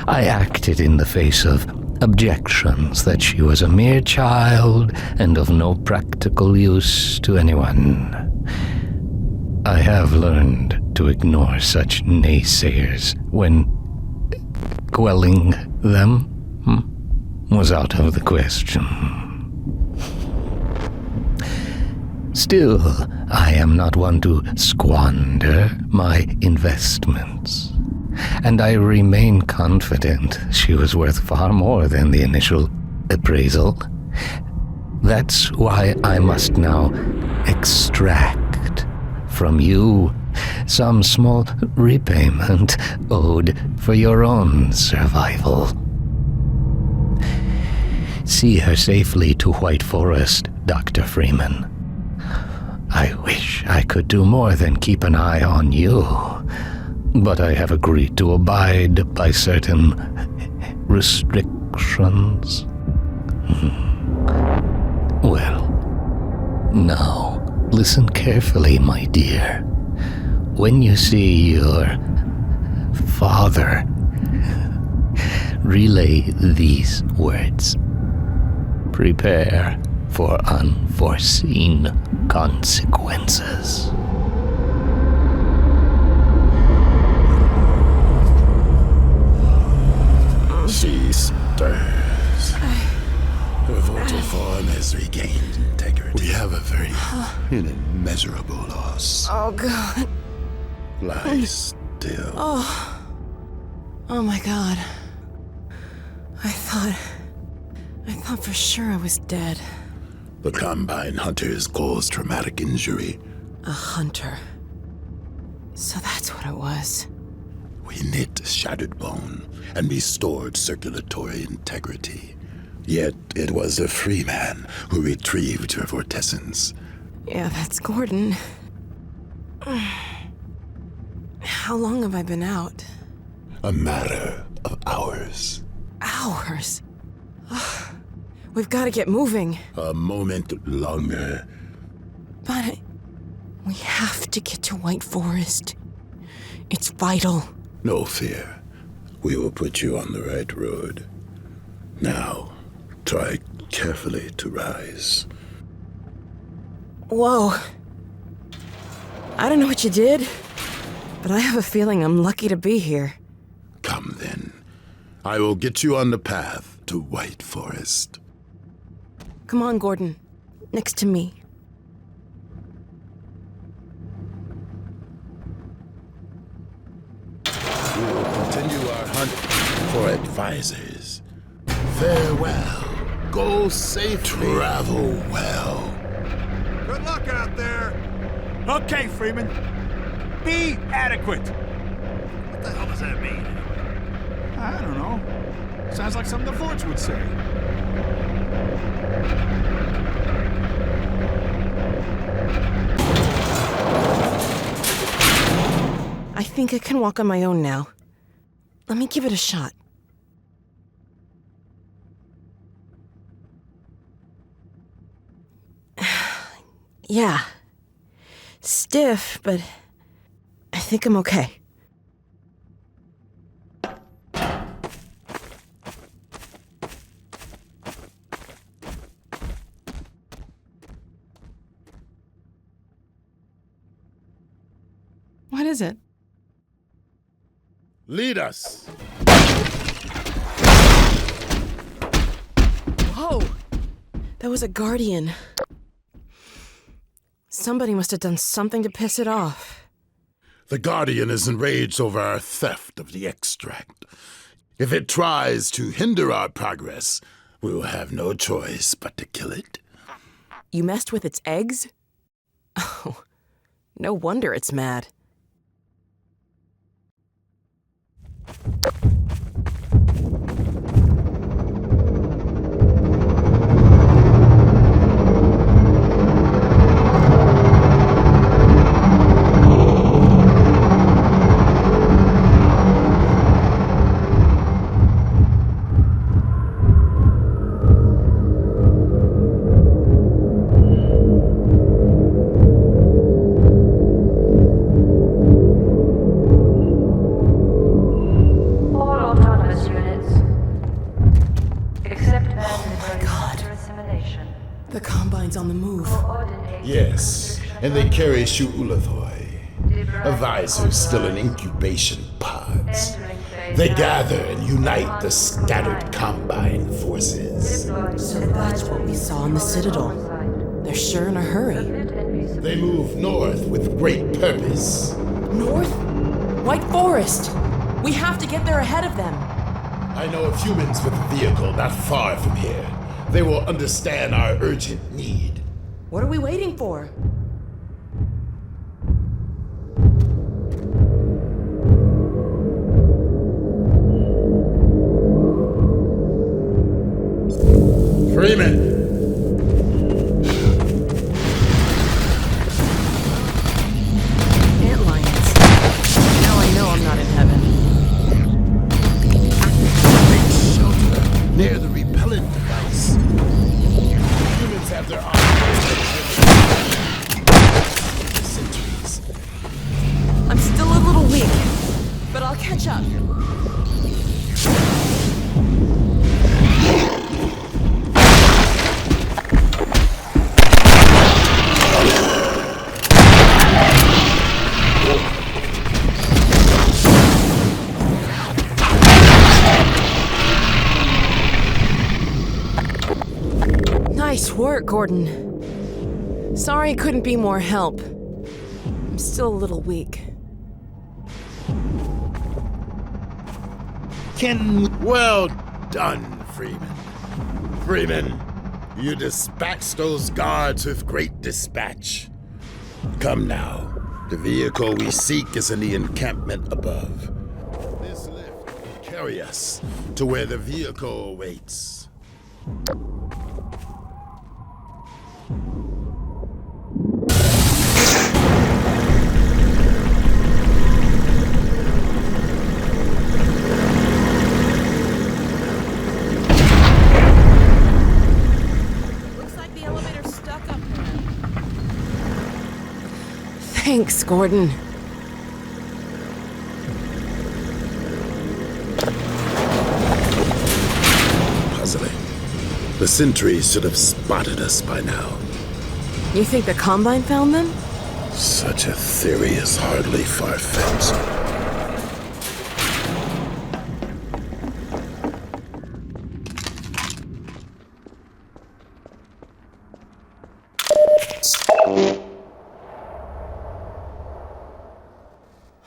I acted in the face of objections that she was a mere child and of no practical use to anyone. I have learned to ignore such naysayers when quelling them was out of the question. Still, I am not one to squander my investments, and I remain confident she was worth far more than the initial appraisal. That's why I must now extract from you some small repayment owed for your own survival. See her safely to White Forest, Dr. Freeman. I wish I could do more than keep an eye on you, but I have agreed to abide by certain restrictions. Well, now, listen carefully, my dear. When you see your father, relay these words. Prepare for unforeseen consequences. She stirs. Her vocal form has regained integrity. We have a very immeasurable loss. Oh, God. Lie still. Oh my God. I thought for sure I was dead. The Combine Hunters caused traumatic injury. A hunter. So that's what it was. We knit shattered bone and restored circulatory integrity. Yet it was a free man who retrieved her vortessence. Yeah, that's Gordon. How long have I been out? A matter of hours. Hours? We've got to get moving. A moment longer. But we have to get to White Forest. It's vital. No fear. We will put you on the right road. Now, try carefully to rise. Whoa. I don't know what you did, but I have a feeling I'm lucky to be here. Come then. I will get you on the path to White Forest. Come on, Gordon. Next to me. We will continue our hunt for advisors. Farewell. Go safely. Travel well. Good luck out there. Okay, Freeman. Be adequate. What the hell does that mean? I don't know. Sounds like something the Fords would say. I think I can walk on my own now. Let me give it a shot. Yeah. Stiff, but I think I'm okay. What is it? Lead us. Whoa! That was a guardian. Somebody must have done something to piss it off. The Guardian is enraged over our theft of the extract. If it tries to hinder our progress, we will have no choice but to kill it. You messed with its eggs? Oh, no wonder it's mad. The Combine's on the move. Yes, and they carry Shu'ulathoi. A visor still in incubation pods. They gather and unite the scattered Combine forces. So that's what we saw in the Citadel. They're sure in a hurry. They move north with great purpose. North? White Forest! We have to get there ahead of them. I know of humans with a vehicle not far from here. They will understand our urgent need. What are we waiting for? Freeman! Antlions. Now I know I'm not in heaven. Activate shelter near the repellent device. Humans have their sentries. I'm still a little weak, but I'll catch up. Nice work, Gordon. Sorry I couldn't be more help. I'm still a little weak. Well done, Freeman. Freeman, you dispatched those guards with great dispatch. Come now. The vehicle we seek is in the encampment above. This lift will carry us to where the vehicle awaits. Thanks, Gordon. Puzzling. The sentries should have spotted us by now. You think the Combine found them? Such a theory is hardly far-fetched.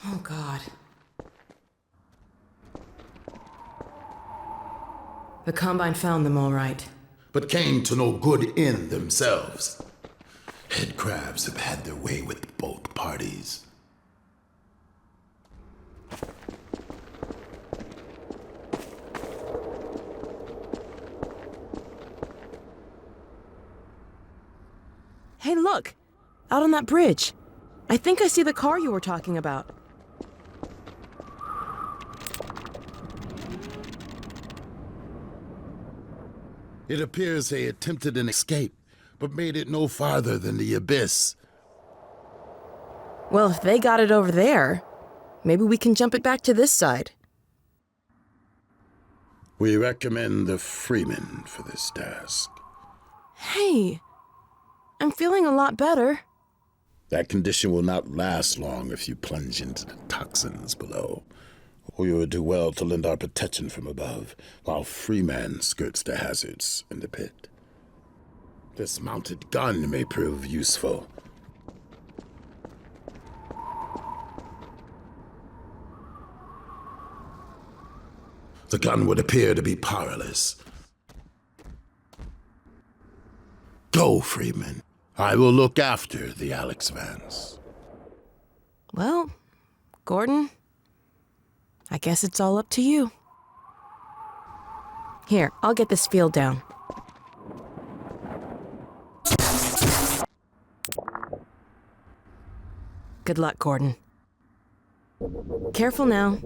Oh, God. The Combine found them all right. But came to no good end themselves. Head crabs have had their way with both parties. Hey, look! Out on that bridge. I think I see the car you were talking about. It appears they attempted an escape, but made it no farther than the abyss. Well, if they got it over there, maybe we can jump it back to this side. We recommend the Freeman for this task. Hey, I'm feeling a lot better. That condition will not last long if you plunge into the toxins below. We would do well to lend our protection from above, while Freeman skirts the hazards in the pit. This mounted gun may prove useful. The gun would appear to be powerless. Go, Freeman. I will look after the Alex Vance. Well, Gordon, I guess it's all up to you. Here, I'll get this field down. Good luck, Gordon. Careful now.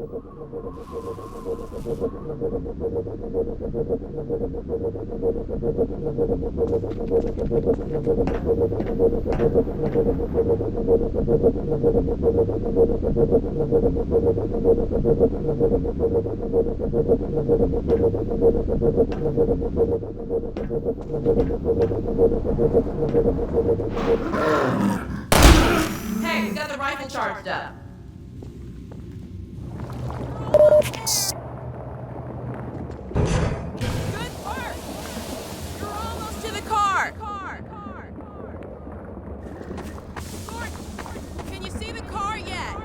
Hey, we got the rifle charged up. Good work! You're almost to the car! Gordon, can you see the car yet?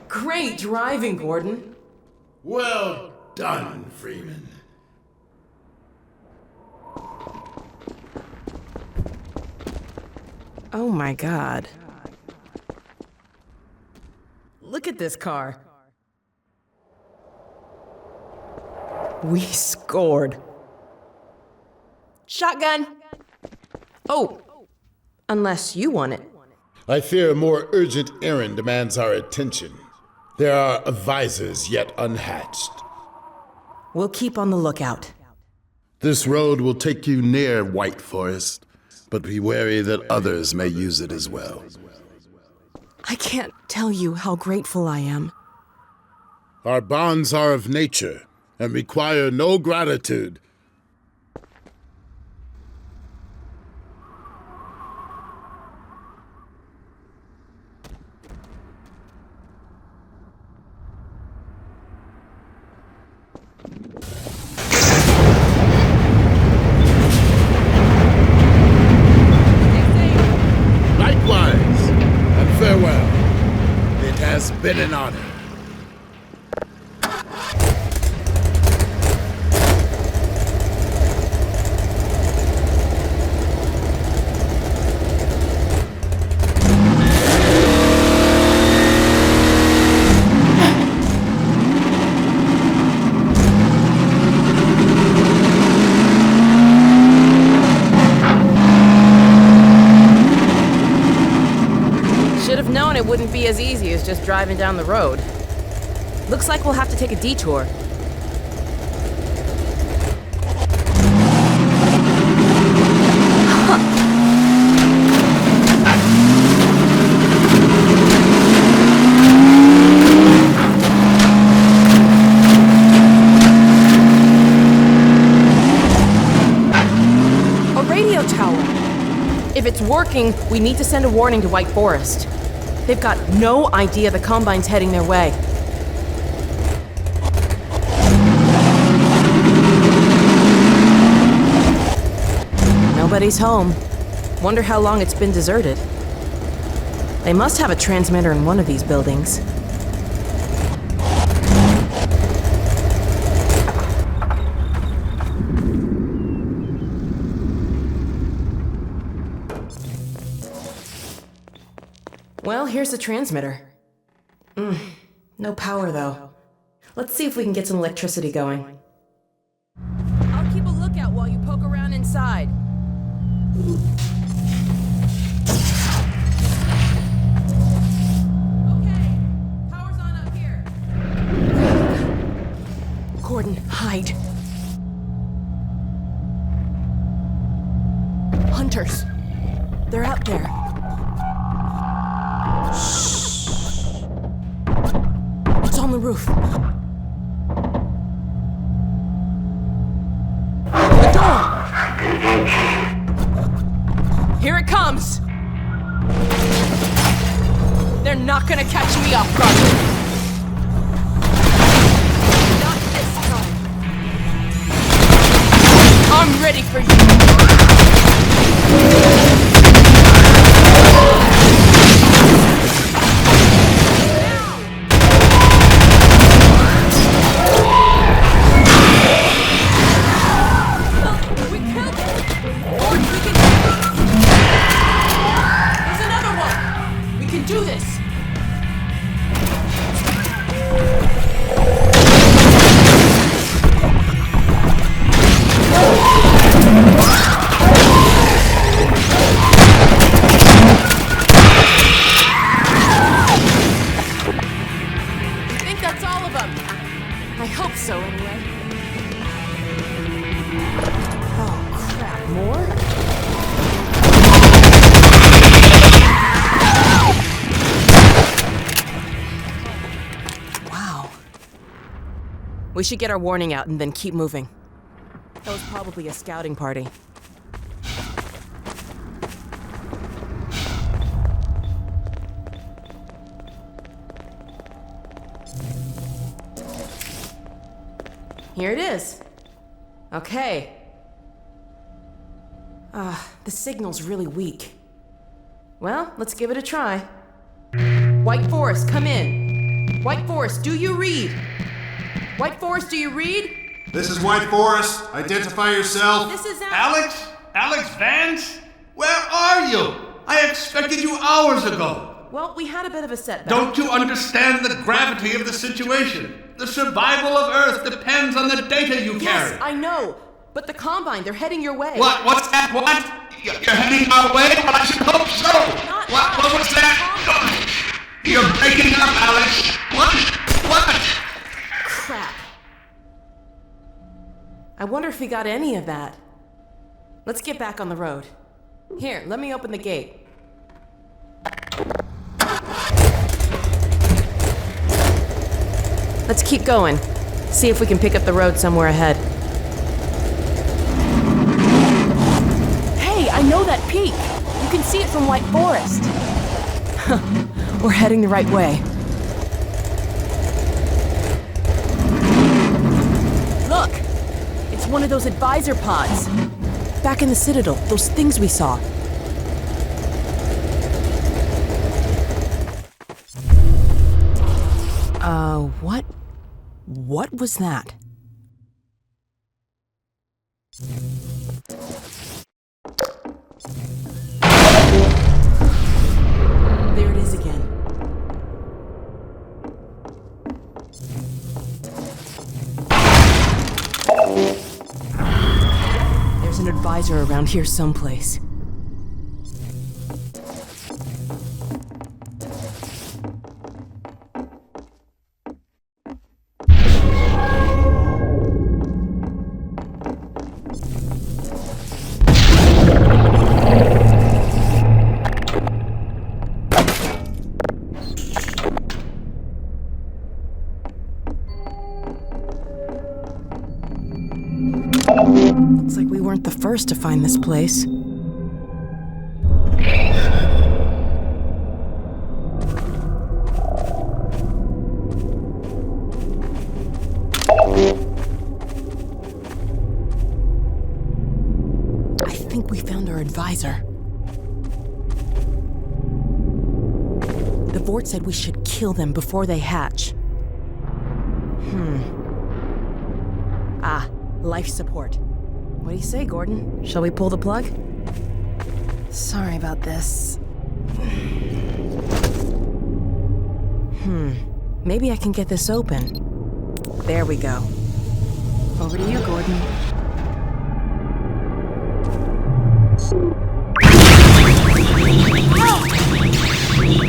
Great driving, Gordon. Well done, Freeman. Oh my God. Look at this car. We scored. Shotgun! Oh, unless you want it. I fear a more urgent errand demands our attention. There are advisors yet unhatched. We'll keep on the lookout. This road will take you near White Forest, but be wary that others may use it as well. I can't tell you how grateful I am. Our bonds are of nature and require no gratitude. Likewise, and farewell. It has been an honor. It wouldn't be as easy as just driving down the road. Looks like we'll have to take a detour. A radio tower. If it's working, we need to send a warning to White Forest. They've got no idea the Combine's heading their way. Nobody's home. Wonder how long it's been deserted. They must have a transmitter in one of these buildings. Well, here's the transmitter. No power, though. Let's see if we can get some electricity going. I'll keep a lookout while you poke around inside. Okay, power's on up here. Gordon, hide. Hunters. They're out there. Shh. It's on the roof. The door! Here it comes! They're not gonna catch me off guard. Not this time. I'm ready for you. We should get our warning out and then keep moving. That was probably a scouting party. Here it is. Okay. The signal's really weak. Well, let's give it a try. White Forest, come in. White Forest, do you read? White Forest, do you read? This is White Forest. Identify yourself. This is Alex? Alex Vance? Where are you? I expected you hours ago. Well, we had a bit of a setback. Don't you understand the gravity of the situation? The survival of Earth depends on the data you carry. Yes, I know. But the Combine, they're heading your way. What? What's that? What? You're heading our way? Well, I should hope so. What was that? You're breaking up, Alex. What? Crap. I wonder if he got any of that. Let's get back on the road. Here, let me open the gate. Let's keep going. See if we can pick up the road somewhere ahead. Hey, I know that peak. You can see it from White Forest. We're heading the right way. Look! It's one of those advisor pods. Back in the Citadel, those things we saw. What was that? There it is again. There's an advisor around here someplace. Looks like we weren't the first to find this place. I think we found our advisor. The Vort said we should kill them before they hatch. Life support. What do you say, Gordon? Shall we pull the plug? Sorry about this. Maybe I can get this open. There we go. Over to you, Gordon.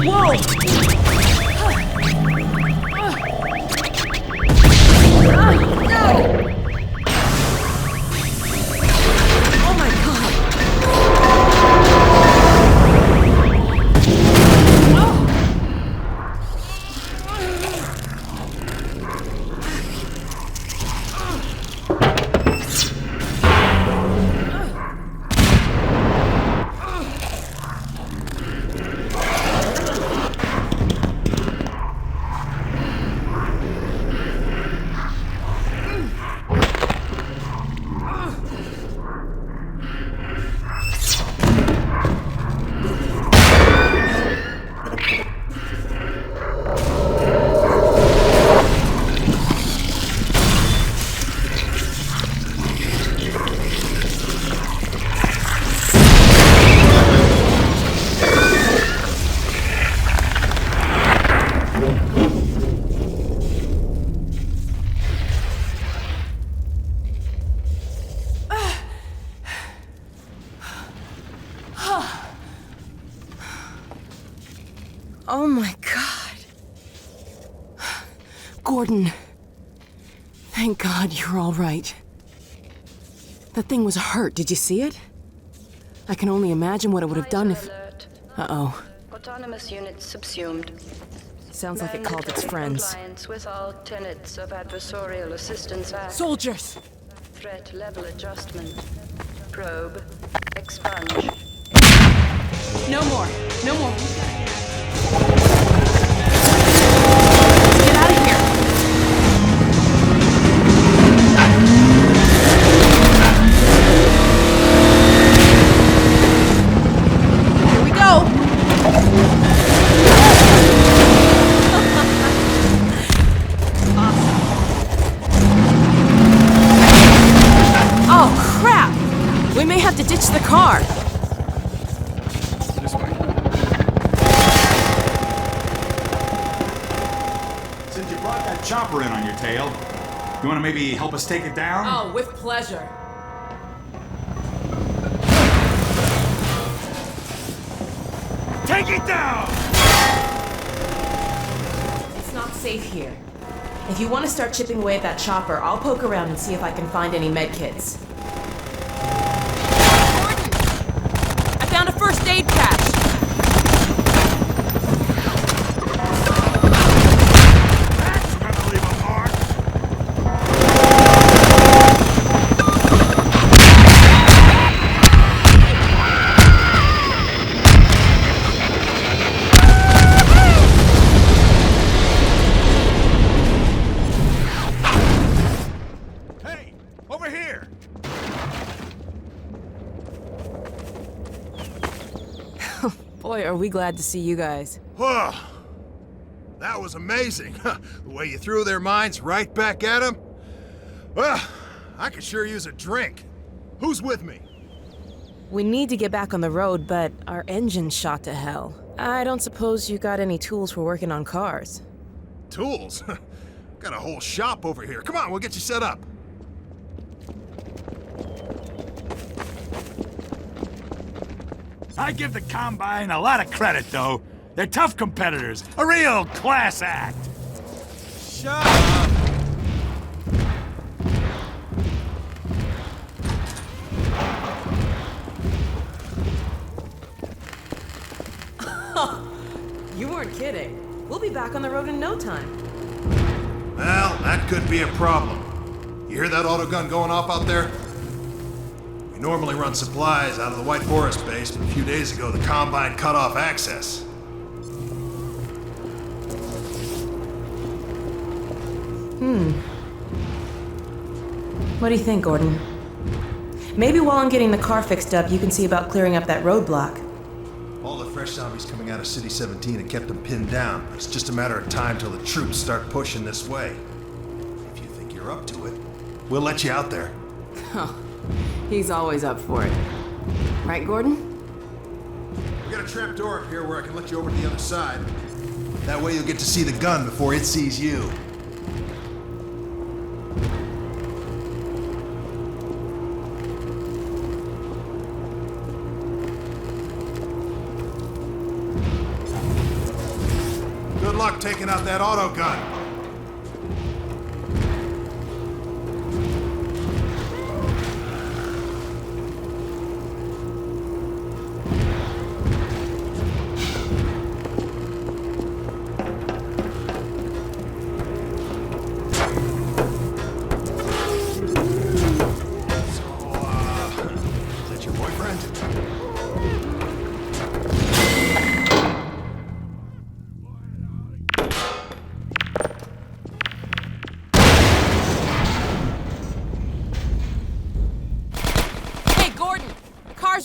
Whoa! No! Oh my God! Oh my God. Gordon. Thank God you're all right. That thing was hurt. Did you see it? I can only imagine what it would have done if... Uh-oh. Autonomous units subsumed. Sounds like it called its friends. Compliance with all tenets of Adversarial Assistance Act. Soldiers! Threat level adjustment. Probe. Expunge. No more. No more. Get out of here. Here we go. Awesome. Oh, crap! We may have to ditch the car. This way. Since you brought that chopper in on your tail, you want to maybe help us take it down? Oh, with pleasure. Take it down! It's not safe here. If you want to start chipping away at that chopper, I'll poke around and see if I can find any med kits. Gordon! I found a first aid patch! That's gonna leave a mark! Hey, over here! Boy, are we glad to see you guys. Whoa! That was amazing. The way you threw their minds right back at them. Well, I could sure use a drink. Who's with me? We need to get back on the road, but our engine's shot to hell. I don't suppose you got any tools for working on cars. Tools? Got a whole shop over here. Come on, we'll get you set up. I give the Combine a lot of credit, though. They're tough competitors. A real class act. Shut up! You weren't kidding. We'll be back on the road in no time. Well, that could be a problem. You hear that autogun going off out there? We normally run supplies out of the White Forest base, but a few days ago the Combine cut off access. What do you think, Gordon? Maybe while I'm getting the car fixed up, you can see about clearing up that roadblock. All the fresh zombies coming out of City 17 have kept them pinned down. It's just a matter of time till the troops start pushing this way. If you think you're up to it, we'll let you out there. Oh, he's always up for it. Right, Gordon? We got a trap door up here where I can let you over to the other side. That way you'll get to see the gun before it sees you. Good luck taking out that auto gun.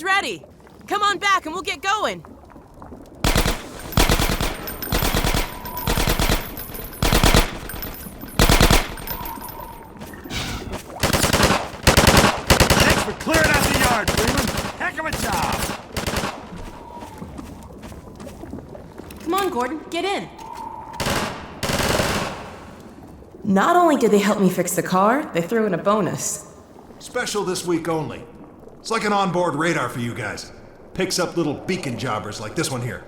Ready. Come on back and we'll get going. Thanks for clearing out the yard, Freeman. Heck of a job. Come on, Gordon, get in. Not only did they help me fix the car, they threw in a bonus. Special this week only. It's like an onboard radar for you guys. Picks up little beacon jobbers like this one here.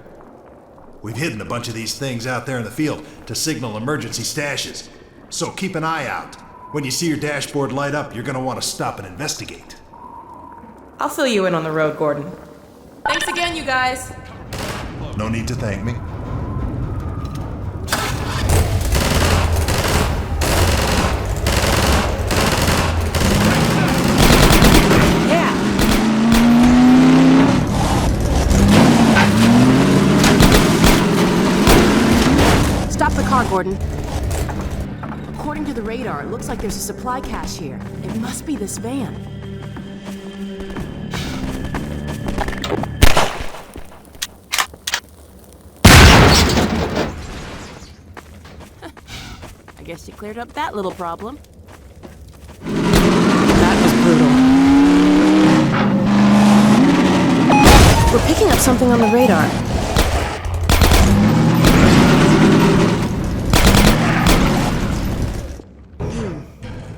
We've hidden a bunch of these things out there in the field to signal emergency stashes. So keep an eye out. When you see your dashboard light up, you're gonna want to stop and investigate. I'll fill you in on the road, Gordon. Thanks again, you guys. No need to thank me. Gordon. According to the radar, it looks like there's a supply cache here. It must be this van. I guess you cleared up that little problem. That was brutal. We're picking up something on the radar.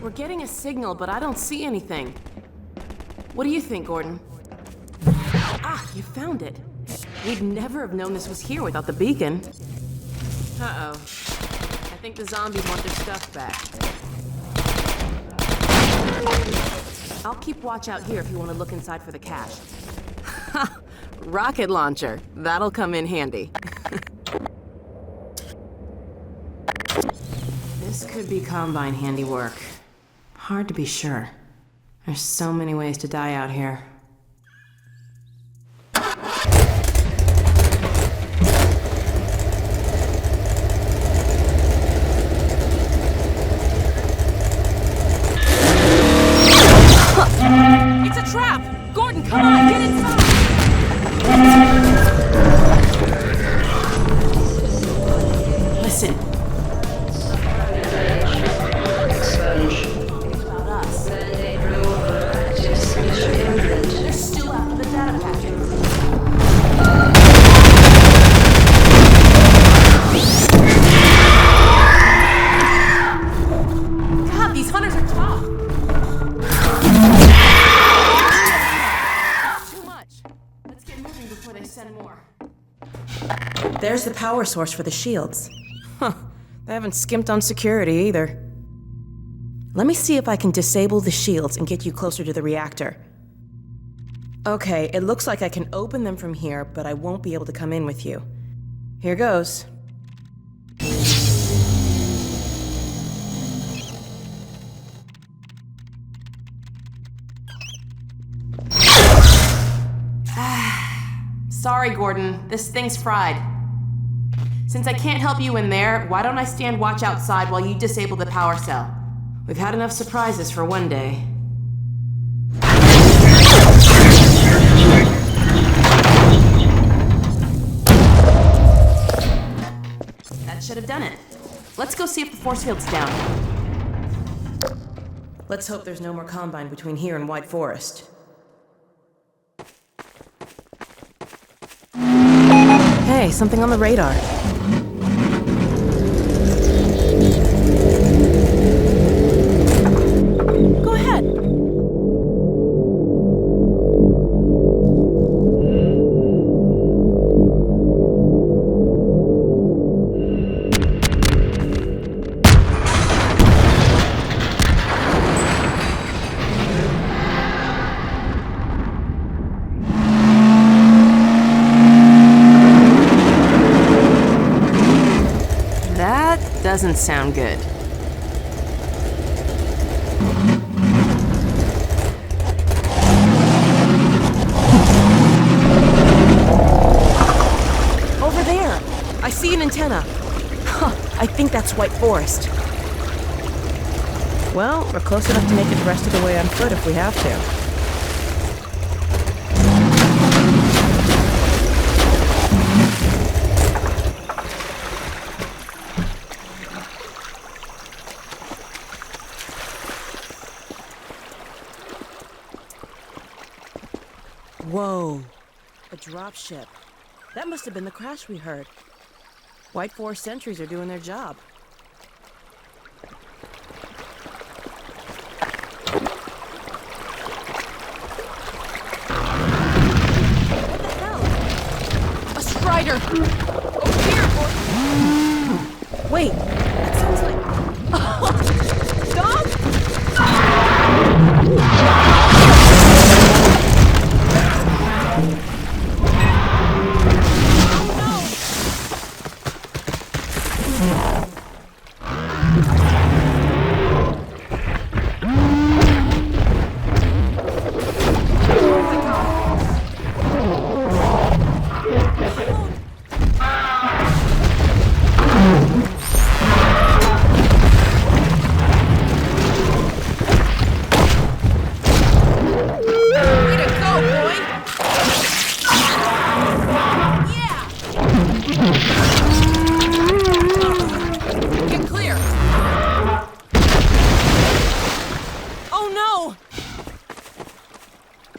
We're getting a signal, but I don't see anything. What do you think, Gordon? Ah, you found it. We'd never have known this was here without the beacon. Uh-oh. I think the zombies want their stuff back. I'll keep watch out here if you want to look inside for the cache. Rocket launcher. That'll come in handy. This could be Combine handiwork. Hard to be sure. There's so many ways to die out here. It's a trap! Gordon, come on, get inside! Listen. They're still after the data packet. God, these hunters are tough. Too much. Let's get moving before they send more. There's the power source for the shields. Huh. They haven't skimped on security either. Let me see if I can disable the shields and get you closer to the reactor. Okay, it looks like I can open them from here, but I won't be able to come in with you. Here goes. Sorry, Gordon. This thing's fried. Since I can't help you in there, why don't I stand watch outside while you disable the power cell? We've had enough surprises for one day. That should have done it. Let's go see if the force field's down. Let's hope there's no more Combine between here and White Forest. Hey, something on the radar. Doesn't sound good. Over there! I see an antenna. Huh, I think that's White Forest. Well, we're close enough to make it the rest of the way on foot if we have to. Whoa, a dropship. That must have been the crash we heard. White Forest sentries are doing their job. What the hell? A strider! Over here! Wait, that sounds like...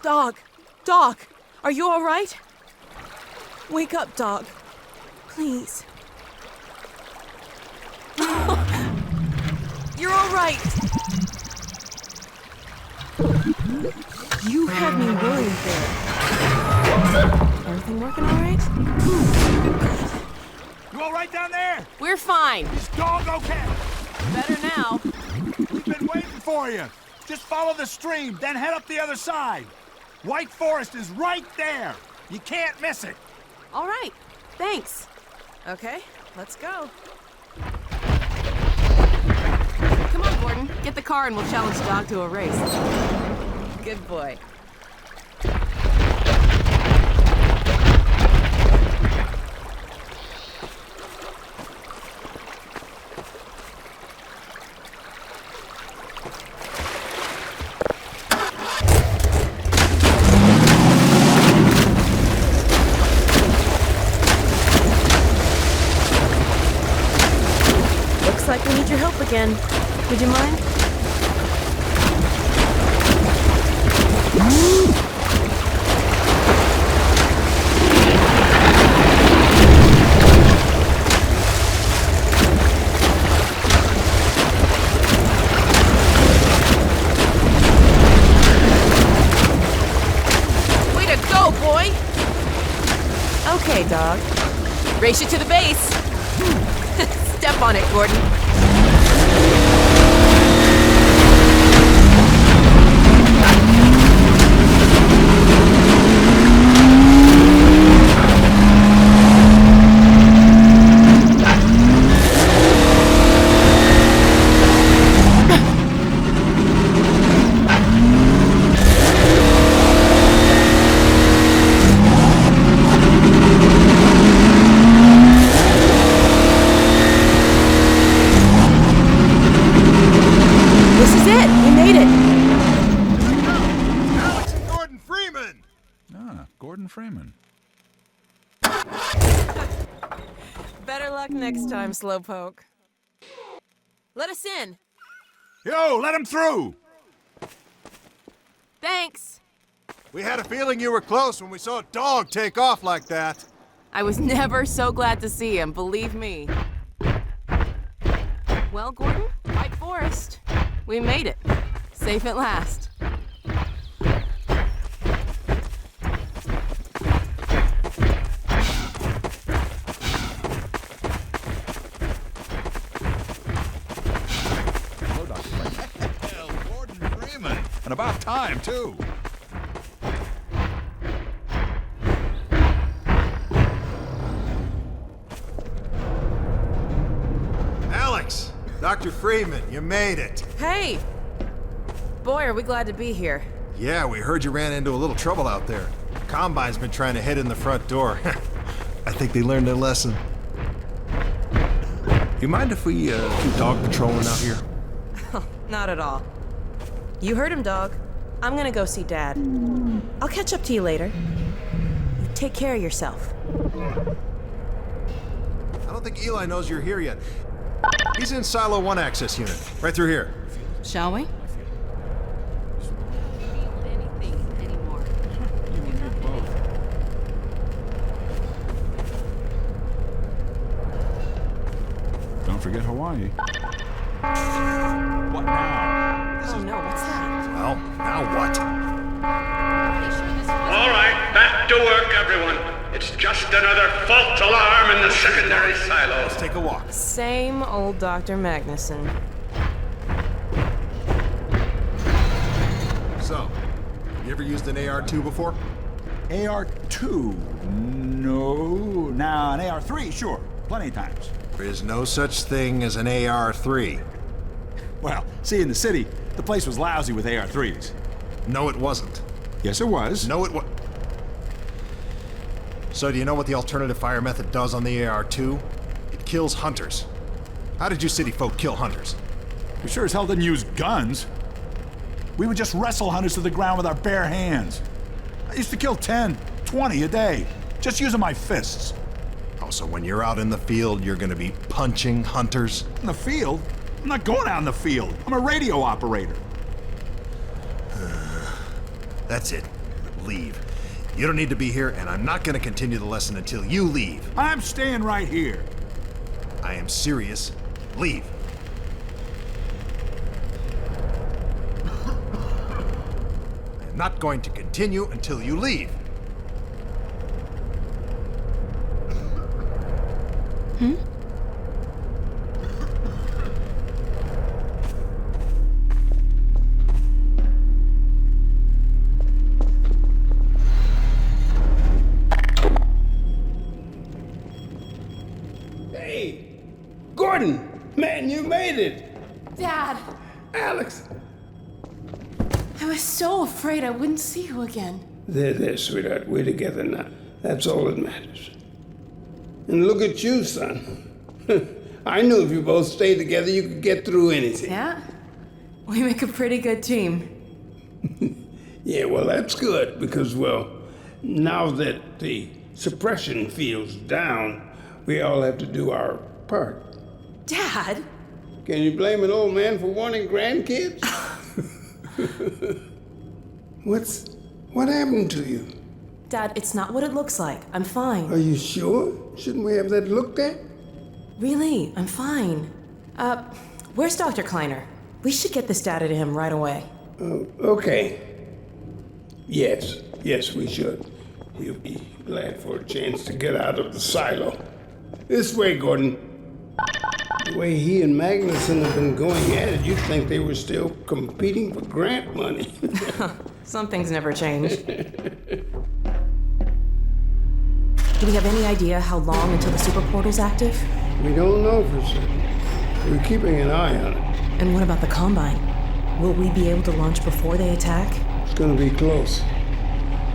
Dog? Dog, are you all right? Wake up, Dog. Please. You're all right. You had me worried there. Everything working all right? You all right down there? We're fine. Is Dog okay? Better now. We've been waiting for you. Just follow the stream, then head up the other side. White Forest is right there. You can't miss it. All right. Thanks. Okay, let's go. Come on, Gordon. Get the car and we'll challenge Dog to a race. Good boy. Looks like we need your help again. Would you mind? Way to go, boy! Okay, Dog. Race you to the base. Step on it, Gordon. This is it! We made it! Alex and Gordon Freeman! Ah, Gordon Freeman. Better luck next time, Slowpoke. Let us in. Yo, let him through! Thanks. We had a feeling you were close when we saw a dog take off like that. I was never so glad to see him, believe me. Well, Gordon, White Forest. We made it. Safe at last. Hell, Gordon Freeman. And about time, too. Dr. Freeman, you made it. Hey! Boy, are we glad to be here. Yeah, we heard you ran into a little trouble out there. Combine's been trying to head in the front door. I think they learned their lesson. You mind if we keep dog patrolling out here? Not at all. You heard him, dog. I'm gonna go see Dad. I'll catch up to you later. You take care of yourself. I don't think Eli knows you're here yet. He's in Silo 1 access unit, right through here. Shall we? Don't forget Hawaii. What now? Oh no, what's that? Well, now what? All right, back to work, everyone. It's just another false alarm in the secondary silo. Let's take a walk. Same old Dr. Magnuson. So, you ever used an AR-2 before? AR-2? No. Now, an AR-3, sure. Plenty of times. There is no such thing as an AR-3. Well, see, in the city, the place was lousy with AR-3s. No, it wasn't. Yes, it was. No, it was. So do you know what the alternative fire method does on the AR-2? It kills hunters. How did you city folk kill hunters? We sure as hell didn't use guns. We would just wrestle hunters to the ground with our bare hands. I used to kill 10, 20 a day, just using my fists. Oh, so when you're out in the field, you're gonna be punching hunters? In the field? I'm not going out in the field. I'm a radio operator. That's it. Leave. You don't need to be here, and I'm not gonna continue the lesson until you leave. I'm staying right here. I am serious. Leave. I am not going to continue until you leave. Hmm? Hey, Gordon, man, you made it. Dad! Alex. I was so afraid I wouldn't see you again. There, sweetheart. We're together now. That's all that matters. And look at you, son. I knew if you both stayed together, you could get through anything. Yeah? We make a pretty good team. Yeah, well, that's good, because, well, now that the suppression field's down, we all have to do our part. Dad? Can you blame an old man for wanting grandkids? What happened to you? Dad, it's not what it looks like. I'm fine. Are you sure? Shouldn't we have that looked at? Really, I'm fine. Where's Dr. Kleiner? We should get this data to him right away. Okay. Yes, we should. He'll be glad for a chance to get out of the silo. This way, Gordon. The way he and Magnuson have been going at it, you'd think they were still competing for grant money. Some things never change. Do we have any idea how long until the super portal's active? We don't know for certain. We're keeping an eye on it. And what about the Combine? Will we be able to launch before they attack? It's gonna be close.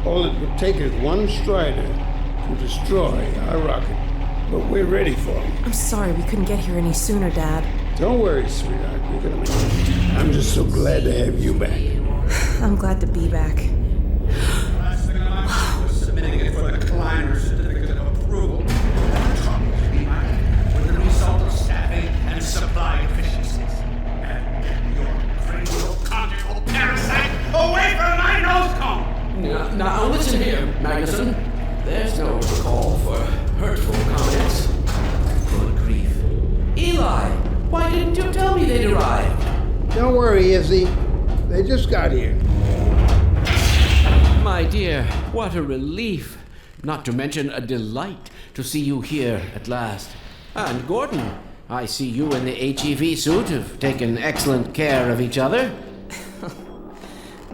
All it would take is one Strider to destroy our rocket. But we're ready for him. I'm sorry we couldn't get here any sooner, Dad. Don't worry, sweetheart. We're gonna make it. I'm just so glad to have you back. I'm glad to be back. Submitting it for the Kleiner certificate of approval. With the result of staffing and supply deficiencies. And your cranial conjugal parasite away from my nose cone! Now listen here, Magnuson. There's no call for hurtful comments. Good grief. Eli, why didn't you tell me they'd arrived? Don't worry, Izzy. They just got here. My dear, what a relief. Not to mention a delight to see you here at last. And Gordon, I see you and the HEV suit have taken excellent care of each other.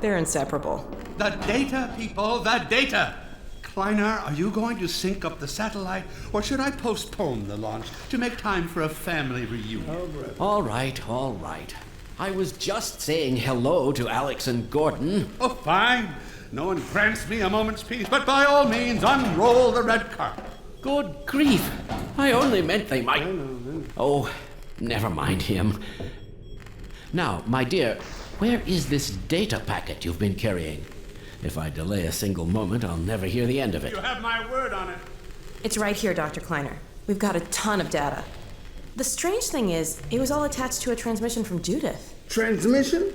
They're inseparable. The data, people, the data! Kleiner, are you going to sync up the satellite, or should I postpone the launch to make time for a family reunion? All right. I was just saying hello to Alex and Gordon. Oh, fine. No one grants me a moment's peace, but by all means, unroll the red carpet. Good grief. I only meant they might... Oh, never mind him. Now, my dear, where is this data packet you've been carrying? If I delay a single moment, I'll never hear the end of it. You have my word on it. It's right here, Dr. Kleiner. We've got a ton of data. The strange thing is, it was all attached to a transmission from Judith. Transmission?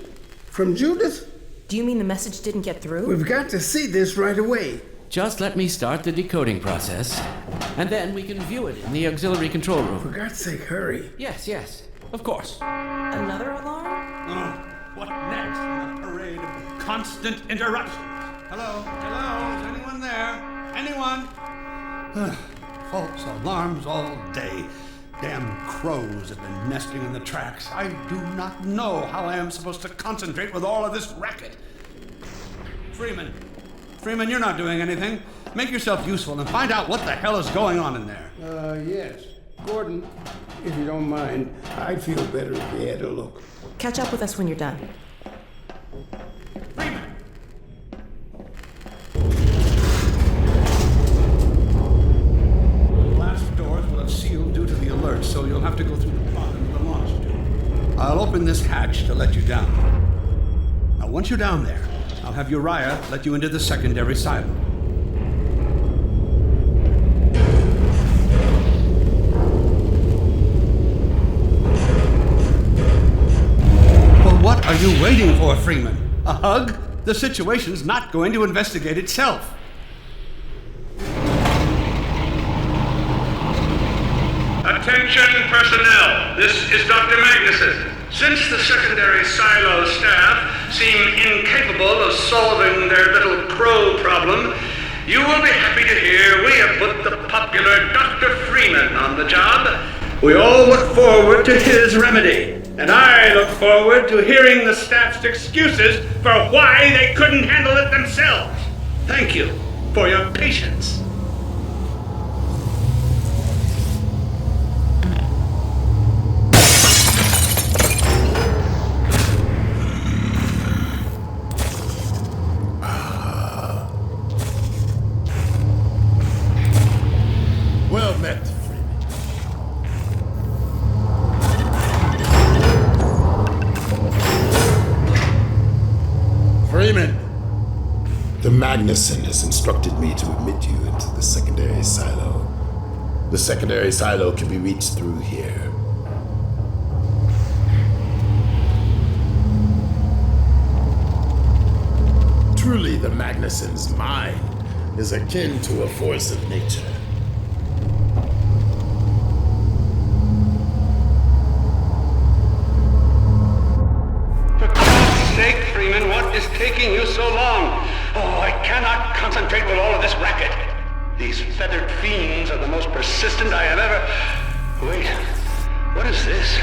From Judith? Do you mean the message didn't get through? We've got to see this right away. Just let me start the decoding process, and then we can view it in the auxiliary control room. For God's sake, hurry. Yes, of course. Another alarm? Oh, what next in a parade of constant interruptions? Hello? Is anyone there? Anyone? False alarms all day. Damn crows have been nesting in the tracks. I do not know how I am supposed to concentrate with all of this racket. Freeman, you're not doing anything. Make yourself useful and find out what the hell is going on in there. Yes. Gordon, if you don't mind, I'd feel better if you had a look. Catch up with us when you're done. Freeman! The glass doors will have sealed due to the alert, so you'll have to go through the bottom of the launch tube. I'll open this hatch to let you down. Now, once you're down there, I'll have Uriah let you into the secondary silo. Well, what are you waiting for, Freeman? A hug? The situation's not going to investigate itself. Attention personnel, this is Dr. Magnuson. Since the secondary silo staff seem incapable of solving their little crow problem, you will be happy to hear we have put the popular Dr. Freeman on the job. We all look forward to his remedy, and I look forward to hearing the staff's excuses for why they couldn't handle it themselves. Thank you for your patience. Well met, Freeman. The Magnuson has instructed me to admit you into the secondary silo. The secondary silo can be reached through here. Truly, the Magnuson's mind is akin to a force of nature. Freeman, what is taking you so long? Oh, I cannot concentrate with all of this racket. These feathered fiends are the most persistent I have ever... Wait, what is this?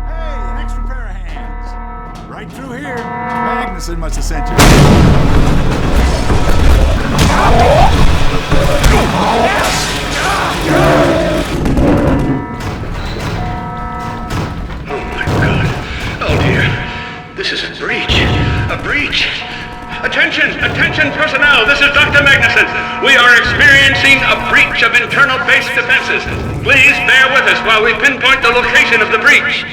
Hey, an extra pair of hands. Right through here. Magnuson must have sent you. This is a breach. A breach. Attention personnel, this is Dr. Magnuson. We are experiencing a breach of internal base defenses. Please bear with us while we pinpoint the location of the breach.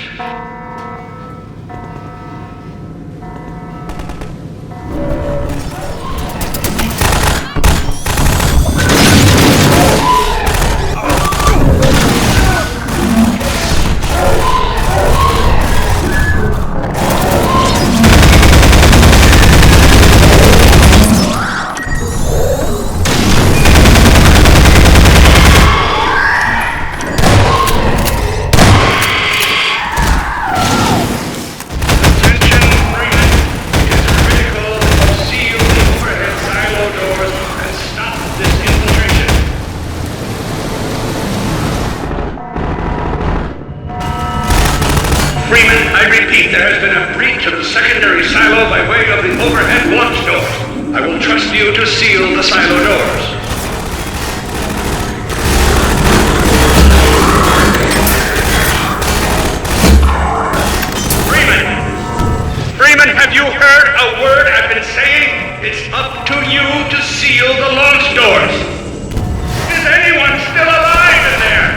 repeat, there has been a breach of the secondary silo by way of the overhead launch doors. I will trust you to seal the silo doors. Freeman, have you heard a word I've been saying? It's up to you to seal the launch doors. Is anyone still alive in there?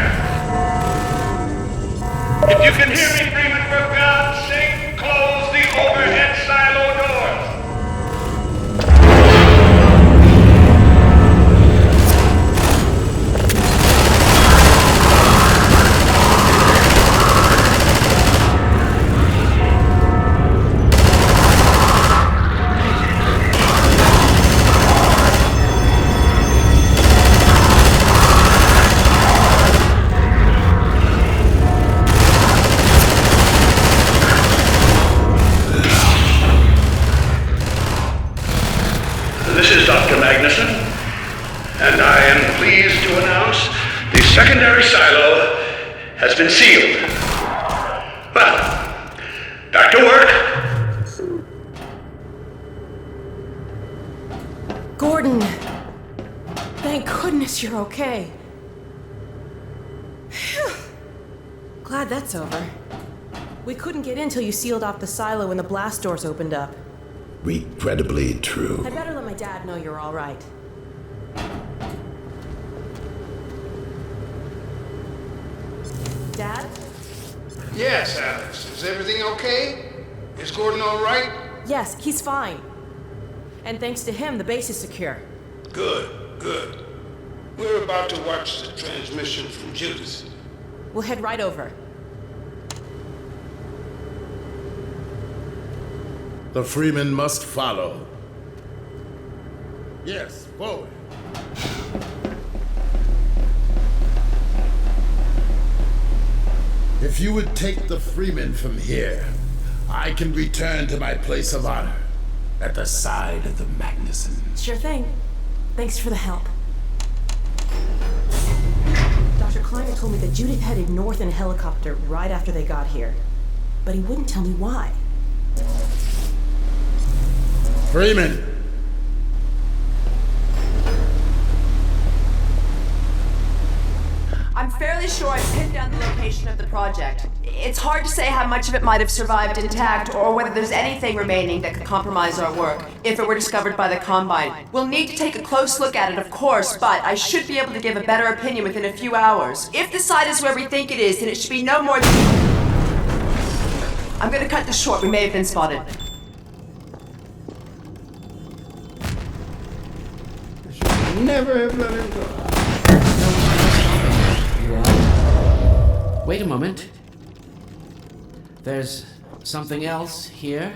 If you can hear me, Freeman, for God's sake, close the overhead silo doors. This is Dr. Magnuson, and I am pleased to announce the secondary silo has been sealed. Well, back to work. Gordon! Thank goodness you're okay. Phew. Glad that's over. We couldn't get in till you sealed off the silo when the blast doors opened up. Regrettably true. I better let my dad know you're all right. Dad? Yes, Alex. Is everything okay? Is Gordon all right? Yes, he's fine. And thanks to him, the base is secure. Good, good. We're about to watch the transmission from Judas. We'll head right over. The Freeman must follow. Yes, forward. If you would take the Freeman from here, I can return to my place of honor at the side of the Magnusons. Sure thing. Thanks for the help. Dr. Kleiner told me that Judith headed north in a helicopter right after they got here. But he wouldn't tell me why. Freeman! I'm fairly sure I pinned down the location of the project. It's hard to say how much of it might have survived intact or whether there's anything remaining that could compromise our work if it were discovered by the Combine. We'll need to take a close look at it, of course, but I should be able to give a better opinion within a few hours. If the site is where we think it is, then it should be no more than... I'm gonna cut this short. We may have been spotted. Never have let him go. Wait a moment. There's something else here.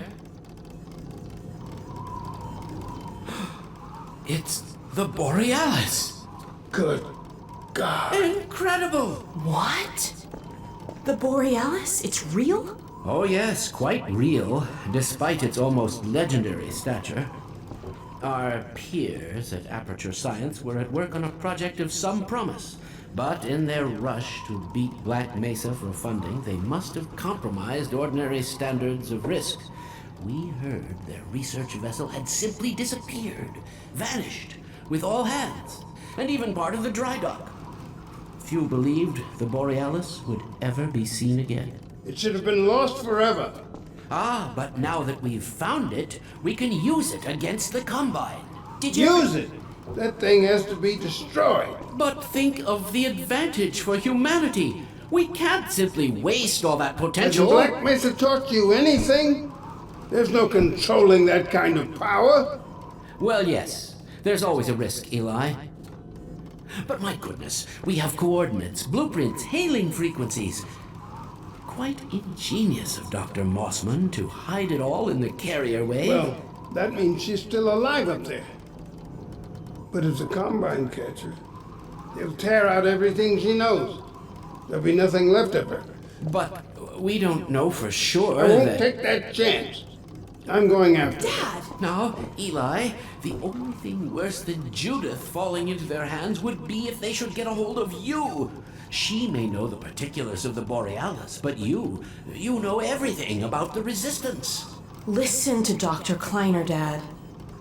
It's the Borealis. Good God. Incredible! What? The Borealis? It's real? Oh yes, quite real, despite its almost legendary stature. Our peers at Aperture Science were at work on a project of some promise, but in their rush to beat Black Mesa for funding, they must have compromised ordinary standards of risk. We heard their research vessel had simply disappeared, vanished, with all hands, and even part of the dry dock. Few believed the Borealis would ever be seen again. It should have been lost forever. Ah, but now that we've found it, we can use it against the Combine. Did you... Use it? That thing has to be destroyed. But think of the advantage for humanity. We can't simply waste all that potential. Has the Black Mesa taught you anything? There's no controlling that kind of power. Well, yes. There's always a risk, Eli. But my goodness, we have coordinates, blueprints, hailing frequencies. Quite ingenious of Dr. Mossman to hide it all in the carrier wave. Well, that means she's still alive up there. But if the Combine catch her, they'll tear out everything she knows. There'll be nothing left of her. But we don't know for sure I won't take that chance. I'm going after her. Dad! Now, Eli, The only thing worse than Judith falling into their hands would be if they should get a hold of you. She may know the particulars of the Borealis, but you know everything about the Resistance. Listen to Dr. Kleiner, Dad.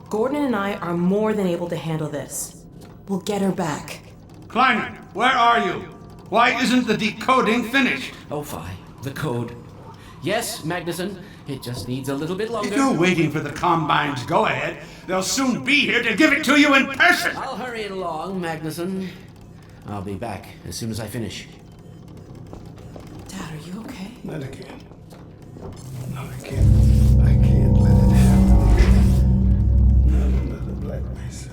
Gordon and I are more than able to handle this. We'll get her back. Kleiner, where are you? Why isn't the decoding finished? Oh, fine. The code. Yes, Magnuson. It just needs a little bit longer. If you're waiting for the Combine's go-ahead, they'll soon be here to give it to you in person! I'll hurry it along, Magnuson. I'll be back as soon as I finish. Dad, are you okay? Not again. No, I can't. I can't let it happen again. Not another Black Mesa.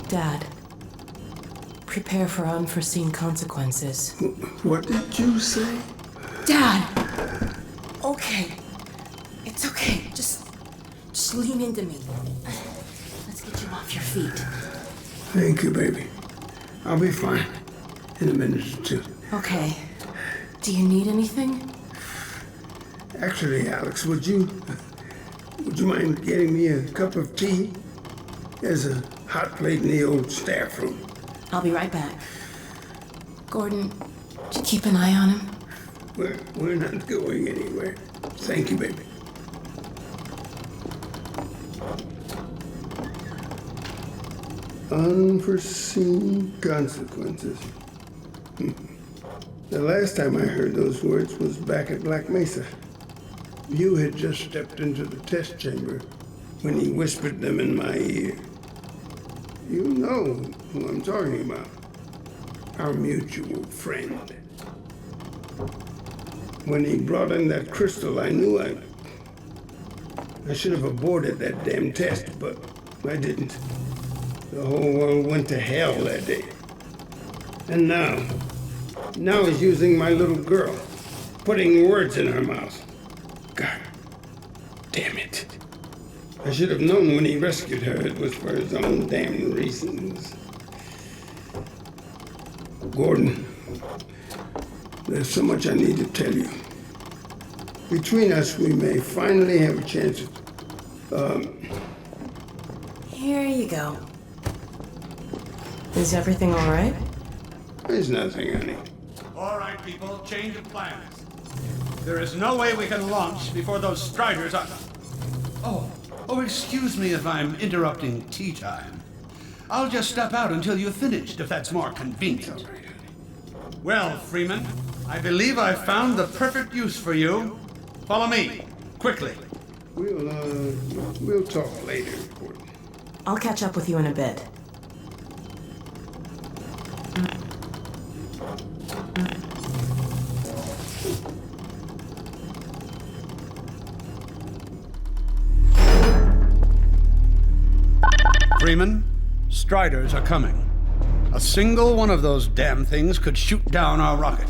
Dad, prepare for unforeseen consequences. What did you say? Dad! Okay. It's okay. Just lean into me. Let's get you off your feet. Thank you, baby. I'll be fine in a minute or two. Okay. Do you need anything? Actually, Alex, would you mind getting me a cup of tea? There's a hot plate in the old staff room. I'll be right back. Gordon, did you keep an eye on him? We're not going anywhere. Thank you, baby. Unforeseen consequences. The last time I heard those words was back at Black Mesa. You had just stepped into the test chamber when he whispered them in my ear. You know who I'm talking about. Our mutual friend. When he brought in that crystal, I knew I should have aborted that damn test, but I didn't. The whole world went to hell that day. And now he's using my little girl, putting words in her mouth. God damn it. I should have known when he rescued her it was for his own damn reasons. Gordon, there's so much I need to tell you. Between us, we may finally have a chance of, Here you go. Is everything all right? There's nothing, honey. All right, people, change of plans. There is no way we can launch before those Striders are... Oh, excuse me if I'm interrupting tea time. I'll just step out until you've finished, if that's more convenient. Well, Freeman, I believe I've found the perfect use for you. Follow me, quickly. We'll talk later, Gordon. I'll catch up with you in a bit. Freeman, Striders are coming. A single one of those damn things could shoot down our rocket.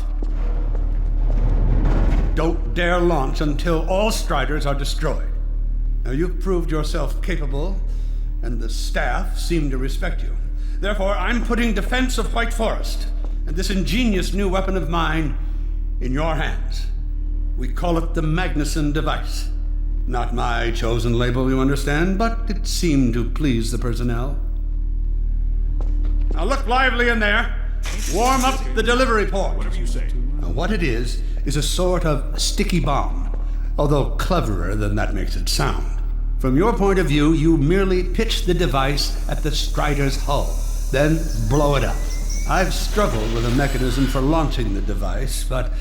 Don't dare launch until all Striders are destroyed. Now, you've proved yourself capable, and the staff seem to respect you. Therefore, I'm putting defense of White Forest and this ingenious new weapon of mine in your hands. We call it the Magnuson device. Not my chosen label, you understand, but it seemed to please the personnel. Now look lively in there. Warm up the delivery port. Whatever you say. Now, what it is a sort of sticky bomb, although cleverer than that makes it sound. From your point of view, you merely pitch the device at the Strider's hull, then blow it up. I've struggled with a mechanism for launching the device, but...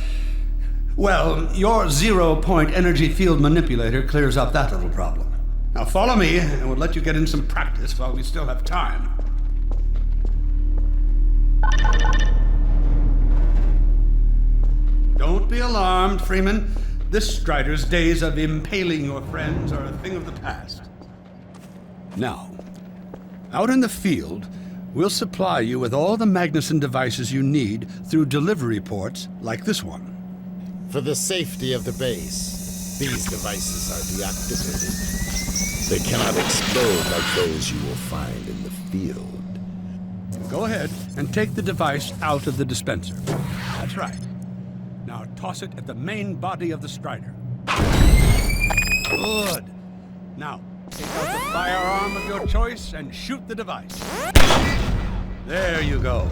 well, your zero-point energy field manipulator clears up that little problem. Now follow me, and we'll let you get in some practice while we still have time. Don't be alarmed, Freeman. This Strider's days of impaling your friends are a thing of the past. Now, out in the field, we'll supply you with all the Magnuson devices you need through delivery ports like this one. For the safety of the base, these devices are deactivated. They cannot explode like those you will find in the field. Go ahead and take the device out of the dispenser. That's right. Now toss it at the main body of the Strider. Good. Now, take out the firearm of your choice and shoot the device. There you go.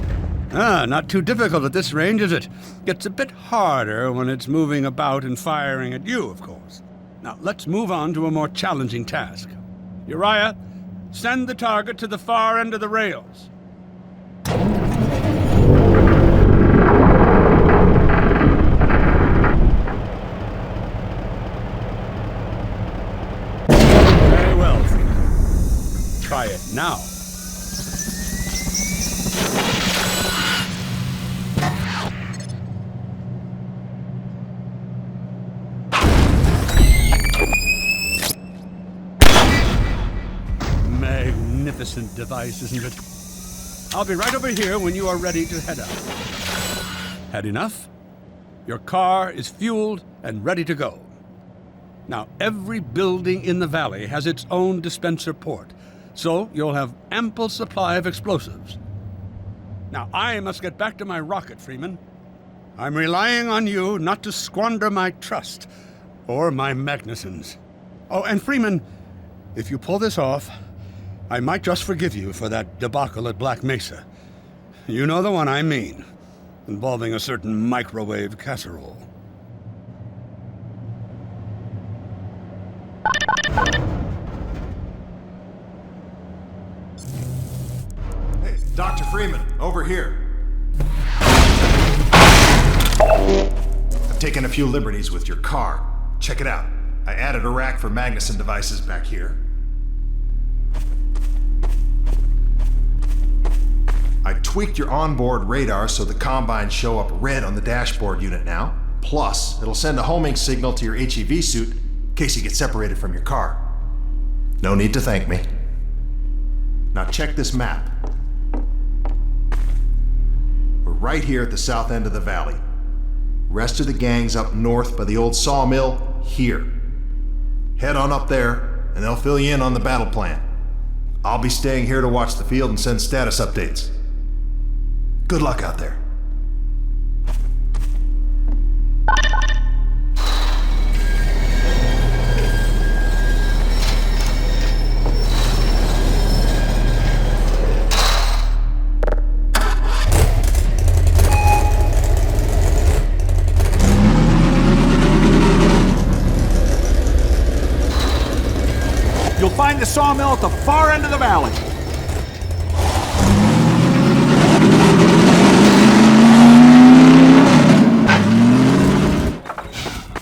Not too difficult at this range, is it? Gets a bit harder when it's moving about and firing at you, of course. Now, let's move on to a more challenging task. Uriah, send the target to the far end of the rails. Very well, Freeman. Try it now. Magnificent device, isn't it? I'll be right over here when you are ready to head out. Had enough? Your car is fueled and ready to go. Now, every building in the valley has its own dispenser port, so you'll have ample supply of explosives. Now, I must get back to my rocket, Freeman. I'm relying on you not to squander my trust or my Magnusons. Oh, and Freeman, if you pull this off, I might just forgive you for that debacle at Black Mesa. You know the one I mean, involving a certain microwave casserole. Hey, Dr. Freeman, over here. I've taken a few liberties with your car. Check it out. I added a rack for Magnuson devices back here. I tweaked your onboard radar so the combines show up red on the dashboard unit now. Plus, it'll send a homing signal to your HEV suit in case you get separated from your car. No need to thank me. Now check this map. We're right here at the south end of the valley. Rest of the gang's up north by the old sawmill here. Head on up there, and they'll fill you in on the battle plan. I'll be staying here to watch the field and send status updates. Good luck out there. You'll find the sawmill at the far end of the valley.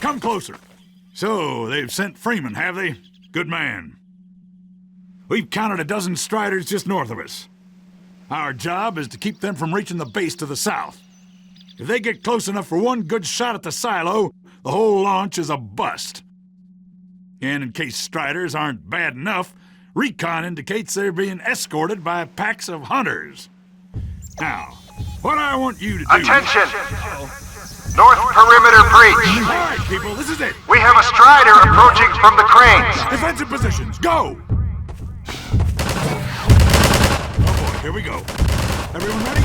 Come closer. So, they've sent Freeman, have they? Good man. We've counted a dozen Striders just north of us. Our job is to keep them from reaching the base to the south. If they get close enough for one good shot at the silo, the whole launch is a bust. And in case Striders aren't bad enough, recon indicates they're being escorted by packs of hunters. Now, what I want you to do... Attention! North perimeter breach. All right, people, this is it. We have a Strider approaching from the cranes. Defensive positions, go! Oh boy, here we go. Everyone ready?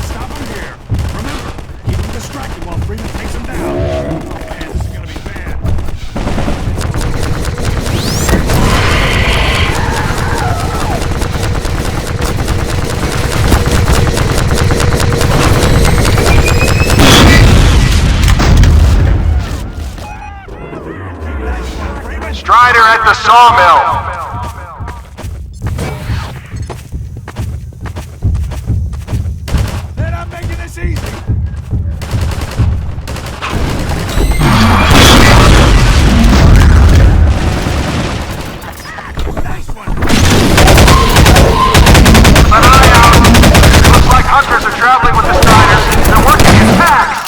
Stop them here. Remember, keep them distracted while Freeman takes them down. Oh man, this is gonna be bad. Strider at the sawmill. They're not making this easy. Nice one. Keep an eye out. Looks like hunters are traveling with the Striders. They're working in packs.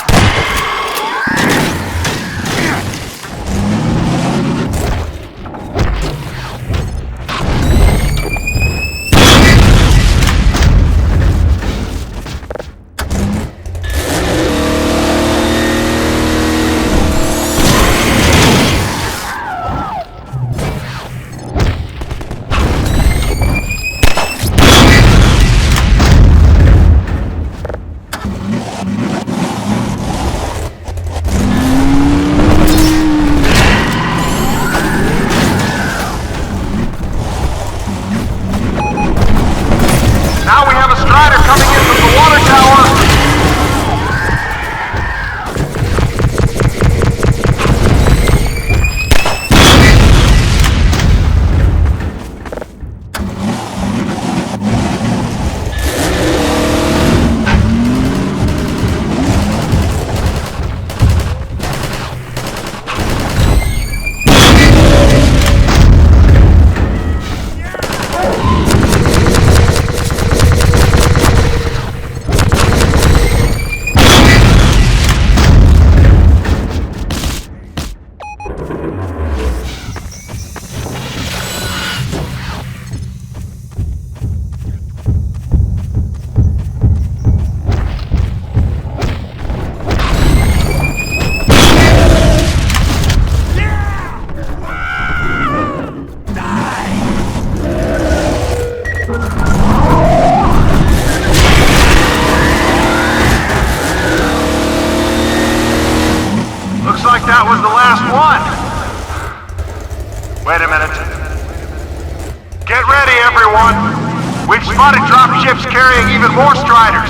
spotted dropships carrying even more Striders.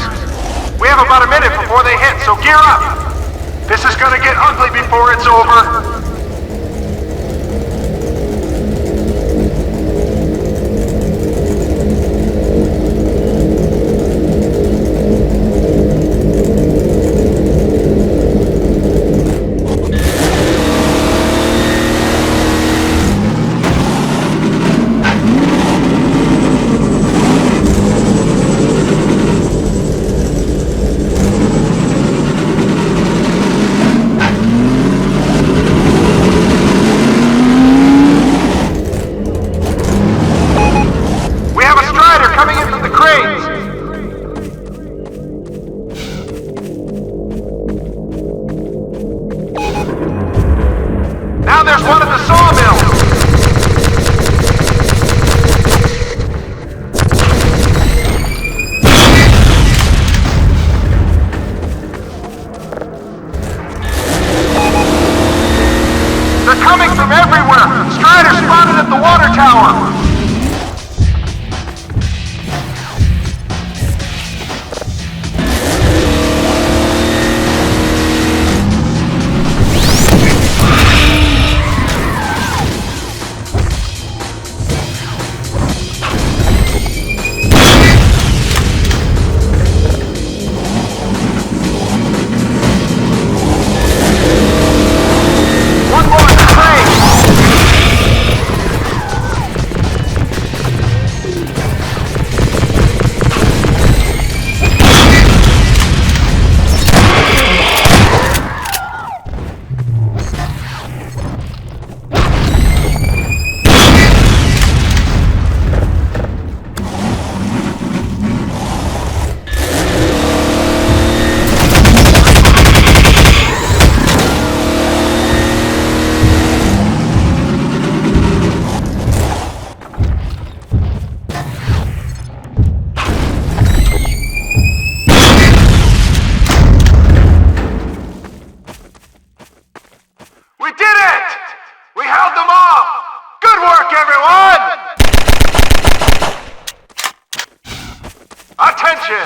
We have about a minute before they hit, so gear up. This is gonna get ugly before it's over.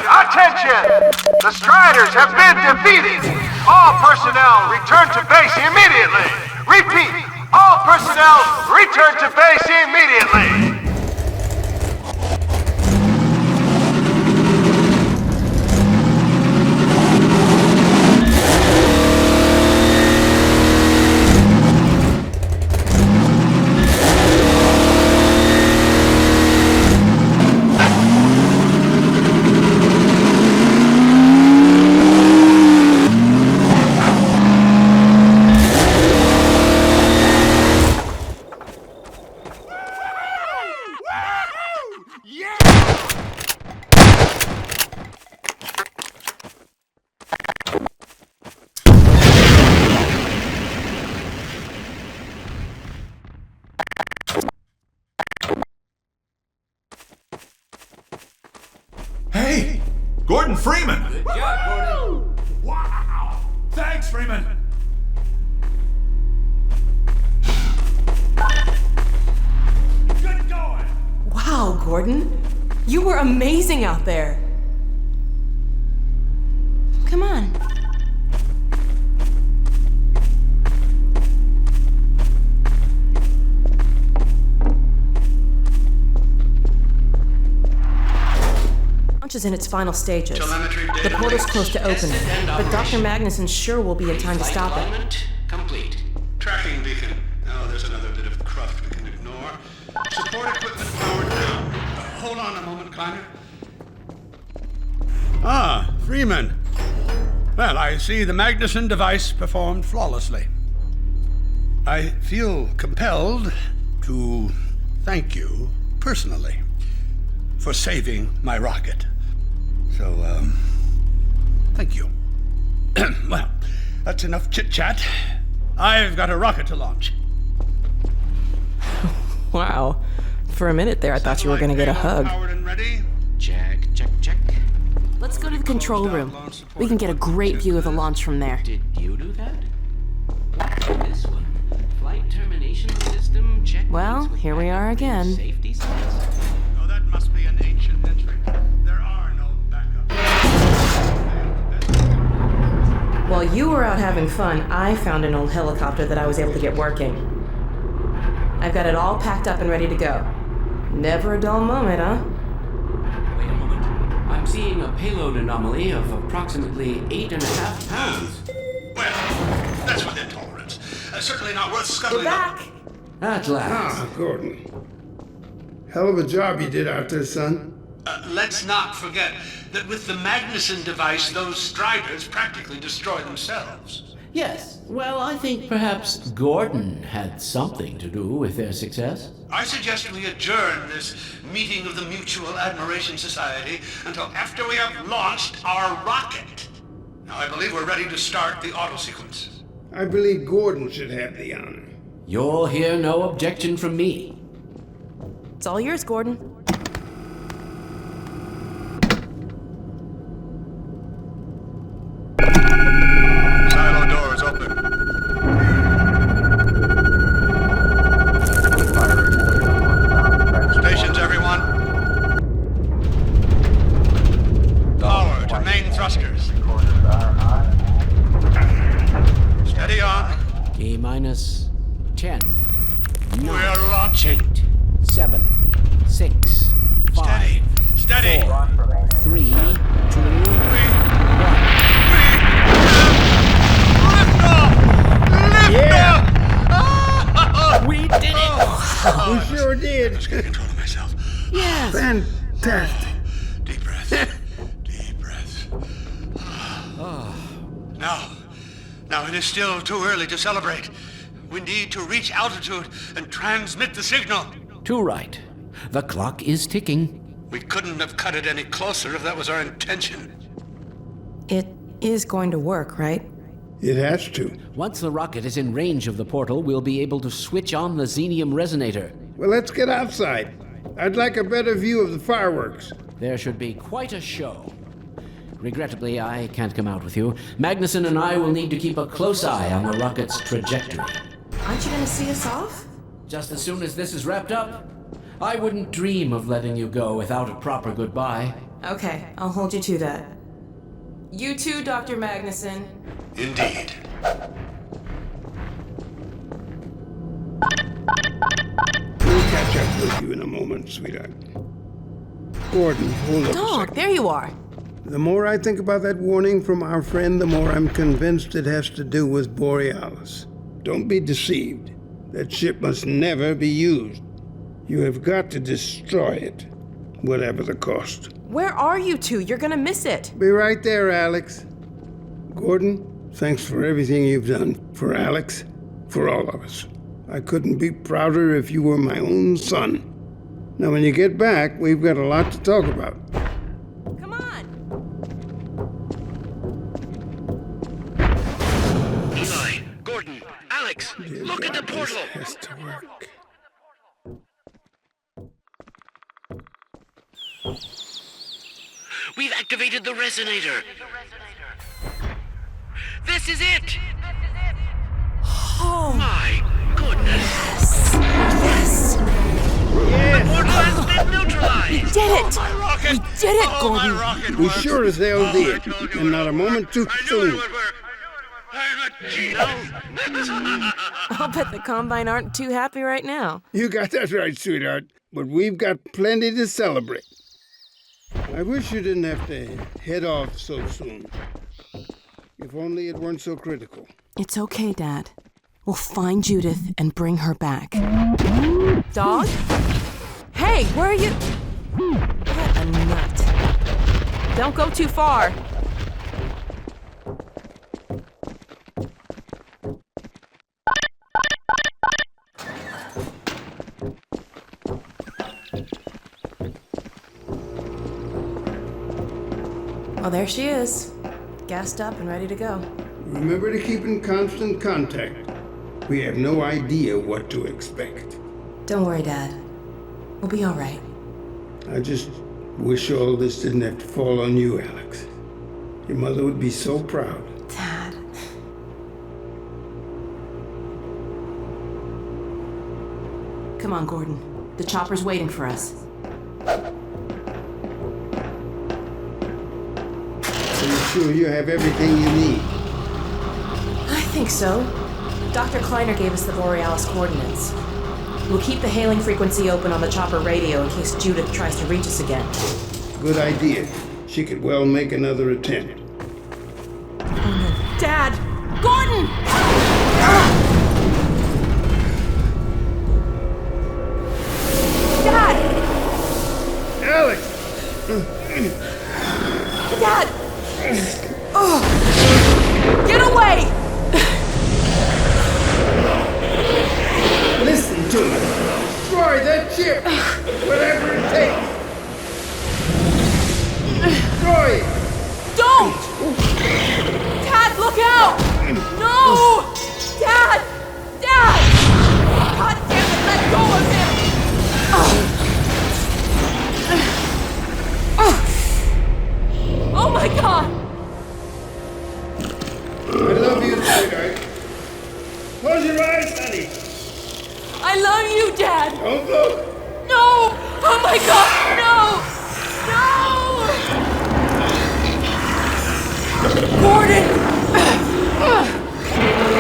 Attention! The Striders have been defeated! All personnel return to base immediately! Repeat! All personnel return to base immediately! Hey! Gordon Freeman! Good job, Gordon. Wow! Thanks, Freeman! Good going! Wow, Gordon. You were amazing out there. Come on. Launch is in its final stages. The portal's close to opening, but Dr. Magnuson sure will be in time to stop it. Complete. Tracking beacon. Oh, there's another bit of cruft we can ignore. Support equipment powered down. Hold on a moment, Kleiner. Ah, Freeman. Well, I see the Magnuson device performed flawlessly. I feel compelled to thank you personally for saving my rocket. So, thank you. Well, that's enough chit-chat. I've got a rocket to launch. Wow. For a minute there, I thought you were going to get a hug. Powered and ready. Check, check, check. Let's go to the control room. We can get a great view of the launch from there. Did you do that? What's this one? Flight termination system check. Well, here we are again. Safety signs. Oh, that must be an ancient entry. while you were out having fun, I found an old helicopter that I was able to get working. I've got it all packed up and ready to go. Never a dull moment, huh? Wait a moment. I'm seeing a payload anomaly of approximately 8.5 pounds. Well, that's within tolerance. Certainly not worth scuttling. We're back! At last. Ah, Gordon. Hell of a job you did out there, son. Let's not forget that with the Magnuson device, those Striders practically destroy themselves. Yes. Well, I think perhaps Gordon had something to do with their success. I suggest we adjourn this meeting of the Mutual Admiration Society until after we have launched our rocket. Now, I believe we're ready to start the auto sequence. I believe Gordon should have the honor. You'll hear no objection from me. It's all yours, Gordon. Silo doors open. Stations, everyone. Power to main thrusters. Steady on. T-minus 10. We're launching. 8, 7, 6, 5, Steady. 4, 3, 2, 1. Yeah! We did it! We sure did. Let's get control of myself. Yes! Fantastic. Deep breath. Deep breath. Now it is still too early to celebrate. We need to reach altitude and transmit the signal. Too right. The clock is ticking. We couldn't have cut it any closer if that was our intention. It is going to work, right? It has to. Once the rocket is in range of the portal, we'll be able to switch on the xenium resonator. Well, let's get outside. I'd like a better view of the fireworks. There should be quite a show. Regrettably, I can't come out with you. Magnuson and I will need to keep a close eye on the rocket's trajectory. Aren't you gonna see us off? Just as soon as this is wrapped up, I wouldn't dream of letting you go without a proper goodbye. Okay, I'll hold you to that. You too, Dr. Magnuson. Indeed. We'll catch up with you in a moment, sweetheart. Gordon, hold up a Dog, second. there you are. The more I think about that warning from our friend, the more I'm convinced it has to do with Borealis. Don't be deceived. That ship must never be used. You have got to destroy it, whatever the cost. Where are you two? You're gonna miss it. Be right there, Alex. Gordon, thanks for everything you've done. For Alex, for all of us. I couldn't be prouder if you were my own son. Now, when you get back, we've got a lot to talk about. Come on! Eli, Gordon, Alex, look at the portal! Has to work. We've activated the resonator. This is it! Oh my goodness! Yes! The portal has been neutralized! We did it! Oh, my rocket! We did it, Oh, Gordon! my rocket We works. sure as hell Oh, did, I told you and it not a would moment work. too I knew soon. it would work. I'm a Gino. I'll bet the Combine aren't too happy right now. You got that right, sweetheart. But we've got plenty to celebrate. I wish you didn't have to head off so soon. If only it weren't so critical. It's okay, Dad. We'll find Judith and bring her back. Dog? Hey, where are you? What a nut. Don't go too far. Well, there she is. Gassed up and ready to go. Remember to keep in constant contact. We have no idea what to expect. Don't worry, Dad. We'll be all right. I just wish all this didn't have to fall on you, Alex. Your mother would be so proud. Dad. Come on, Gordon. The chopper's waiting for us. Are you sure you have everything you need? think so. Dr. Kleiner gave us the Borealis coordinates. We'll keep the hailing frequency open on the chopper radio in case Judith tries to reach us again. Good idea. She could well make another attempt. Dad! Gordon! Dad! Alex! Dad! Get away! Listen to me. Destroy that ship. Whatever it takes. Destroy it. Don't! Dad, look out! No! Dad! Dad! God damn it, let go of him! Oh my God! I love you, sweetheart. Close your eyes, honey. I love you, Dad! Don't look. No! Oh my God, no! No! Gordon!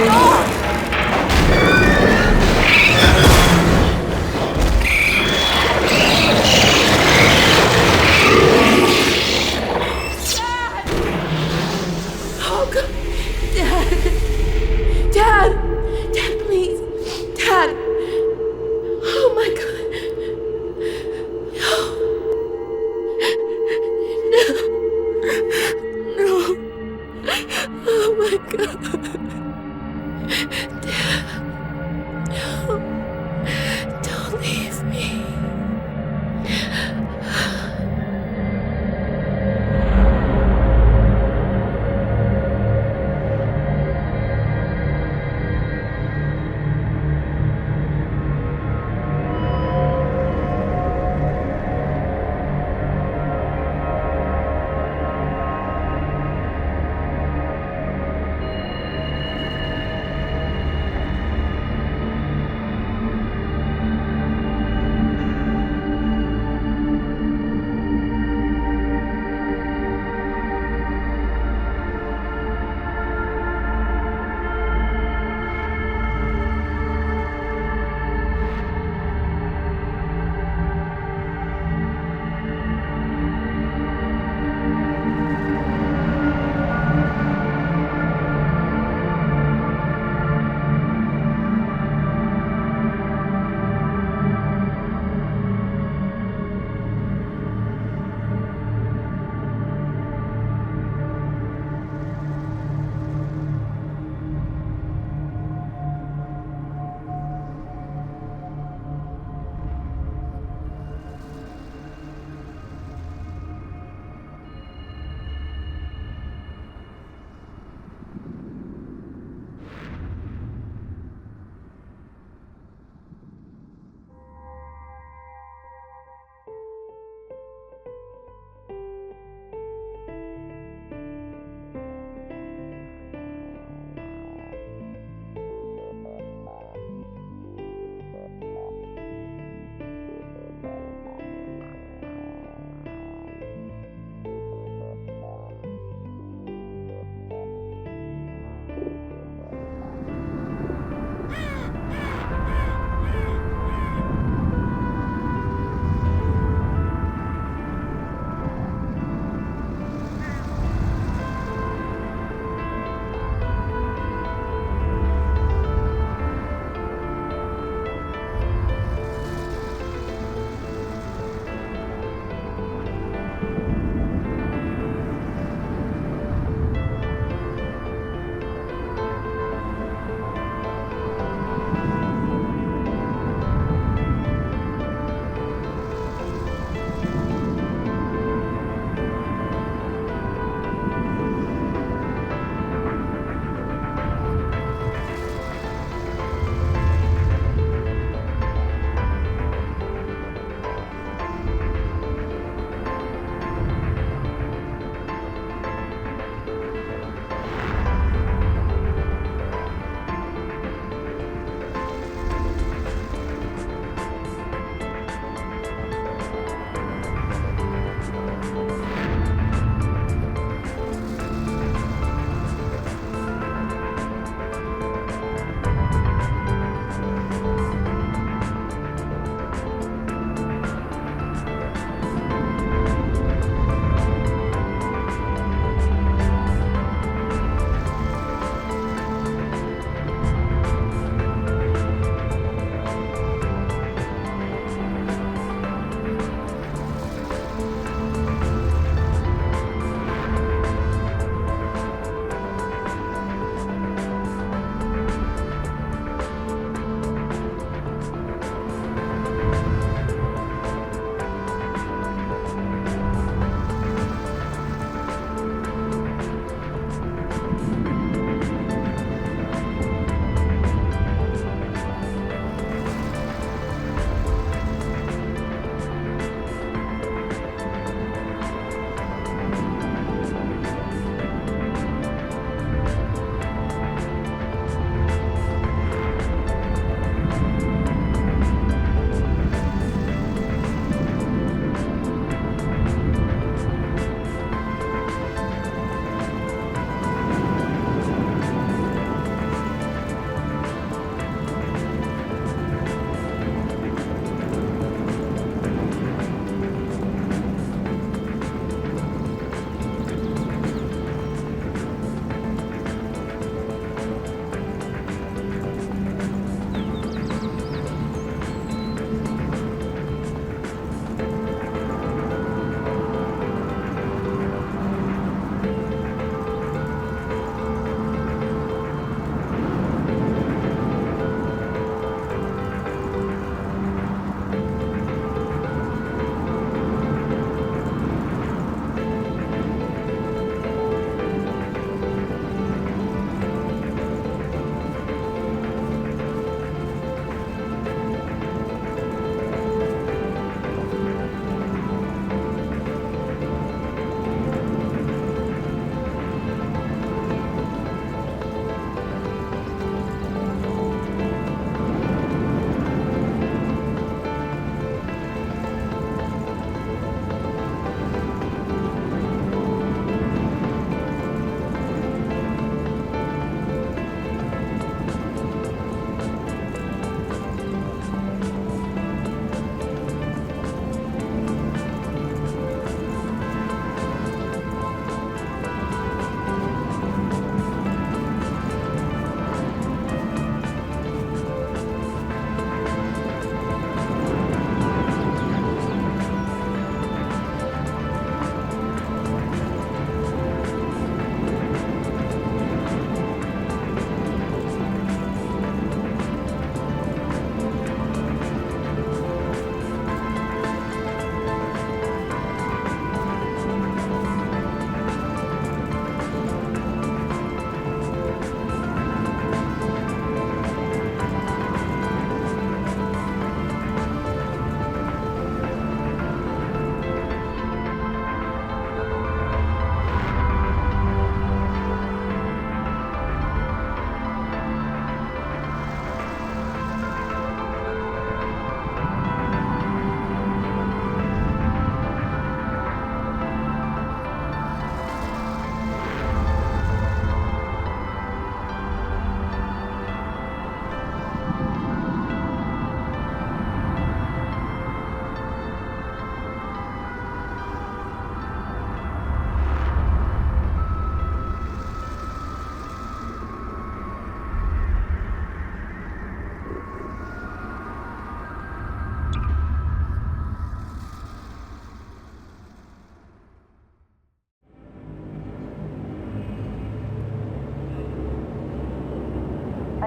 No! Oh, God. Dad! Dad, please! Dad! Oh, my God. No. No. Oh, my God. Dad. No. Don't leave me.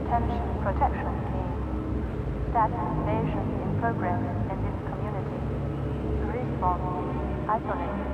Attention protection team. Status invasion in progress in this community. Respawn isolated.